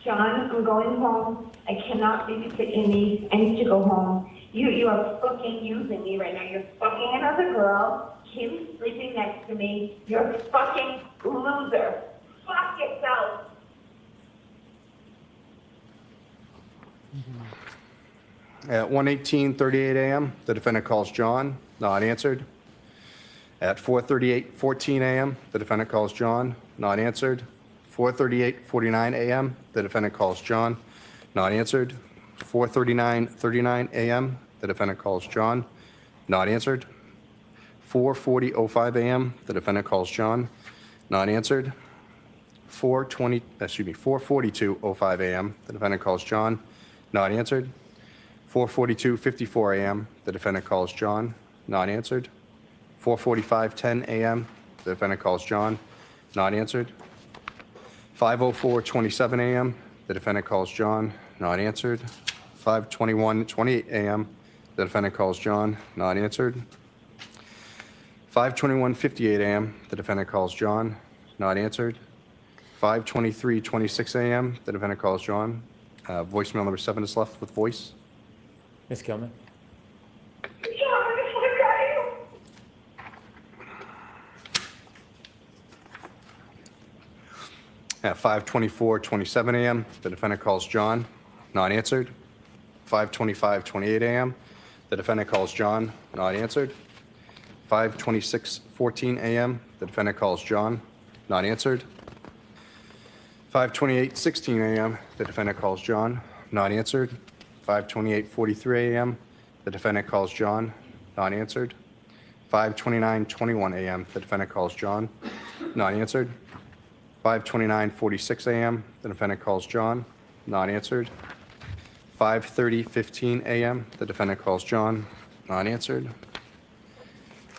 John, I'm going home. I cannot babysit Amy. I need to go home. You are fucking using me right now. You're fucking another girl. Kim's sleeping next to me. You're a fucking loser. Fuck yourself. At 1:18:38 a.m., the defendant calls John. Not answered. At 4:38:14 a.m., the defendant calls John. Not answered. 4:38:49 a.m., the defendant calls John. Not answered. 4:39:39 a.m., the defendant calls John. Not answered. 4:40:05 a.m., the defendant calls John. Not answered. 4:42:05 a.m., the defendant calls John. Not answered. 4:42:54 a.m., the defendant calls John. Not answered. 4:45:10 a.m., the defendant calls John. Not answered. 5:04:27 a.m., the defendant calls John. Not answered. 5:21:28 a.m., the defendant calls John. Not answered. 5:21:58 a.m., the defendant calls John. Not answered. 5:23:26 a.m., the defendant calls John. Voicemail number 7 is left with voice. Ms. Gilman? At 5:24:27 a.m., the defendant calls John. Not answered. 5:25:28 a.m., the defendant calls John. Not answered. 5:26:14 a.m., the defendant calls John. Not answered. 5:28:16 a.m., the defendant calls John. Not answered. 5:28:43 a.m., the defendant calls John. Not answered. 5:29:21 a.m., the defendant calls John. Not answered. 5:29:46 a.m., the defendant calls John. Not answered. 5:30:15 a.m., the defendant calls John. Not answered.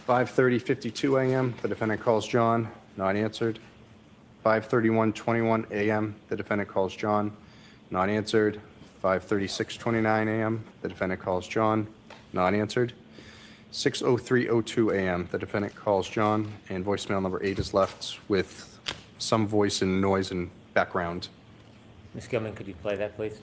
5:30:52 a.m., the defendant calls John. Not answered. 5:31:21 a.m., the defendant calls John. Not answered. 5:36:29 a.m., the defendant calls John. Not answered. 6:03:02 a.m., the defendant calls John, and voicemail number 8 is left with some voice and noise and background. Ms. Gilman, could you play that, please?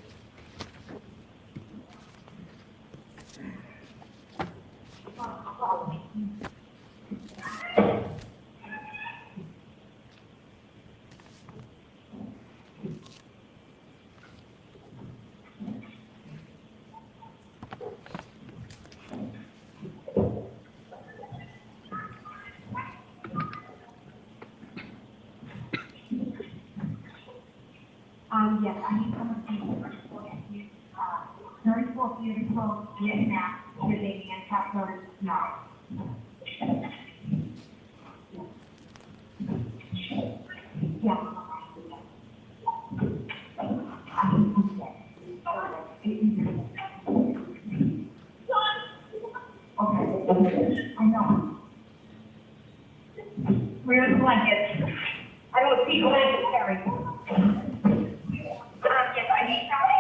Yes, I need someone to look at you. 34 beautiful Vietnam relating and capital now. Yeah. Okay, I know. Where's the blankets? I don't see blankets, Harry. Yes, I need something.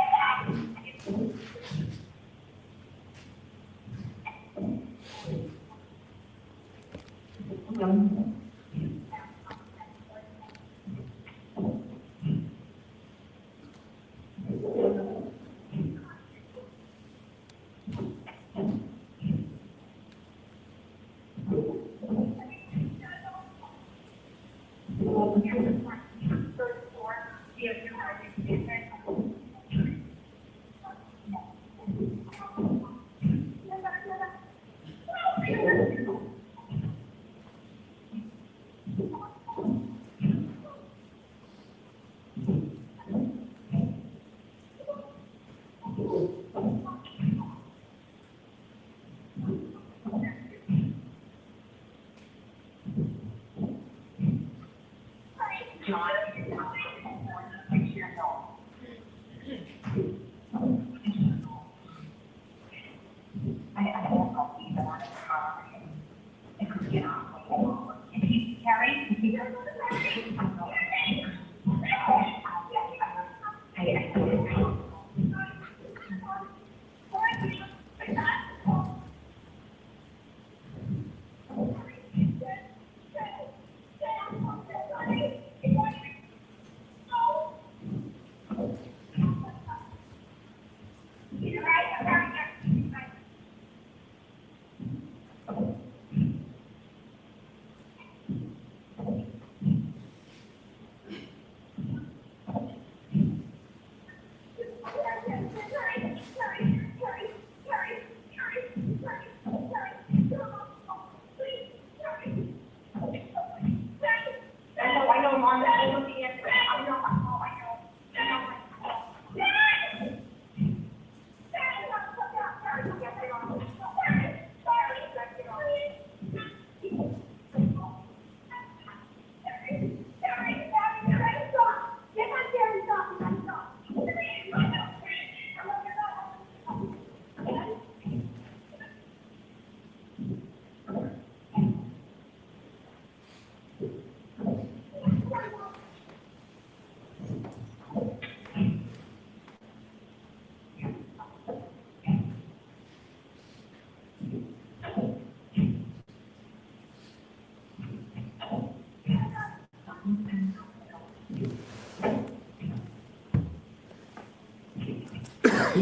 If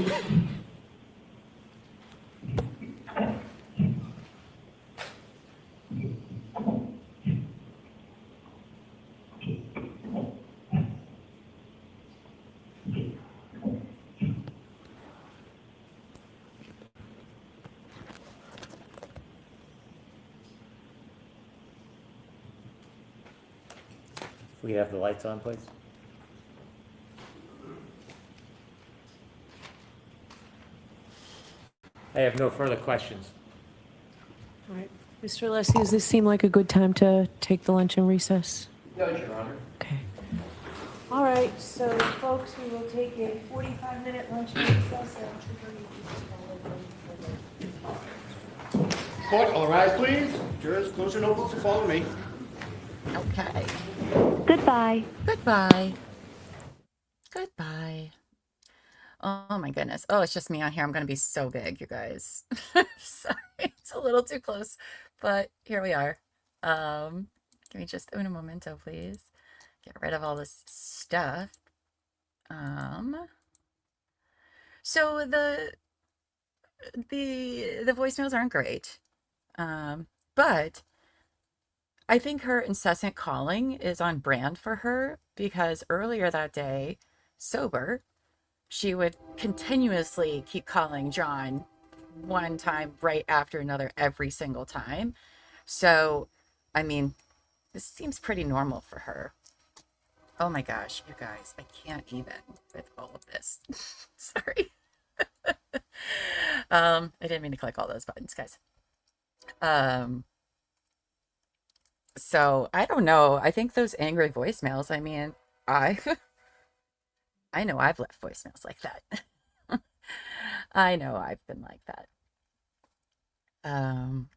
we have the lights on, please. I have no further questions. All right. Mr. Alessi, does this seem like a good time to take the luncheon recess? Does, Your Honor. Okay. All right, so folks, we will take a 45-minute luncheon recess. Court, all rise, please. Jurors, close your notebooks and follow me. Okay. Goodbye. Goodbye. Goodbye. Oh my goodness. Oh, it's just me on here. I'm going to be so big, you guys. Sorry, it's a little too close, but here we are. Give me just un momento, please. Get rid of all this stuff. So the voicemails aren't great. But I think her incessant calling is on brand for her, because earlier that day, sober, she would continuously keep calling John one time right after another every single time. So, I mean, this seems pretty normal for her. Oh my gosh, you guys, I can't even with all of this. Sorry. I didn't mean to click all those buttons, guys. So I don't know. I think those angry voicemails, I mean, I know I've left voicemails like that. I know I've been like that.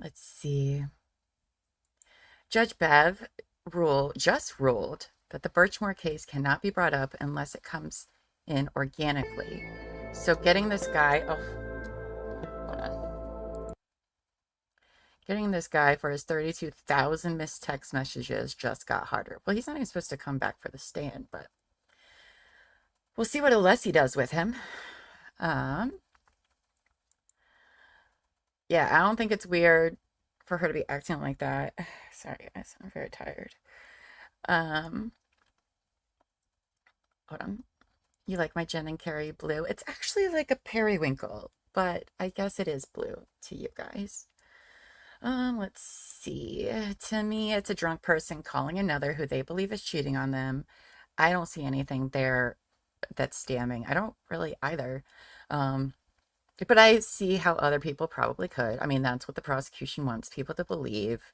Let's see. Judge Bev just ruled that the Birchmore case cannot be brought up unless it comes in organically. So getting this guy, hold on. Getting this guy for his 32,000 missed text messages just got harder. Well, he's not even supposed to come back for the stand, but we'll see what Alessi does with him. Yeah, I don't think it's weird for her to be acting like that. Sorry, guys, I'm very tired. Hold on. You like my Jen and Carrie blue? It's actually like a periwinkle, but I guess it is blue to you guys. Let's see. To me, it's a drunk person calling another who they believe is cheating on them. I don't see anything there that's damning. I don't really either. But I see how other people probably could. I mean, that's what the prosecution wants people to believe.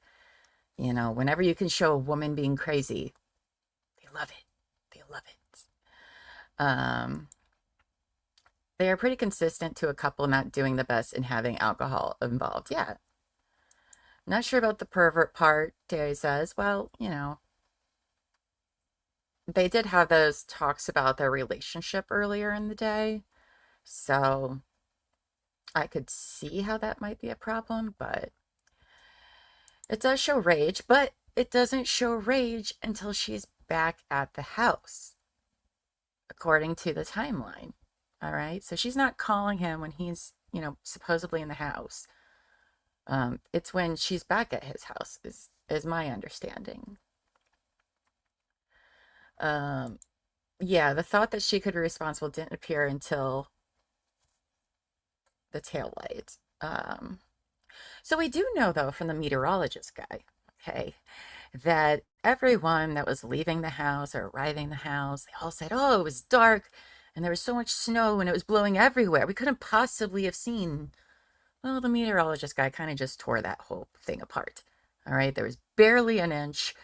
You know, whenever you can show a woman being crazy, they love it. They love it. They are pretty consistent to a couple not doing the best in having alcohol involved. Yeah. Not sure about the pervert part, Terry says. Well, you know, they did have those talks about their relationship earlier in the day. So I could see how that might be a problem, but it does show rage, but it doesn't show rage until she's back at the house, according to the timeline. All right. So she's not calling him when he's, you know, supposedly in the house. It's when she's back at his house is my understanding. Yeah, the thought that she could be responsible didn't appear until the tail light. So we do know, though, from the meteorologist guy, okay, that everyone that was leaving the house or arriving the house, they all said, oh, it was dark and there was so much snow and it was blowing everywhere. We couldn't possibly have seen. Well, the meteorologist guy kind of just tore that whole thing apart. All right, there was barely an inch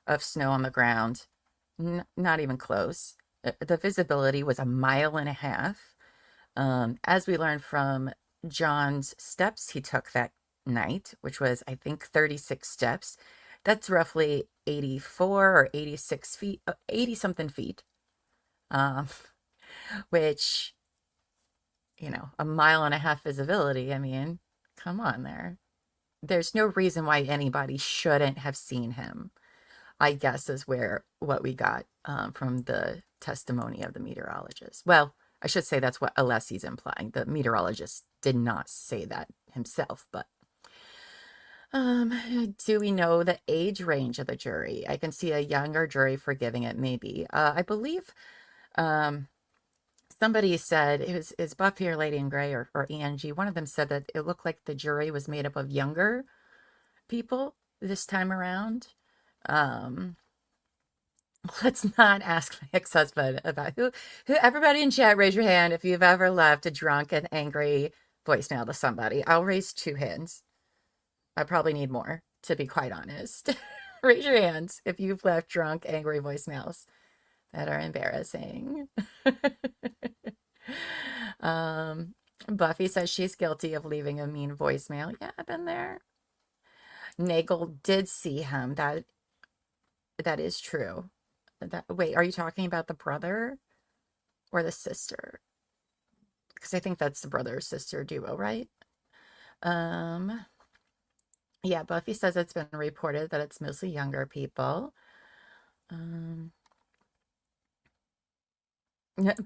of snow on the ground, not even close. The visibility was 1.5 miles. As we learned from John's steps he took that night, which was, I think, 36 steps. That's roughly 84 or 86 feet, 80-something feet, which, you know, 1.5 miles visibility. I mean, come on there. There's no reason why anybody shouldn't have seen him, I guess, is what we got from the testimony of the meteorologist. Well, I should say that's what Alessi's implying. The meteorologist did not say that himself, but do we know the age range of the jury? I can see a younger jury forgiving it, maybe. I believe somebody said, is Buffy or Lady in Gray or Angie, one of them said that it looked like the jury was made up of younger people this time around. Let's not ask my ex-husband about who everybody in chat, raise your hand if you've ever left a drunk and angry voicemail to somebody. I'll raise 2 hands. I probably need more, to be quite honest. Raise your hands if you've left drunk, angry voicemails that are embarrassing. Buffy says she's guilty of leaving a mean voicemail. Yeah, I've been there. Nagel did see him. That is true. Wait, are you talking about the brother or the sister? Because I think that's the brother-sister duo, right? Yeah, Buffy says it's been reported that it's mostly younger people.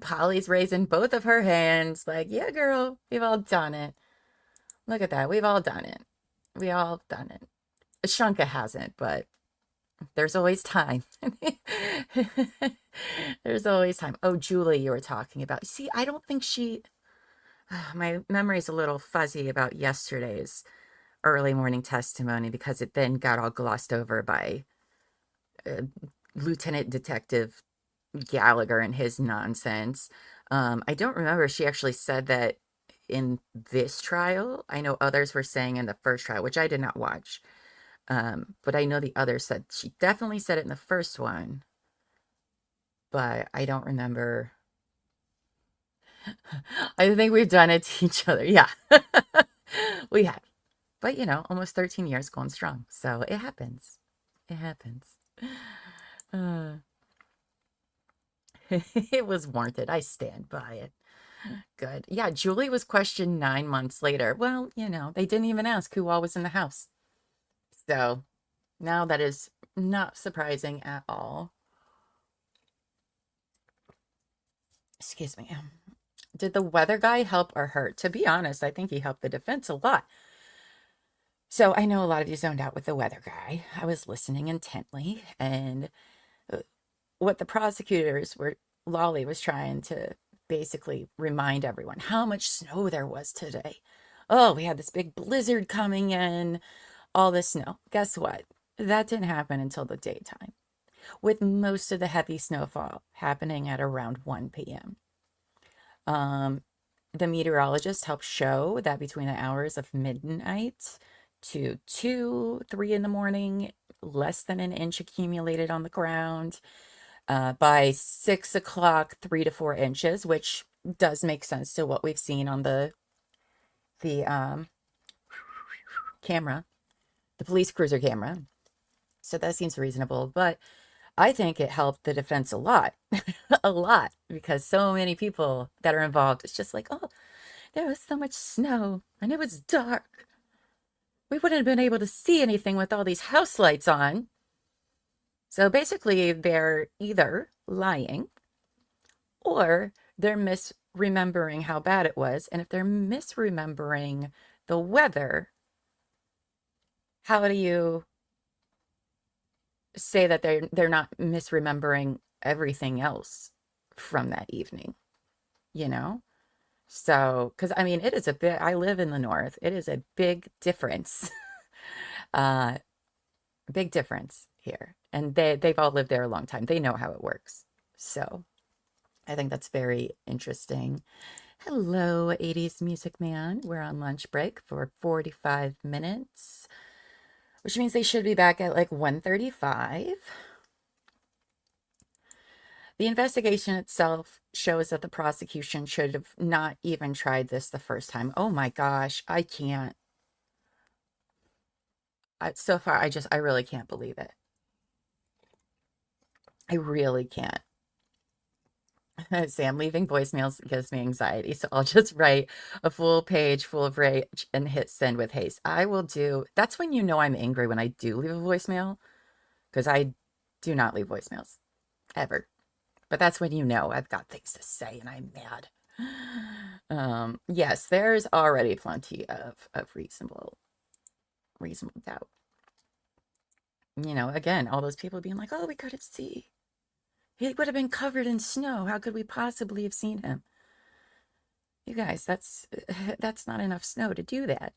Polly's raising both of her hands like, yeah, girl, we've all done it. Look at that. We've all done it. We all done it. Shunka hasn't, but there's always time. There's always time. Oh, Julie, you were talking about. See, I don't think she... my memory's a little fuzzy about yesterday's early morning testimony because it then got all glossed over by Lieutenant Detective Gallagher and his nonsense. I don't remember if she actually said that in this trial. I know others were saying in the first trial, which I did not watch. But I know the others said, she definitely said it in the first one. But I don't remember. I think we've done it to each other. Yeah, we have. But, you know, almost 13 years going strong. So it happens. It happens. It was warranted. I stand by it. Good. Yeah, Julie was questioned 9 months later. Well, you know, they didn't even ask who all was in the house. So now that is not surprising at all. Excuse me. Did the weather guy help or hurt? To be honest, I think he helped the defense a lot. So I know a lot of you zoned out with the weather guy. I was listening intently, and what the prosecutors were, Lolly was trying to basically remind everyone how much snow there was today. Oh, we had this big blizzard coming in, all this snow. Guess what? That didn't happen until the daytime, with most of the heavy snowfall happening at around 1 p.m. The meteorologist helped show that between the hours of midnight to 2, 3 in the morning, less than an inch accumulated on the ground. By 6 o'clock, 3 to 4 inches, which does make sense to what we've seen on the camera, the police cruiser camera. So that seems reasonable, but I think it helped the defense a lot, a lot, because so many people that are involved, it's just like, oh, there was so much snow and it was dark. We wouldn't have been able to see anything with all these house lights on. So basically, they're either lying or they're misremembering how bad it was. And if they're misremembering the weather, how do you say that they're not misremembering everything else from that evening? You know? So, because I mean, it is a bit, I live in the north. It is a big difference. Big difference here. And they've all lived there a long time. They know how it works. So I think that's very interesting. Hello, 80s Music Man. We're on lunch break for 45 minutes, which means they should be back at like 1:35. The investigation itself shows that the prosecution should have not even tried this the first time. Oh my gosh, I can't. So far, I really can't believe it. I really can't. Sam, leaving voicemails gives me anxiety, so I'll just write a full page full of rage and hit send with haste. I will do, that's when you know I'm angry, when I do leave a voicemail, because I do not leave voicemails, ever. But that's when you know I've got things to say and I'm mad. Yes, there's already plenty of reasonable doubt. You know, again, all those people being like, oh, we couldn't see. He would have been covered in snow. How could we possibly have seen him? You guys, that's not enough snow to do that.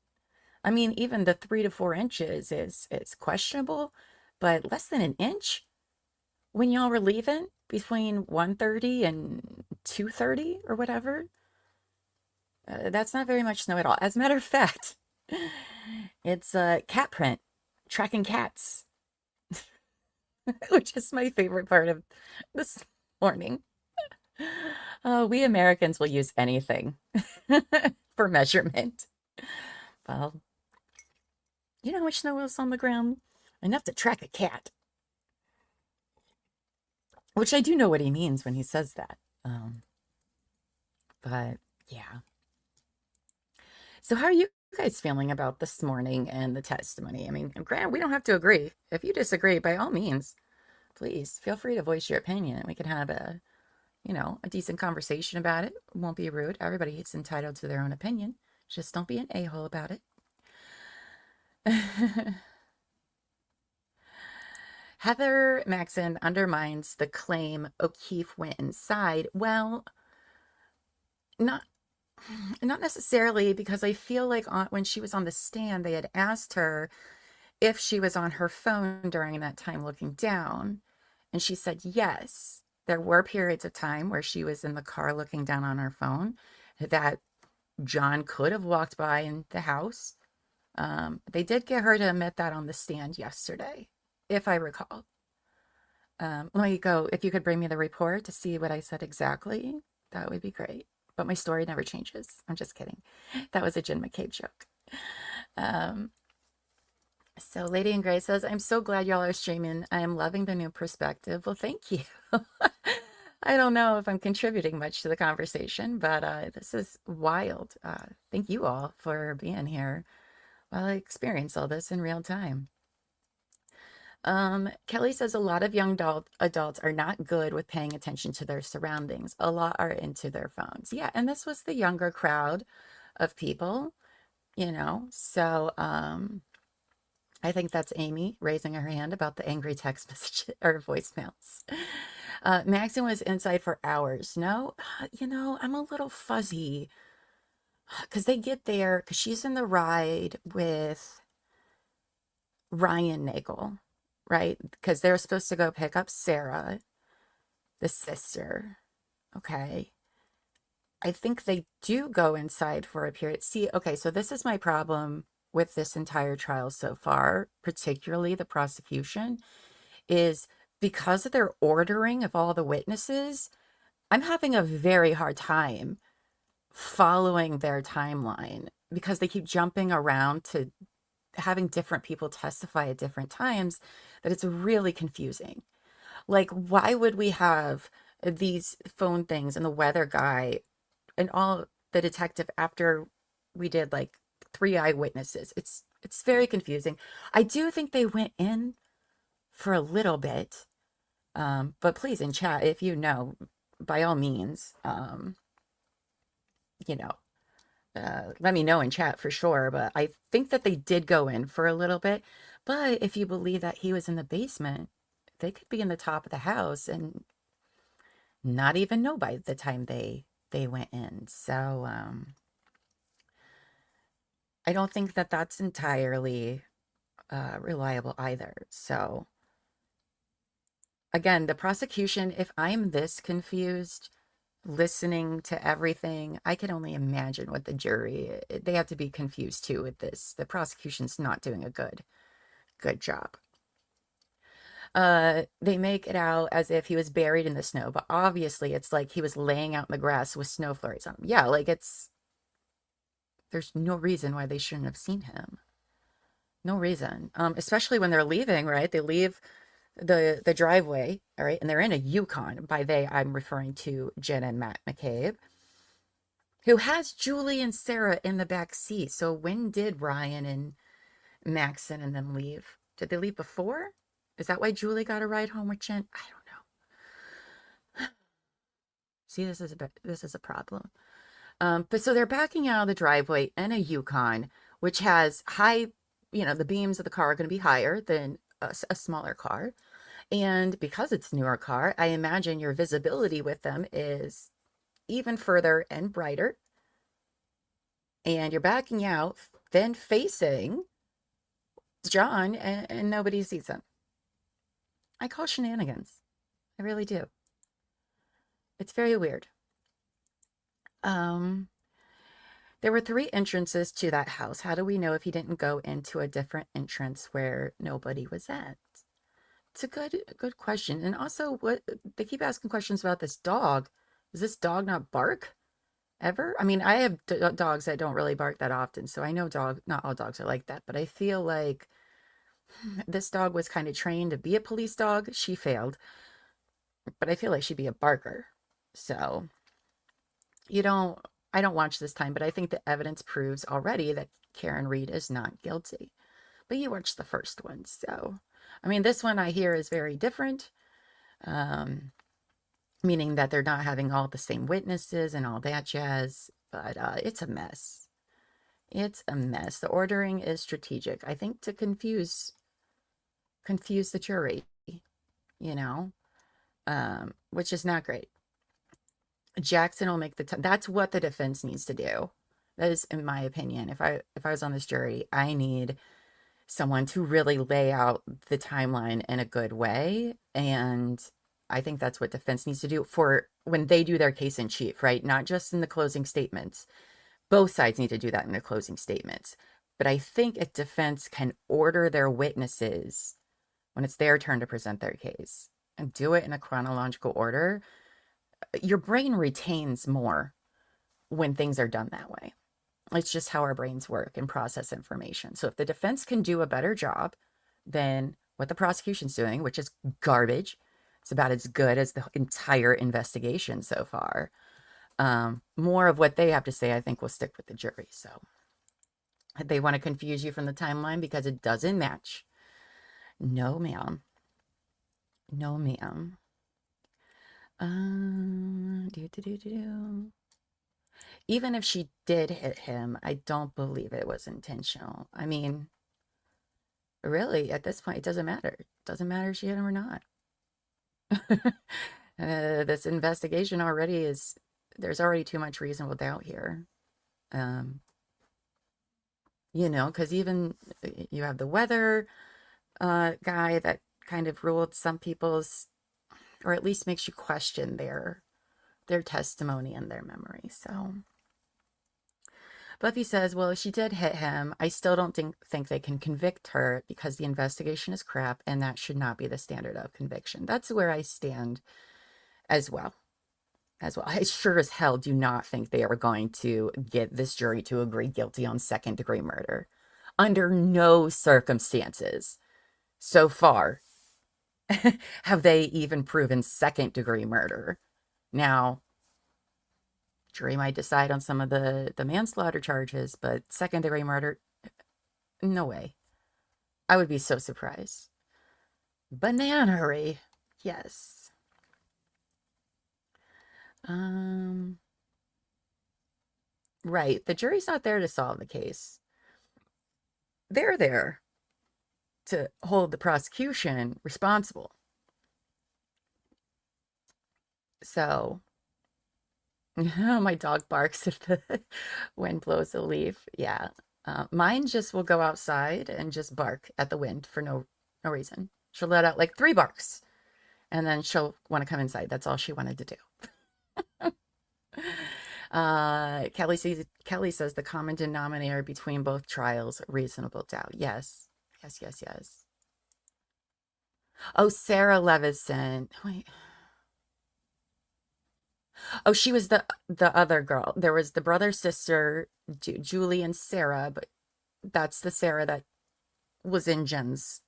I mean, even the 3 to 4 inches is questionable, but less than an inch when y'all were leaving between 1:30 and 2:30 or whatever, that's not very much snow at all. As a matter of fact, it's a cat print, tracking cats, which is my favorite part of this morning. We Americans will use anything for measurement. Well, you know how much snow was on the ground? Enough to track a cat. Which I do know what he means when he says that. But yeah. So how are you guys feeling about this morning and the testimony? I mean, granted, we don't have to agree. If you disagree, by all means, please feel free to voice your opinion. We can have a, you know, a decent conversation about it. It won't be rude. Everybody is entitled to their own opinion. Just don't be an a-hole about it. Heather Maxon undermines the claim O'Keefe went inside. Well, not necessarily, because I feel like when she was on the stand, they had asked her if she was on her phone during that time looking down. And she said yes. There were periods of time where she was in the car looking down on her phone, that John could have walked by in the house. They did get her to admit that on the stand yesterday, if I recall. Let me go. If you could bring me the report to see what I said exactly, that would be great. But my story never changes. I'm just kidding. That was a Jen McCabe joke. So Lady in Gray says, I'm so glad y'all are streaming. I am loving the new perspective. Well, thank you. I don't know if I'm contributing much to the conversation, but this is wild. Thank you all for being here while I experience all this in real time. Kelly says a lot of young adults are not good with paying attention to their surroundings. A lot are into their phones. Yeah, and this was the younger crowd of people, you know. So I think that's Amy raising her hand about the angry text message or voicemails. Maxine was inside for hours. No, you know, I'm a little fuzzy because they get there because she's in the ride with Ryan Nagel, right? Because they're supposed to go pick up Sarah, the sister. Okay. I think they do go inside for a period. See, okay, so this is my problem with this entire trial so far, particularly the prosecution, is because of their ordering of all the witnesses, I'm having a very hard time following their timeline because they keep jumping around to having different people testify at different times, that it's really confusing. Like, why would we have these phone things and the weather guy and all the detective after we did like 3 eyewitnesses? It's very confusing. I do think they went in for a little bit, but please, in chat, if you know, by all means, you know, let me know in chat for sure. But I think that they did go in for a little bit. But if you believe that he was in the basement, they could be in the top of the house and not even know by the time they went in. So I don't think that that's entirely reliable either. So again, the prosecution, if I'm this confused listening to everything, I can only imagine what the jury, they have to be confused too with this. The prosecution's not doing a good job. They make it out as if he was buried in the snow, but obviously it's like he was laying out in the grass with snow flurries on him. Yeah, like there's no reason why they shouldn't have seen him. No reason. Especially when they're leaving, right? They leave the driveway, all right, and they're in a Yukon. By they, I'm referring to Jen and Matt McCabe, who has Julie and Sarah in the back seat. So when did Ryan and Maxon and them leave? Did they leave before? Is that why Julie got a ride home with Jen? I don't know. See, this is a problem. But so they're backing out of the driveway in a Yukon, which has high, the beams of the car are going to be higher than a smaller car. And because it's a newer car, I imagine your visibility with them is even further and brighter. And you're backing out, then facing John, and nobody sees him. I call shenanigans. I really do. It's very weird. There were 3 entrances to that house. How do we know if he didn't go into a different entrance where nobody was at? It's a good question. And also, what they keep asking questions about this dog. Does this dog not bark ever? I mean, I have dogs that don't really bark that often, so I know not all dogs are like that. But I feel like this dog was kind of trained to be a police dog. She failed, but I feel like she'd be a barker. So I don't watch this time, but I think the evidence proves already that Karen Reed is not guilty. But you watched the first one, so I mean, this one I hear is very different, meaning that they're not having all the same witnesses and all that jazz. But it's a mess. It's a mess. The ordering is strategic, I think, to confuse the jury, which is not great. Jackson will make that's what the defense needs to do. That is, in my opinion. If I was on this jury, I need someone to really lay out the timeline in a good way. And I think that's what defense needs to do for when they do their case in chief, right? Not just in the closing statements. Both sides need to do that in their closing statements. But I think if defense can order their witnesses when it's their turn to present their case and do it in a chronological order, your brain retains more when things are done that way. It's just how our brains work and process information. So if the defense can do a better job than what the prosecution's doing, which is garbage, it's about as good as the entire investigation so far, more of what they have to say, I think, will stick with the jury. So they want to confuse you from the timeline because it doesn't match. No, ma'am. No, ma'am. Even if she did hit him, I don't believe it was intentional. I mean, really, at this point, it doesn't matter. It doesn't matter if she hit him or not. This investigation already there's already too much reasonable doubt here. Because even you have the weather guy that kind of ruled some people's, or at least makes you question their testimony and their memory. So Buffy says, well, if she did hit him, I still don't think they can convict her because the investigation is crap and that should not be the standard of conviction. That's where I stand as well. I sure as hell do not think they are going to get this jury to agree guilty on second-degree murder. Under no circumstances so far have they even proven second-degree murder. Now, jury might decide on some of the manslaughter charges, but second-degree murder, no way. I would be so surprised. Bananery, yes. Right, the jury's not there to solve the case. They're there to hold the prosecution responsible. So, my dog barks if the wind blows a leaf. Yeah. Mine just will go outside and just bark at the wind for no reason. She'll let out like 3 barks and then she'll want to come inside. That's all she wanted to do. Kelly says the common denominator between both trials, reasonable doubt. Yes. Oh, Sarah Levison. Wait. Oh, she was the other girl. There was the brother, sister, Julie and Sarah, but that's the Sarah that was in Jen's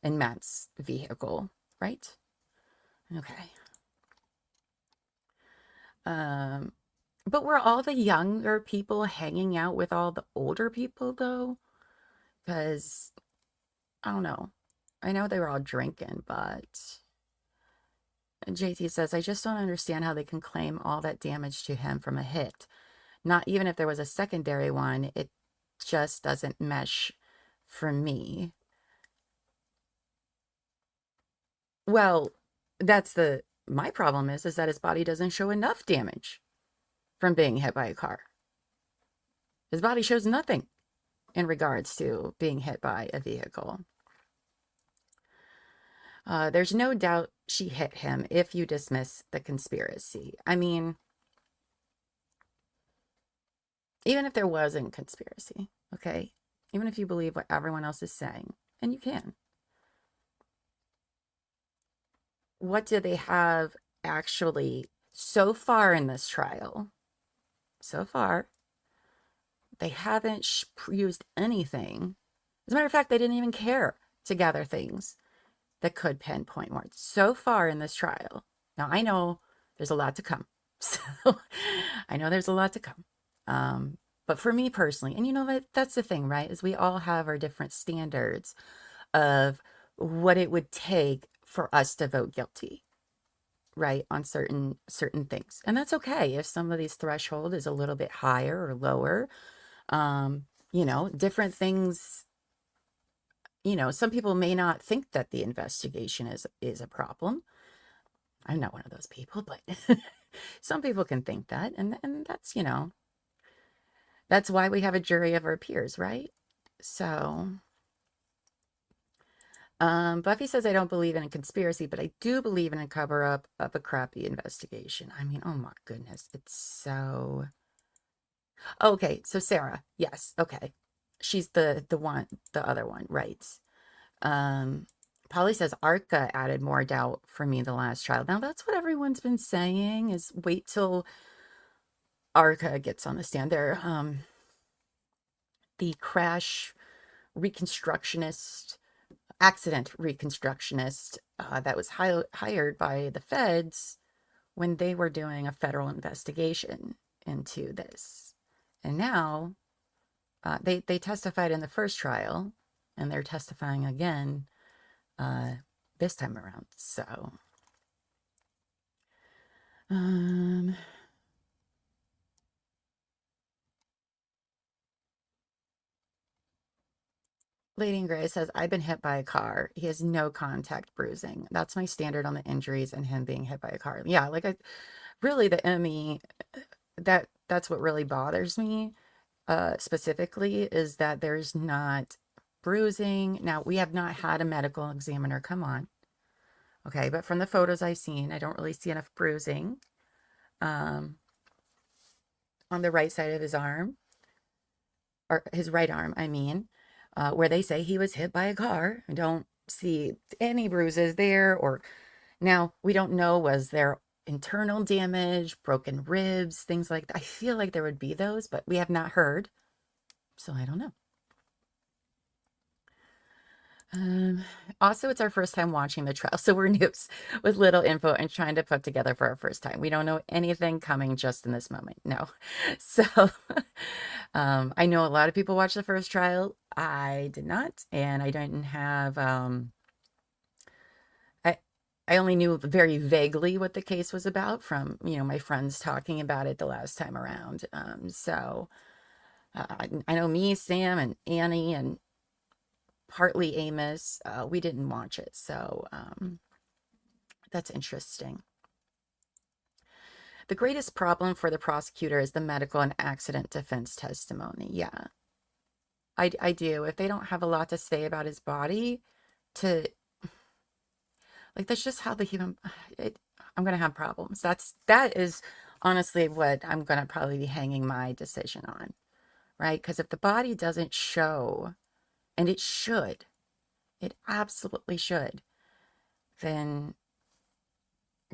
and Matt's vehicle, right? Okay. But were all the younger people hanging out with all the older people, though? Because, I don't know. I know they were all drinking, but JT says, I just don't understand how they can claim all that damage to him from a hit. Not even if there was a secondary one, it just doesn't mesh for me. Well, my problem is that his body doesn't show enough damage from being hit by a car. His body shows nothing in regards to being hit by a vehicle. There's no doubt she hit him if you dismiss the conspiracy. I mean, even if there wasn't conspiracy, okay? Even if you believe what everyone else is saying, and you can. What do they have actually so far in this trial? So far, they haven't used anything. As a matter of fact, they didn't even care to gather things that could pinpoint more. So far in this trial. Now, I know there's a lot to come. So, I know there's a lot to come. But for me personally, and you know, that's the thing, right? Is we all have our different standards of what it would take for us to vote guilty, right, on certain things. And that's okay if some of these threshold is a little bit higher or lower. You know, different things, you know, some people may not think that the investigation is a problem. I'm not one of those people, but some people can think that, and that's, you know, that's why we have a jury of our peers, right? So Buffy says, I don't believe in a conspiracy, but I do believe in a cover-up of a crappy investigation. I mean, oh my goodness, it's so... Okay, so Sarah, yes, okay. She's the other one, right. Polly says, Arca added more doubt for me the last trial. Now, that's what everyone's been saying, is wait till Arca gets on the stand. They're, the crash reconstructionist... accident reconstructionist that was hired by the feds when they were doing a federal investigation into this. And now they testified in the first trial, and they're testifying again this time around. So Lady in Gray says, I've been hit by a car. He has no contact bruising. That's my standard on the injuries and him being hit by a car. Yeah, like really the ME, that's what really bothers me specifically, is that there's not bruising. Now, we have not had a medical examiner come on. Okay, but from the photos I've seen, I don't really see enough bruising on the right side of his arm, or his right arm, I mean. Where they say he was hit by a car. I don't see any bruises there. Or now we don't know, was there internal damage, broken ribs, things like that? I feel like there would be those, but we have not heard. So I don't know. Also, it's our first time watching the trial, so we're noobs with little info and trying to put together for our first time. We don't know anything coming just in this moment. No. So I know a lot of people watched the first trial. I did not, and I didn't have I only knew very vaguely what the case was about from, you know, my friends talking about it the last time around. So I know me, Sam, and Annie, and partly Amos, we didn't watch it, so that's interesting. The greatest problem for the prosecutor is the medical and accident defense testimony. Yeah, I do. If they don't have a lot to say about his body, like, that's just how the human... I'm going to have problems. That is honestly what I'm going to probably be hanging my decision on, right? Because if the body doesn't show, and it should, it absolutely should, then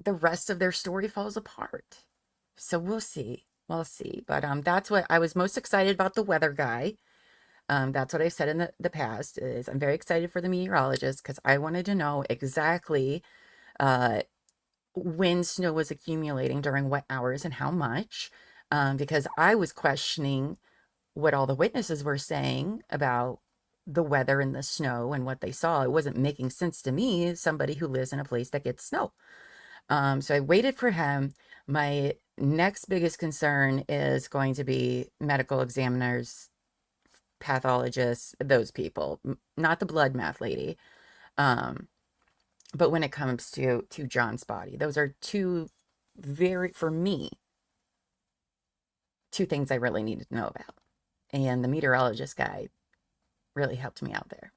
the rest of their story falls apart. So we'll see. We'll see. But that's what I was most excited about, the weather guy. That's what I said in the past, is I'm very excited for the meteorologist, because I wanted to know exactly when snow was accumulating during what hours and how much, because I was questioning what all the witnesses were saying about the weather and the snow and what they saw. It wasn't making sense to me, somebody who lives in a place that gets snow. So I waited for him. My next biggest concern is going to be medical examiners, pathologists, those people, not the blood math lady. But when it comes to John's body, those are two for me, two things I really needed to know about. And the meteorologist guy really helped me out there.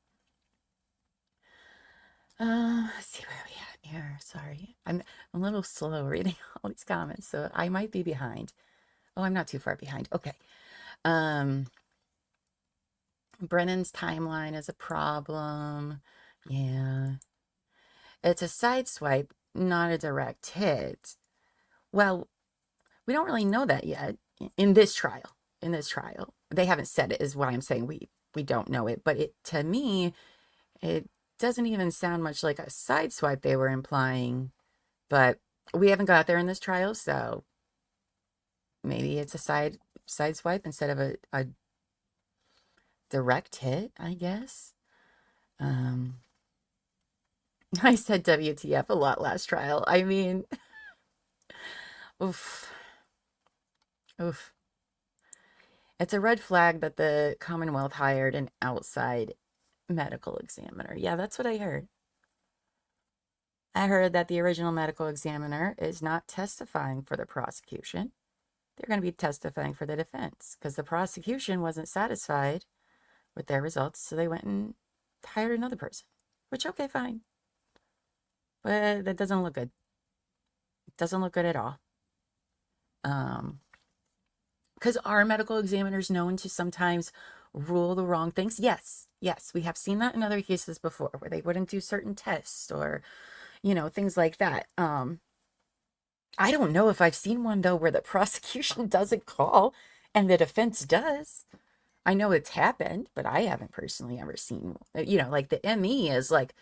Let's see where we at here. Sorry. I'm a little slow reading all these comments, so I might be behind. Oh, I'm not too far behind. Okay. Brennan's timeline is a problem. Yeah. It's a side swipe, not a direct hit. Well, we don't really know that yet in this trial. They haven't said it, is why I'm saying we don't know it. But to me, it doesn't even sound much like a side swipe they were implying. But we haven't got there in this trial, so maybe it's a side swipe instead of a direct hit, I guess. I said WTF a lot last trial. I mean, oof. It's a red flag that the Commonwealth hired an outside medical examiner. Yeah, that's what I heard. I heard that the original medical examiner is not testifying for the prosecution. They're going to be testifying for the defense because the prosecution wasn't satisfied with their results, so they went and hired another person, which, okay, fine. But that doesn't look good. It doesn't look good at all. Because are medical examiners known to sometimes rule the wrong things? Yes, we have seen that in other cases before where they wouldn't do certain tests or, things like that. I don't know if I've seen one, though, where the prosecution doesn't call and the defense does. I know it's happened, but I haven't personally ever seen, like the ME is like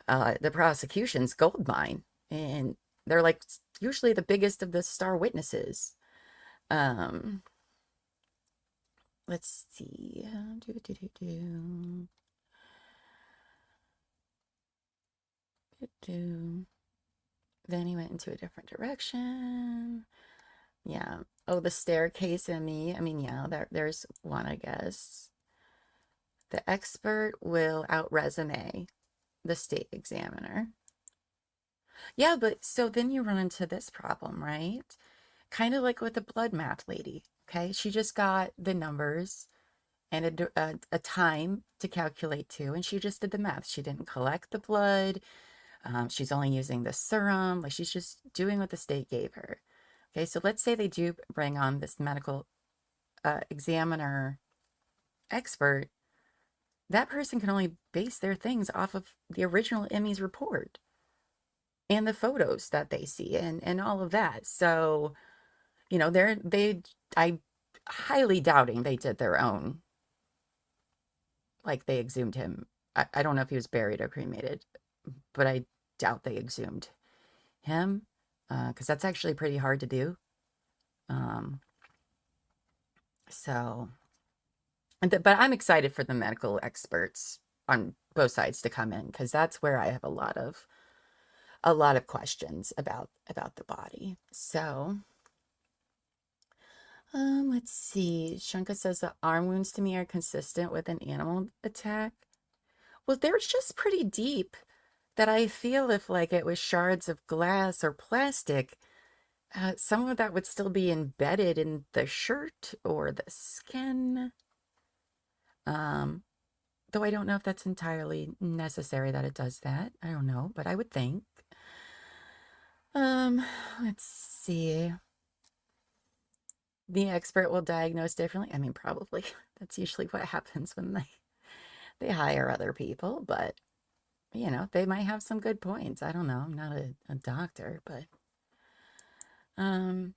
the prosecution's gold mine. And they're like usually the biggest of the star witnesses. Let's see. Then he went into a different direction. Yeah. Oh, the staircase in me. I mean, yeah, there's one, I guess. The expert will out-resume the state examiner. Yeah, but so then you run into this problem, right? Kind of like with the blood math lady, okay? She just got the numbers and a time to calculate to, and she just did the math. She didn't collect the blood. She's only using the serum. Like, she's just doing what the state gave her. Okay, so let's say they do bring on this medical examiner expert. That person can only base their things off of the original Emmy's report and the photos that they see and all of that. So, I highly doubting they did their own. Like, they exhumed him. I don't know if he was buried or cremated, but I doubt they exhumed him because that's actually pretty hard to do. But I'm excited for the medical experts on both sides to come in because that's where I have a lot of questions about the body. So, let's see. Shunka says the arm wounds to me are consistent with an animal attack. Well, they're just pretty deep that I feel if like it was shards of glass or plastic, some of that would still be embedded in the shirt or the skin. Though I don't know if that's entirely necessary that it does that. I don't know, but I would think. Let's see. The expert will diagnose differently. I mean, probably. That's usually what happens when they hire other people, but they might have some good points. I don't know. I'm not a doctor, but the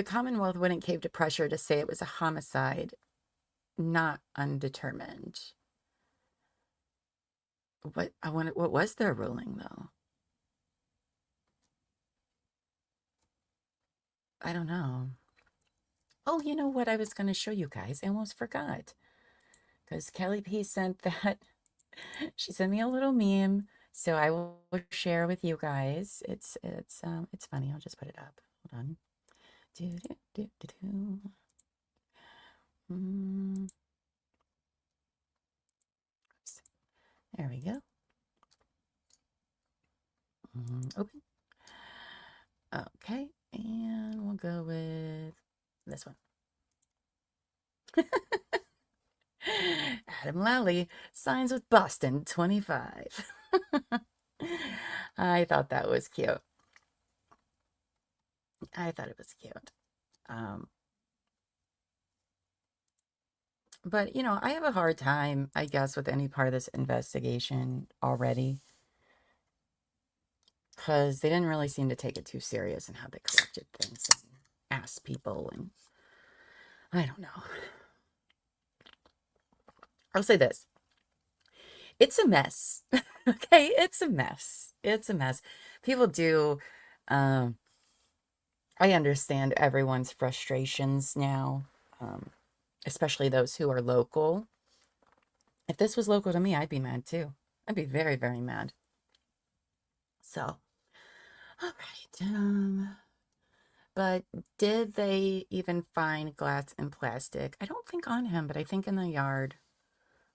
Commonwealth wouldn't cave to pressure to say it was a homicide, not undetermined. What was their ruling though? I don't know. Oh, you know what I was going to show you guys? I almost forgot. Because Kelly P sent that. She sent me a little meme So I will share with you guys. It's funny. I'll just put it up. Hold on. Do, do, do, do, do. Oops. There we go. Open. Okay, and we'll go with this one. Adam Lally signs with Boston 25. I thought that was cute. I thought it was cute. But, you know, I have a hard time, I guess, with any part of this investigation already. Because they didn't really seem to take it too serious in how they collected things and asked people. And I don't know. I'll say this. It's a mess. Okay? It's a mess. It's a mess. People do... I understand everyone's frustrations now. Especially those who are local. If this was local to me, I'd be mad too. I'd be very, very mad. So, all right. But did they even find glass and plastic? I don't think on him, but I think in the yard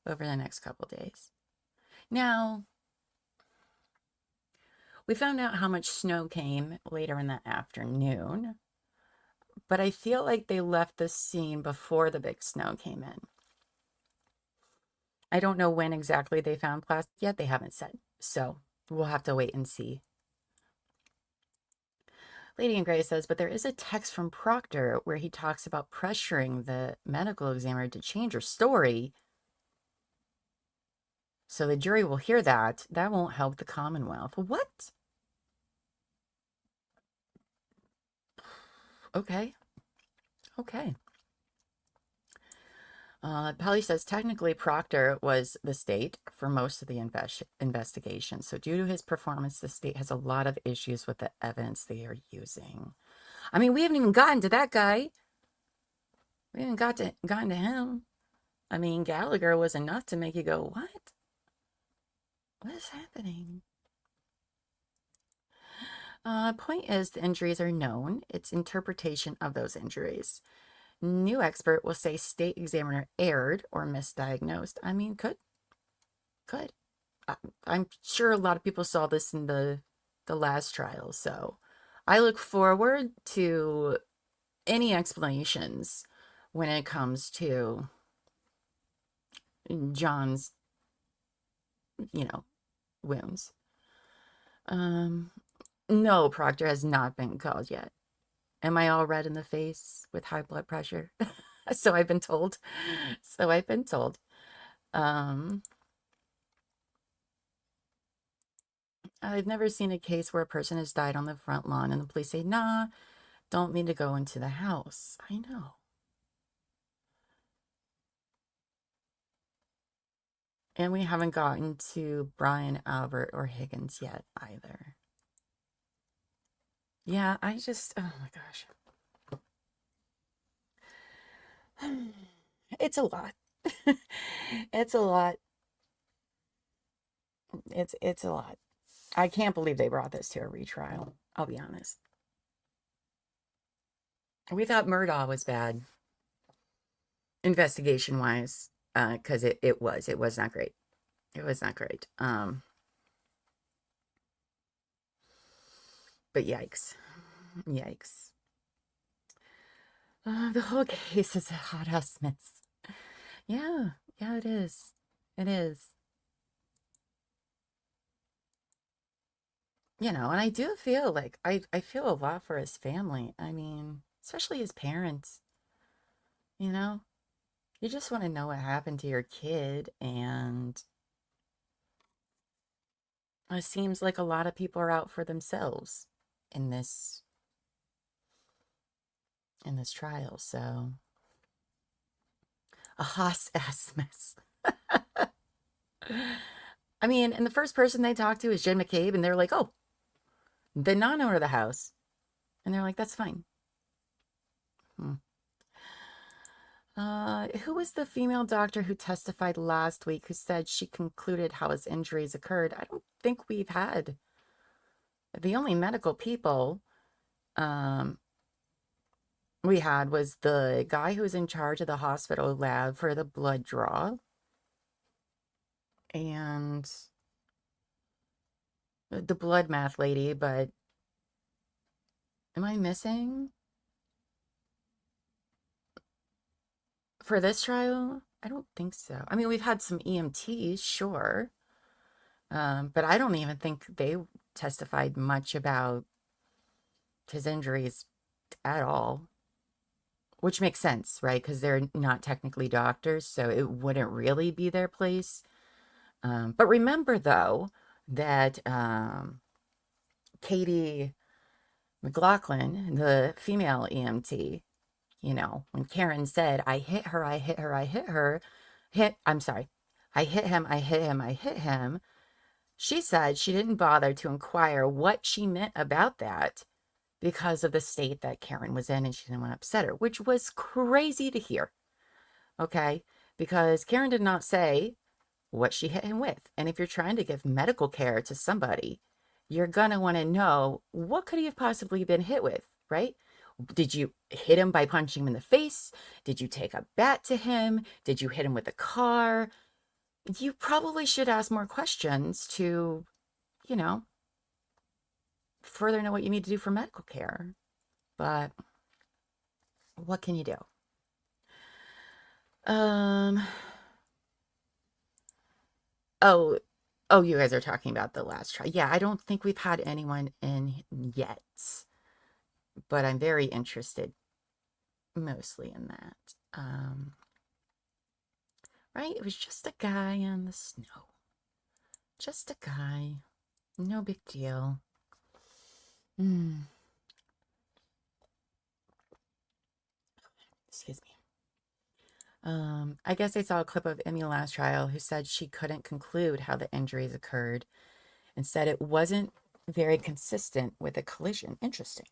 over the next couple days. Now, we found out how much snow came later in the afternoon. But I feel like they left the scene before the big snow came in. I don't know when exactly they found plastic yet. They haven't said. So we'll have to wait and see. Lady in Gray says, but there is a text from Proctor where he talks about pressuring the medical examiner to change her story. So the jury will hear that. That won't help the Commonwealth. What? Okay. Okay. Polly says, technically, Proctor was the state for most of the investigation. So due to his performance, the state has a lot of issues with the evidence they are using. I mean, we haven't even gotten to that guy. We haven't gotten to him. I mean, Gallagher was enough to make you go, what? What is happening? Point is, the injuries are known. It's interpretation of those injuries. New expert will say state examiner erred or misdiagnosed. I mean, could. I'm sure a lot of people saw this in the last trial. So I look forward to any explanations when it comes to John's, wounds. No, Proctor has not been called yet. Am I all red in the face with high blood pressure? So I've been told. I've never seen a case where a person has died on the front lawn and the police say, nah, don't mean to go into the house. I know. And we haven't gotten to Brian, Albert, or Higgins yet either. Yeah, oh my gosh. It's a lot. It's a lot. It's a lot. I can't believe they brought this to a retrial. I'll be honest. We thought Murdaugh was bad, investigation-wise, because it was not great. It was not great. But yikes. The whole case is a hothouse mess. Yeah, it is. It is. And I do feel like I feel a lot for his family. I mean, especially his parents. You just want to know what happened to your kid, and it seems like a lot of people are out for themselves in this trial. So a hot ass mess. I mean, and the first person they talked to is Jen McCabe, and they're like, oh, the non-owner of the house. And they're like, that's fine. Who was the female doctor who testified last week who said she concluded how his injuries occurred? I don't think we've had. The only medical people we had was the guy who was in charge of the hospital lab for the blood draw, and the blood math lady, but am I missing for this trial? I don't think so. I mean, we've had some EMTs, sure, but I don't even think they testified much about his injuries at all, which makes sense, right? Because they're not technically doctors, so it wouldn't really be their place. But remember, though, that Katie McLaughlin, the female EMT, you know, when Karen said, I hit her, I hit her, I hit her, I'm sorry, I hit him, I hit him, I hit him. She said she didn't bother to inquire what she meant about that because of the state that Karen was in, and she didn't want to upset her, which was crazy to hear, okay? Because Karen did not say what she hit him with. And if you're trying to give medical care to somebody, you're going to want to know what could he have possibly been hit with, right? Did you hit him by punching him in the face? Did you take a bat to him? Did you hit him with a car? You probably should ask more questions to, you know, further know what you need to do for medical care. But what can you do? Oh, you guys are talking about the last trial. Yeah, I don't think we've had anyone in yet, but I'm very interested mostly in that. Right? It was just a guy in the snow. Just a guy. No big deal. Excuse me. I guess I saw a clip of Emmy last trial who said she couldn't conclude how the injuries occurred and said it wasn't very consistent with a collision. Interesting.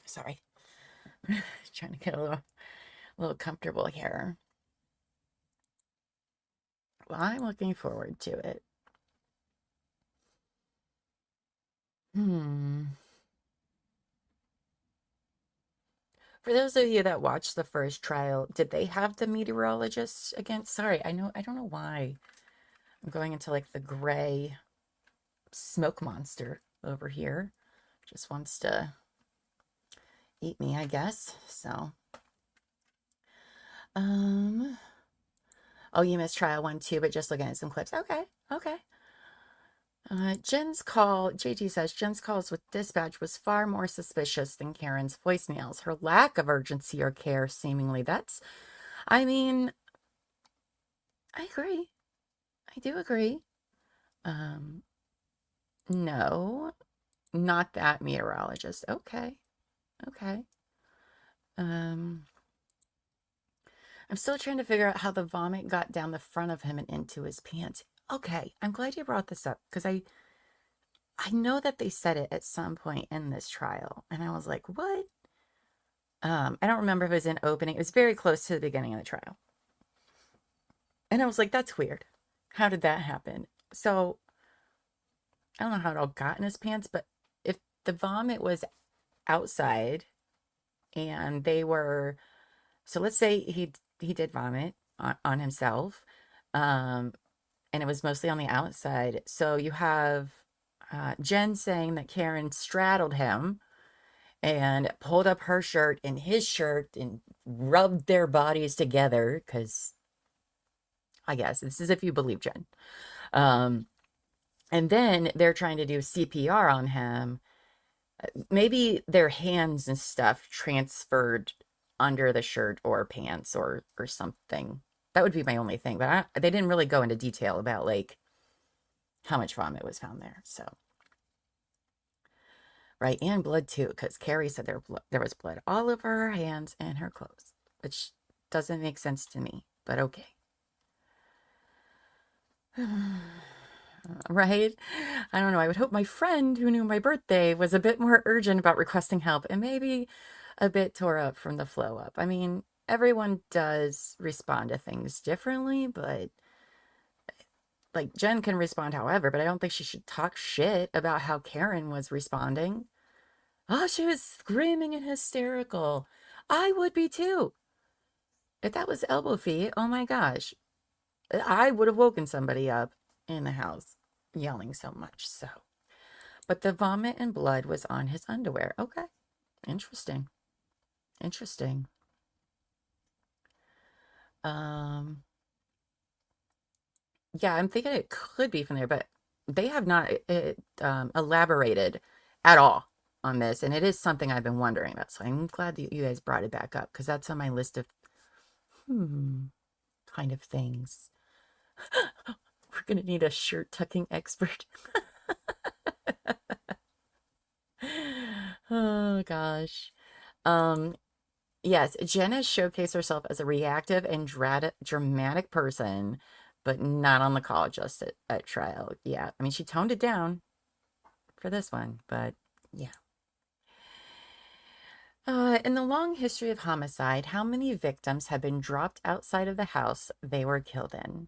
Sorry. Trying to get a little comfortable here. Well, I'm looking forward to it. For those of you that watched the first trial, did they have the meteorologists again? Sorry, I don't know why I'm going into like the gray smoke monster over here. Just wants to eat me, I guess. So, oh, you missed trial 1 too, but just looking at some clips. Okay. Jen's call, JG says, Jen's calls with dispatch was far more suspicious than Karen's voicemails. Her lack of urgency or care, seemingly. I mean, I agree. I do agree. No, not that meteorologist. Okay. I'm still trying to figure out how the vomit got down the front of him and into his pants. Okay, I'm glad you brought this up because I know that they said it at some point in this trial, and I was like, what? I don't remember if it was in opening. It was very close to the beginning of the trial. And I was like, that's weird. How did that happen? So, I don't know how it all got in his pants, but if the vomit was outside and they were, so let's say he did vomit on himself, and it was mostly on the outside. So you have Jen saying that Karen straddled him and pulled up her shirt and his shirt and rubbed their bodies together, because I guess this is if you believe Jen. And then they're trying to do CPR on him. Maybe their hands and stuff transferred under the shirt or pants or something. That would be my only thing. But they didn't really go into detail about like how much vomit was found there. So, right, and blood too, because Carrie said there was blood all over her hands and her clothes, which doesn't make sense to me. But okay. Right? I don't know. I would hope my friend who knew my birthday was a bit more urgent about requesting help and maybe a bit tore up from the flow up. I mean, everyone does respond to things differently, but like Jen can respond however, but I don't think she should talk shit about how Karen was responding. Oh, she was screaming and hysterical. I would be too. If that was elbow feet, oh my gosh. I would have woken somebody up in the house yelling so much. So, but the vomit and blood was on his underwear. Okay. Interesting. Interesting. Yeah, I'm thinking it could be from there, but they have not elaborated at all on this, and it is something I've been wondering about. So I'm glad that you guys brought it back up because that's on my list of kind of things. We're gonna need a shirt tucking expert. Oh gosh. Yes, Jen has showcased herself as a reactive and dramatic person, but not on the call, just at trial. Yeah, I mean, she toned it down for this one, but yeah. In the long history of homicide, how many victims have been dropped outside of the house they were killed in?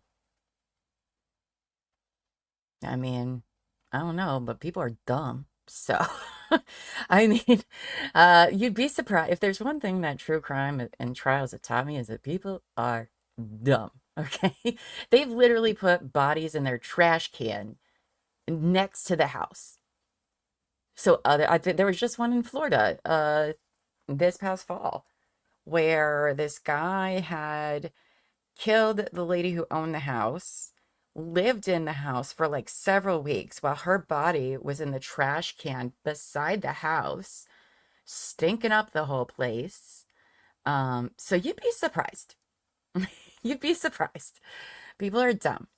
I mean, I don't know, but people are dumb. So, I mean, you'd be surprised. If there's one thing that true crime and trials have taught me is that people are dumb. Okay? They've literally put bodies in their trash can next to the house. So I think there was just one in Florida, this past fall, where this guy had killed the lady who owned the house, lived in the house for like several weeks while her body was in the trash can beside the house, stinking up the whole place. So you'd be surprised. You'd be surprised. People are dumb.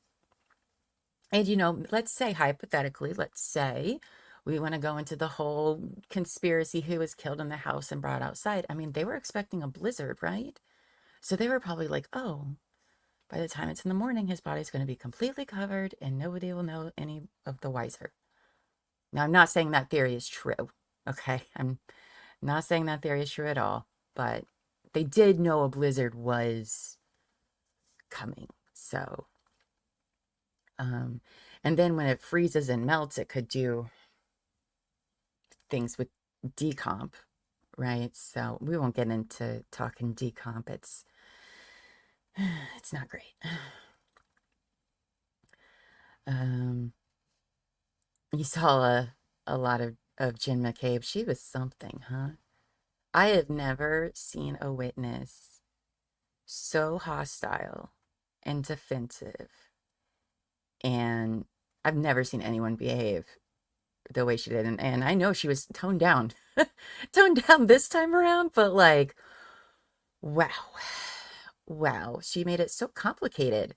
And, you know, let's say, hypothetically, let's say we want to go into the whole conspiracy who was killed in the house and brought outside. I mean, they were expecting a blizzard, right? So they were probably like, oh, by the time it's in the morning, his body's going to be completely covered and nobody will know any of the wiser. Now, I'm not saying that theory is true, okay? I'm not saying that theory is true at all, but they did know a blizzard was coming. So, and then when it freezes and melts, it could do things with decomp, right? So we won't get into talking decomp. It's not great. You saw a lot of Jen McCabe. She was something, huh? I have never seen a witness so hostile and defensive, and I've never seen anyone behave the way she did. And I know she was toned down, toned down this time around, but like, wow, she made it so complicated.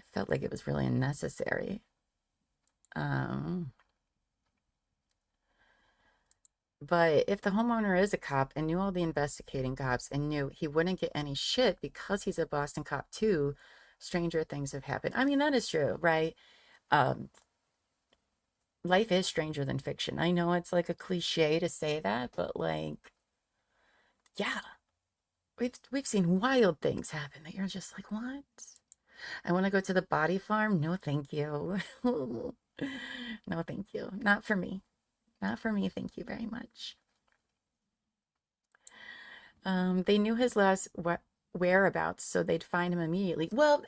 I felt like it was really unnecessary. But if the homeowner is a cop and knew all the investigating cops and knew he wouldn't get any shit because he's a Boston cop too, stranger things have happened. I mean, that is true, right? Life is stranger than fiction. I know it's like a cliche to say that, but like, yeah, we've seen wild things happen that you're just like, what? I want to go to the body farm. No, thank you. No, thank you. Not for me. Not for me. Thank you very much. They knew his last whereabouts, so they'd find him immediately. Well,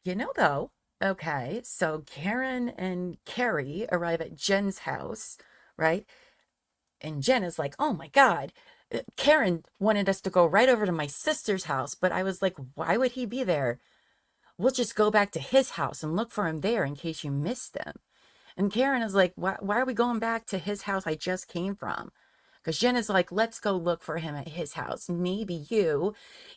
you know, though, okay, so Karen and Carrie arrive at Jen's house, right? And Jen is like, oh my God, Karen wanted us to go right over to my sister's house, but I was like, why would he be there? We'll just go back to his house and look for him there in case you missed him. And Karen is like, why are we going back to his house I just came from? Because Jen is like, let's go look for him at his house. Maybe you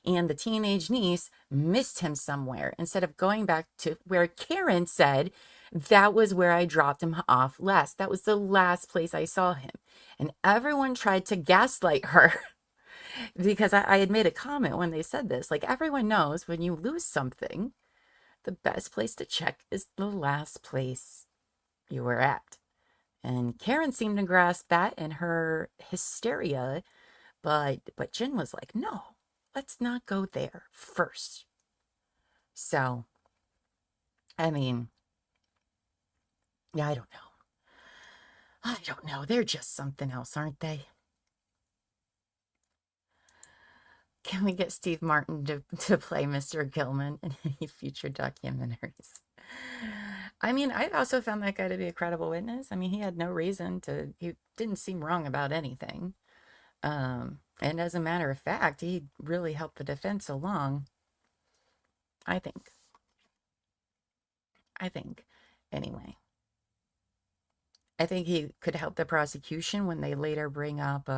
and the teenage niece missed him somewhere instead of going back to where Karen said that was where I dropped him off last. That was the last place I saw him. And everyone tried to gaslight her because I had made a comment when they said this. Like, everyone knows when you lose something, the best place to check is the last place you were at. And Karen seemed to grasp that in her hysteria, But Jen was like, no, let's not go there first. So, I mean, yeah, I don't know. I don't know. They're just something else, aren't they? Can we get Steve Martin to play Mr. Gilman in any future documentaries? I mean, I also found that guy to be a credible witness. I mean, he had no reason to, he didn't seem wrong about anything. And as a matter of fact, he really helped the defense along. I think. Anyway. I think he could help the prosecution when they later bring up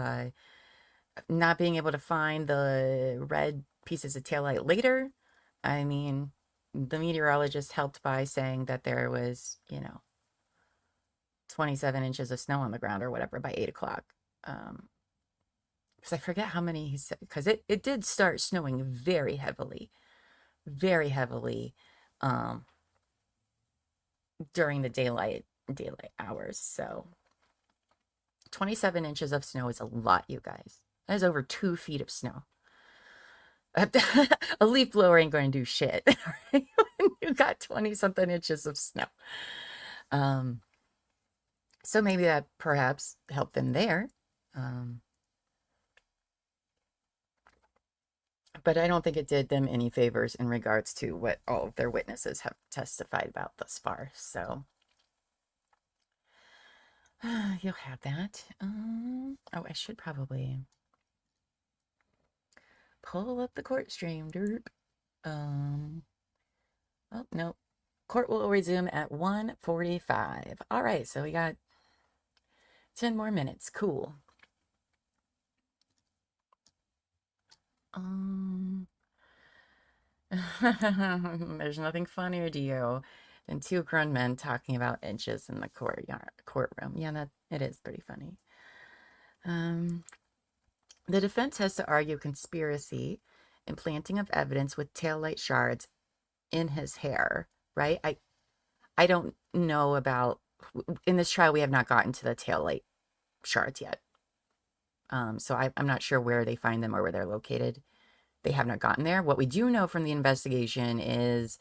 not being able to find the red pieces of taillight later. I mean, the meteorologist helped by saying that there was, 27 inches of snow on the ground or whatever by 8 o'clock. Because I forget how many he said, because it did start snowing very heavily during the daylight hours. So 27 inches of snow is a lot, you guys. That is over 2 feet of snow. A leaf blower ain't going to do shit when you got 20 something inches of snow. So maybe that perhaps helped them there. But I don't think it did them any favors in regards to what all of their witnesses have testified about thus far. So you'll have that. Oh, I should probably pull up the court stream. Derp. Oh, no. Court will resume at 1:45. All right, so we got 10 more minutes. Cool. There's nothing funnier to you than 2 grown men talking about inches in the courtroom. Yeah, it is pretty funny. The defense has to argue conspiracy and planting of evidence with taillight shards in his hair, right? I don't know about, in this trial, we have not gotten to the taillight shards yet. So I'm not sure where they find them or where they're located. They have not gotten there. What we do know from the investigation is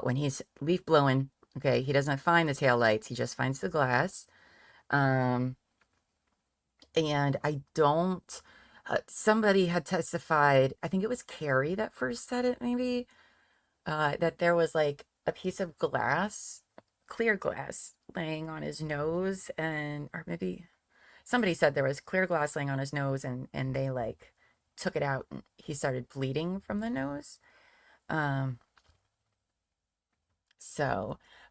when he's leaf blowing, okay, he doesn't find the taillights. He just finds the glass. And I don't, somebody had testified, I think it was Carrie that first said it maybe, that there was like a piece of glass, clear glass, laying on his nose, or maybe somebody said there was clear glass laying on his nose, and they like took it out and he started bleeding from the nose. But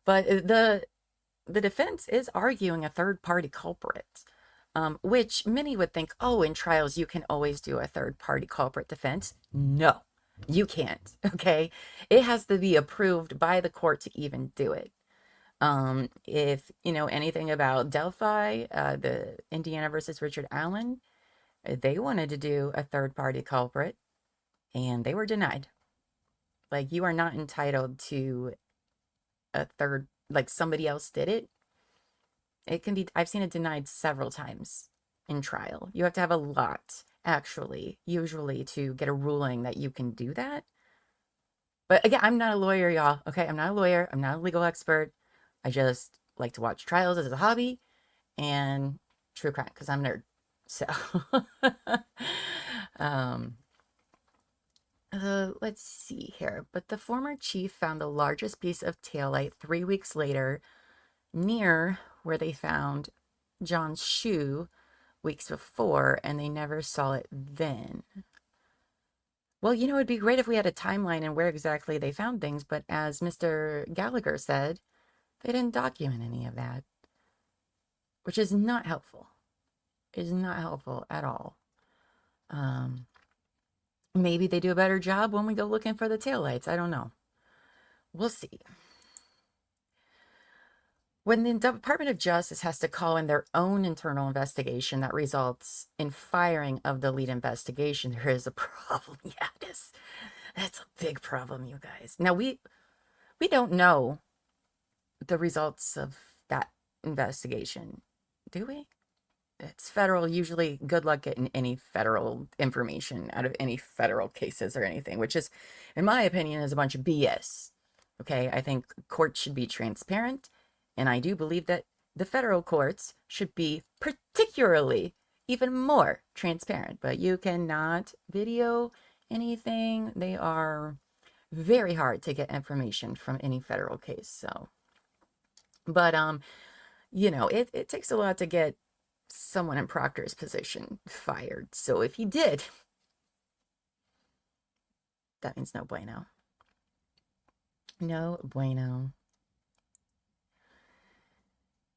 the defense is arguing a third-party culprit, which many would think, oh, in trials you can always do a third-party culprit defense. No, you can't, okay? It has to be approved by the court to even do it. If you know anything about Delphi, the Indiana versus Richard Allen, they wanted to do a third-party culprit, and they were denied. Like, you are not entitled to a third, like somebody else did it. It can be, I've seen it denied several times in trial. You have to have a lot, actually, usually, to get a ruling that you can do that. But again, I'm not a lawyer, y'all. Okay, I'm not a lawyer. I'm not a legal expert. I just like to watch trials as a hobby and true crime because I'm a nerd. So, let's see here. But the former chief found the largest piece of taillight 3 weeks later near where they found John's shoe weeks before, and they never saw it then. Well, you know, it'd be great if we had a timeline and where exactly they found things, but as Mr. Gallagher said, they didn't document any of that, which is not helpful. It is not helpful at all. Maybe they do a better job when we go looking for the taillights. I don't know. We'll see. When the Department of Justice has to call in their own internal investigation that results in firing of the lead investigation, there is a problem. Yeah, it is. That's a big problem, you guys. Now, we don't know the results of that investigation, do we? it's federal. Usually, good luck getting any federal information out of any federal cases or anything, which is, in my opinion, is a bunch of BS. Okay, I think courts should be transparent, and I do believe that the federal courts should be particularly even more transparent. But you cannot video anything. They are very hard to get information from any federal case. So, but you know, it takes a lot to get someone in Proctor's position fired. So if he did, that means no bueno. No bueno.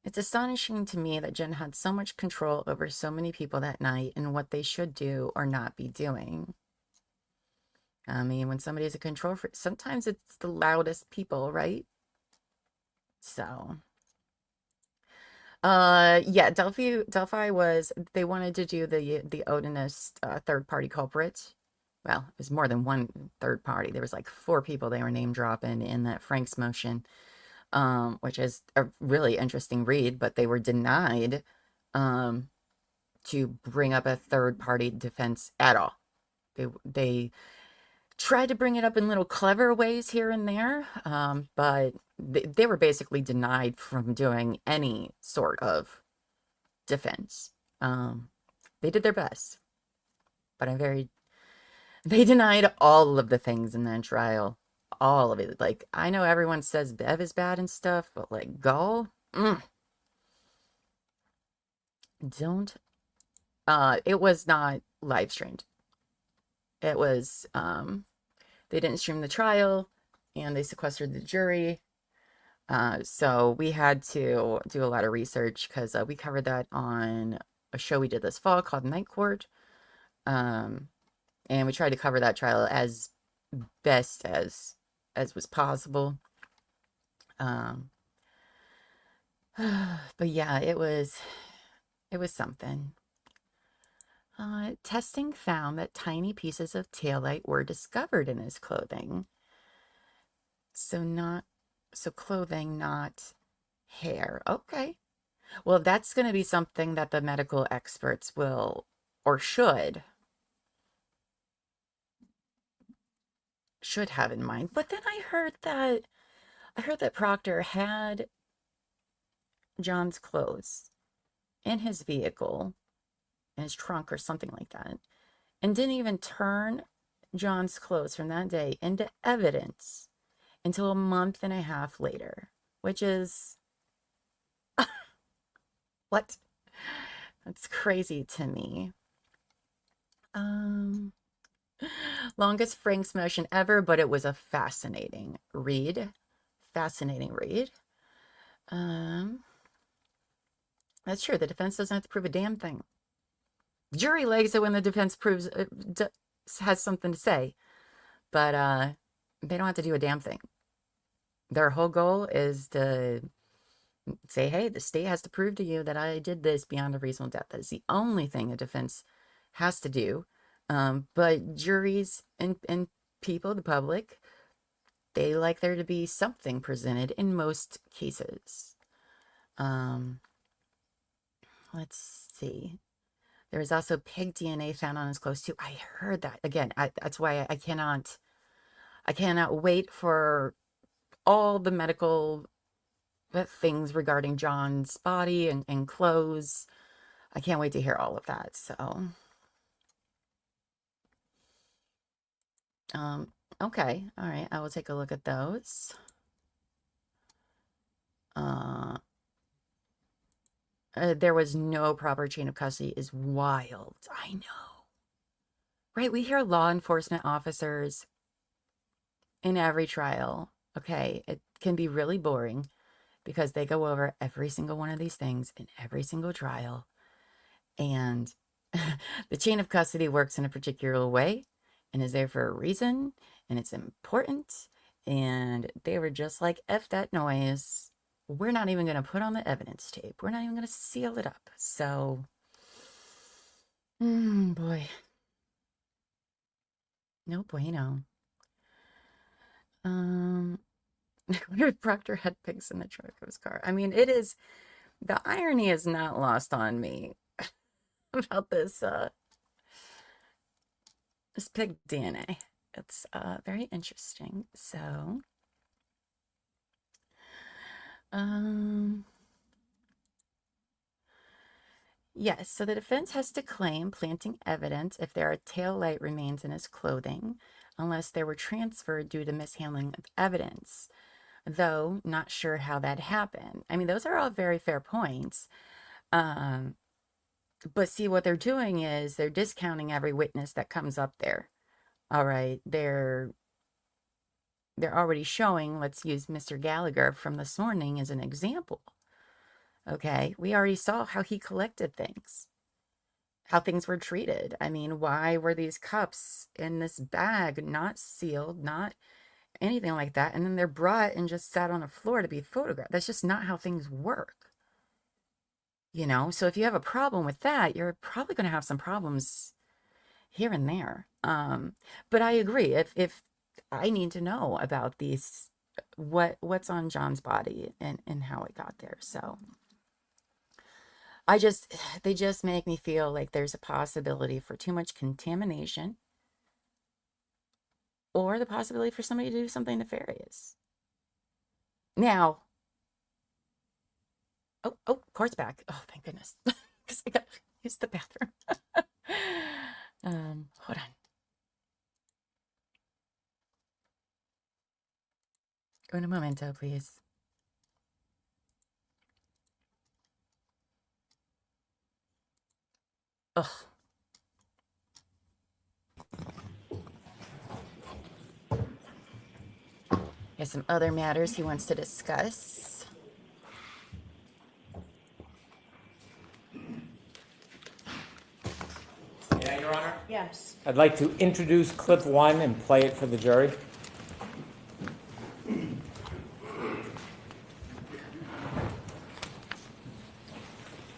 It's astonishing to me that Jen had so much control over so many people that night and what they should do or not be doing. I mean, when somebody's a control freak, sometimes it's the loudest people, right? So, yeah, Delphi was, they wanted to do the Odinist third-party culprits. Well, it was more than one third party. There was like 4 people they were name dropping in that Frank's motion, which is a really interesting read, but they were denied to bring up a third-party defense at all. They tried to bring it up in little clever ways here and there, but they were basically denied from doing any sort of defense. They did their best, but they denied all of the things in that trial. All of it. Like, I know everyone says Bev is bad and stuff, but like, Gull, don't. It was not live streamed. It was, they didn't stream the trial, and they sequestered the jury. So we had to do a lot of research, because we covered that on a show we did this fall called Night Court. And we tried to cover that trial as best as was possible. But yeah, it was something. Testing found that tiny pieces of taillight were discovered in his clothing. So clothing, not hair. Okay. Well, that's going to be something that the medical experts will, or should have in mind. But then I heard that Proctor had John's clothes in his vehicle, in his trunk or something like that, and didn't even turn John's clothes from that day into evidence until a month and a half later, which is what? That's crazy to me. Longest Frank's motion ever, but it was a fascinating read. Fascinating read. That's true. The defense doesn't have to prove a damn thing. Jury likes it when the defense proves has something to say, but they don't have to do a damn thing. Their whole goal is to say, hey, the state has to prove to you that I did this beyond a reasonable doubt. That is the only thing a defense has to do. But juries and people, the public, they like there to be something presented in most cases. Let's see. There was also pig DNA found on his clothes too. I heard that. Again, that's why I cannot wait for all the medical things regarding John's body and clothes. I can't wait to hear all of that. So, okay. All right. I will take a look at those. There was no proper chain of custody is wild. I know. Right? We hear law enforcement officers in every trial. Okay. It can be really boring because they go over every single one of these things in every single trial. And the chain of custody works in a particular way and is there for a reason. And it's important. And they were just like, F that noise. We're not even going to put on the evidence tape. We're not even going to seal it up. So, boy. No bueno. Proctor had pigs in the trunk of his car. I mean, the irony is not lost on me. about this pig DNA. It's very interesting. So, yes, so the defense has to claim planting evidence if there are tail light remains in his clothing, unless they were transferred due to mishandling of evidence, though not sure how that happened. I mean, those are all very fair points. But see, what they're doing is they're discounting every witness that comes up there. All right, they're already showing, let's use Mr. Gallagher from this morning as an example. Okay, we already saw how he collected things, how things were treated. I mean, why were these cups in this bag not sealed, not anything like that, and then they're brought and just sat on the floor to be photographed? That's just not how things work. You know, so if you have a problem with that, you're probably going to have some problems here and there. But I agree. If I need to know about these, what's on John's body and how it got there. So they just make me feel like there's a possibility for too much contamination, or the possibility for somebody to do something nefarious. Now, oh, court's back. Oh, thank goodness. Because I got to use the bathroom. Hold on. Un momento, please. Ugh. There's some other matters he wants to discuss. Yeah, Your Honor? Yes. I'd like to introduce clip 1 and play it for the jury.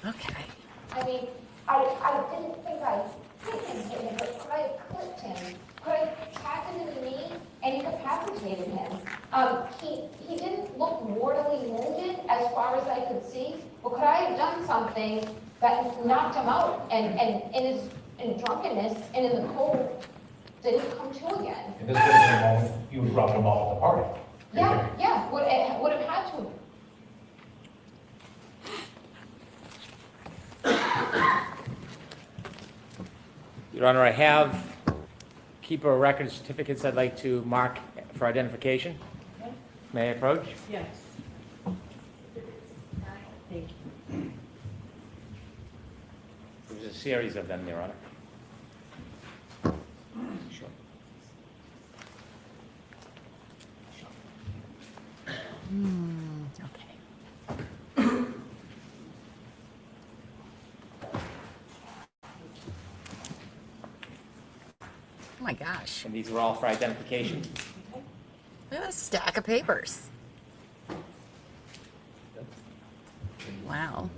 Okay. I mean, I didn't think I hit him, but could I have clipped him? Could I have tapped him in the knee and incapacitated him? He didn't look mortally wounded as far as I could see, but could I have done something that knocked him out and in drunkenness and in the cold didn't come to again? In this particular moment, you would drop him off at the party. Yeah, would have had to. Your Honor, I have keeper of record certificates I'd like to mark for identification. May I approach? Yes. Thank you. There's a series of them, Your Honor. Sure. Okay. Oh my gosh. And these are all for identification. Look at this stack of papers. Wow.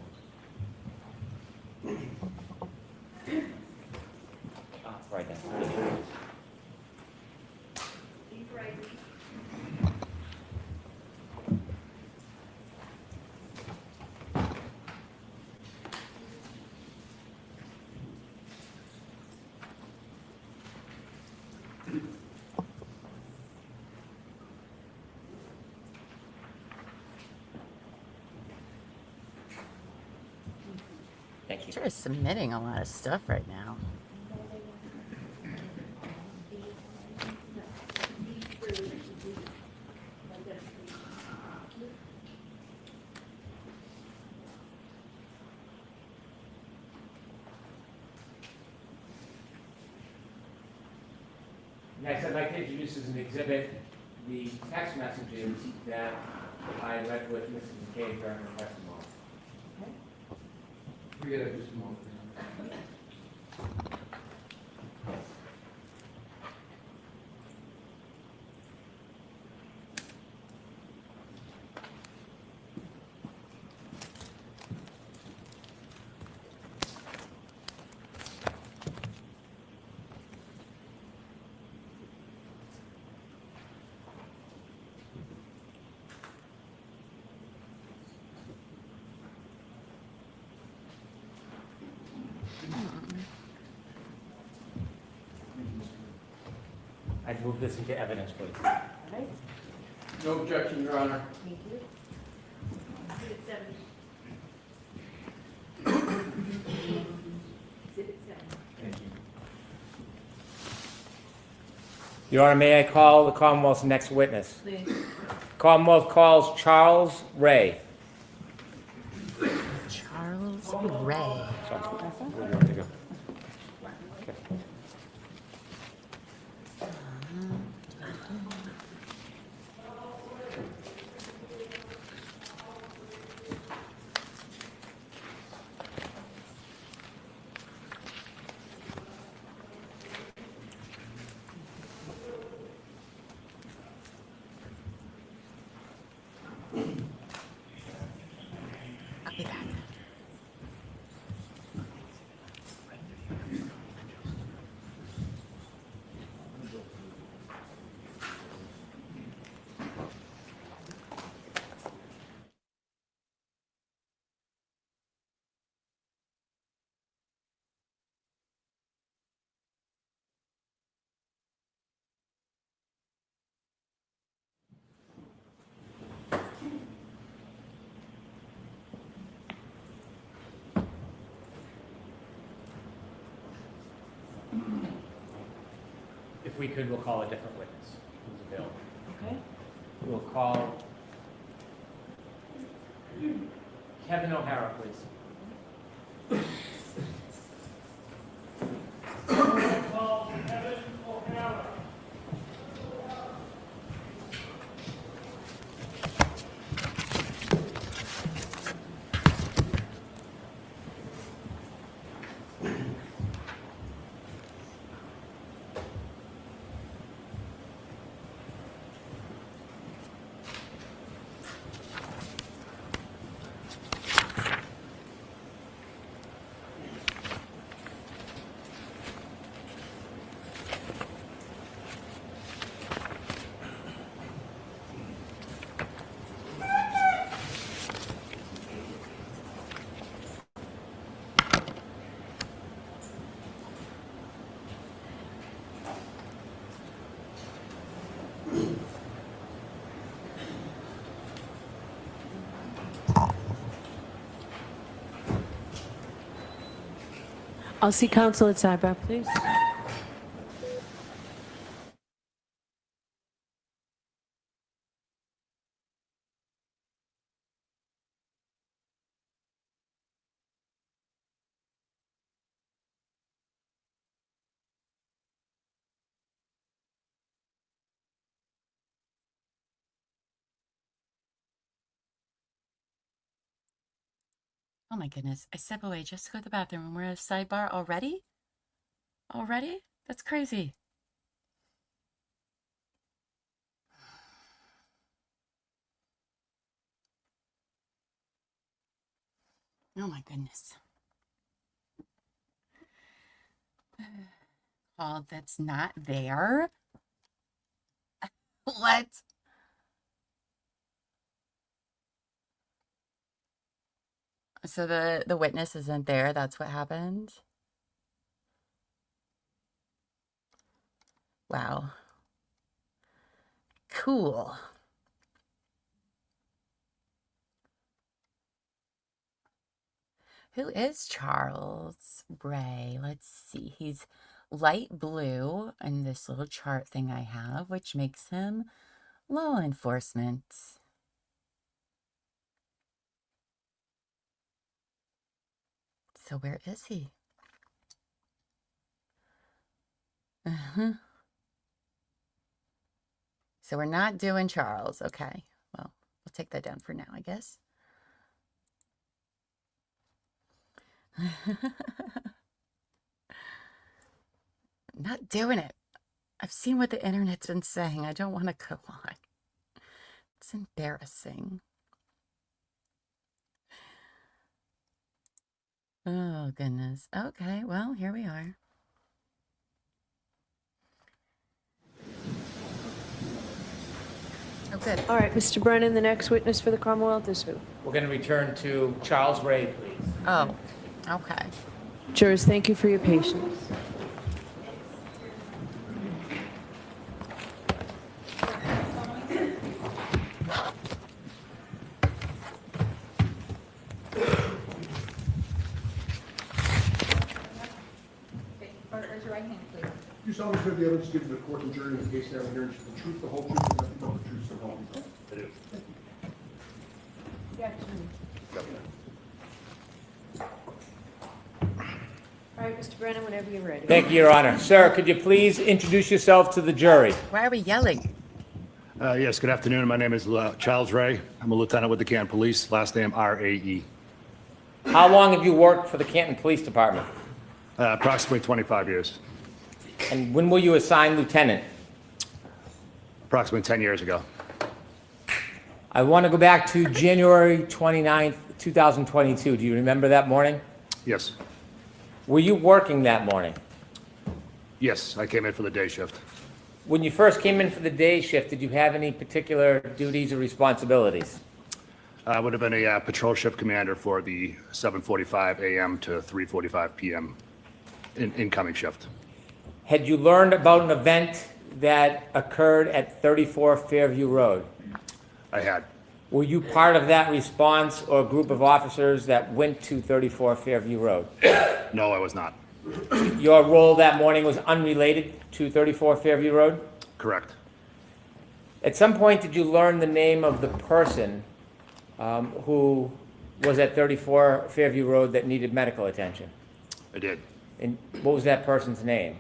For identification. Thank you. You're submitting a lot of stuff right now. Next, I'd like to introduce as an exhibit the text messages that I read with Mrs. McCabe during her testimony. We gotta just move. I'd move this into evidence, please. Okay, No objection, Your Honor. thank you. Exhibit 7. Exhibit 7. Thank you. Your Honor, may I call the Commonwealth's next witness? Please. Commonwealth calls Charles Ray. Charles Ray. Where do you want to go? Okay. I'll be back. If we could, we'll call a different witness who's available. Okay. We'll call Kevin O'Hara, please. I'll see counsel at sidebar, please. Oh my goodness. I step away just to go to the bathroom and we're at a sidebar already? Already? That's crazy. Oh my goodness. Oh, that's not there. What? So the witness isn't there. That's what happened. Wow. Cool. Who is Charles Ray? Let's see. He's light blue in this little chart thing I have, which makes him law enforcement. So where is he? So we're not doing Charles. Okay. Well, we'll take that down for now, I guess. Not doing it. I've seen what the internet's been saying. I don't want to go on. It's embarrassing. Oh, goodness. Okay, well, here we are. Oh, good. All right, Mr. Brennan, the next witness for the Commonwealth is who? We're going to return to Charles Ray, please. Oh, okay. Jurors, thank you for your patience. Raise your right hand, please. You solemnly swear the evidence given to the court and jury in the case now hearing is the truth, the whole truth, and nothing but the truth, so help me God. I do. All right, Mr. Brennan, whenever you're ready. Thank you, Your Honor. Sir, could you please introduce yourself to the jury? Why are we yelling? Yes, good afternoon. My name is Charles Ray. I'm a lieutenant with the Canton Police, last name R-A-E. How long have you worked for the Canton Police Department? Approximately 25 years. And when were you assigned lieutenant? Approximately 10 years ago. I want to go back to January 29th, 2022. Do you remember that morning? Yes. Were you working that morning? Yes, I came in for the day shift. When you first came in for the day shift, did you have any particular duties or responsibilities? I would have been a patrol shift commander for the 7:45 a.m. to 3:45 p.m. Incoming shift. Had you learned about an event that occurred at 34 Fairview Road? I had. Were you part of that response or group of officers that went to 34 Fairview Road? No, I was not. Your role that morning was unrelated to 34 Fairview Road? Correct. At some point, did you learn the name of the person who was at 34 Fairview Road that needed medical attention? I did. And what was that person's name?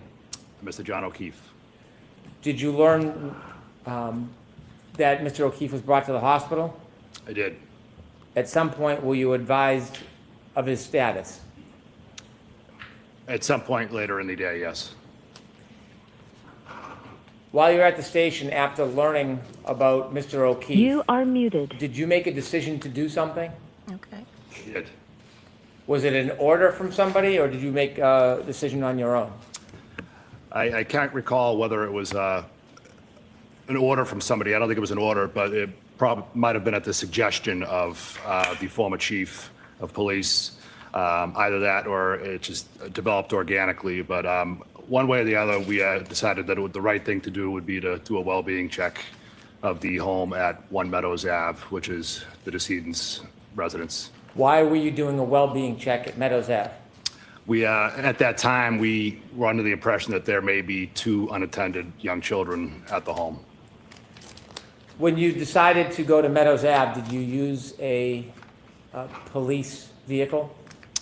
Mr. John O'Keefe. Did you learn that Mr. O'Keefe was brought to the hospital? I did. At some point, were you advised of his status? At some point later in the day, yes. While you were at the station after learning about Mr. O'Keefe, You are muted. did you make a decision to do something? Okay. I did. Was it an order from somebody, or did you make a decision on your own? I can't recall whether it was an order from somebody. I don't think it was an order, but it probably might have been at the suggestion of the former chief of police. Either that or it just developed organically. But one way or the other, we decided that the right thing to do would be to do a well-being check of the home at 1 Meadows Ave, which is the decedent's residence. Why were you doing a well-being check at Meadows Ave? We, at that time, we were under the impression that there may be 2 unattended young children at the home. When you decided to go to Meadows Ave, did you use a police vehicle?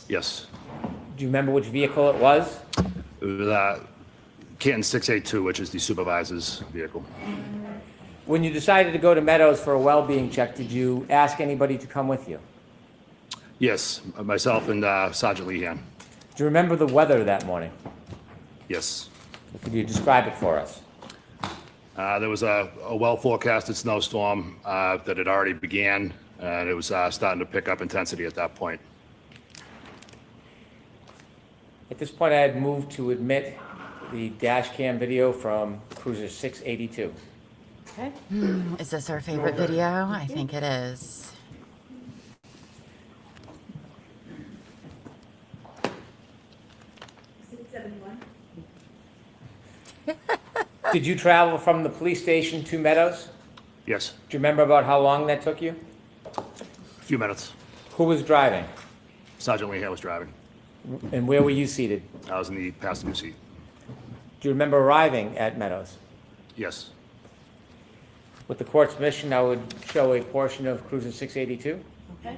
Yes. Do you remember which vehicle it was? It was Canton 682, which is the supervisor's vehicle. When you decided to go to Meadows for a well-being check, did you ask anybody to come with you? Yes, myself and Sergeant Lehan. Do you remember the weather that morning? Yes. Could you describe it for us? There was a well-forecasted snowstorm that had already began, and it was starting to pick up intensity at that point. At this point, I had moved to admit the dash cam video from Cruiser 682. Okay. Is this our favorite video? I think it is. Did you travel from the police station to Meadows? Yes, Do you remember about how long that took you? a few minutes. Who was driving? Sergeant Lehan was driving. And where were you seated? I was in the passenger seat. Do you remember arriving at Meadows? Yes. With the court's permission, I would show a portion of Cruiser 682. Okay.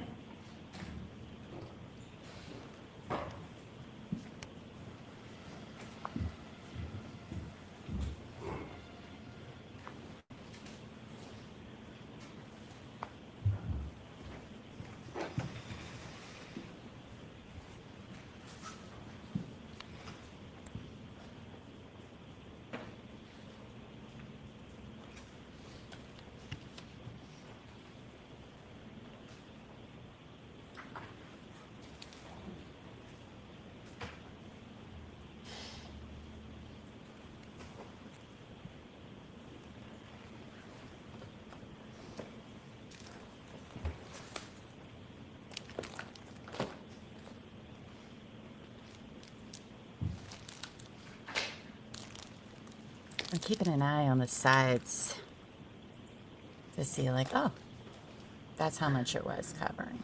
I'm keeping an eye on the sides to see, like, oh, that's how much it was covering.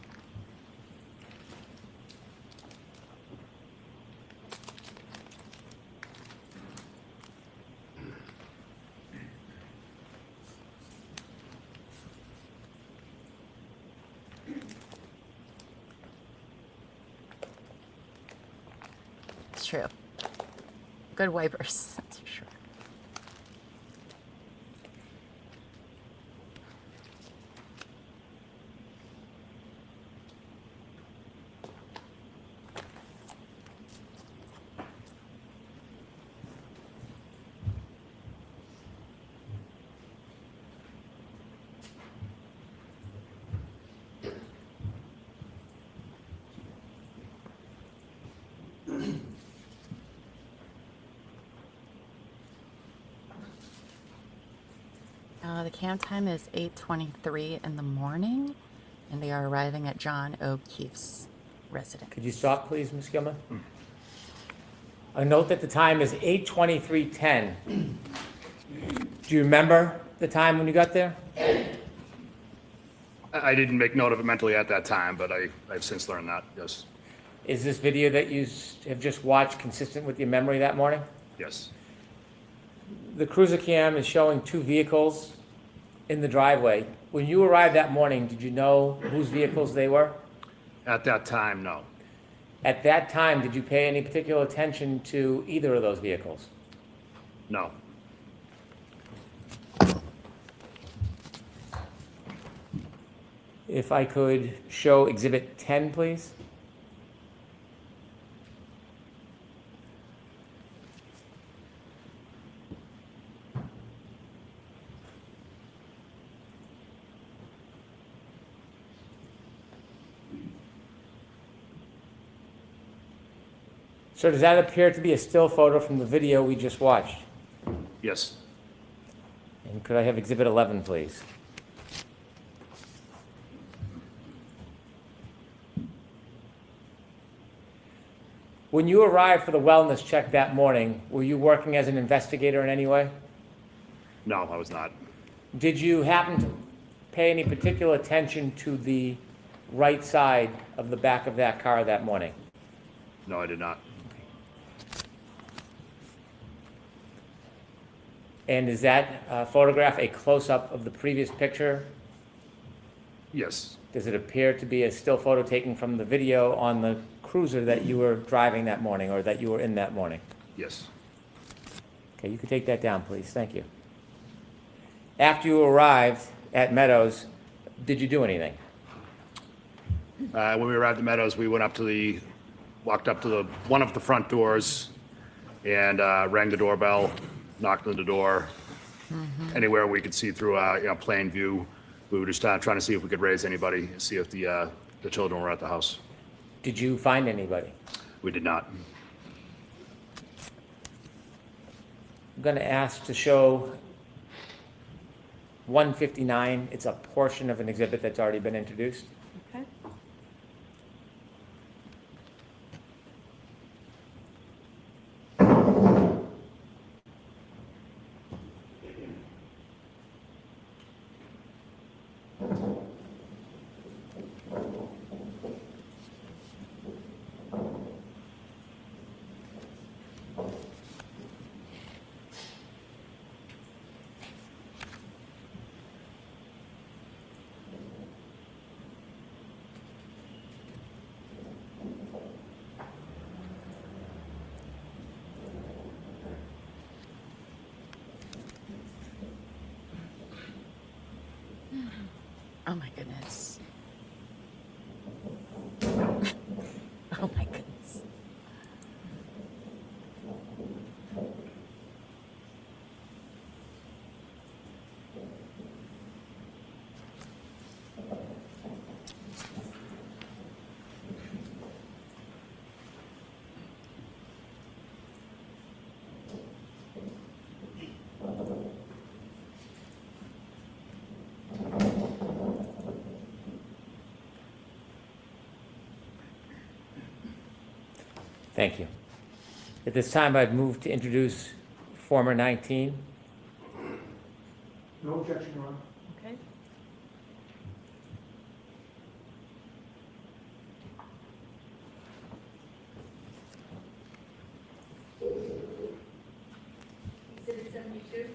It's true. Good wipers, that's for sure. The cam time is 8:23 in the morning, and they are arriving at John O'Keefe's residence. Could you stop, please, Ms. Gilman? I note that the time is 8:23:10. Do you remember the time when you got there? I didn't make note of it mentally at that time, but I've since learned that, yes. Is this video that you have just watched consistent with your memory that morning? Yes. The cruiser cam is showing two vehicles in the driveway. When you arrived that morning, did you know whose vehicles they were? At that time, no. At that time, did you pay any particular attention to either of those vehicles? No. If I could show Exhibit 10, please. So does that appear to be a still photo from the video we just watched? Yes. And could I have Exhibit 11, please? When you arrived for the wellness check that morning, were you working as an investigator in any way? No, I was not. Did you happen to pay any particular attention to the right side of the back of that car that morning? No, I did not. And is that photograph a close-up of the previous picture? Yes. Does it appear to be a still photo taken from the video on the cruiser that you were driving that morning or that you were in that morning? Yes. Okay, you can take that down, please. Thank you. After you arrived at Meadows, did you do anything? When we arrived at Meadows, we walked up to one of the front doors and rang the doorbell, knocked on the door. Anywhere we could see through plain view. We were just trying to see if we could raise anybody, see if the children were at the house. Did you find anybody? We did not. I'm going to ask to show 159. It's a portion of an exhibit that's already been introduced. Okay. Oh my goodness. Oh my goodness. Thank you. At this time, I'd move to introduce former 19. No objection, Your Honor. Okay. Exhibit 72.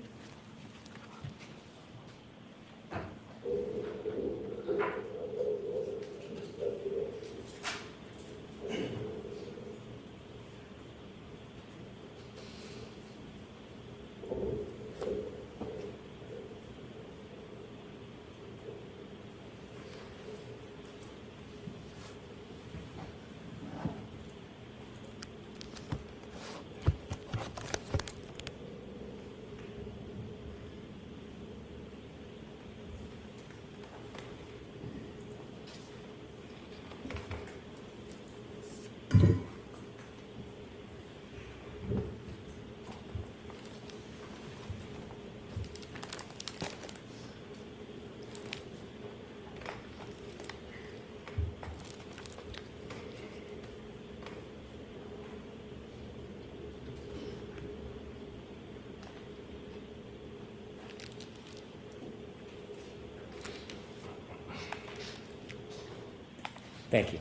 Thank you.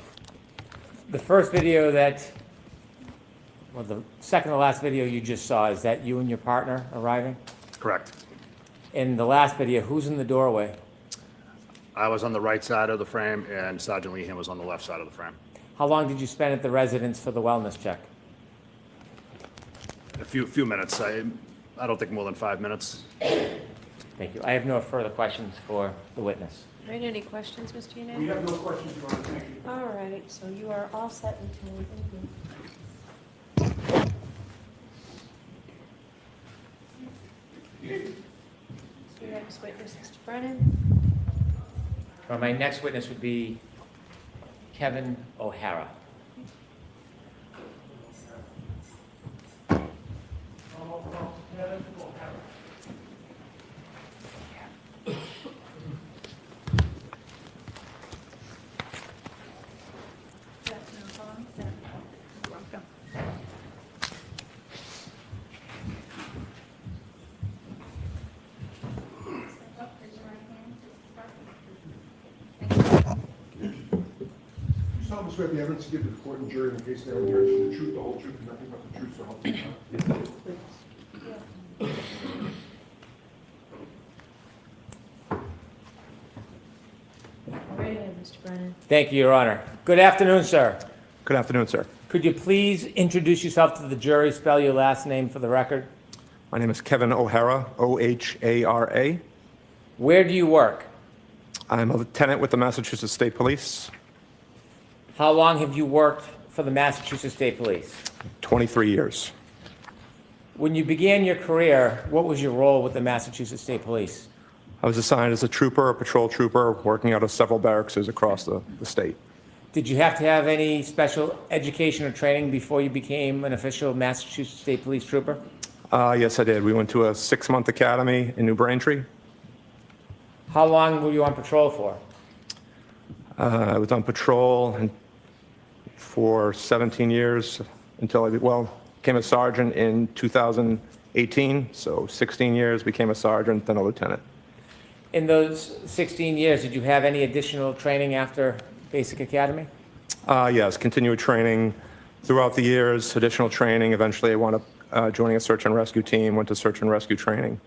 The first video well, the second to last video you just saw, is that you and your partner arriving? Correct. In the last video, who's in the doorway? I was on the right side of the frame, and Sergeant Lehan was on the left side of the frame. How long did you spend at the residence for the wellness check? A few minutes. I don't think more than 5 minutes. Thank you. I have no further questions for the witness. All right, any questions, Mr. Yanez? We have no questions, Your Honor. Thank you. All right, so you are all set until we thank you. So your next witness, Mr. Brennan. My next witness would be Kevin O'Hara. You solemnly swear the evidence to give to the court and jury in the case now and here is the truth, the whole truth, and nothing but the truth, so help you God. Right ahead, Mr. Brennan. Thank you, Your Honor. Good afternoon, sir. Good afternoon, sir. Could you please introduce yourself to the jury, spell your last name for the record? My name is Kevin O'Hara, O-H-A-R-A. Where do you work? I'm a lieutenant with the Massachusetts State Police, How long have you worked for the Massachusetts State Police? 23 years. When you began your career, what was your role with the Massachusetts State Police? I was assigned as a trooper, a patrol trooper, working out of several barracks across the state. Did you have to have any special education or training before you became an official Massachusetts State Police trooper? Yes, I did. We went to a 6-month academy in New Braintree. How long were you on patrol for? I was on patrol for 17 years until I became a sergeant in 2018. So 16 years, became a sergeant, then a lieutenant. In those 16 years, did you have any additional training after basic academy? Yes, continued training throughout the years, additional training. Eventually, I wound up joining a search and rescue team, went to search and rescue training.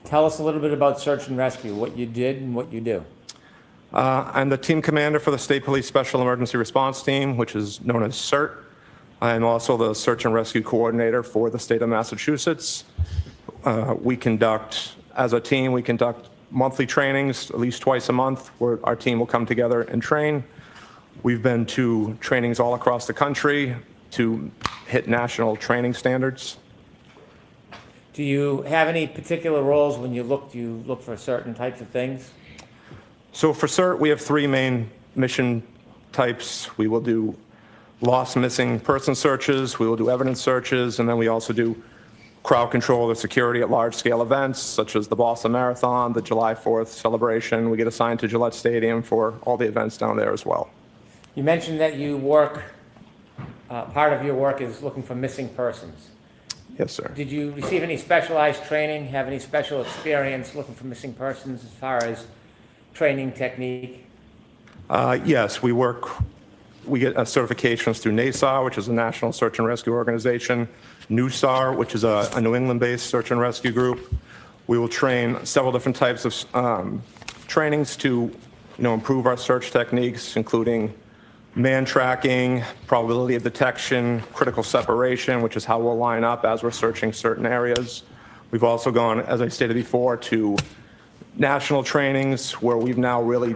Tell us a little bit about search and rescue, what you did and what you do. I'm the team commander for the State Police Special Emergency Response Team, which is known as CERT. I'm also the search and rescue coordinator for the state of Massachusetts. As a team, we conduct monthly trainings, at least twice a month, where our team will come together and train. We've been to trainings all across the country to hit national training standards. Do you have any particular roles when you look for certain types of things? So for CERT, we have 3 main mission types. We will do lost missing person searches, we will do evidence searches, and then we also do crowd control or security at large-scale events, such as the Boston Marathon, the July 4th celebration. We get assigned to Gillette Stadium for all the events down there as well. You mentioned that you work, part of your work is looking for missing persons. Yes, sir. Did you receive any specialized training, have any special experience looking for missing persons as far as training technique? Yes, we get certifications through NASAR, which is a National Search and Rescue Organization, NUSAR, which is a New England-based search and rescue group. We will train several different types of trainings to, improve our search techniques, including man tracking, probability of detection, critical separation, which is how we'll line up as we're searching certain areas. We've also gone, as I stated before, to national trainings where we've now really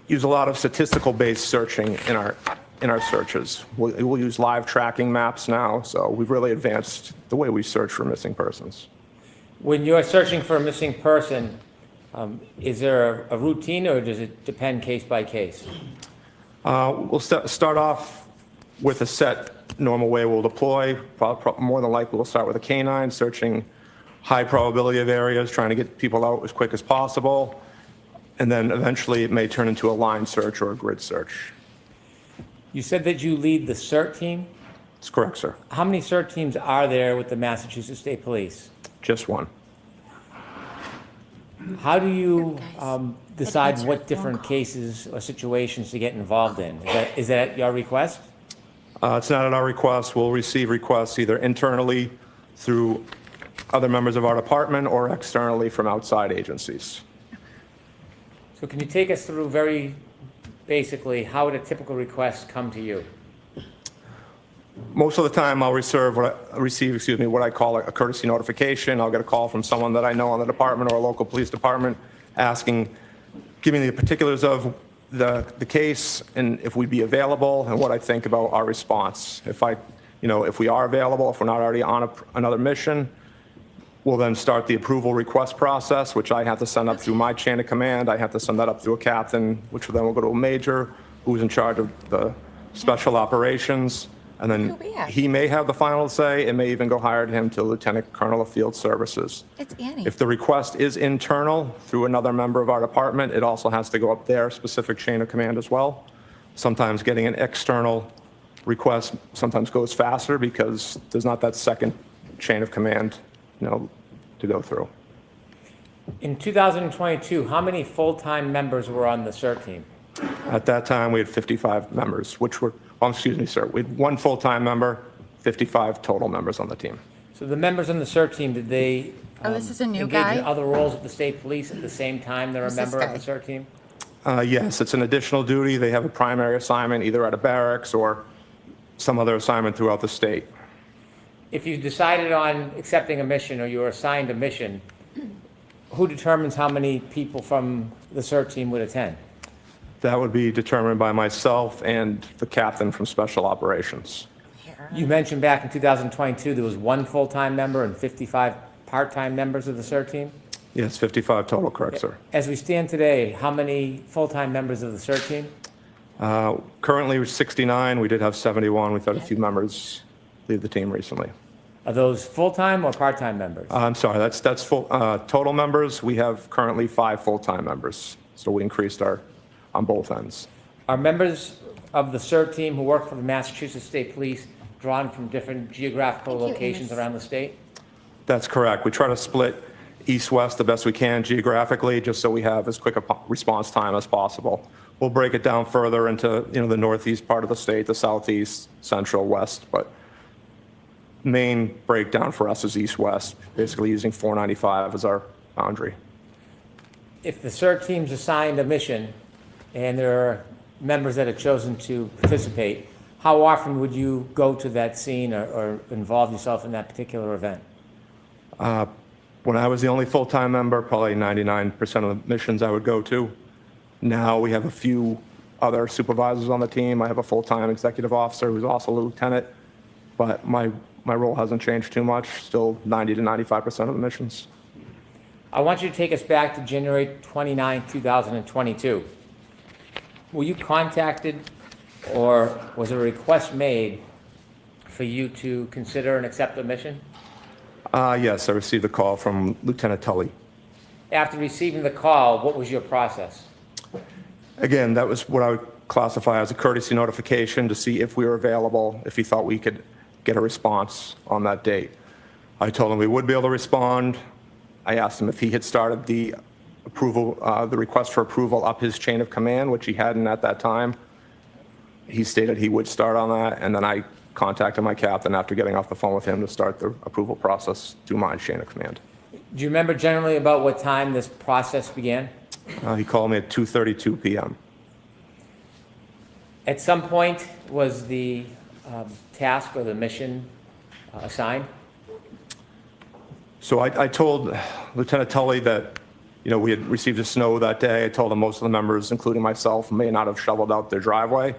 used a lot of statistical-based searching in our searches. We'll use live tracking maps now, so we've really advanced the way we search for missing persons. When you're searching for a missing person, is there a routine or does it depend case by case? We'll start off with a set normal way we'll deploy. More than likely, we'll start with a canine, searching high probability of areas, trying to get people out as quick as possible. And then eventually it may turn into a line search or a grid search. You said that you lead the CERT team? That's correct, sir. How many CERT teams are there with the Massachusetts State Police? Just one. How do you decide what different cases or situations to get involved in? Is that at your request? It's not at our request. We'll receive requests either internally through other members of our department or externally from outside agencies. So can you take us through very basically how would a typical request come to you? Most of the time, I'll receive what I call a courtesy notification. I'll get a call from someone that I know in the department or a local police department giving me the particulars of the case and if we'd be available and what I think about our response. If we are available, if we're not already on another mission, we'll then start the approval request process, which I have to send up through my chain of command. I have to send that up through a captain, which then will go to a major who's in charge of the special operations. And then he may have the final say. It may even go higher to him to Lieutenant Colonel of Field Services. It's Annie. If the request is internal through another member of our department, it also has to go up their specific chain of command as well. Sometimes getting an external request sometimes goes faster because there's not that second chain of command, to go through. In 2022, how many full-time members were on the CERT team? At that time, we had 55 members, we had one full-time member, 55 total members on the team. So the members on the CERT team, did they this is a new engage guy? in other roles at the state police at the same time they're a Who's this member of guy? the CERT team? Yes, it's an additional duty. They have a primary assignment either at a barracks or some other assignment throughout the state. If you decided on accepting a mission or you were assigned a mission, who determines how many people from the CERT team would attend? That would be determined by myself and the captain from Special Operations. You mentioned back in 2022 there was one full-time member and 55 part-time members of the CERT team? Yes, 55 total, correct, sir. As we stand today, how many full-time members of the CERT team? Currently, we're 69. We did have 71. We've had a few members leave the team recently. Are those full-time or part-time members? I'm sorry, that's full, total members. We have currently 5 full-time members. So we increased on both ends. Are members of the CERT team who work for the Massachusetts State Police drawn from different geographical locations around the state? That's correct. We try to split east-west the best we can geographically, just so we have as quick a response time as possible. We'll break it down further into the northeast part of the state, the southeast, central, west, but main breakdown for us is east-west, basically using 495 as our boundary. If the CERT team's assigned a mission and there are members that have chosen to participate, how often would you go to that scene or involve yourself in that particular event? When I was the only full-time member, probably 99% of the missions I would go to. Now we have a few other supervisors on the team. I have a full-time executive officer who's also a lieutenant, but my role hasn't changed too much, still 90 to 95% of the missions. I want you to take us back to January 29, 2022. Were you contacted or was a request made for you to consider and accept the mission? Yes, I received a call from Lieutenant Tully. After receiving the call, what was your process? Again, that was what I would classify as a courtesy notification to see if we were available, if he thought we could get a response on that date. I told him we would be able to respond. I asked him if he had started the approval, the request for approval up his chain of command, which he hadn't at that time. He stated he would start on that, and then I contacted my captain after getting off the phone with him to start the approval process through my chain of command. Do you remember generally about what time this process began? He called me at 2:32 p.m. At some point, was the task or the mission assigned? So I told Lieutenant Tully that, we had received a snow that day. I told him most of the members, including myself, may not have shoveled out their driveway.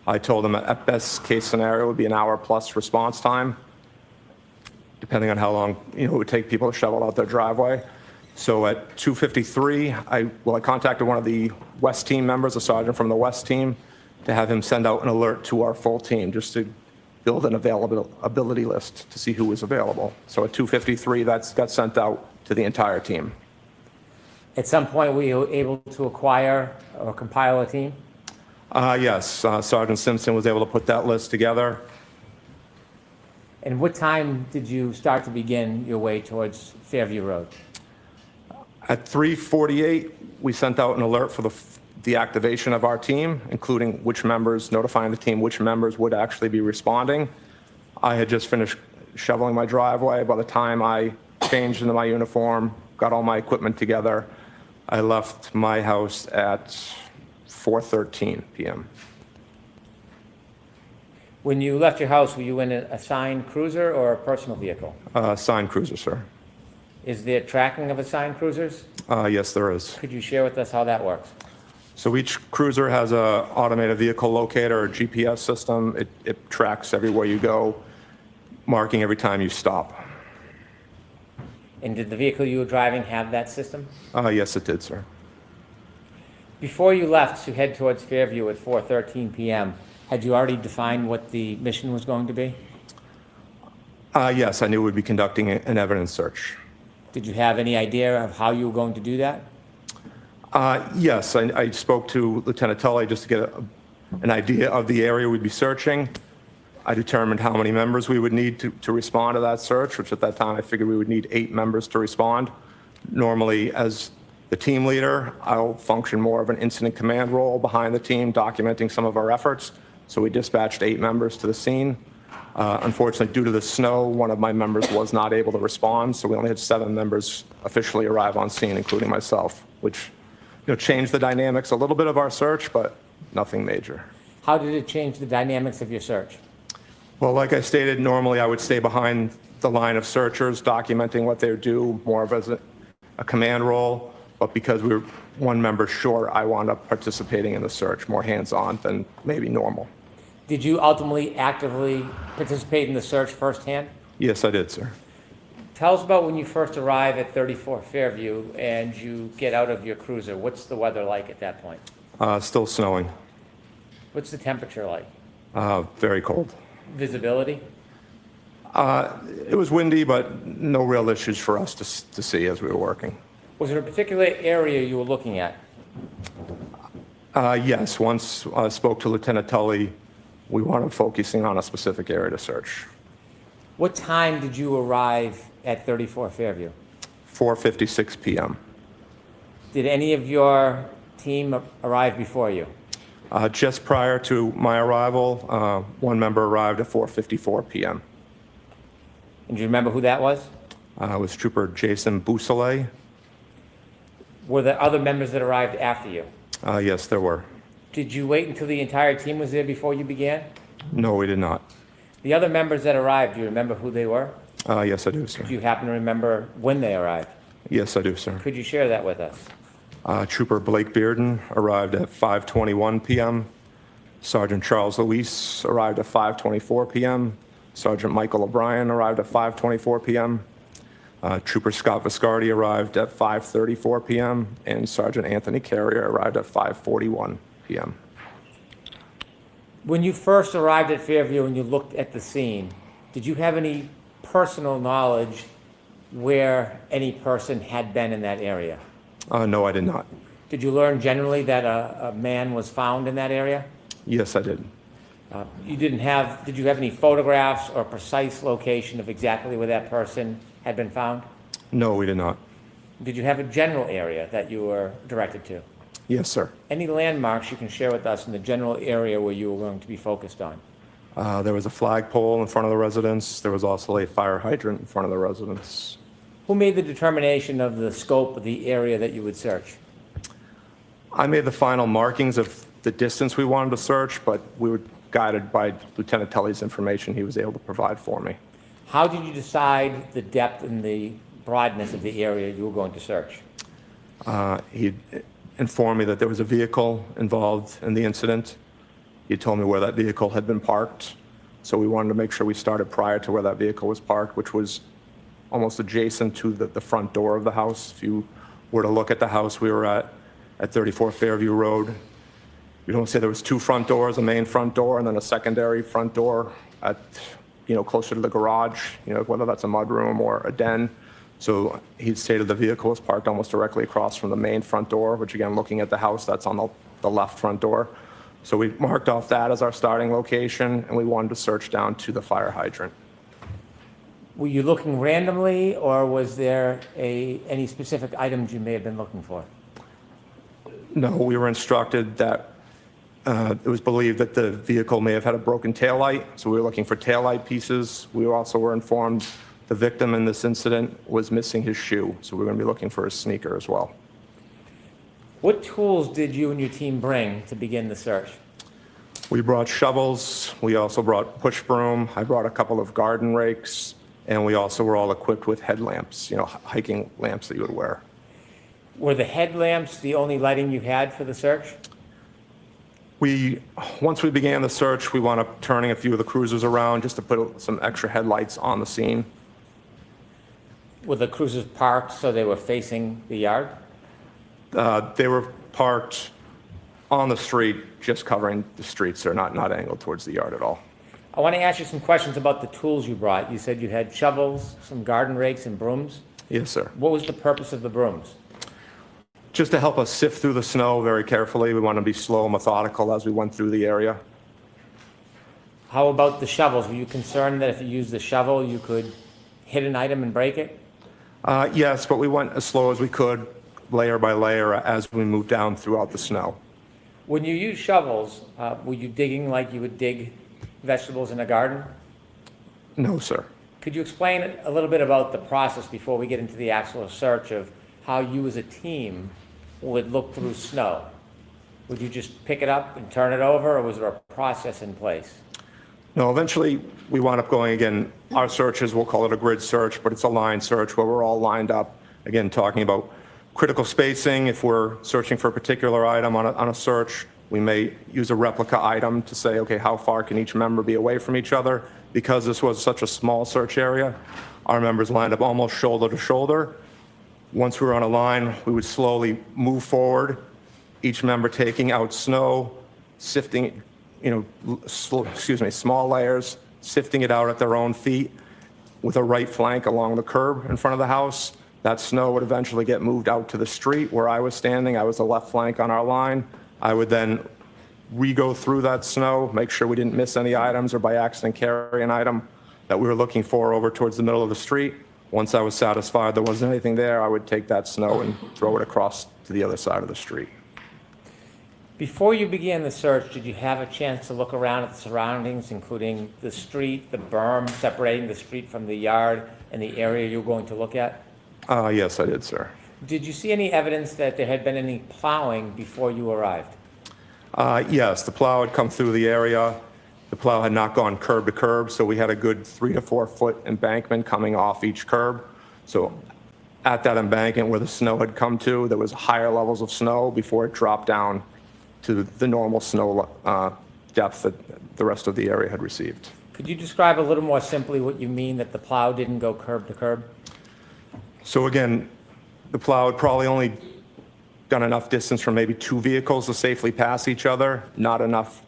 I told him at best case scenario would be an hour plus response time, depending on how long, it would take people to shovel out their driveway. So at 2:53, I contacted one of the West team members, a sergeant from the West team, to have him send out an alert to our full team, just to build an availability list to see who was available. So at 2:53, that got sent out to the entire team. At some point, were you able to acquire or compile a team? Yes, Sergeant Simpson was able to put that list together. And what time did you start to begin your way towards Fairview Road? At 3:48, we sent out an alert for the activation of our team, including notifying the team which members would actually be responding. I had just finished shoveling my driveway. By the time I changed into my uniform, got all my equipment together, I left my house at 4:13 p.m. When you left your house, were you in an assigned cruiser or a personal vehicle? Assigned cruiser, sir. Is there tracking of assigned cruisers? Yes, there is. Could you share with us how that works? So each cruiser has a automated vehicle locator or GPS system. It tracks everywhere you go, marking every time you stop. And did the vehicle you were driving have that system? Yes, it did, sir. Before you left to head towards Fairview at 4:13 p.m., had you already defined what the mission was going to be? Yes, I knew we'd be conducting an evidence search. Did you have any idea of how you were going to do that? Yes, I spoke to Lieutenant Tully just to get an idea of the area we'd be searching. I determined how many members we would need to respond to that search, which at that time I figured we would need 8 members to respond. Normally, as the team leader, I'll function more of an incident command role behind the team, documenting some of our efforts. So we dispatched 8 members to the scene. Unfortunately, due to the snow, one of my members was not able to respond, so we only had 7 members officially arrive on scene, including myself, which changed the dynamics a little bit of our search, but nothing major. How did it change the dynamics of your search? Well, like I stated, normally I would stay behind the line of searchers, documenting what they do, more of as a command role. But because we were 1 member short, I wound up participating in the search, more hands-on than maybe normal. Did you ultimately actively participate in the search firsthand? Yes, I did, sir. Tell us about when you first arrive at 34 Fairview and you get out of your cruiser. What's the weather like at that point? Still snowing. What's the temperature like? Very cold. Visibility? It was windy, but no real issues for us to see as we were working. Was there a particular area you were looking at? Yes, once I spoke to Lieutenant Tully, we wanted focusing on a specific area to search. What time did you arrive at 34 Fairview? 4:56 p.m. Did any of your team arrive before you? Just prior to my arrival, 1 member arrived at 4:54 p.m. And do you remember who that was? It was Trooper Jason Bousselet. Were there other members that arrived after you? Yes, there were. Did you wait until the entire team was there before you began? No, we did not. The other members that arrived, do you remember who they were? Yes, I do, sir. Do you happen to remember when they arrived? Yes, I do, sir. Could you share that with us? Trooper Blake Bearden arrived at 5:21 p.m. Sergeant Charles Luis arrived at 5:24 p.m. Sergeant Michael O'Brien arrived at 5:24 p.m. Trooper Scott Viscardi arrived at 5:34 p.m. and Sergeant Anthony Carrier arrived at 5:41 p.m. When you first arrived at Fairview and you looked at the scene, did you have any personal knowledge where any person had been in that area? No, I did not. Did you learn generally that a man was found in that area? Yes, I did. Did you have any photographs or precise location of exactly where that person had been found? No, we did not. Did you have a general area that you were directed to? Yes, sir. Any landmarks you can share with us in the general area where you were going to be focused on? There was a flagpole in front of the residence. There was also a fire hydrant in front of the residence. Who made the determination of the scope of the area that you would search? I made the final markings of the distance we wanted to search, but we were guided by Lieutenant Tully's information he was able to provide for me. How did you decide the depth and the broadness of the area you were going to search? He informed me that there was a vehicle involved in the incident. He told me where that vehicle had been parked. So we wanted to make sure we started prior to where that vehicle was parked, which was almost adjacent to the front door of the house. If you were to look at the house we were at 34 Fairview Road, you don't say there was two front doors, a main front door and then a secondary front door at, closer to the garage, whether that's a mudroom or a den. So he stated the vehicle was parked almost directly across from the main front door, which again, looking at the house, that's on the left front door. So we marked off that as our starting location and we wanted to search down to the fire hydrant. Were you looking randomly or was there any specific items you may have been looking for? No, we were instructed that it was believed that the vehicle may have had a broken taillight, so we were looking for taillight pieces. We also were informed the victim in this incident was missing his shoe, so we're going to be looking for his sneaker as well. What tools did you and your team bring to begin the search? We brought shovels. We also brought push broom. I brought a couple of garden rakes, and we also were all equipped with headlamps, hiking lamps that you would wear. Were the headlamps the only lighting you had for the search? Once we began the search, we wound up turning a few of the cruisers around just to put some extra headlights on the scene. Were the cruisers parked so they were facing the yard? They were parked on the street, just covering the street, sir, not angled towards the yard at all. I want to ask you some questions about the tools you brought. You said you had shovels, some garden rakes, and brooms? Yes, sir. What was the purpose of the brooms? Just to help us sift through the snow very carefully. We want to be slow and methodical as we went through the area. How about the shovels? Were you concerned that if you used the shovel, you could hit an item and break it? Yes, but we went as slow as we could, layer by layer, as we moved down throughout the snow. When you use shovels, were you digging like you would dig vegetables in a garden? No, sir. Could you explain a little bit about the process before we get into the actual search of how you as a team would look through snow? Would you just pick it up and turn it over, or was there a process in place? No, eventually we wound up going again. Our searches, we'll call it a grid search, but it's a line search where we're all lined up. Again, talking about critical spacing. If we're searching for a particular item on a search, we may use a replica item to say, okay, how far can each member be away from each other? Because this was such a small search area, our members lined up almost shoulder to shoulder. Once we were on a line, we would slowly move forward, each member taking out snow, sifting, small layers, sifting it out at their own feet with a right flank along the curb in front of the house. That snow would eventually get moved out to the street where I was standing. I was the left flank on our line. I would then re-go through that snow, make sure we didn't miss any items or by accident carry an item that we were looking for over towards the middle of the street. Once I was satisfied there wasn't anything there, I would take that snow and throw it across to the other side of the street. Before you began the search, did you have a chance to look around at the surroundings, including the street, the berm separating the street from the yard, and the area you were going to look at? Yes, I did, sir. Did you see any evidence that there had been any plowing before you arrived? Yes, the plow had come through the area. The plow had not gone curb to curb, so we had a good 3 to 4 foot embankment coming off each curb. So at that embankment where the snow had come to, there was higher levels of snow before it dropped down to the normal snow depth that the rest of the area had received. Could you describe a little more simply what you mean that the plow didn't go curb to curb? So again, the plow had probably only done enough distance for maybe 2 vehicles to safely pass each other, not enough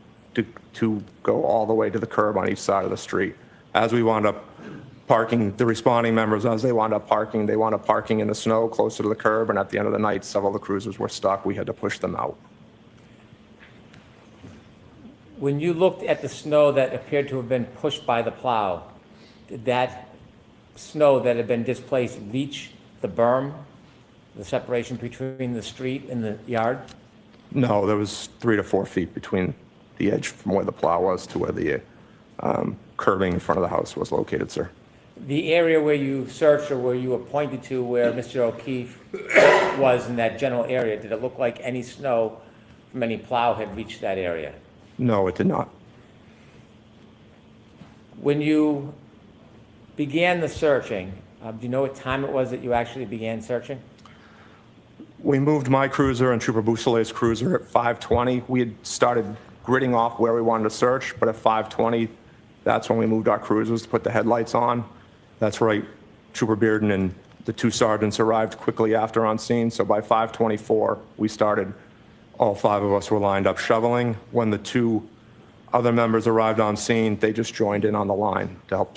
to go all the way to the curb on each side of the street. As we wound up parking, the responding members, as they wound up parking in the snow closer to the curb, and at the end of the night, several of the cruisers were stuck. We had to push them out. When you looked at the snow that appeared to have been pushed by the plow, did that snow that had been displaced reach the berm, the separation between the street and the yard? No, there was 3 to 4 feet between the edge from where the plow was to where the curbing in front of the house was located, sir. The area where you searched or where you were pointed to where Mr. O'Keefe was in that general area, did it look like any snow from any plow had reached that area? No, it did not. When you began the searching, do you know what time it was that you actually began searching? We moved my cruiser and Trooper Boussolet's cruiser at 5:20. We had started gridding off where we wanted to search, but at 5:20, that's when we moved our cruisers to put the headlights on. That's right. Trooper Bearden and the 2 sergeants arrived quickly after on scene. So by 5:24, we started. All 5 of us were lined up shoveling. When the 2 other members arrived on scene, they just joined in on the line to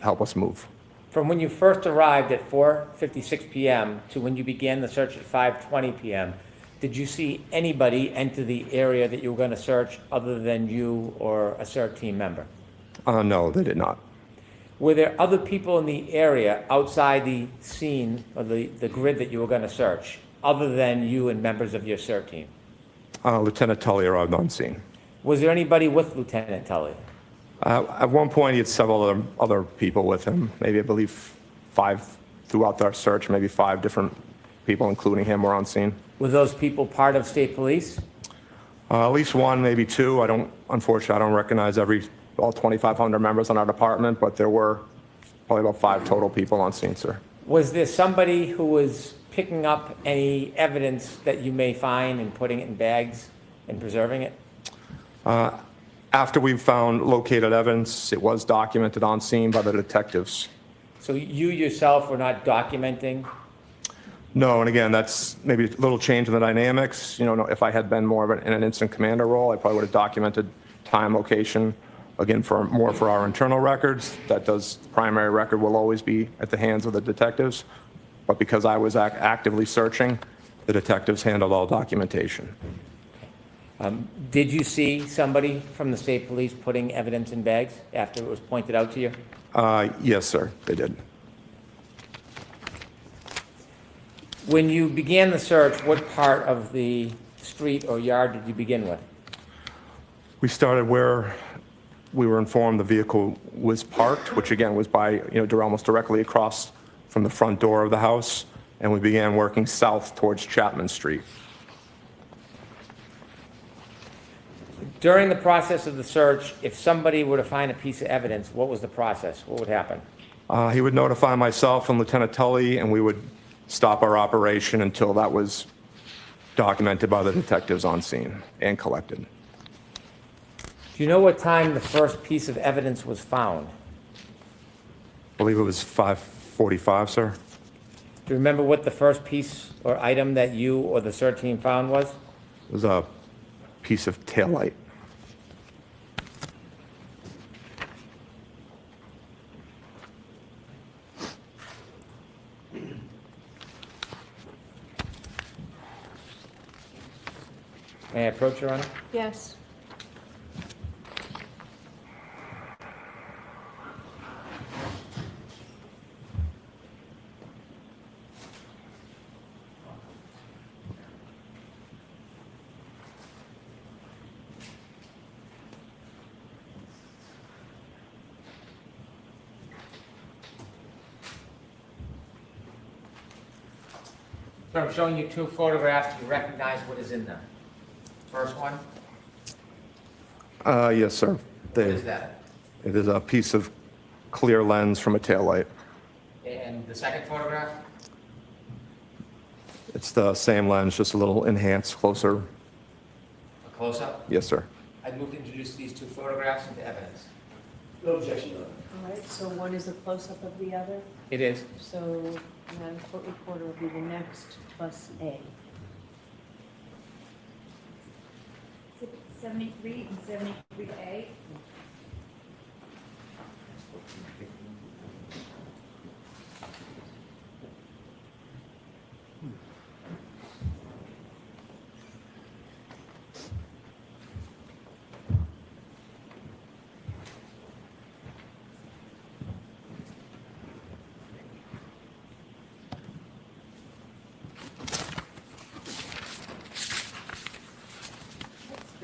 help us move. From when you first arrived at 4:56 p.m. to when you began the search at 5:20 p.m., did you see anybody enter the area that you were going to search other than you or a CERT team member? No, they did not. Were there other people in the area outside the scene or the grid that you were going to search, other than you and members of your CERT team? Lieutenant Tully arrived on scene. Was there anybody with Lieutenant Tully? At one point, he had several other people with him. Maybe, I believe, 5 throughout our search. Maybe 5 different people, including him, were on scene. Were those people part of state police? At least 1, maybe 2. Unfortunately, I don't recognize all 2,500 members on our department, but there were probably about 5 total people on scene, sir. Was there somebody who was picking up any evidence that you may find and putting it in bags and preserving it? After we found located evidence, it was documented on scene by the detectives. So you yourself were not documenting? No, and again, that's maybe a little change in the dynamics. You know, if I had been more of in an instant commander role, I probably would have documented time, location, again, more for our internal records. The primary record will always be at the hands of the detectives. But because I was actively searching, the detectives handled all documentation. Did you see somebody from the state police putting evidence in bags after it was pointed out to you? Yes, sir, they did. When you began the search, what part of the street or yard did you begin with? We started where we were informed the vehicle was parked, which again was by, almost directly across from the front door of the house, and we began working south towards Chapman Street. During the process of the search, if somebody were to find a piece of evidence, what was the process? What would happen? He would notify myself and Lieutenant Tully, and we would stop our operation until that was documented by the detectives on scene and collected. Do you know what time the first piece of evidence was found? I believe it was 5:45, sir. Do you remember what the first piece or item that you or the CERT team found was? It was a piece of taillight. May I approach, Your Honor? Yes. So I'm showing you 2 photographs. Do you recognize what is in them? First one? Yes, sir. What is that? It is a piece of clear lens from a taillight. And the second photograph? It's the same lens, just a little enhanced, closer. A close-up? Yes, sir. I'd move to introduce these 2 photographs into evidence. No objection, Your Honor. All right, so one is a close-up of the other. It is. So Madam Court Reporter will be the next, plus A. 73 and 73A.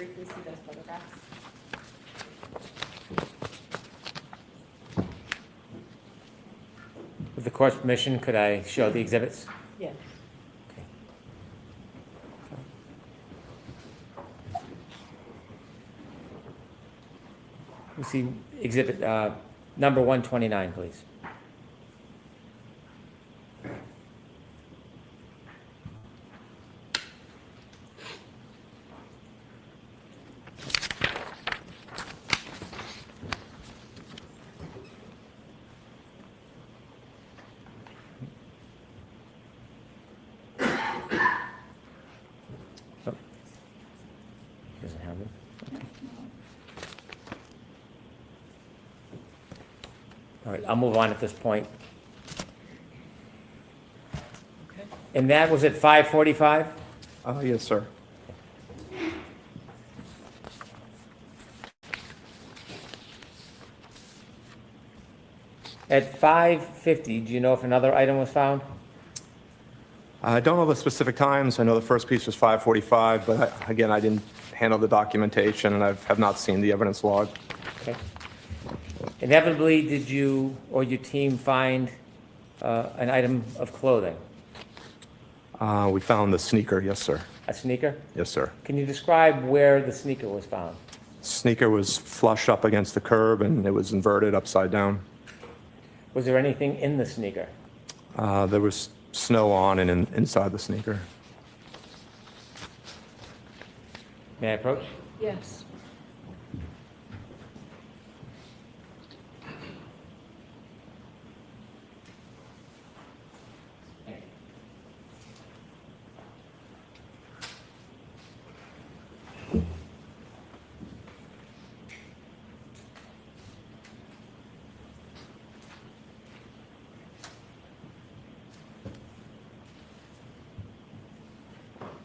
briefly see those photographs? With the court's permission, could I show the exhibits? Yes. We see exhibit number 129, please. Oh. Doesn't have it. Okay. All right, I'll move on at this point. Okay. And that was at 5:45? Yes, sir. At 5:50, do you know if another item was found? I don't know the specific times. I know the first piece was 5:45, but again, I didn't handle the documentation, and I have not seen the evidence log. Okay. Inevitably, did you or your team find an item of clothing? We found the sneaker, yes, sir. A sneaker? Yes, sir. Can you describe where the sneaker was found? Sneaker was flush up against the curb, and it was inverted upside down. Was there anything in the sneaker? There was snow on and inside the sneaker. May I approach? Yes.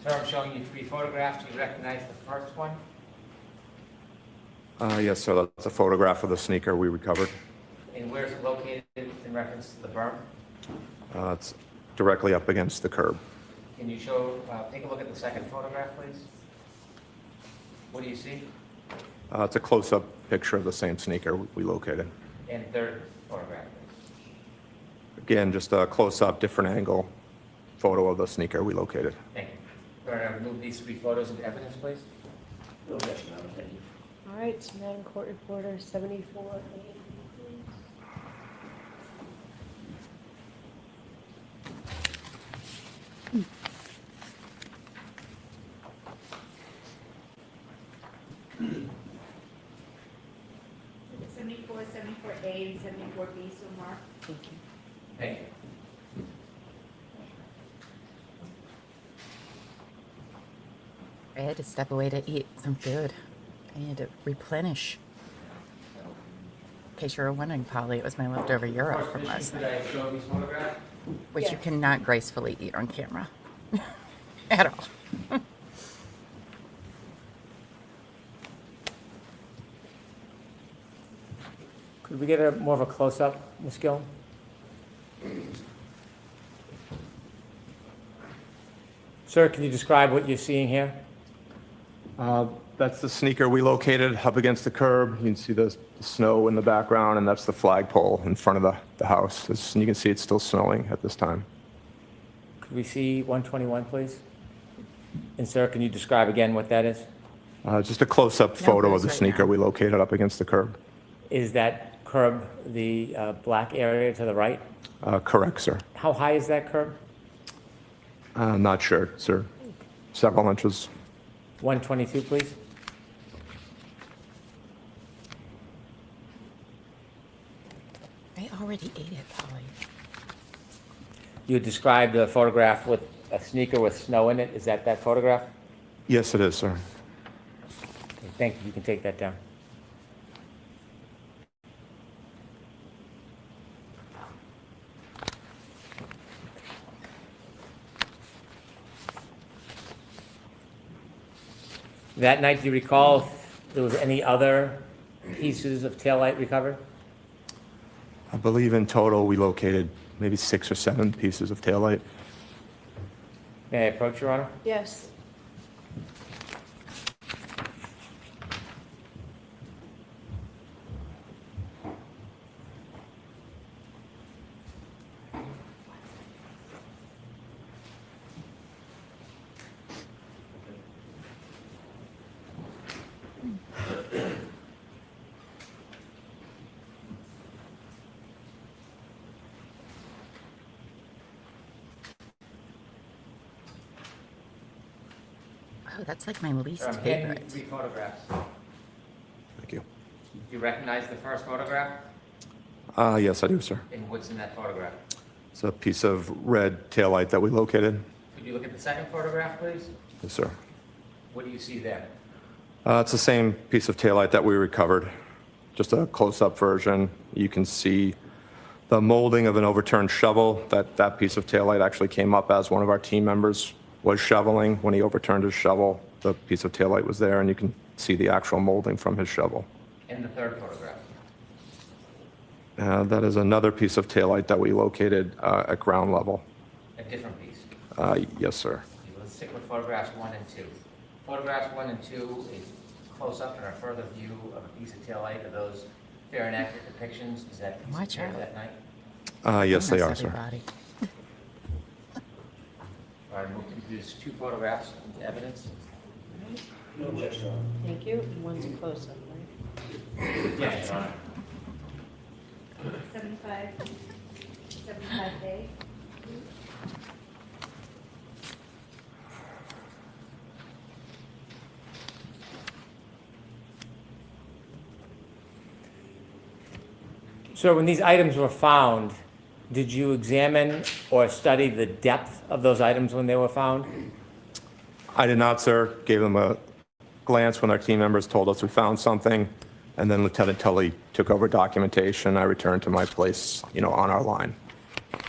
Sir, I'm showing you 3 photographs. Do you recognize the first one? Yes, sir. That's a photograph of the sneaker we recovered. And where is it located in reference to the berm? It's directly up against the curb. Can you show, take a look at the second photograph, please? What do you see? It's a close-up picture of the same sneaker we located. And third photograph, please. Again, just a close-up, different angle photo of the sneaker we located. Thank you. Go ahead and remove these 3 photos into evidence, please. No objection, Madam. Thank you. All right, so Madam Court Reporter 74A. It's 74, 74A, and 74B, so mark. Thank you. Thank you. I had to step away to eat some food. I needed to replenish. In case you were wondering, Polly, it was my leftover gyro from last Could night, I show these photographs? which you cannot gracefully eat on camera at all. Could we get a more of a close-up, Ms. Gillen? Sir, can you describe what you're seeing here? That's the sneaker we located up against the curb. You can see the snow in the background, and that's the flagpole in front of the house. And you can see it's still snowing at this time. Could we see 121, please? And sir, can you describe again what that is? Just a close-up photo of the right sneaker now. we located up against the curb. Is that curb the black area to the right? Correct, sir. How high is that curb? Not sure, sir. Several inches. 122, please. I already ate it, Polly. You described a photograph with a sneaker with snow in it. Is that photograph? Yes, it is, sir. Okay, thank you. You can take that down. That night, do you recall if there was any other pieces of taillight recovered? I believe in total we located maybe 6 or 7 pieces of taillight. May I approach, Your Honor? Yes. Oh, that's like my least I'm handing you favorite. 3 photographs. Thank you. Do you recognize the first photograph? Yes, I do, sir. And what's in that photograph? It's a piece of red taillight that we located. Could you look at the second photograph, please? Yes, sir. What do you see there? It's the same piece of taillight that we recovered, just a close-up version. You can see the molding of an overturned shovel. That piece of taillight actually came up as one of our team members was shoveling. When he overturned his shovel, the piece of taillight was there, and you can see the actual molding from his shovel. And the third photograph? That is another piece of taillight that we located at ground level. A different piece? Yes, sir. Okay, let's stick with photographs 1 and 2. Photographs 1 and 2 is close-up and a further view of a piece of taillight. Are those fair and accurate depictions? Is that piece Watch there out. that night? Yes, they are, Almost sir. everybody. All right, move to these 2 photographs into evidence. Thank you. And one's a close-up, right? Yes, Your Honor. 75A. So when these items were found, did you examine or study the depth of those items when they were found? I did not, sir. Gave them a glance when our team members told us we found something, and then Lieutenant Tully took over documentation. I returned to my place, on our line.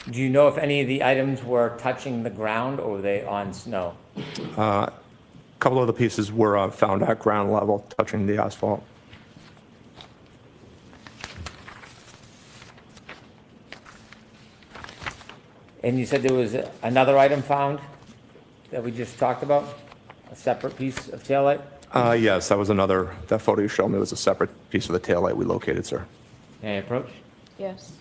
Do you know if any of the items were touching the ground or were they on snow? A couple of the pieces were found at ground level, touching the asphalt. And you said there was another item found that we just talked about? A separate piece of taillight? Yes, that photo you showed me was a separate piece of the taillight we located, sir. May I approach? Yes.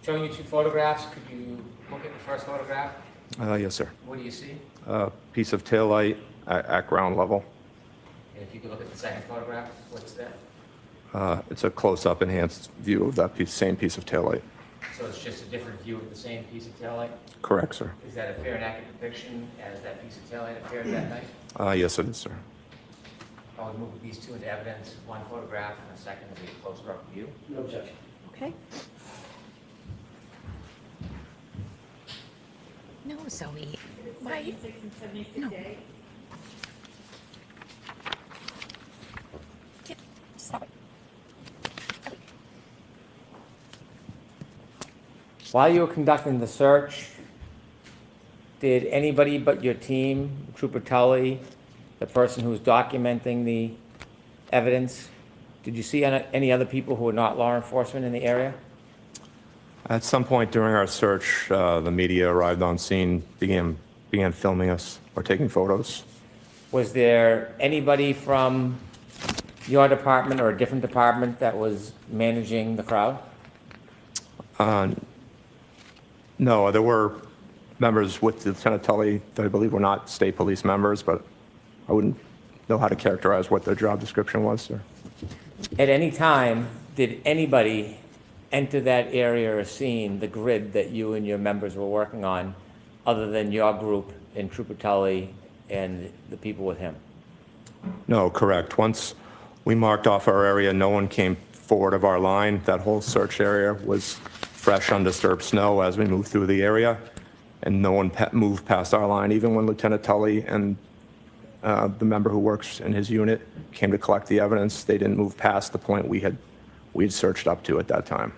Showing you 2 photographs, could you look at the first photograph? Yes, sir. What do you see? A piece of taillight at ground level. And if you could look at the second photograph, what's that? It's a close-up enhanced view of that same piece of taillight. So it's just a different view of the same piece of taillight? Correct, sir. Is that a fair and accurate depiction as that piece of taillight appeared that night? Yes, it is, sir. I would move these 2 into evidence, 1 photograph and a second is a closer-up view. No objection. Okay. No, Zoe. Why? 76 and 76A. Stop it. While you were conducting the search, did anybody but your team, Trooper Tully, the person who was documenting the evidence, did you see any other people who were not law enforcement in the area? At some point during our search, the media arrived on scene, began filming us or taking photos. Was there anybody from your department or a different department that was managing the crowd? No, there were members with Lieutenant Tully that I believe were not state police members, but I wouldn't know how to characterize what their job description was, sir. At any time, did anybody enter that area or scene, the grid that you and your members were working on, other than your group and Trooper Tully and the people with him? No, correct. Once we marked off our area, no one came forward of our line. That whole search area was fresh, undisturbed snow as we moved through the area, and no one moved past our line. Even when Lieutenant Tully and the member who works in his unit came to collect the evidence, they didn't move past the point we had searched up to at that time.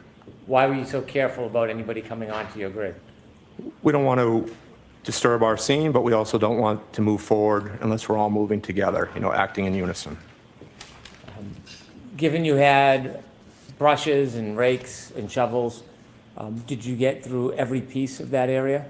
Why were you so careful about anybody coming onto your grid? We don't want to disturb our scene, but we also don't want to move forward unless we're all moving together, acting in unison. Given you had brushes and rakes and shovels, did you get through every piece of that area?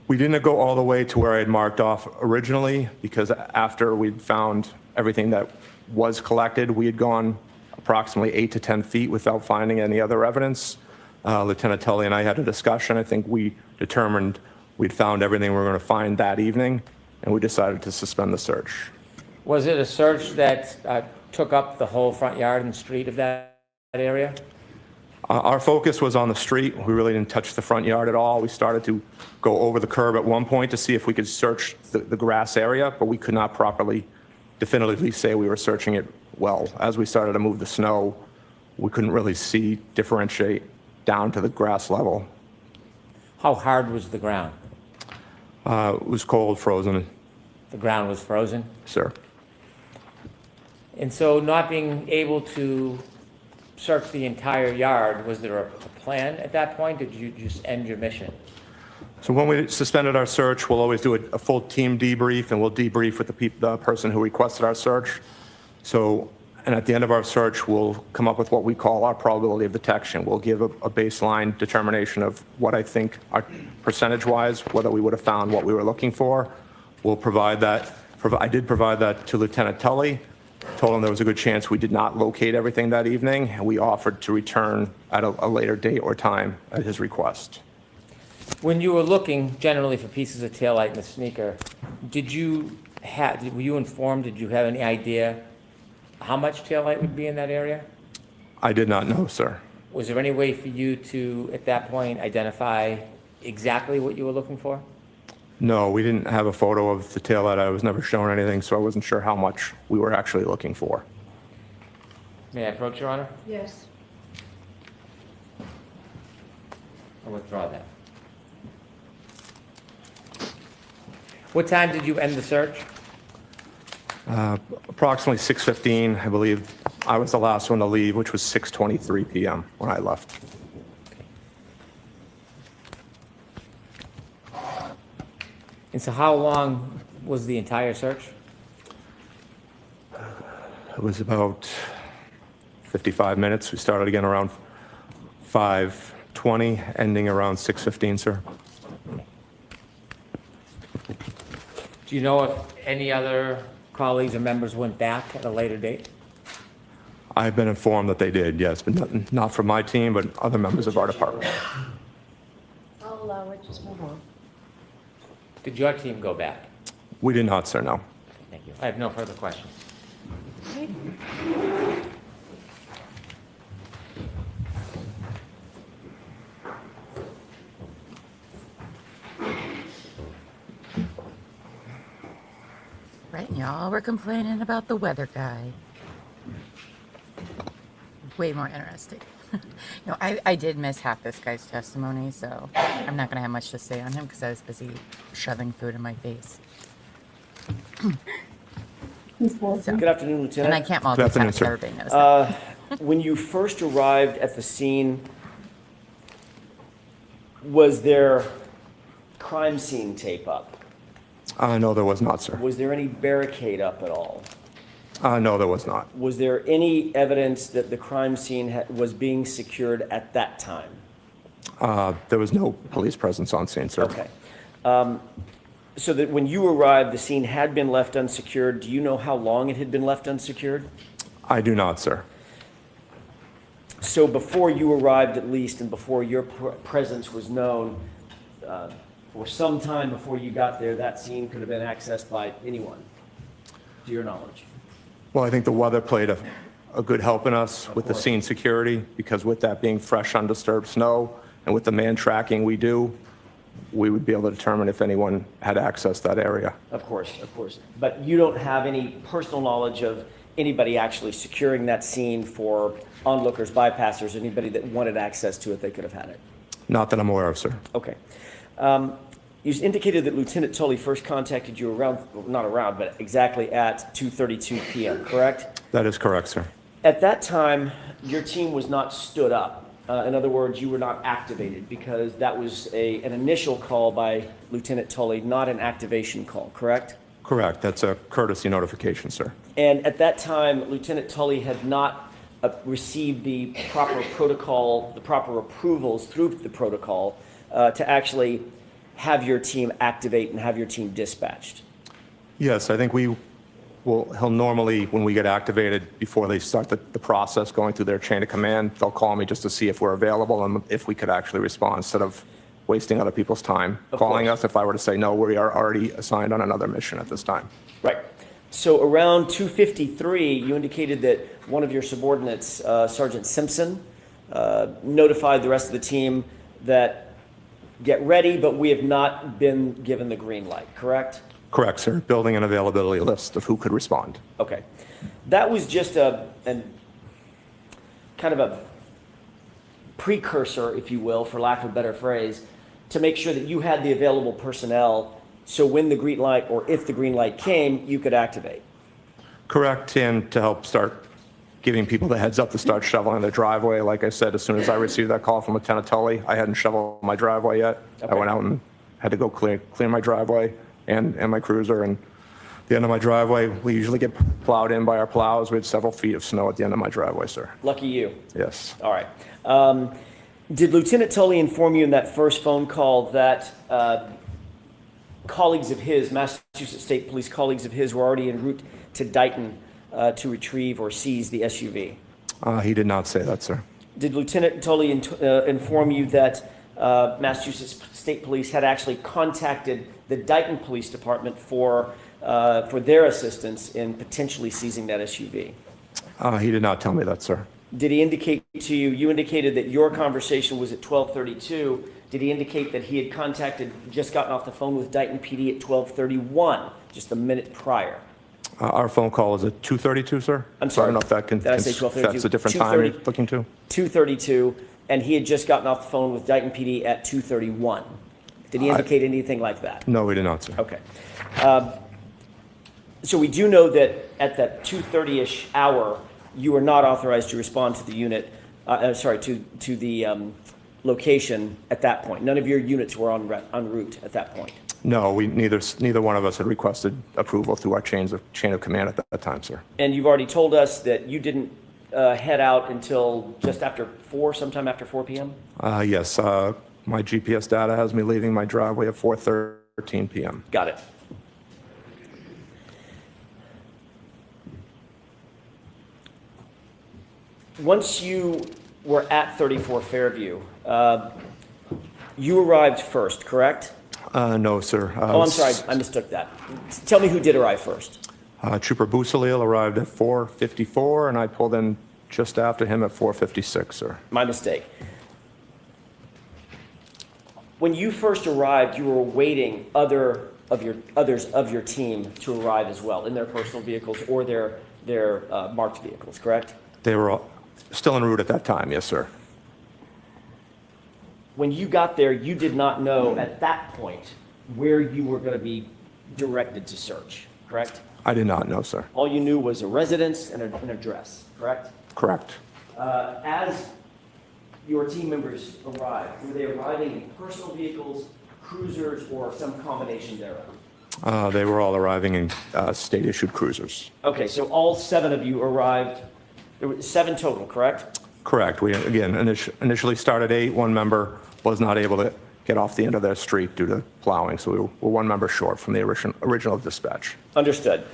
We didn't go all the way to where I had marked off originally, because after we'd found everything that was collected, we had gone approximately 8 to 10 feet without finding any other evidence. Lieutenant Tully and I had a discussion. I think we determined we'd found everything we were going to find that evening, and we decided to suspend the search. Was it a search that took up the whole front yard and street of that area? Our focus was on the street. We really didn't touch the front yard at all. We started to go over the curb at one point to see if we could search the grass area, but we could not properly definitively say we were searching it well. As we started to move the snow, we couldn't really differentiate down to the grass level. How hard was the ground? It was cold, frozen, The ground was frozen? sir. And so not being able to search the entire yard, was there a plan at that point? Did you just end your mission? So when we suspended our search, we'll always do a full team debrief, and we'll debrief with the person who requested our search. So, and at the end of our search, we'll come up with what we call our probability of detection. We'll give a baseline determination of what I think, our percentage-wise, whether we would have found what we were looking for. We'll provide that. I did provide that to Lieutenant Tully. Told him there was a good chance we did not locate everything that evening, and we offered to return at a later date or time at his request. When you were looking generally for pieces of taillight in the sneaker, were you informed, did you have any idea how much taillight would be in that area? I did not know, sir. Was there any way for you to, at that point, identify exactly what you were looking for? No, we didn't have a photo of the taillight. I was never shown anything, so I wasn't sure how much we were actually looking for. May I approach, Your Honor? Yes. I'll withdraw that. What time did you end the search? Approximately 6:15, I believe. I was the last one to leave, which was 6:23 p.m. when I left. And so how long was the entire search? It was about 55 minutes. We started again around 5:20, ending around 6:15, sir. Do you know if any other colleagues or members went back at a later date? I've been informed that they did, yes, but not from my team, but other members of our department. I'll allow it, just move on. Did your team go back? We did not, sir, no. Thank you. I have no further questions. Right, and y'all were complaining about the weather guy. Way more interesting. No, I did miss half this guy's testimony, so I'm not going to have much to say on him because I was busy shoving food in my face. So, Good afternoon, Lieutenant. and I can't Good afternoon, multitask, sir. everybody knows that. When you first arrived at the scene, was there crime scene tape up? No, there was not, sir. Was there any barricade up at all? No, there was not. Was there any evidence that the crime scene was being secured at that time? There was no police presence on scene, sir. Okay. So that when you arrived, the scene had been left unsecured. Do you know how long it had been left unsecured? I do not, sir. So before you arrived, at least, and before your presence was known, for some time before you got there, that scene could have been accessed by anyone, to your knowledge? Well, I think the weather played a good help in us with the scene security, because with that being fresh, undisturbed snow, and with the man tracking we do, we would be able to determine if anyone had accessed that area. Of course, of course. But you don't have any personal knowledge of anybody actually securing that scene for onlookers, bypassers, anybody that wanted access to it, they could have had it? Not that I'm aware of, sir. Okay. You indicated that Lieutenant Tully first contacted you but exactly at 2:32 p.m., correct? That is correct, sir. At that time, your team was not stood up. In other words, you were not activated because that was an initial call by Lieutenant Tully, not an activation call, correct? Correct. That's a courtesy notification, sir. And at that time, Lieutenant Tully had not received the proper protocol, the proper approvals through the protocol to actually have your team activate and have your team dispatched. Yes, I think he'll normally, when we get activated, before they start the process going through their chain of command, they'll call me just to see if we're available and if we could actually respond instead of wasting other people's time calling us if I were to say, no, we are already assigned on another mission at this time. Right. So around 2:53, you indicated that one of your subordinates, Sergeant Simpson, notified the rest of the team that get ready, but we have not been given the green light, correct? Correct, sir. Building an availability list of who could respond. Okay. That was just kind of a precursor, if you will, for lack of a better phrase, to make sure that you had the available personnel so when the green light, or if the green light came, you could activate. Correct, and to help start giving people the heads up to start shoveling their driveway. Like I said, as soon as I received that call from Lieutenant Tully, I hadn't shoveled my driveway yet. Okay. I went out and had to go clear my driveway and my cruiser. And the end of my driveway, we usually get plowed in by our plows. We had several feet of snow at the end of my driveway, sir. Lucky you. Yes. All right. Did Lieutenant Tully inform you in that first phone call that colleagues of his, Massachusetts State Police colleagues of his, were already en route to Dighton to retrieve or seize the SUV? He did not say that, sir. Did Lieutenant Tully inform you that Massachusetts State Police had actually contacted the Dighton Police Department for their assistance in potentially seizing that SUV? He did not tell me that, sir. Did he indicate to you, you indicated that your conversation was at 12:32. Did he indicate that he had just gotten off the phone with Dighton PD at 12:31, just a minute prior? Our phone call is at 2:32, sir. I'm sorry. I don't know if that can, Did I say 12:32? that's a different time you're looking to. 2:32, and he had just gotten off the phone with Dighton PD at 2:31. Did he indicate anything like that? No, we did not, sir. Okay. So we do know that at that 2:30-ish hour, you were not authorized to respond to the unit, to the location at that point. None of your units were en route at that point. No, neither one of us had requested approval through our chain of command at that time, sir. And you've already told us that you didn't head out until just after 4, sometime after 4 p.m.? Yes, my GPS data has me leaving my driveway at 4:13 p.m. Got it. Once you were at 34 Fairview, you arrived first, correct? No, sir. Oh, I'm sorry, I mistook that. Tell me who did arrive first. Trooper Busalil arrived at 4:54, and I pulled in just after him at 4:56, sir. My mistake. When you first arrived, you were awaiting others of your team to arrive as well in their personal vehicles or their marked vehicles, correct? They were all still en route at that time, yes, sir. When you got there, you did not know at that point where you were going to be directed to search, correct? I did not know, sir. All you knew was a residence and an address, correct? Correct. As your team members arrived, were they arriving in personal vehicles, cruisers, or some combination thereof? They were all arriving in state-issued cruisers. Okay, so all 7 of you arrived. There were 7 total, correct? Correct. We, again, initially started 8. One member was not able to get off the end of their street due to plowing, so we were 1 member short from the original dispatch. Understood.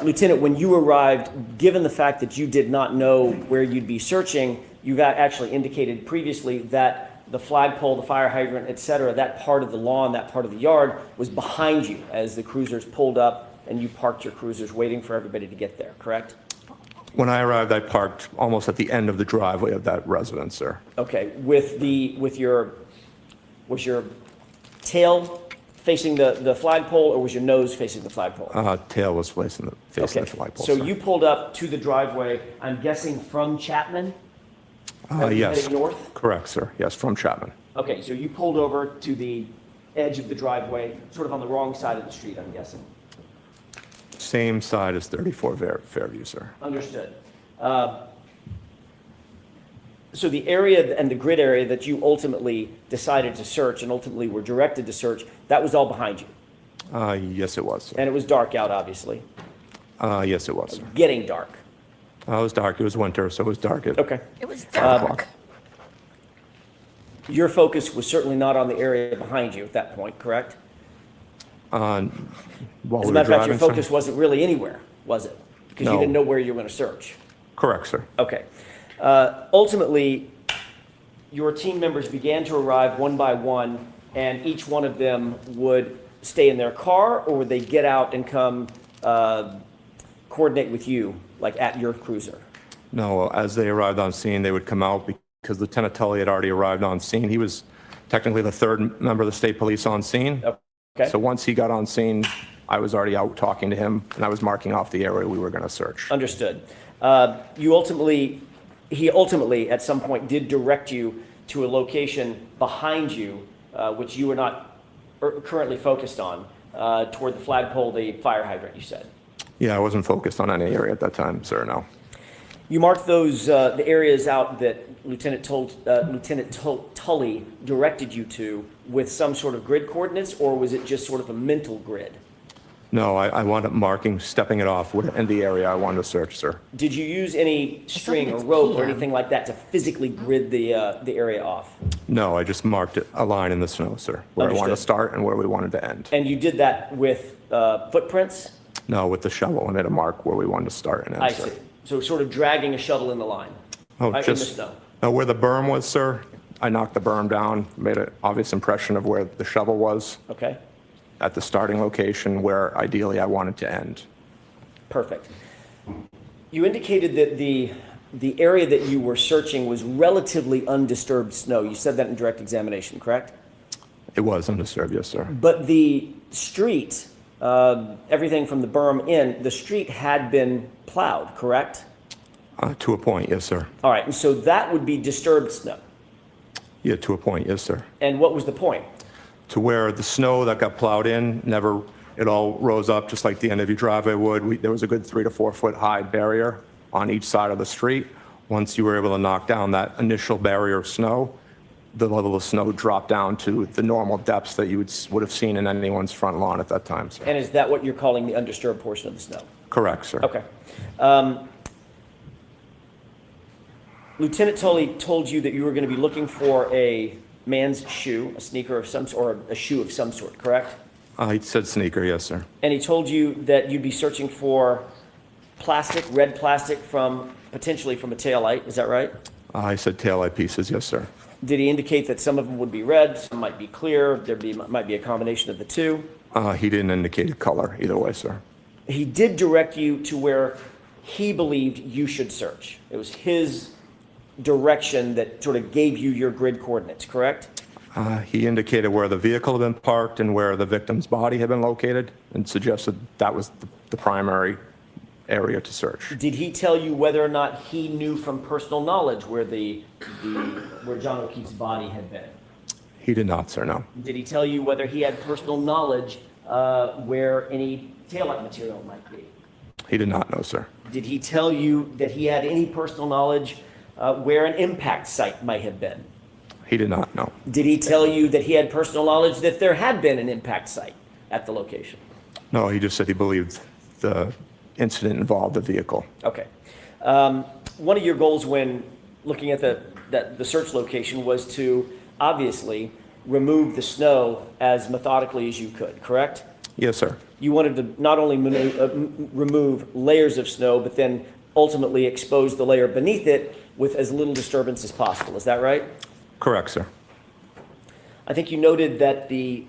Lieutenant, when you arrived, given the fact that you did not know where you'd be searching, you've actually indicated previously that the flagpole, the fire hydrant, et cetera, that part of the lawn, that part of the yard was behind you as the cruisers pulled up and you parked your cruisers waiting for everybody to get there, correct? When I arrived, I parked almost at the end of the driveway of that residence, sir. Okay, was your tail facing the flagpole or was your nose facing the flagpole? Tail was facing the flagpole. So sir. you pulled up to the driveway, I'm guessing from Chapman? Yes. Heading north? Correct, sir. Yes, from Chapman. Okay, so you pulled over to the edge of the driveway, sort of on the wrong side of the street, I'm guessing. Same side as 34 Fairview, sir. Understood. So the area and the grid area that you ultimately decided to search and ultimately were directed to search, that was all behind you? Yes, it was, sir. And it was dark out, obviously? Yes, it was, sir. Getting dark? It was dark. It was winter, so it was dark. Okay. It was dark. Your focus was certainly not on the area behind you at that point, correct? While As a we were matter of fact, your driving, sir? focus wasn't really anywhere, was it? Because you No. didn't know where you were going to search. Correct, sir. Okay. Ultimately, your team members began to arrive one by one, and each one of them would stay in their car, or would they get out and come coordinate with you, like at your cruiser? No, as they arrived on scene, they would come out because Lieutenant Tully had already arrived on scene. He was technically the third member of the state police on scene. Okay. So once he got on scene, I was already out talking to him, and I was marking off the area we were going to search. Understood. He ultimately, at some point, did direct you to a location behind you, which you were not currently focused on, toward the flagpole, the fire hydrant, you said. Yeah, I wasn't focused on any area at that time, sir, no. You marked those, the areas out that Lieutenant Tully directed you to with some sort of grid coordinates, or was it just sort of a mental grid? No, I wound up marking, stepping it off in the area I wanted to search, sir. Did you use any string or rope or anything like that to physically grid the area off? No, I just marked a line in the snow, sir, where I wanted to start and where we wanted to end. And you did that with footprints? No, with the shovel, I made a mark where we wanted to start and end, I sir. see. So sort of dragging a shovel in the line? Oh, In the just snow? where the berm was, sir. I knocked the berm down, made an obvious impression of where the shovel was. Okay. At the starting location where ideally I wanted to end. Perfect. You indicated that the area that you were searching was relatively undisturbed snow. You said that in direct examination, correct? It was undisturbed, yes, sir. But the street, everything from the berm in, the street had been plowed, correct? To a point, yes, sir. All right, and so that would be disturbed snow. Yeah, to a point, yes, sir. And what was the point? To where the snow that got plowed in, it all rose up just like the end of your driveway would. There was a good 3 to 4 foot high barrier on each side of the street. Once you were able to knock down that initial barrier of snow, the level of snow dropped down to the normal depths that you would have seen in anyone's front lawn at that time, sir. And is that what you're calling the undisturbed portion of the snow? Correct, sir. Okay. Lieutenant Tully told you that you were going to be looking for a man's shoe, a sneaker of some sort, or a shoe of some sort, correct? He said sneaker, yes, sir. And he told you that you'd be searching for plastic, red plastic potentially from a taillight, is that right? He said taillight pieces, yes, sir. Did he indicate that some of them would be red, some might be clear, might be a combination of the two? He didn't indicate a color either way, sir. He did direct you to where he believed you should search. It was his direction that sort of gave you your grid coordinates, correct? He indicated where the vehicle had been parked and where the victim's body had been located and suggested that was the primary area to search. Did he tell you whether or not he knew from personal knowledge where where John O'Keefe's body had been? He did not, sir, no. Did he tell you whether he had personal knowledge where any taillight material might be? He did not know, sir. Did he tell you that he had any personal knowledge where an impact site might have been? He did not know. Did he tell you that he had personal knowledge that there had been an impact site at the location? No, he just said he believed the incident involved the vehicle. Okay. One of your goals when looking at the search location was to obviously remove the snow as methodically as you could, correct? Yes, sir. You wanted to not only remove layers of snow, but then ultimately expose the layer beneath it with as little disturbance as possible. Is that right? Correct, sir. I think you noted that the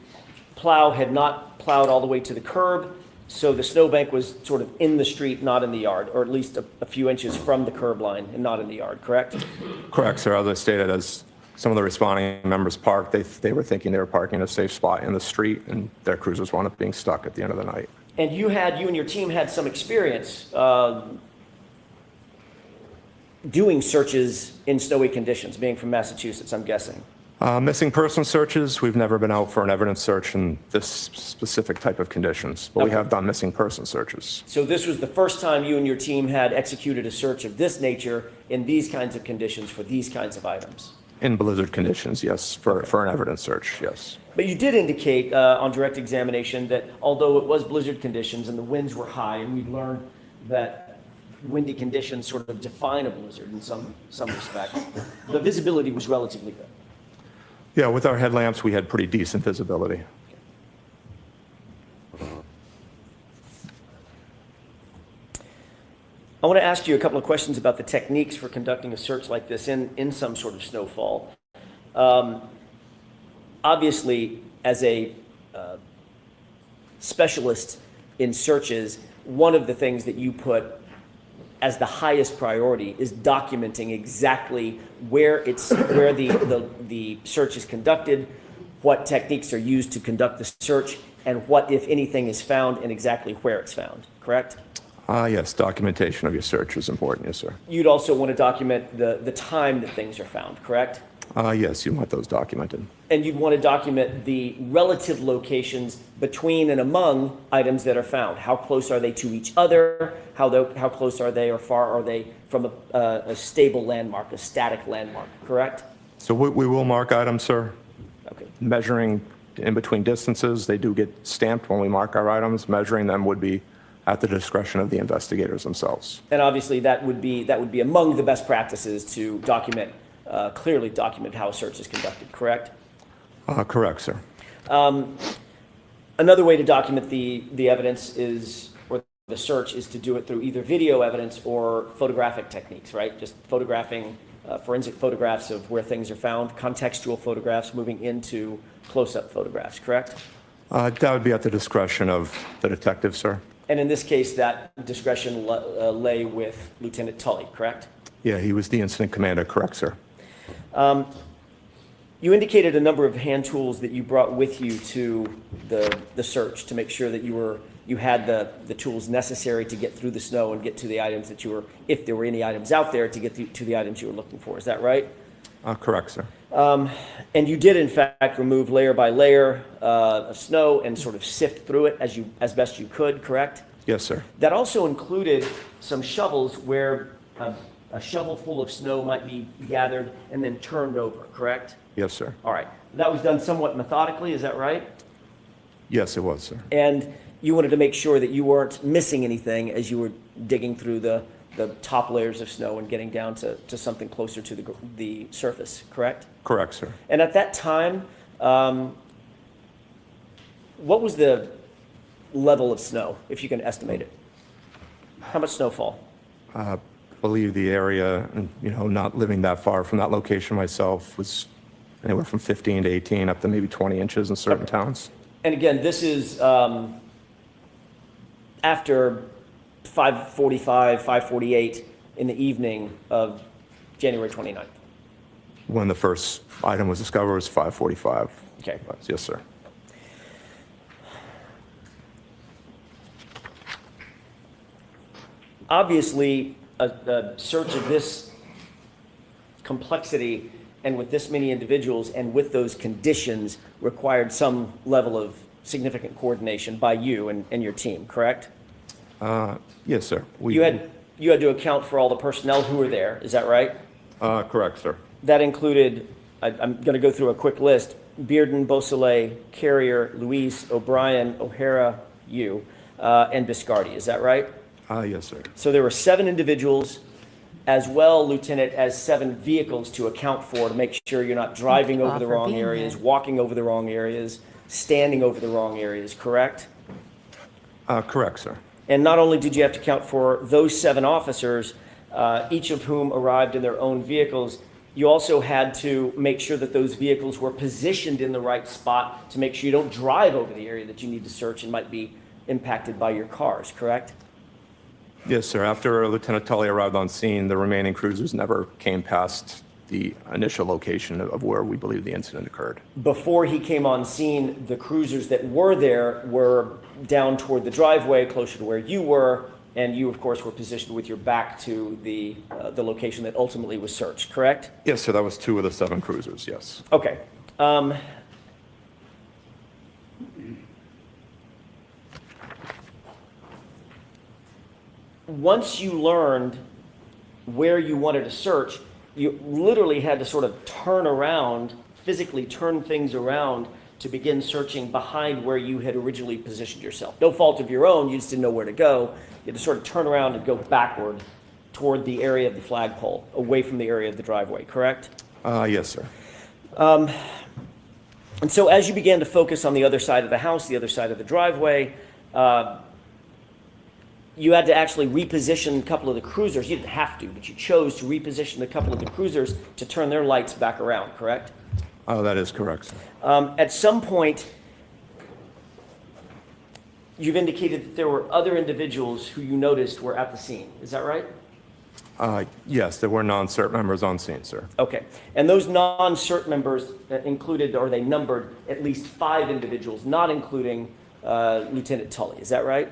plow had not plowed all the way to the curb, so the snowbank was sort of in the street, not in the yard, or at least a few inches from the curb line and not in the yard, correct? Correct, sir. As I stated, as some of the responding members parked, they were thinking they were parking in a safe spot in the street, and their cruisers wound up being stuck at the end of the night. And you and your team had some experience doing searches in snowy conditions, being from Massachusetts, I'm guessing. Missing person searches, we've never been out for an evidence search in this specific type of conditions, but we have done missing person searches. So this was the first time you and your team had executed a search of this nature in these kinds of conditions for these kinds of items? In blizzard conditions, yes, for an evidence search, yes. But you did indicate on direct examination that although it was blizzard conditions and the winds were high, and we've learned that windy conditions sort of define a blizzard in some respects, the visibility was relatively good. Yeah, with our headlamps, we had pretty decent visibility. I want to ask you a couple of questions about the techniques for conducting a search like this in some sort of snowfall. Obviously, as a specialist in searches, one of the things that you put as the highest priority is documenting exactly where the search is conducted, what techniques are used to conduct the search, and what, if anything, is found and exactly where it's found, correct? Yes, documentation of your search is important, yes, sir. You'd also want to document the time that things are found, correct? Yes, you want those documented. And you'd want to document the relative locations between and among items that are found. How close are they to each other? How close are they or far are they from a stable landmark, a static landmark, correct? So we will mark items, sir. Okay. Measuring in between distances, they do get stamped when we mark our items. Measuring them would be at the discretion of the investigators themselves. And obviously that would be among the best practices to document, clearly document how a search is conducted, correct? Correct, sir. Another way to document the evidence or the search is to do it through either video evidence or photographic techniques, right? Just photographing, forensic photographs of where things are found, contextual photographs moving into close-up photographs, correct? That would be at the discretion of the detective, sir. And in this case, that discretion lay with Lieutenant Tully, correct? Yeah, he was the incident commander, correct, sir. You indicated a number of hand tools that you brought with you to the search to make sure that you had the tools necessary to get through the snow and get to the items that you were, if there were any items out there, to get to the items you were looking for. Is that right? Correct, sir. And you did, in fact, remove layer by layer of snow and sort of sift through it as best you could, correct? Yes, sir. That also included some shovels where a shovel full of snow might be gathered and then turned over, correct? Yes, sir. All right. That was done somewhat methodically, is that right? Yes, it was, sir. And you wanted to make sure that you weren't missing anything as you were digging through the top layers of snow and getting down to something closer to the surface, correct? Correct, sir. And at that time, what was the level of snow, if you can estimate it? How much snowfall? I believe the area, not living that far from that location myself, was anywhere from 15 to 18 up to maybe 20 inches in certain towns. And again, this is after 5:45, 5:48 in the evening of January 29th. When the first item was discovered, it was 5:45. Okay. Yes, sir. Obviously, a search of this complexity and with this many individuals and with those conditions required some level of significant coordination by you and your team, correct? Yes, sir. You had to account for all the personnel who were there, is that right? Correct, sir. That included, I'm going to go through a quick list, Bearden, Beausoleil, Carrier, Louise, O'Brien, O'Hara, you, and Biscardi, is that right? Yes, sir. So there were 7 individuals, as well, Lieutenant, as 7 vehicles to account for to make sure you're not driving over the wrong areas, walking over the wrong areas, standing over the wrong areas, correct? Correct, sir. And not only did you have to account for those 7 officers, each of whom arrived in their own vehicles, you also had to make sure that those vehicles were positioned in the right spot to make sure you don't drive over the area that you need to search and might be impacted by your cars, correct? Yes, sir. After Lieutenant Tully arrived on scene, the remaining cruisers never came past the initial location of where we believe the incident occurred. Before he came on scene, the cruisers that were there were down toward the driveway, closer to where you were, and you, of course, were positioned with your back to the location that ultimately was searched, correct? Yes, sir. That was 2 of the 7 cruisers, yes. Okay. Once you learned where you wanted to search, you literally had to sort of turn around, physically turn things around to begin searching behind where you had originally positioned yourself. No fault of your own, you just didn't know where to go. You had to sort of turn around and go backward toward the area of the flagpole, away from the area of the driveway, correct? Yes, sir. And so as you began to focus on the other side of the house, the other side of the driveway, you had to actually reposition a couple of the cruisers. You didn't have to, but you chose to reposition a couple of the cruisers to turn their lights back around, correct? Oh, that is correct, sir. At some point, you've indicated that there were other individuals who you noticed were at the scene. Is that right? Yes, there were non-cert members on scene, sir. Okay. And those non-cert members included, or they numbered at least 5 individuals, not including Lieutenant Tully. Is that right?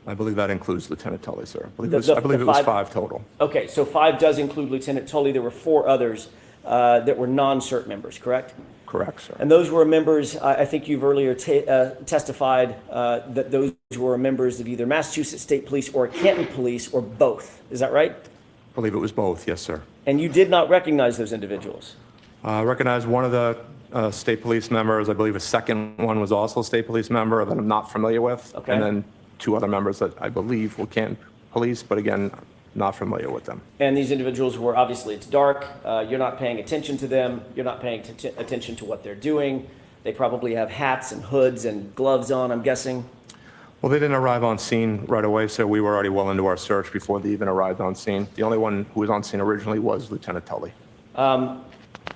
I believe that includes Lieutenant Tully, sir. I believe, The- I believe the it was 5 5 total. Okay, so 5 does include Lieutenant Tully. There were 4 others that were non-cert members, correct? Correct, sir. And those were members, I think you've earlier testified that those were members of either Massachusetts State Police or Canton Police or both. Is that right? I believe it was both, yes, sir. And you did not recognize those individuals? I recognized one of the state police members. I believe a second one was also a state police member that I'm not familiar with. Okay. And then 2 other members that I believe were Canton Police, but again, not familiar with them. And these individuals were, obviously, it's dark, you're not paying attention to them, you're not paying attention to what they're doing. They probably have hats and hoods and gloves on, I'm guessing. Well, they didn't arrive on scene right away, so we were already well into our search before they even arrived on scene. The only one who was on scene originally was Lieutenant Tully.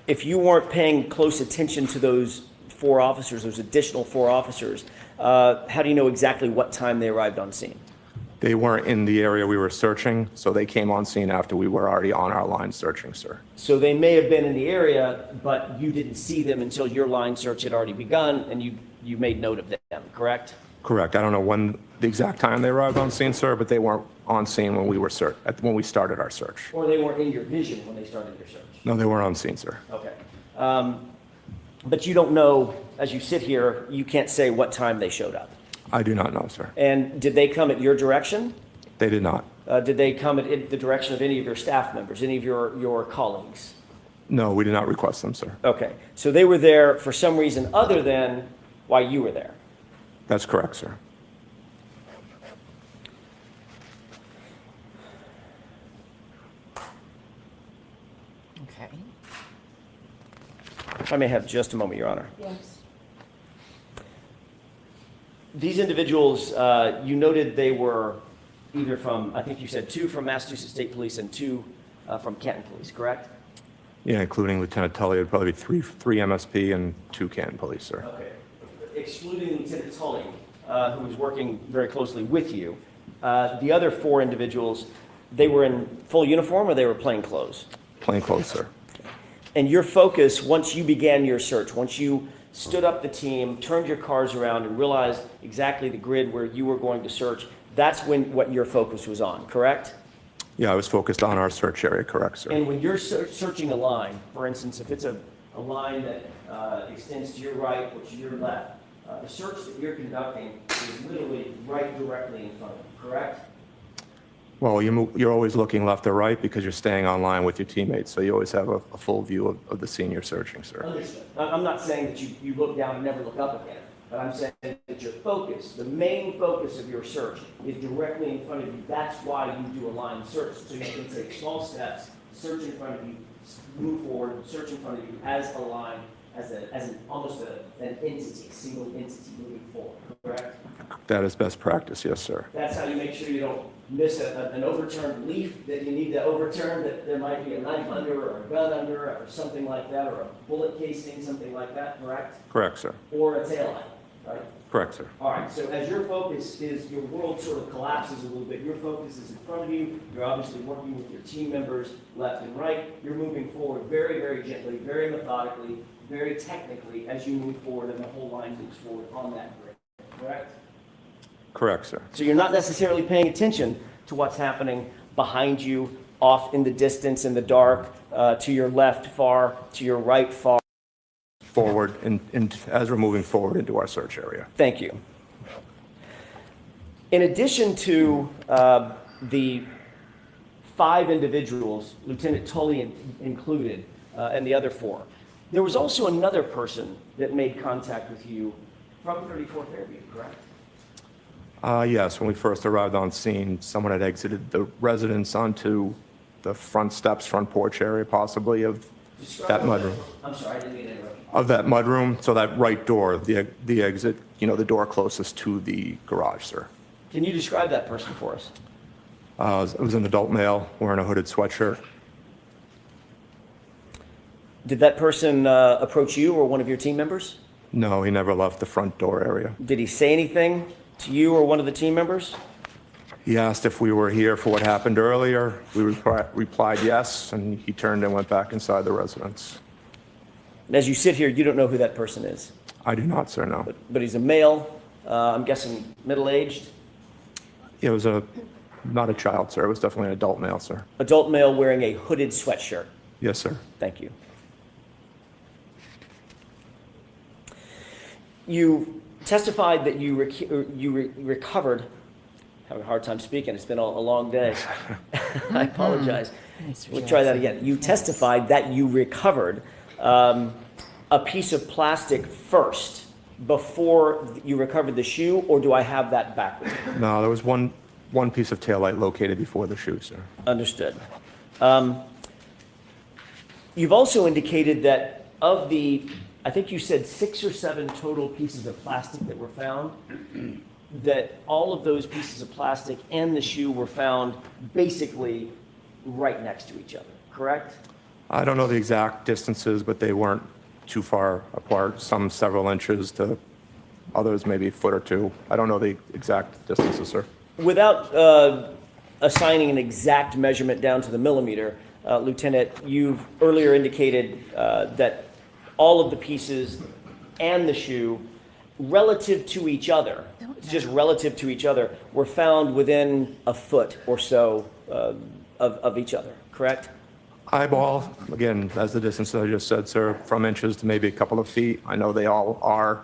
If you weren't paying close attention to those 4 officers, those additional 4 officers, how do you know exactly what time they arrived on scene? They weren't in the area we were searching, so they came on scene after we were already on our line searching, sir. So they may have been in the area, but you didn't see them until your line search had already begun, and you made note of them, correct? Correct. I don't know when the exact time they arrived on scene, sir, but they weren't on scene when we started our search. Or they weren't in your vision when they started your search? No, they were on scene, sir. Okay. But you don't know, as you sit here, you can't say what time they showed up. I do not know, sir. And did they come at your direction? They did not. Did they come at the direction of any of your staff members, any of your colleagues? No, we did not request them, sir. Okay. So they were there for some reason other than why you were there? That's correct, sir. Okay. If I may have just a moment, Your Honor. Yes. These individuals, you noted they were either from, I think you said 2 from Massachusetts State Police and 2 from Canton Police, correct? Yeah, including Lieutenant Tully, it would probably be three MSP and 2 Canton Police, sir. Okay. Excluding Lieutenant Tully, who was working very closely with you, the other 4 individuals, they were in full uniform or they were plain clothes? Plain clothes, sir. And your focus, once you began your search, once you stood up the team, turned your cars around, and realized exactly the grid where you were going to search, that's what your focus was on, correct? Yeah, I was focused on our search area, correct, sir. And when you're searching a line, for instance, if it's a line that extends to your right or to your left, the search that you're conducting is literally right directly in front of you, correct? Well, you're always looking left or right because you're staying online with your teammates, so you always have a full view of the scene you're searching, sir. Understood. I'm not saying that you look down and never look up again, but I'm saying that your focus, the main focus of your search is directly in front of you. That's why you do a line search, so you can take small steps, search in front of you, move forward, search in front of you as a line, almost an entity, a single entity moving forward, correct? That is best practice, yes, sir. That's how you make sure you don't miss an overturned leaf that you need to overturn, that there might be a knife under or a gun under or something like that, or a bullet casing, something like that, correct? Correct, sir. Or a taillight, right? Correct, sir. All right, so as your focus is, your world sort of collapses a little bit, your focus is in front of you, you're obviously working with your team members left and right, you're moving forward very, very gently, very methodically, very technically as you move forward and the whole line moves forward on that grid, correct? Correct, sir. So you're not necessarily paying attention to what's happening behind you, off in the distance, in the dark, to your left far, to your right far. Forward, and as we're moving forward into our search area. Thank you. In addition to the 5 individuals, Lieutenant Tully included, and the other 4, there was also another person that made contact with you from 34 Fairview, correct? Yes, when we first arrived on scene, someone had exited the residence onto the front steps, front porch area possibly of that mudroom. I'm sorry, I didn't mean to interrupt. Of that mudroom, so that right door, the exit, the door closest to the garage, sir. Can you describe that person for us? It was an adult male wearing a hooded sweatshirt. Did that person approach you or one of your team members? No, he never left the front door area. Did he say anything to you or one of the team members? He asked if we were here for what happened earlier. We replied yes, and he turned and went back inside the residence. And as you sit here, you don't know who that person is? I do not, sir, no. But he's a male, I'm guessing middle-aged? It was not a child, sir. It was definitely an adult male, sir. Adult male wearing a hooded sweatshirt? Yes, sir. Thank you. You testified that you recovered, having a hard time speaking, it's been a long day. I apologize. We'll try that again. You testified that you recovered a piece of plastic first before you recovered the shoe, or do I have that backwards? No, there was one piece of taillight located before the shoe, sir. Understood. You've also indicated that of the, I think you said 6 or 7 total pieces of plastic that were found, that all of those pieces of plastic and the shoe were found basically right next to each other, correct? I don't know the exact distances, but they weren't too far apart, some several inches to others maybe a foot or two. I don't know the exact distances, sir. Without assigning an exact measurement down to the millimeter, Lieutenant, you've earlier indicated that all of the pieces and the shoe, relative to each other, just relative to each other, were found within a foot or so of each other, correct? Eyeball, again, as the distance I just said, sir, from inches to maybe a couple of feet. I know they all are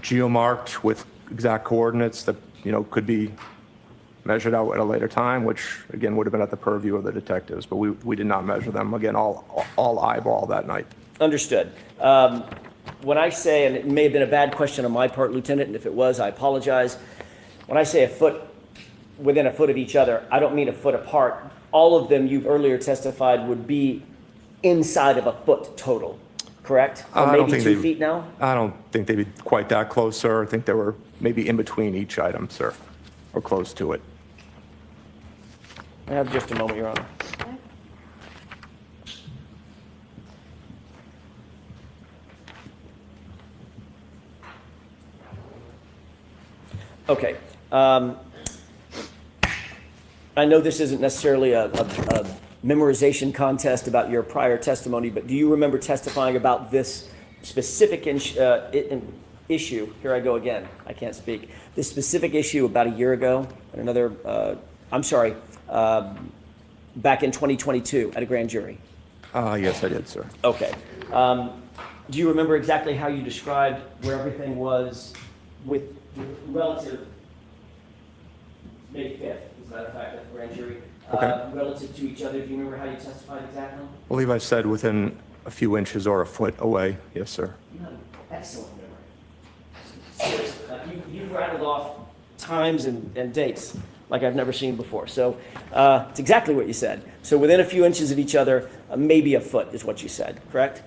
geomarked with exact coordinates that, could be measured out at a later time, which again would have been at the purview of the detectives, but we did not measure them. Again, all eyeball that night. Understood. When I say, and it may have been a bad question on my part, Lieutenant, and if it was, I apologize. When I say a foot, within a foot of each other, I don't mean a foot apart. All of them you've earlier testified would be inside of a foot total, correct? Or maybe 2 feet now? I don't think they'd be quite that close, sir. I think they were maybe in between each item, sir, or close to it. I have just a moment, Your Honor. Okay. I know this isn't necessarily a memorization contest about your prior testimony, but do you remember testifying about this specific issue? Here I go again. I can't speak. This specific issue about a year ago, and another, back in 2022 at a grand jury? Yes, I did, sir. Okay. Do you remember exactly how you described where everything was with relative, May 5th, is that a fact at the grand jury? Okay. Relative to each other, do you remember how you testified exactly? I believe I said within a few inches or a foot away. Yes, sir. You have an excellent memory. Seriously, you've rattled off times and dates like I've never seen before. So it's exactly what you said. So within a few inches of each other, maybe a foot is what you said, correct?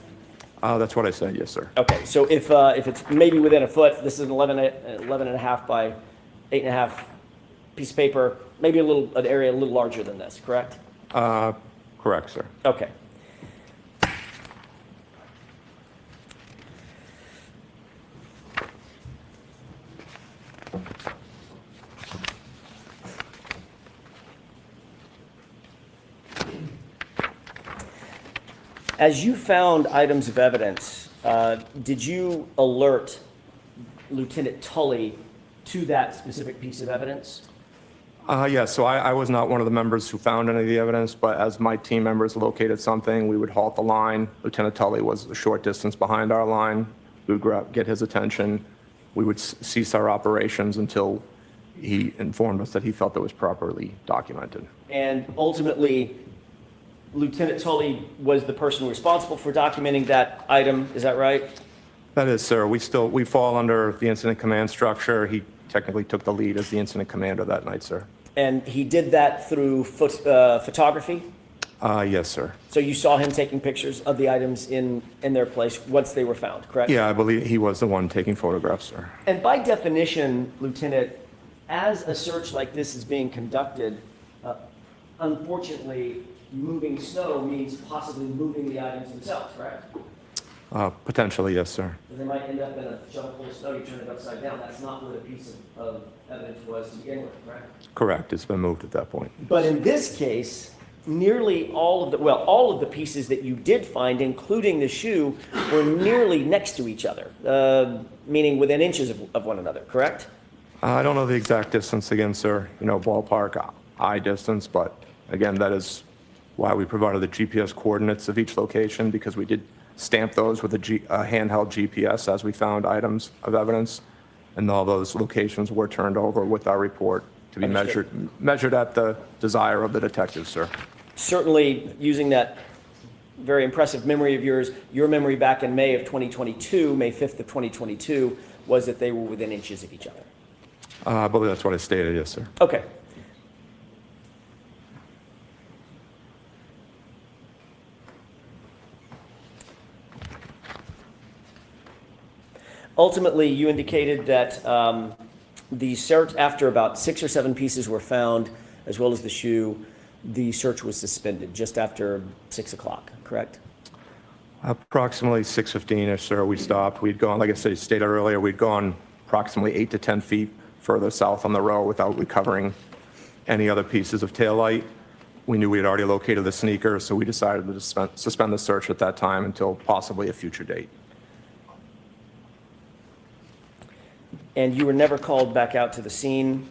That's what I said, yes, sir. Okay, so if it's maybe within a foot, this is an 11 and a half by 8.5 piece of paper, maybe an area a little larger than this, correct? Correct, sir. Okay. As you found items of evidence, did you alert Lieutenant Tully to that specific piece of evidence? Yes, so I was not one of the members who found any of the evidence, but as my team members located something, we would halt the line. Lieutenant Tully was a short distance behind our line. We would get his attention. We would cease our operations until he informed us that he felt it was properly documented. And ultimately, Lieutenant Tully was the person responsible for documenting that item, is that right? That is, sir. We fall under the incident command structure. He technically took the lead as the incident commander that night, sir. And he did that through photography? Yes, sir. So you saw him taking pictures of the items in their place once they were found, correct? Yeah, I believe he was the one taking photographs, sir. And by definition, Lieutenant, as a search like this is being conducted, unfortunately, moving snow means possibly moving the items themselves, correct? Potentially, yes, sir. They might end up in a shovel full of snow, you turn it upside down. That's not where the piece of evidence was to begin with, correct? Correct. It's been moved at that point. But in this case, nearly all of the pieces that you did find, including the shoe, were nearly next to each other, meaning within inches of one another, correct? I don't know the exact distance again, sir, ballpark eye distance, but again, that is why we provided the GPS coordinates of each location, because we did stamp those with a handheld GPS as we found items of evidence, and all those locations were turned over with our report to be measured at the desire of the detectives, sir. Certainly, using that very impressive memory of yours, your memory back in May of 2022, May 5th of 2022, was that they were within inches of each other. I believe that's what I stated, yes, sir. Okay. Ultimately, you indicated that the search, after about 6 or 7 pieces were found, as well as the shoe, the search was suspended just after 6 o'clock, correct? Approximately 6:15-ish, sir, we stopped. We'd gone, like I stated earlier, we'd gone approximately 8 to 10 feet further south on the road without recovering any other pieces of taillight. We knew we had already located the sneaker, so we decided to suspend the search at that time until possibly a future date. And you were never called back out to the scene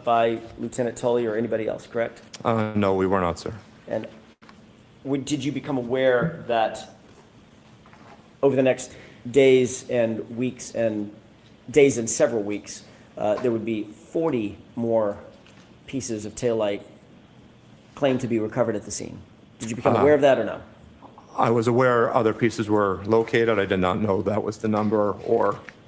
by Lieutenant Tully or anybody else, correct? No, we were not, sir. And did you become aware that over the next days and weeks and days and several weeks, there would be 40 more pieces of taillight claimed to be recovered at the scene? Did you become aware of that or no? I was aware other pieces were located. I did not know that was the number,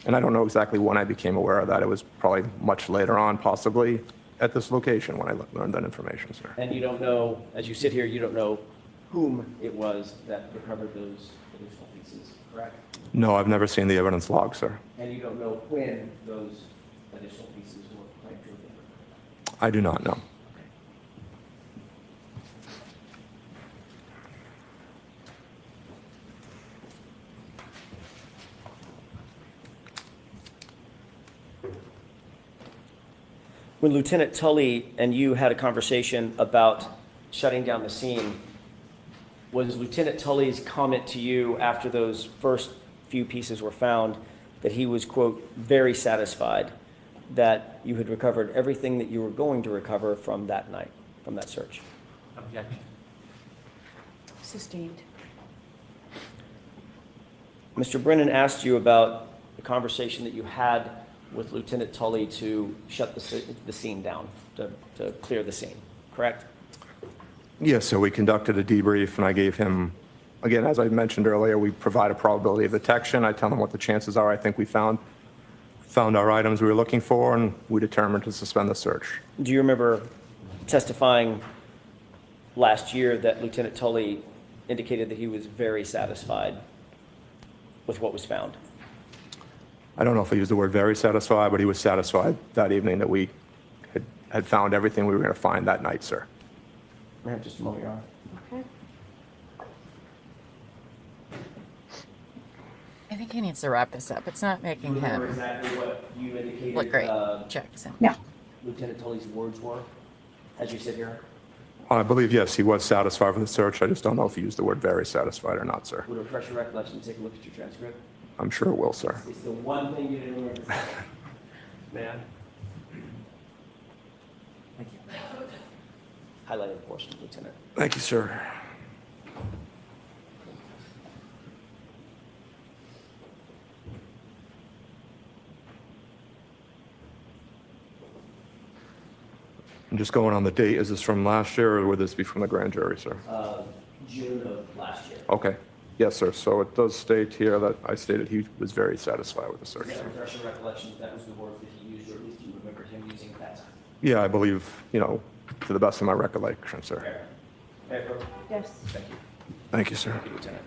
and I don't know exactly when I became aware of that. It was probably much later on, possibly at this location when I learned that information, sir. And you don't know, as you sit here, you don't know whom it was that recovered those additional pieces, correct? No, I've never seen the evidence log, sir. And you don't know when those additional pieces were claimed to have been recovered? I do not know. When Lieutenant Tully and you had a conversation about shutting down the scene, was Lieutenant Tully's comment to you after those first few pieces were found that he was, quote, very satisfied that you had recovered everything that you were going to recover from that night, from that search? Objection. Sustained. Mr. Brennan asked you about the conversation that you had with Lieutenant Tully to shut the scene down, to clear the scene, correct? Yes, so we conducted a debrief, and I gave him, again, as I mentioned earlier, we provide a probability of detection. I tell him what the chances are. I think we found our items we were looking for, and we determined to suspend the search. Do you remember testifying last year that Lieutenant Tully indicated that he was very satisfied with what was found? I don't know if he used the word very satisfied, but he was satisfied that evening that we had found everything we were going to find that night, sir. Ma'am, just a moment, Your Honor. Okay. I think he needs to wrap this up. It's not making Do you remember him exactly what you indicated? look great. Jackson. No. Lieutenant Tully's words were, as you sit here? I believe, yes, he was satisfied with the search. I just don't know if he used the word very satisfied or not, sir. Would it refresh your recollection to take a look at your transcript? I'm sure it will, sir. It's the one thing you didn't remember. Man. Thank you. Highlighted portion, Lieutenant. Thank you, sir. I'm just going on the date. Is this from last year, or would this be from the grand jury, sir? June of last year. Okay. Yes, sir. So it does state here that I stated he was very satisfied with the search. Does that refresh your recollection that was the words that he used, or at least you remember him using at that time? Yeah, I believe, to the best of my recollection, sir. Fair. Fair. Yes. Thank you. Thank you, sir. Thank you, Lieutenant.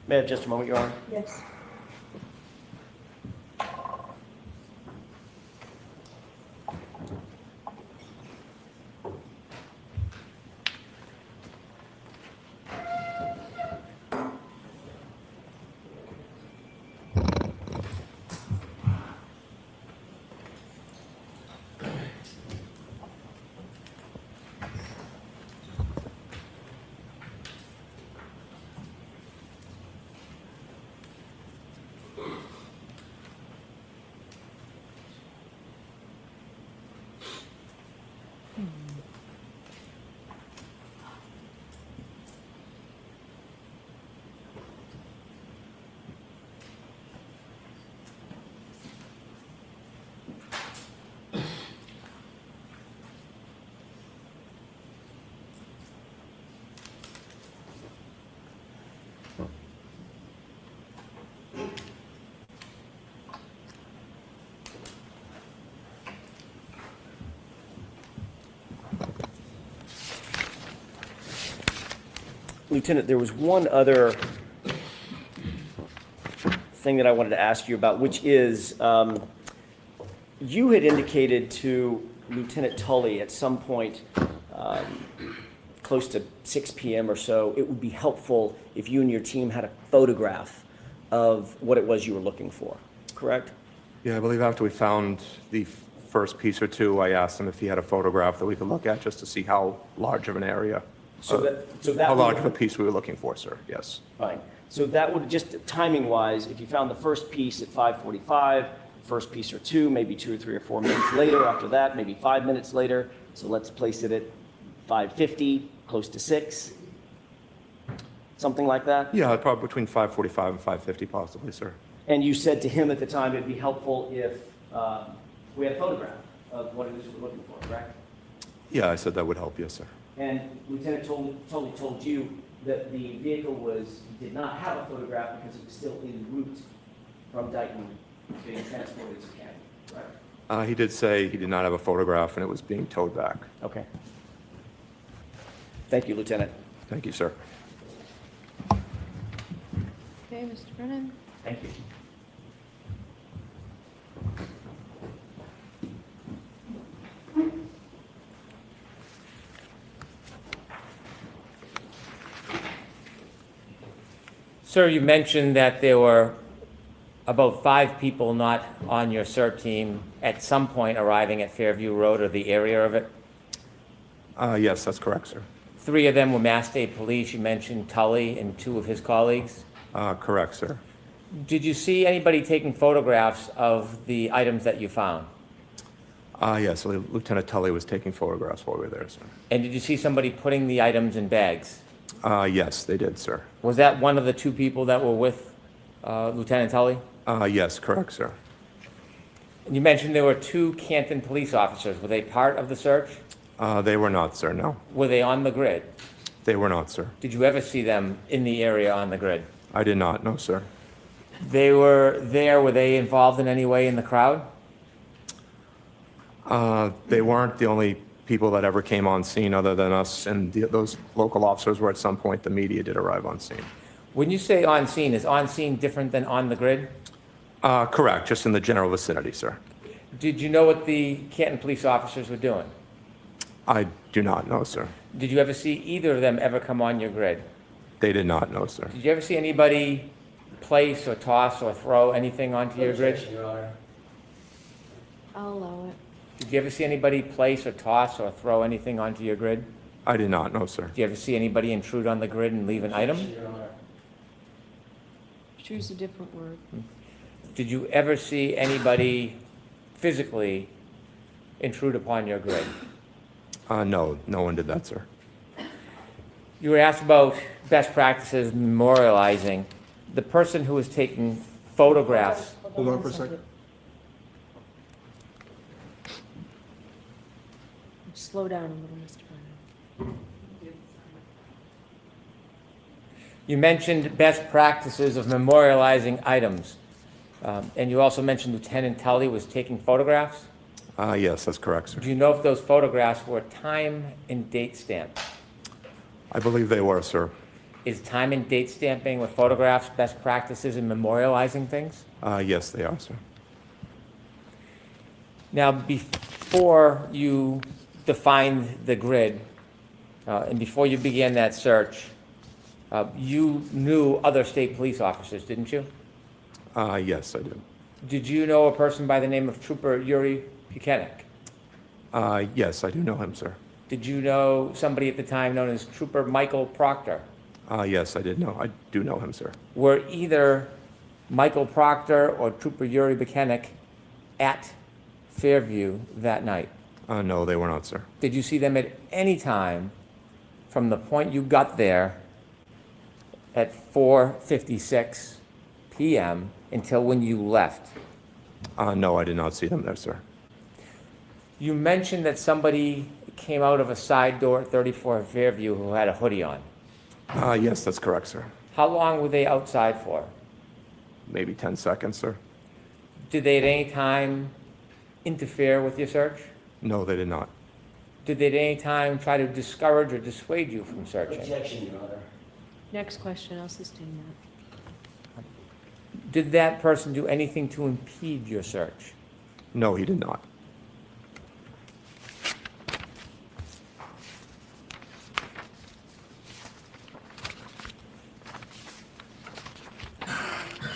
May I have just a moment, Your Honor? Yes. Lieutenant, there was one other thing that I wanted to ask you about, which is you had indicated to Lieutenant Tully at some point close to 6 p.m. or so, it would be helpful if you and your team had a photograph of what it was you were looking for, correct? Yeah, I believe after we found the first piece or two, I asked him if he had a photograph that we could look at just to see how large of an area, So that how would- large of a piece we were looking for, sir, yes. Fine. So that would, just timing-wise, if you found the first piece at 5:45, first piece or two, maybe 2 or 3 or 4 minutes later, after that, maybe 5 minutes later, so let's place it at 5:50, close to 6, something like that? Yeah, probably between 5:45 and 5:50 possibly, sir. And you said to him at the time it'd be helpful if we had a photograph of what it is we're looking for, correct? Yeah, I said that would help, yes, sir. And Lieutenant told you that the vehicle did not have a photograph because it was still en route from Dayton being transported to Canton, right? He did say he did not have a photograph and it was being towed back. Okay. Thank you, Lieutenant. Thank you, sir. Okay, Mr. Brennan? Thank you. Sir, you mentioned that there were about 5 people not on your CERT team at some point arriving at Fairview Road or the area of it. Yes, that's correct, sir. 3 of them were Mass State Police. You mentioned Tully and 2 of his colleagues. Correct, sir. Did you see anybody taking photographs of the items that you found? Yes, Lieutenant Tully was taking photographs while we were there, sir. And did you see somebody putting the items in bags? Yes, they did, sir. Was that one of the 2 people that were with Lieutenant Tully? Yes, correct, sir. And you mentioned there were 2 Canton police officers. Were they part of the search? They were not, sir, no. Were they on the grid? They were not, sir. Did you ever see them in the area on the grid? I did not, no, sir. They were there. Were they involved in any way in the crowd? They weren't the only people that ever came on scene other than us, and those local officers were at some point, the media did arrive on scene. When you say on scene, is on scene different than on the grid? Correct, just in the general vicinity, sir. Did you know what the Canton police officers were doing? I do not know, sir. Did you ever see either of them ever come on your grid? They did not know, sir. Did you ever see anybody place or toss or throw anything onto your grid? I'll allow it. Did you ever see anybody place or toss or throw anything onto your grid? I did not know, sir. Did you ever see anybody intrude on the grid and leave an item? Choose a different word. Did you ever see anybody physically intrude upon your grid? No, no one did that, sir. You were asked about best practices memorializing. The person who was taking photographs. Hold on for a second. Slow down a little, Mr. Brennan. You mentioned best practices of memorializing items. And you also mentioned Lieutenant Tully was taking photographs. Yes, that's correct, sir. Do you know if those photographs were time and date stamped? I believe they were, sir. Is time and date stamping with photographs best practices in memorializing things? Yes, they are, sir. Now, before you defined the grid, and before you began that search, you knew other state police officers, didn't you? Yes, I do. Did you know a person by the name of Trooper Yuri Buchanek? Yes, I do know him, sir. Did you know somebody at the time known as Trooper Michael Proctor? Yes, I do know him, sir. Were either Michael Proctor or Trooper Yuri Buchanek at Fairview that night? No, they were not, sir. Did you see them at any time from the point you got there at 4:56 p.m. until when you left? No, I did not see them there, sir. You mentioned that somebody came out of a side door at 34 Fairview who had a hoodie on. Yes, that's correct, sir. How long were they outside for? Maybe 10 seconds, sir. Did they at any time interfere with your search? No, they did not. Did they at any time try to discourage or dissuade you from searching? Objection, Your Next question, I'll sustain that. Did that person do anything to impede your search? No, he did not.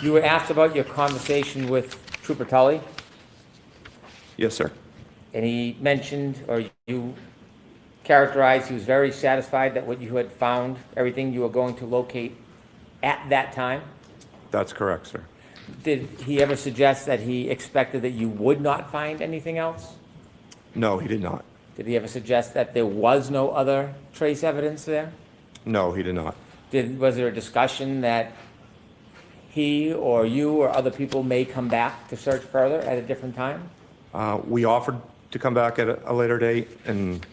You were asked about your conversation with Trooper Tully, Yes, sir. and he mentioned, or you characterized, he was very satisfied that what you had found, everything you were going to locate at that time. That's correct, sir. Did he ever suggest that he expected that you would not find anything else? No, he did not. Did he ever suggest that there was no other trace evidence there? No, he did not. Was there a discussion that he or you or other people may come back to search further at a different time? We offered to come back at a later date, and,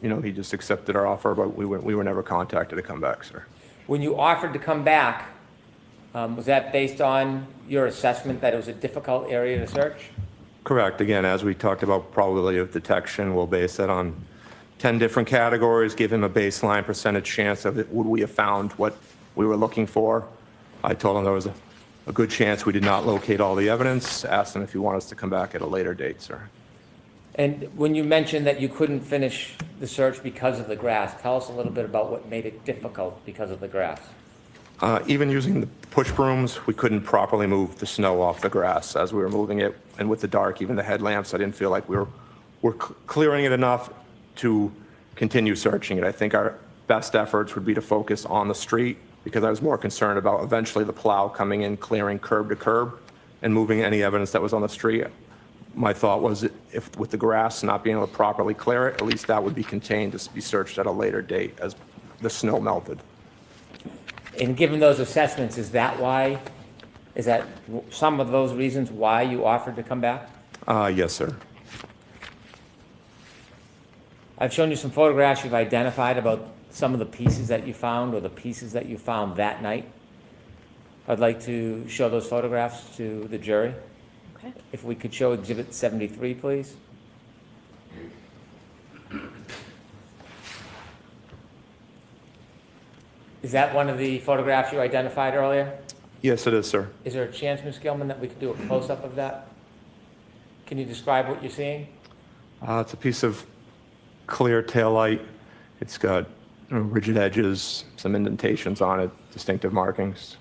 you know, he just accepted our offer, but we were never contacted to come back, sir. When you offered to come back, was that based on your assessment that it was a difficult area to search? Correct. Again, as we talked about probability of detection, we'll base that on 10 different categories, give him a baseline percentage chance of it. Would we have found what we were looking for? I told him there was a good chance we did not locate all the evidence, asked him if he wanted us to come back at a later date, sir. And when you mentioned that you couldn't finish the search because of the grass, tell us a little bit about what made it difficult because of the grass. Even using the push brooms, we couldn't properly move the snow off the grass as we were moving it. And with the dark, even the headlamps, I didn't feel like we were clearing it enough to continue searching it. I think our best efforts would be to focus on the street, because I was more concerned about eventually the plow coming in, clearing curb to curb and moving any evidence that was on the street. My thought was, if with the grass not being able to properly clear it, at least that would be contained to be searched at a later date as the snow melted. And given those assessments, is that some of those reasons why you offered to come back? Yes, sir. I've shown you some photographs you've identified about some of the pieces that you found or the pieces that you found that night. I'd like to show those photographs to the jury. Okay. If we could show Exhibit 73, please. Is that one of the photographs you identified earlier? Yes, it is, sir. Is there a chance, Ms. Gilman, that we could do a close-up of that? Can you describe what you're seeing? It's a piece of clear taillight. It's got rigid edges, some indentations on it, distinctive markings.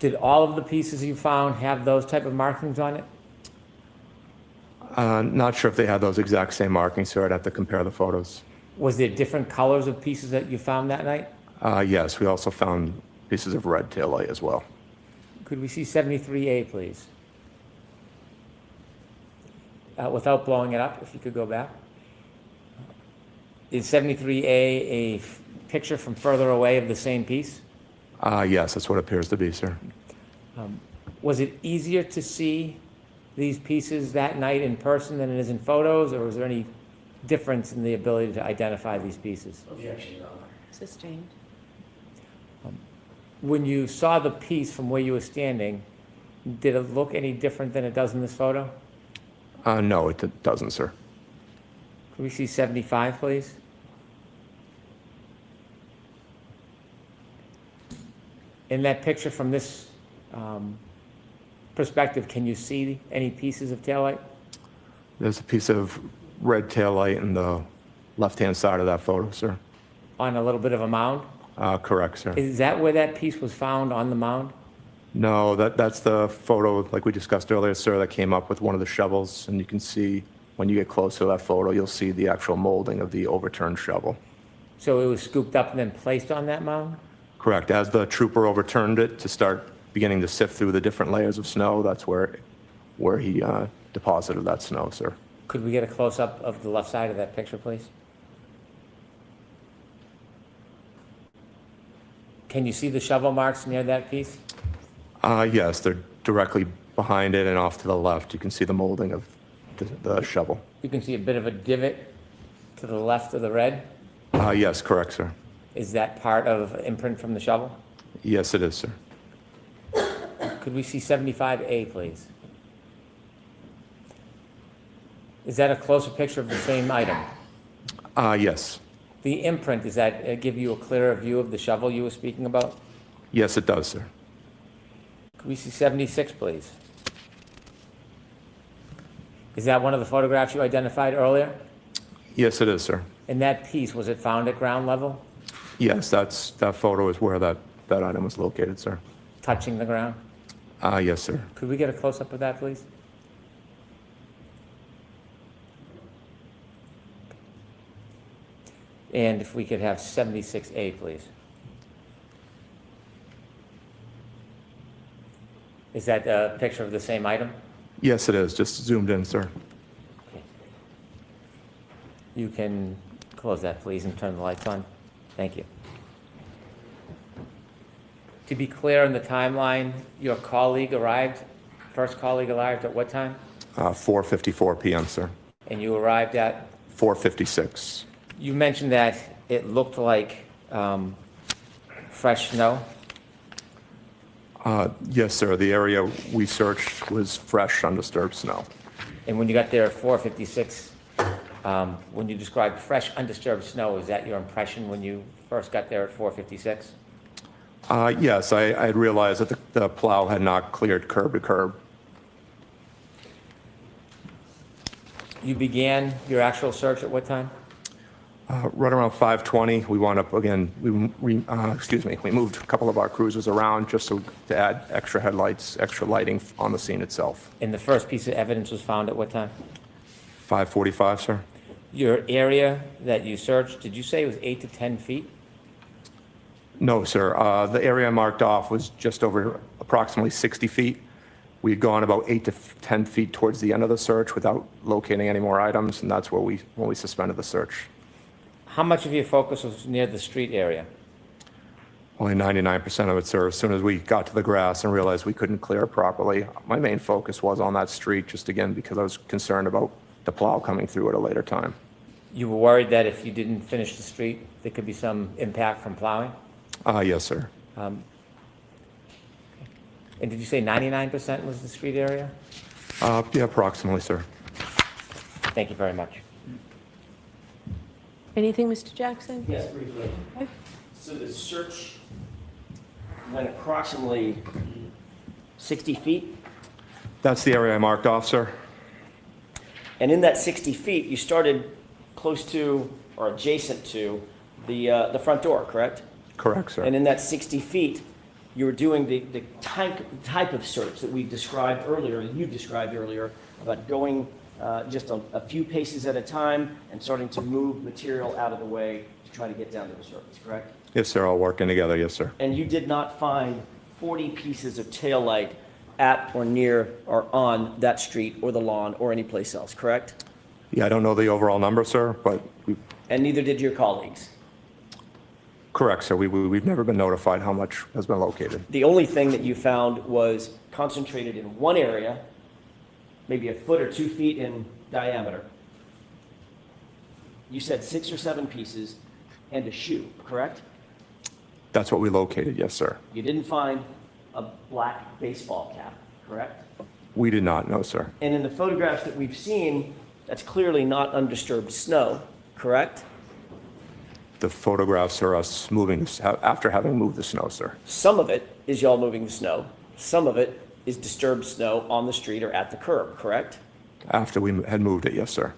Did all of the pieces you found have those type of markings on it? Not sure if they had those exact same markings, sir. I'd have to compare the photos. Was there different colors of pieces that you found that night? Yes, we also found pieces of red taillight as well. Could we see 73A, please? Without blowing it up, if you could go back. Is 73A a picture from further away of the same piece? Yes, that's what it appears to be, sir. Was it easier to see these pieces that night in person than it is in photos, or was there any difference in the ability to identify these pieces? Objection, Your Honor. Sustained. When you saw the piece from where you were standing, did it look any different than it does in this photo? No, it doesn't, sir. Could we see 75, please? In that picture from this perspective, can you see any pieces of taillight? There's a piece of red taillight in the left-hand side of that photo, sir. On a little bit of a mound? Correct, sir. Is that where that piece was found, on the mound? No, that's the photo, like we discussed earlier, sir, that came up with one of the shovels. And you can see, when you get close to that photo, you'll see the actual molding of the overturned shovel. So it was scooped up and then placed on that mound? Correct. As the trooper overturned it to start beginning to sift through the different layers of snow, that's where he deposited that snow, sir. Could we get a close-up of the left side of that picture, please? Can you see the shovel marks near that piece? Yes, they're directly behind it and off to the left. You can see the molding of the shovel. You can see a bit of a divot to the left of the red? Yes, correct, sir. Is that part of imprint from the shovel? Yes, it is, sir. Could we see 75A, please? Is that a closer picture of the same item? Yes. The imprint, does that give you a clearer view of the shovel you were speaking about? Yes, it does, sir. Could we see 76, please? Is that one of the photographs you identified earlier? Yes, it is, sir. And that piece, was it found at ground level, Yes, that photo is where that item was located, sir. touching the ground? Yes, sir. Could we get a close-up of that, please? And if we could have 76A, please. Is that a picture of the same item? Yes, it is. Just zoomed in, sir. You can close that, please, and turn the lights on. Thank you. To be clear on the timeline, your colleague arrived, first colleague arrived at what time? 4:54 p.m., sir. And you arrived at? 4:56. You mentioned that it looked like fresh snow. Yes, sir. The area we searched was fresh, undisturbed snow. And when you got there at 4:56, when you described fresh, undisturbed snow, is that your impression when you first got there at 4:56? Yes, I had realized that the plow had not cleared curb to curb. You began your actual search at what time? Right around 5:20, we wound up again. We moved a couple of our cruisers around just to add extra headlights, extra lighting on the scene itself. And the first piece of evidence was found at what time? 5:45, sir. Your area that you searched, did you say it was 8 to 10 feet? No, sir. The area marked off was just over approximately 60 feet. We'd gone about 8 to 10 feet towards the end of the search without locating any more items, and that's where when we suspended the search. How much of your focus was near the street area? Only 99% of it, sir. As soon as we got to the grass and realized we couldn't clear it properly, my main focus was on that street, just again because I was concerned about the plow coming through at a later time. You were worried that if you didn't finish the street, there could be some impact from plowing? Yes, sir. And did you say 99% was the street area? Yeah, approximately, sir. Thank you very much. Anything, Mr. Jackson? Yes, briefly. So the search went approximately 60 feet, That's the area I marked off, sir. and in that 60 feet, you started close to or adjacent to the front door, correct? Correct, sir. And in that 60 feet, you were doing the type of search that we described earlier, you described earlier, about going just a few paces at a time and starting to move material out of the way to try to get down to the surface, correct? Yes, sir. All working together. Yes, sir. And you did not find 40 pieces of tail light at or near or on that street or the lawn or any place else, correct? Yeah, I don't know the overall number, sir, but And neither did your colleagues. correct, sir. We've never been notified how much has been located. The only thing that you found was concentrated in one area, maybe a foot or 2 feet in diameter. You said 6 or 7 pieces and a shoe, correct? That's what we located. Yes, sir. You didn't find a black baseball cap, correct? We did not know, sir. And in the photographs that we've seen, that's clearly not undisturbed snow, correct? The photographs are us moving after having moved the snow, sir. Some of it is y'all moving the snow. Some of it is disturbed snow on the street or at the curb, correct? After we had moved it, yes, sir.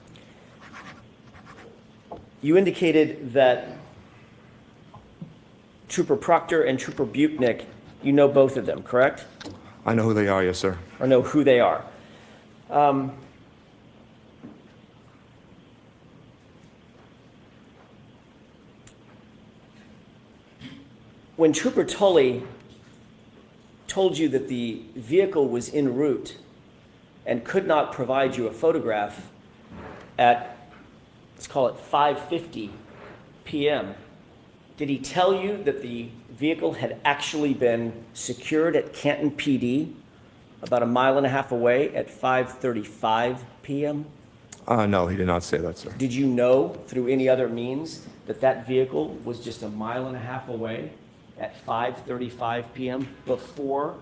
You indicated that Trooper Proctor and Trooper Butnick, you know both of them, correct? I know who they are, yes, sir. Or know who they are. When Trooper Tully told you that the vehicle was en route and could not provide you a photograph at, let's call it 5:50 p.m., did he tell you that the vehicle had actually been secured at Canton PD about a mile and a half away at 5:35 p.m.? No, he did not say that, sir. Did you know through any other means that that vehicle was just a mile and a half away at 5:35 p.m. before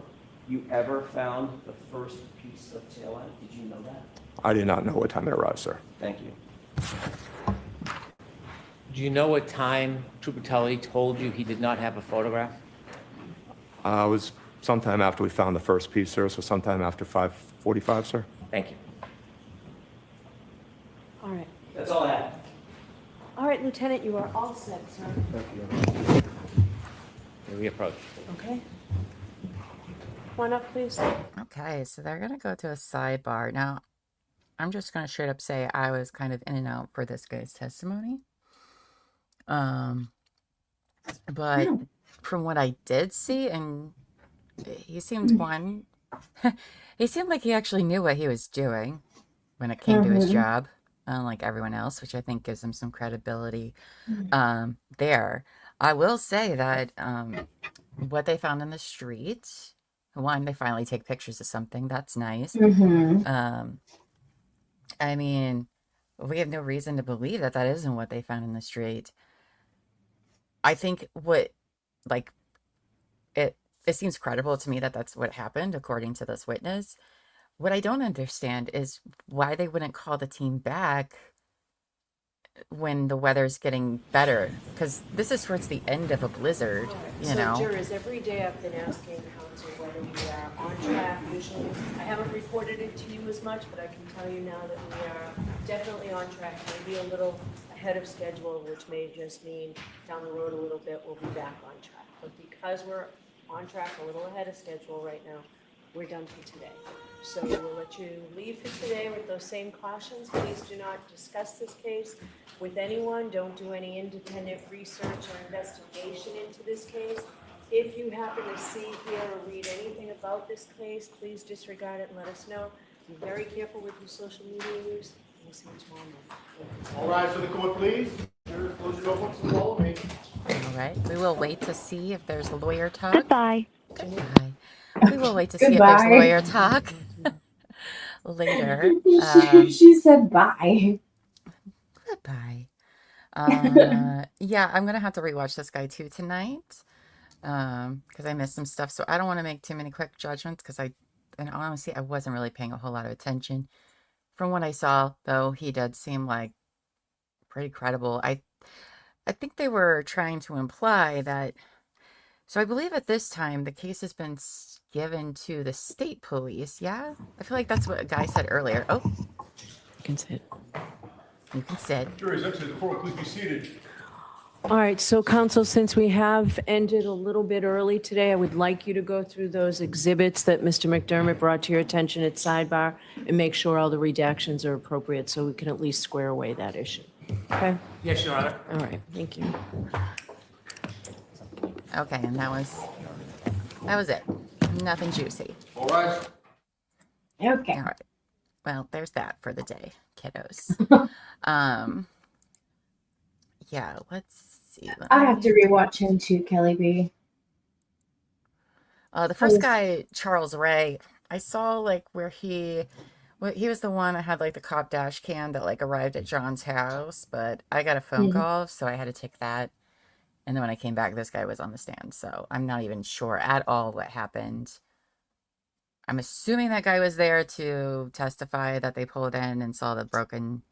you ever found the first piece of taillight? Did you know that? I did not know what time it arrived, sir. Thank you. Do you know what time Trooper Tully told you he did not have a photograph? It was sometime after we found the first piece, sir, so sometime after 5:45, sir. Thank you. All right. That's all I have. All right, Lieutenant, you are all set, sir. Here we approach. Okay. Come on up, please. Okay, so they're going to go to a sidebar. Now, I'm just going to straight up say I was kind of in and out for this guy's testimony. But from what I did see, and he seemed he seemed like he actually knew what he was doing when it came to his job, unlike everyone else, which I think gives him some credibility there. I will say that what they found in the street, one, they finally take pictures of something. That's nice. I mean, we have no reason to believe that that isn't what they found in the street. I think it seems credible to me that that's what happened, according to this witness. What I don't understand is why they wouldn't call the team back when the weather's getting better, because this is towards the end of a blizzard, you know. So, jurors, every day I've been asking counsel whether we are on track. Usually, I haven't reported it to you as much, but I can tell you now that we are definitely on track, maybe a little ahead of schedule, which may just mean down the road a little bit, we'll be back on track. But because we're on track a little ahead of schedule right now, we're done for today. So we'll let you leave for today with those same cautions. Please do not discuss this case with anyone. Don't do any independent research or investigation into this case. If you happen to see, hear, or read anything about this case, please disregard it and let us know. Be very careful with your social media use. We'll see you tomorrow morning. All rise for the court, please. Close your notebooks and follow me. All right, we will wait to see if there's lawyer talk. Goodbye. Goodbye. We will wait to see if there's lawyer talk later. She said bye. Goodbye. Yeah, I'm gonna have to rewatch this guy too tonight because I missed some stuff. So I don't want to make too many quick judgments because and honestly, I wasn't really paying a whole lot of attention. From what I saw, though, he did seem like pretty credible. I think they were trying to imply that. So I believe at this time the case has been given to the state police. Yeah, I feel like that's what a guy said earlier. Oh, you can sit. You can sit. Jury's exited the court. Please be seated. All right, so counsel, since we have ended a little bit early today, I would like you to go through those exhibits that Mr. McDermott brought to your attention at sidebar and make sure all the redactions are appropriate so we can at least square away that issue. Okay? Yes, Your Honor. All right, thank you. Okay, and that was it. Nothing juicy. All rise. Okay. All right. Well, there's that for the day, kiddos. Yeah, let's see. I have to rewatch him too, Kelly B. The first guy, Charles Ray, I saw like where he was the one that had like the cop dash cam that like arrived at John's house, but I got a phone call, so I had to take that. And then when I came back, this guy was on the stand, so I'm not even sure at all what happened. I'm assuming that guy was there to testify that they pulled in and saw the broken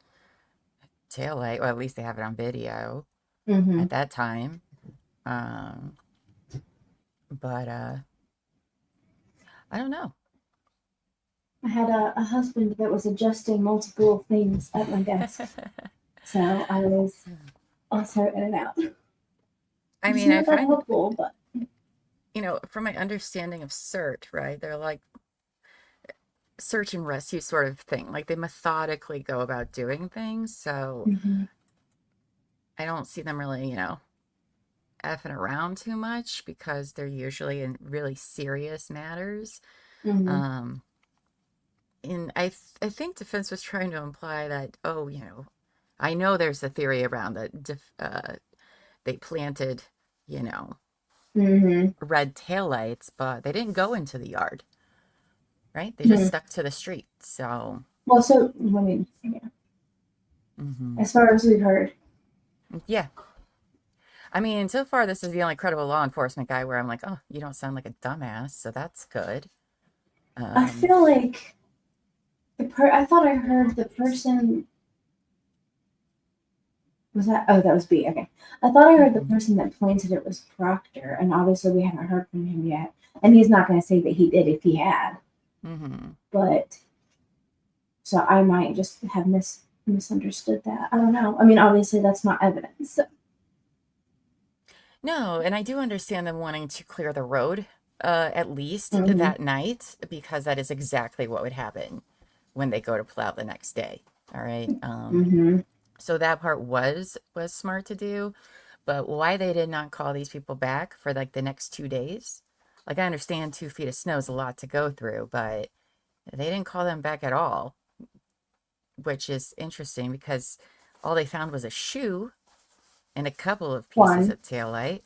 taillight, or at least they have it on video at that time. But I don't know. I had a husband that was adjusting multiple things at my desk. So I was also in and out. I mean, I find helpful, but from my understanding of CERT, right? They're like search and rescue sort of thing. Like they methodically go about doing things. So I don't see them really, effing around too much because they're usually in really serious matters. And I think defense was trying to imply that, I know there's a theory around that they planted, red taillights, but they didn't go into the yard, right? They just stuck to the street. So, as far as we've heard. Yeah. I mean, so far, this is the only credible law enforcement guy where I'm like, oh, you don't sound like a dumbass, so that's good. I feel like I thought I heard the person Was that? Oh, that was B. Okay. I thought I heard the person that planted it was Proctor, and obviously we haven't heard from him yet. And he's not going to say that he did if he had. Mm-hmm. But so I might just have misunderstood that. I don't know. I mean, obviously that's not evidence. So. No, and I do understand them wanting to clear the road, at least Mhm. that night, because that is exactly what would happen when they go to plow the next day. All right. Mhm. So that part was smart to do, but why they did not call these people back for like the next 2 days? Like I understand 2 feet of snow is a lot to go through, but they didn't call them back at all, which is interesting because all they found was a shoe and a couple of pieces One. of taillight,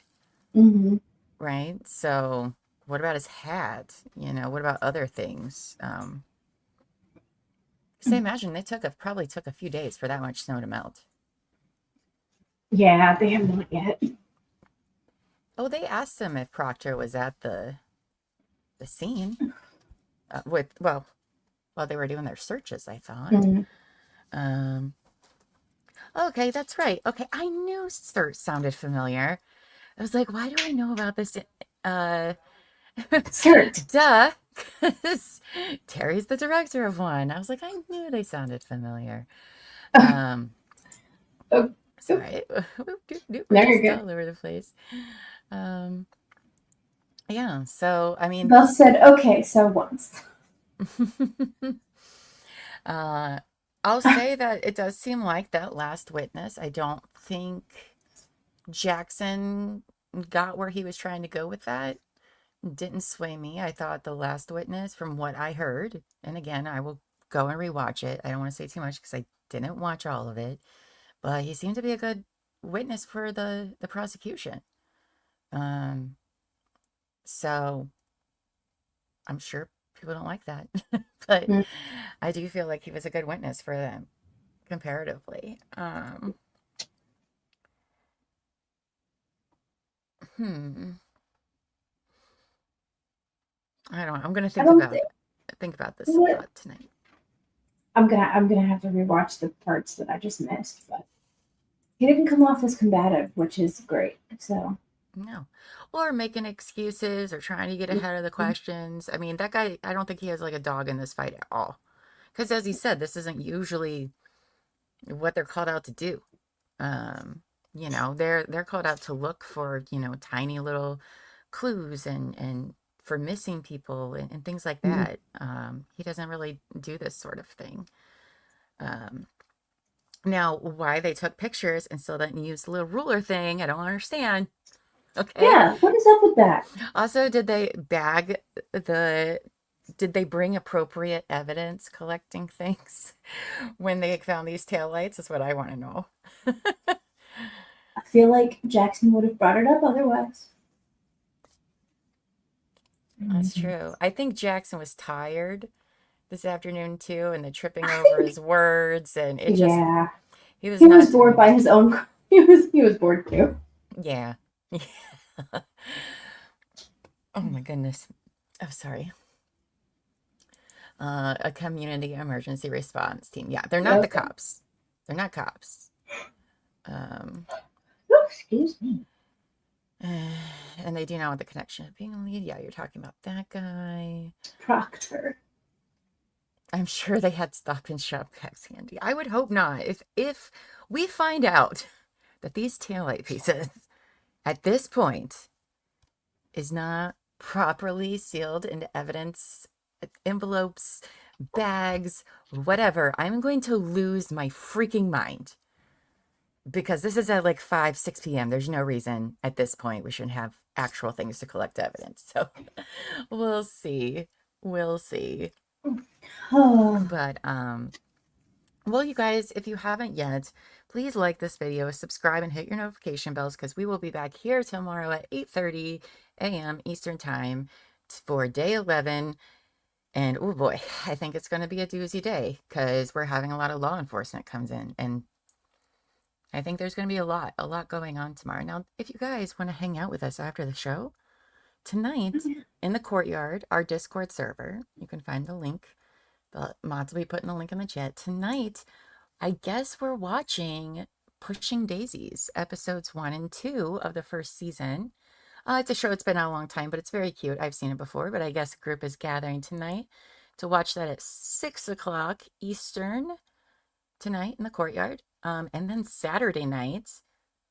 Mhm. right? So what about his hat? You know, what about other things? Because I imagine they probably took a few days for that much snow to melt. Yeah, they have not yet. Oh, they asked him if Proctor was at the scene while they were doing their searches, I thought. Mhm. Okay, that's right. Okay, I knew search sounded familiar. I was like, why do I know about this? Search. Duh. 'Cause Terry's the director of one. I was like, I knew they sounded familiar. Sorry. We're There you just go. all over the place. Yeah, so I mean, Bell said, "Okay, so once." I'll say that it does seem like that last witness. I don't think Jackson got where he was trying to go with that. Didn't sway me. I thought the last witness, from what I heard, and again, I will go and rewatch it. I don't want to say too much because I didn't watch all of it, but he seemed to be a good witness for the prosecution. So I'm sure people don't like that, but Mm. I do feel like he was a good witness for them comparatively. I don't know. I'm gonna think about this a lot tonight. I'm gonna have to rewatch the parts that I just missed, but he didn't come off as combative, which is great. So No. Or making excuses or trying to get ahead of the questions. I mean, that guy, I don't think he has like a dog in this fight at all. Because as he said, this isn't usually what they're called out to do. You know, they're called out to look for, you know, tiny little clues and for missing people and things like that. He doesn't really do this sort of thing. Now, why they took pictures and still didn't use the little ruler thing, I don't understand. Okay. yeah, what is up with that? Also, did they bring appropriate evidence collecting things when they found these taillights? Is what I want to know. I feel like Jackson would have brought it up otherwise. That's true. I think Jackson was tired this afternoon too, and the tripping over his words, and it just Yeah, he was he not was bored doing by it. his own. He was bored too. Yeah. Oh my goodness. Oh, sorry. A community emergency response team. Yeah, they're not the Okay. cops. They're not cops. Oh, excuse me. And they do not want the connection of being a lead. Yeah, you're talking about that guy. Proctor. I'm sure they had Stop and Shop packs handy. I would hope not. If we find out that these taillight pieces at this point is not properly sealed into evidence envelopes, bags, whatever, I'm going to lose my freaking mind. Because this is at like 5, 6 p.m. There's no reason at this point we shouldn't have actual things to collect evidence. So we'll see. We'll see. But, well, you guys, if you haven't yet, please like this video, subscribe, and hit your notification bells because we will be back here tomorrow at 8:30 a.m. Eastern Time for day 11. And oh boy, I think it's going to be a doozy day because we're having a lot of law enforcement comes in. And I think there's going to be a lot going on tomorrow. Now, if you guys want to hang out with us after the show, tonight in the courtyard, our Discord server, you can find the link. The mods will be putting the link in the chat. Tonight, I guess we're watching Pushing Daisies, episodes 1 and 2 of the first season. It's a show that's been out a long time, but it's very cute. I've seen it before, but I guess a group is gathering tonight to watch that at 6 o'clock Eastern tonight in the courtyard. And then Saturday night,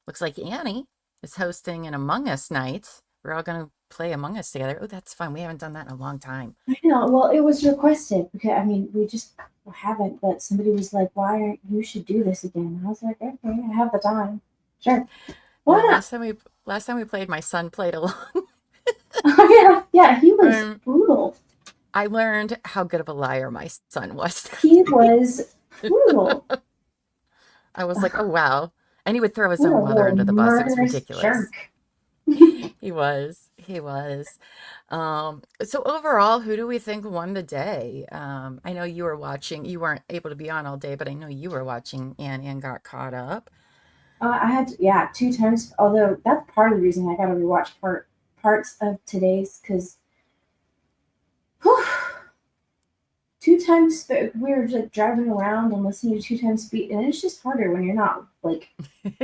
looks like Annie is hosting an Among Us night. We're all going to play Among Us together. Oh, that's fun. We haven't done that in a long time. I know. Well, it was requested because I mean we just haven't. But somebody was like, "Why aren't you should do this again?" And I was like, "Okay, I have the time. Sure. Why Well, not?" last time we played, my son played along. Oh yeah, he was brutal. I learned how good of a liar my son was. He was brutal. I was like, oh wow. And he would throw his What a own mother little under the bus. It was murderous ridiculous. jerk. He was. So overall, who do we think won the day? I know you were watching. You weren't able to be on all day, but I know you were watching and got caught up. I had to, 2 times. Although that's part of the reason I got to rewatch parts of today's because 2 times we were just driving around and listening to 2 times speed, and it's just harder when you're not like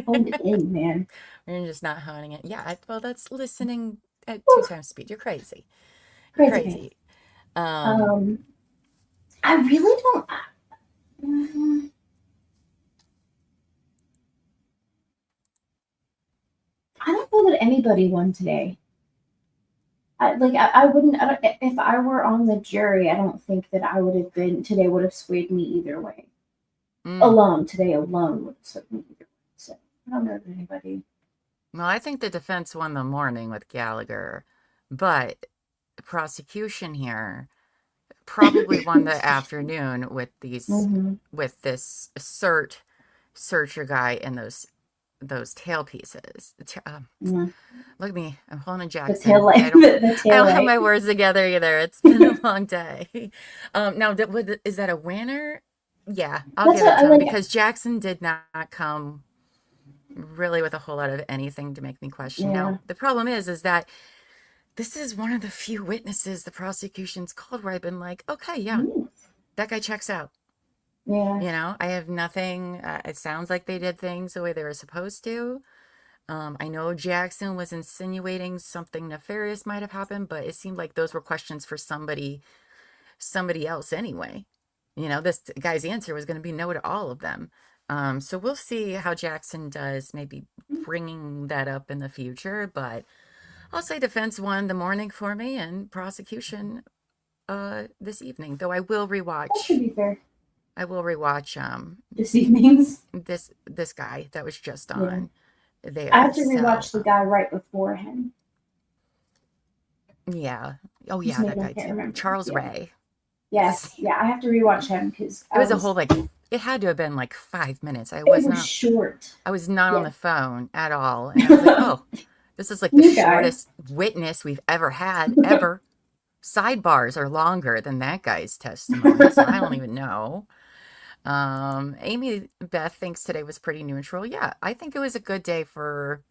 honed in, man. You're just not honing it. Yeah, well, that's listening at 2 times speed. You're crazy. You're Crazy. crazy. I really don't. Mhm. I don't know that anybody won today. I wouldn't. If I were on the jury, I don't think that I would have been today. Would have swayed me either way. Today alone would have swayed me either way. So I don't know if anybody. Well, I think the defense won the morning with Gallagher, but the prosecution here probably won the afternoon with these with this searcher guy and those tail pieces. Look at me, I'm holding a Jackson. The tail light. I don't have my words together either. It's been a long day. Now, is that a winner? Yeah, I'll give it to him because Jackson did not come really with a whole lot of anything to make me question. Now, the problem is that this is one of the few witnesses the prosecution's called where I've been like, okay, yeah, that guy checks out. Yeah. You know, I have nothing. It sounds like they did things the way they were supposed to. I know Jackson was insinuating something nefarious might have happened, but it seemed like those were questions for somebody else anyway. You know, this guy's answer was going to be no to all of them. So we'll see how Jackson does, maybe bringing that up in the future. But I'll say defense won the morning for me and prosecution this evening. Though I will rewatch. That should be fair. I will rewatch this evening's this guy that was just on there. I have to rewatch the guy right before him. Yeah. Oh His yeah, name that I guy can't too. remember. Charles Yeah. Ray. Yes, yeah, I have to rewatch him because It was a whole it had to have been like 5 minutes. I It was was not short. I was not on Yeah. the phone at all. And I was like, oh, this is like the New guy. shortest witness we've ever had, ever. Sidebars are longer than that guy's testimony, so I don't even know. Amy Beth thinks today was pretty neutral. Yeah, I think it was a good day for.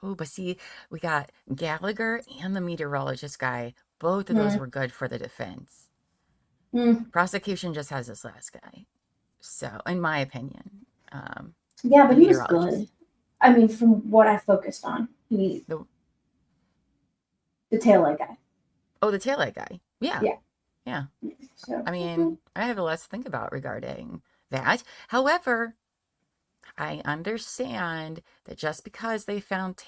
Oh, but see, we got Gallagher and the meteorologist guy. Both of those were good for the defense. Prosecution just has this last guy. So, in my opinion, Yeah, but the he was meteorologist. good. I mean, from what I focused on, the taillight guy. Oh, the taillight guy. Yeah. Yeah. Yeah. So I mean, I have a lot to think about regarding that. However, I understand that just because they found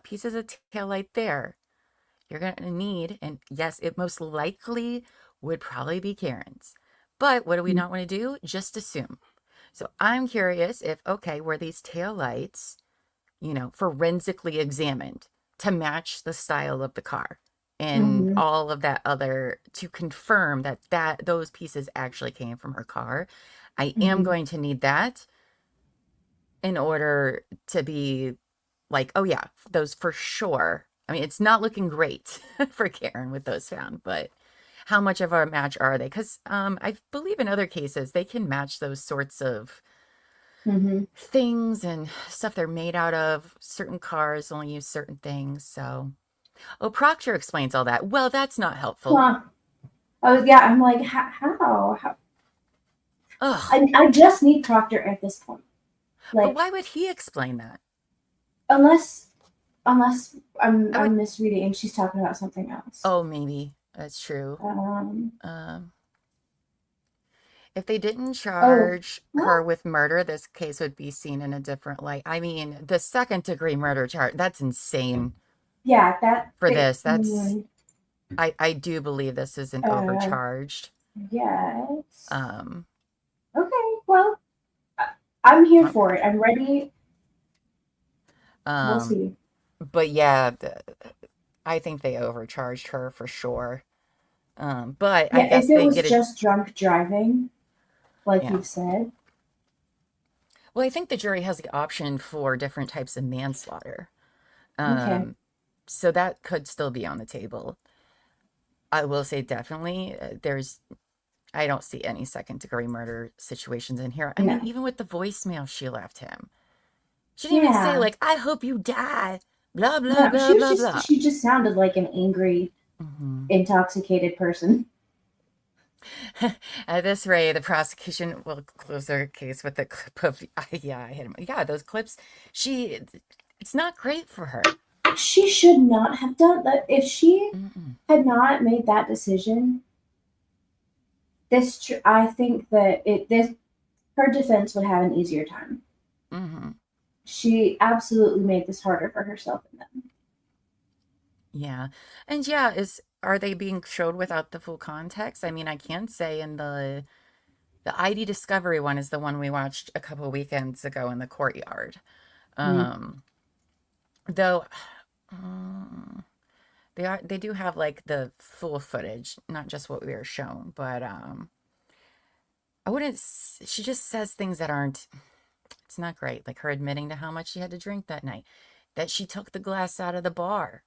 pieces of taillight there, you're going to need, and yes, it most likely would probably be Karen's. But what do we not want to do? Just assume. So I'm curious if, okay, were these taillights, forensically examined to match the style of the car and all of that other, to confirm that those pieces actually came from her car. I am going to need that in order to be like, oh yeah, those for sure. I mean, it's not looking great for Karen with those found, but how much of a match are they? Because I believe in other cases, they can match those sorts of things and stuff they're made out of. Certain cars only use certain things. So, Proctor explains all that. Well, that's not helpful. Oh, yeah, I'm like, how? Ugh. I just need Proctor at this point. But Like, why would he explain that? unless I'm I would, misreading and she's talking about something else. oh, maybe that's true. If they didn't charge her with murder, this case would be seen in a different light. I mean, the second-degree murder charge, that's insane Yeah, that for this. That's, I do believe this is an overcharged. Yes. Okay, well, I'm here for it. I'm ready. We'll see. But yeah, I think they overcharged her for sure. But Yeah, I guess if it they was get just drunk driving, like Yeah. you've said. Well, I think the jury has the option for different types of manslaughter. Okay. So that could still be on the table. I will say definitely I don't see any second-degree murder situations in here. I mean, even with the voicemail she left him. She didn't even say, like, I hope you die. Blah, blah, No, blah, blah, blah. she just sounded like an angry, intoxicated person. At this rate, the prosecution will close their case with the clip of, yeah, I hit him. Yeah, those clips, it's not great for her. She should not have done that. If she had not made that decision, I think that her defense would have an easier time. She absolutely made this harder for herself and them. Yeah. And yeah, are they being showed without the full context? I mean, I can say in the ID discovery one is the one we watched a couple weekends ago in the courtyard. Though they do have like the full footage, not just what we were shown, but I wouldn't, she just says things that aren't, it's not great. Like her admitting to how much she had to drink that night, that she took the glass out of the bar.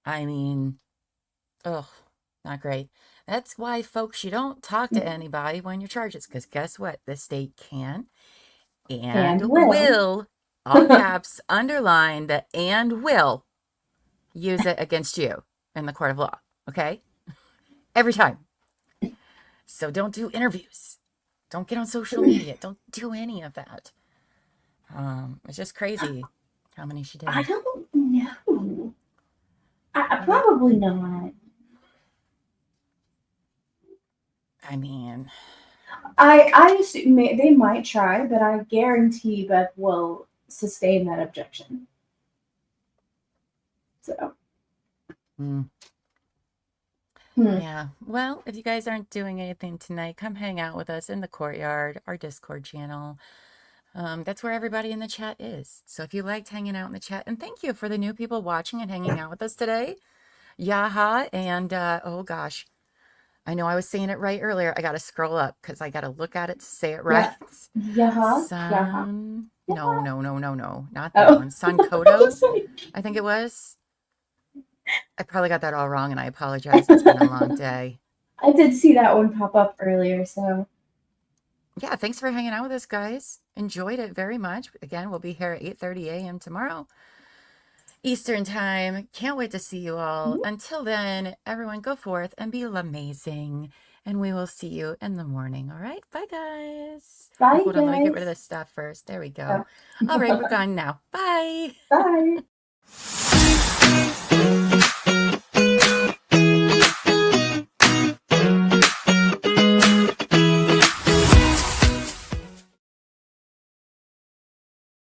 I mean, ugh, not great. That's why, folks, you don't talk to anybody when you're charged. Because guess what? The state can and will, all caps, underline the and will use it against you in the court of law. Okay? Every time. So don't do interviews. Don't get on social media. Don't do any of that. It's just crazy how many she did. I don't know. I probably not. I mean, I assume they might try, but I guarantee Beth will sustain that objection. So. Yeah. Well, if you guys aren't doing anything tonight, come hang out with us in the courtyard, our Discord channel. That's where everybody in the chat is. So if you liked hanging out in the chat, and thank you for the new people watching and hanging out with us today. Yaha and oh gosh, I know I was saying it right earlier. I got to scroll up because I got to look at it to say it right. Yaha. No, not that one. Sun Kodo, I think it was. I probably got that all wrong, and I apologize. It's been a long day. I did see that one pop up earlier, so. Yeah, thanks for hanging out with us, guys. Enjoyed it very much. Again, we'll be here at 8:30 a.m. tomorrow, Eastern time. Can't wait to see you all. Until then, everyone go forth and be amazing. And we will see you in the morning. All right? Bye, guys. Bye, Hold on, let me get guys. rid of this stuff first. There we go. All right, we're gone now. Bye. Bye.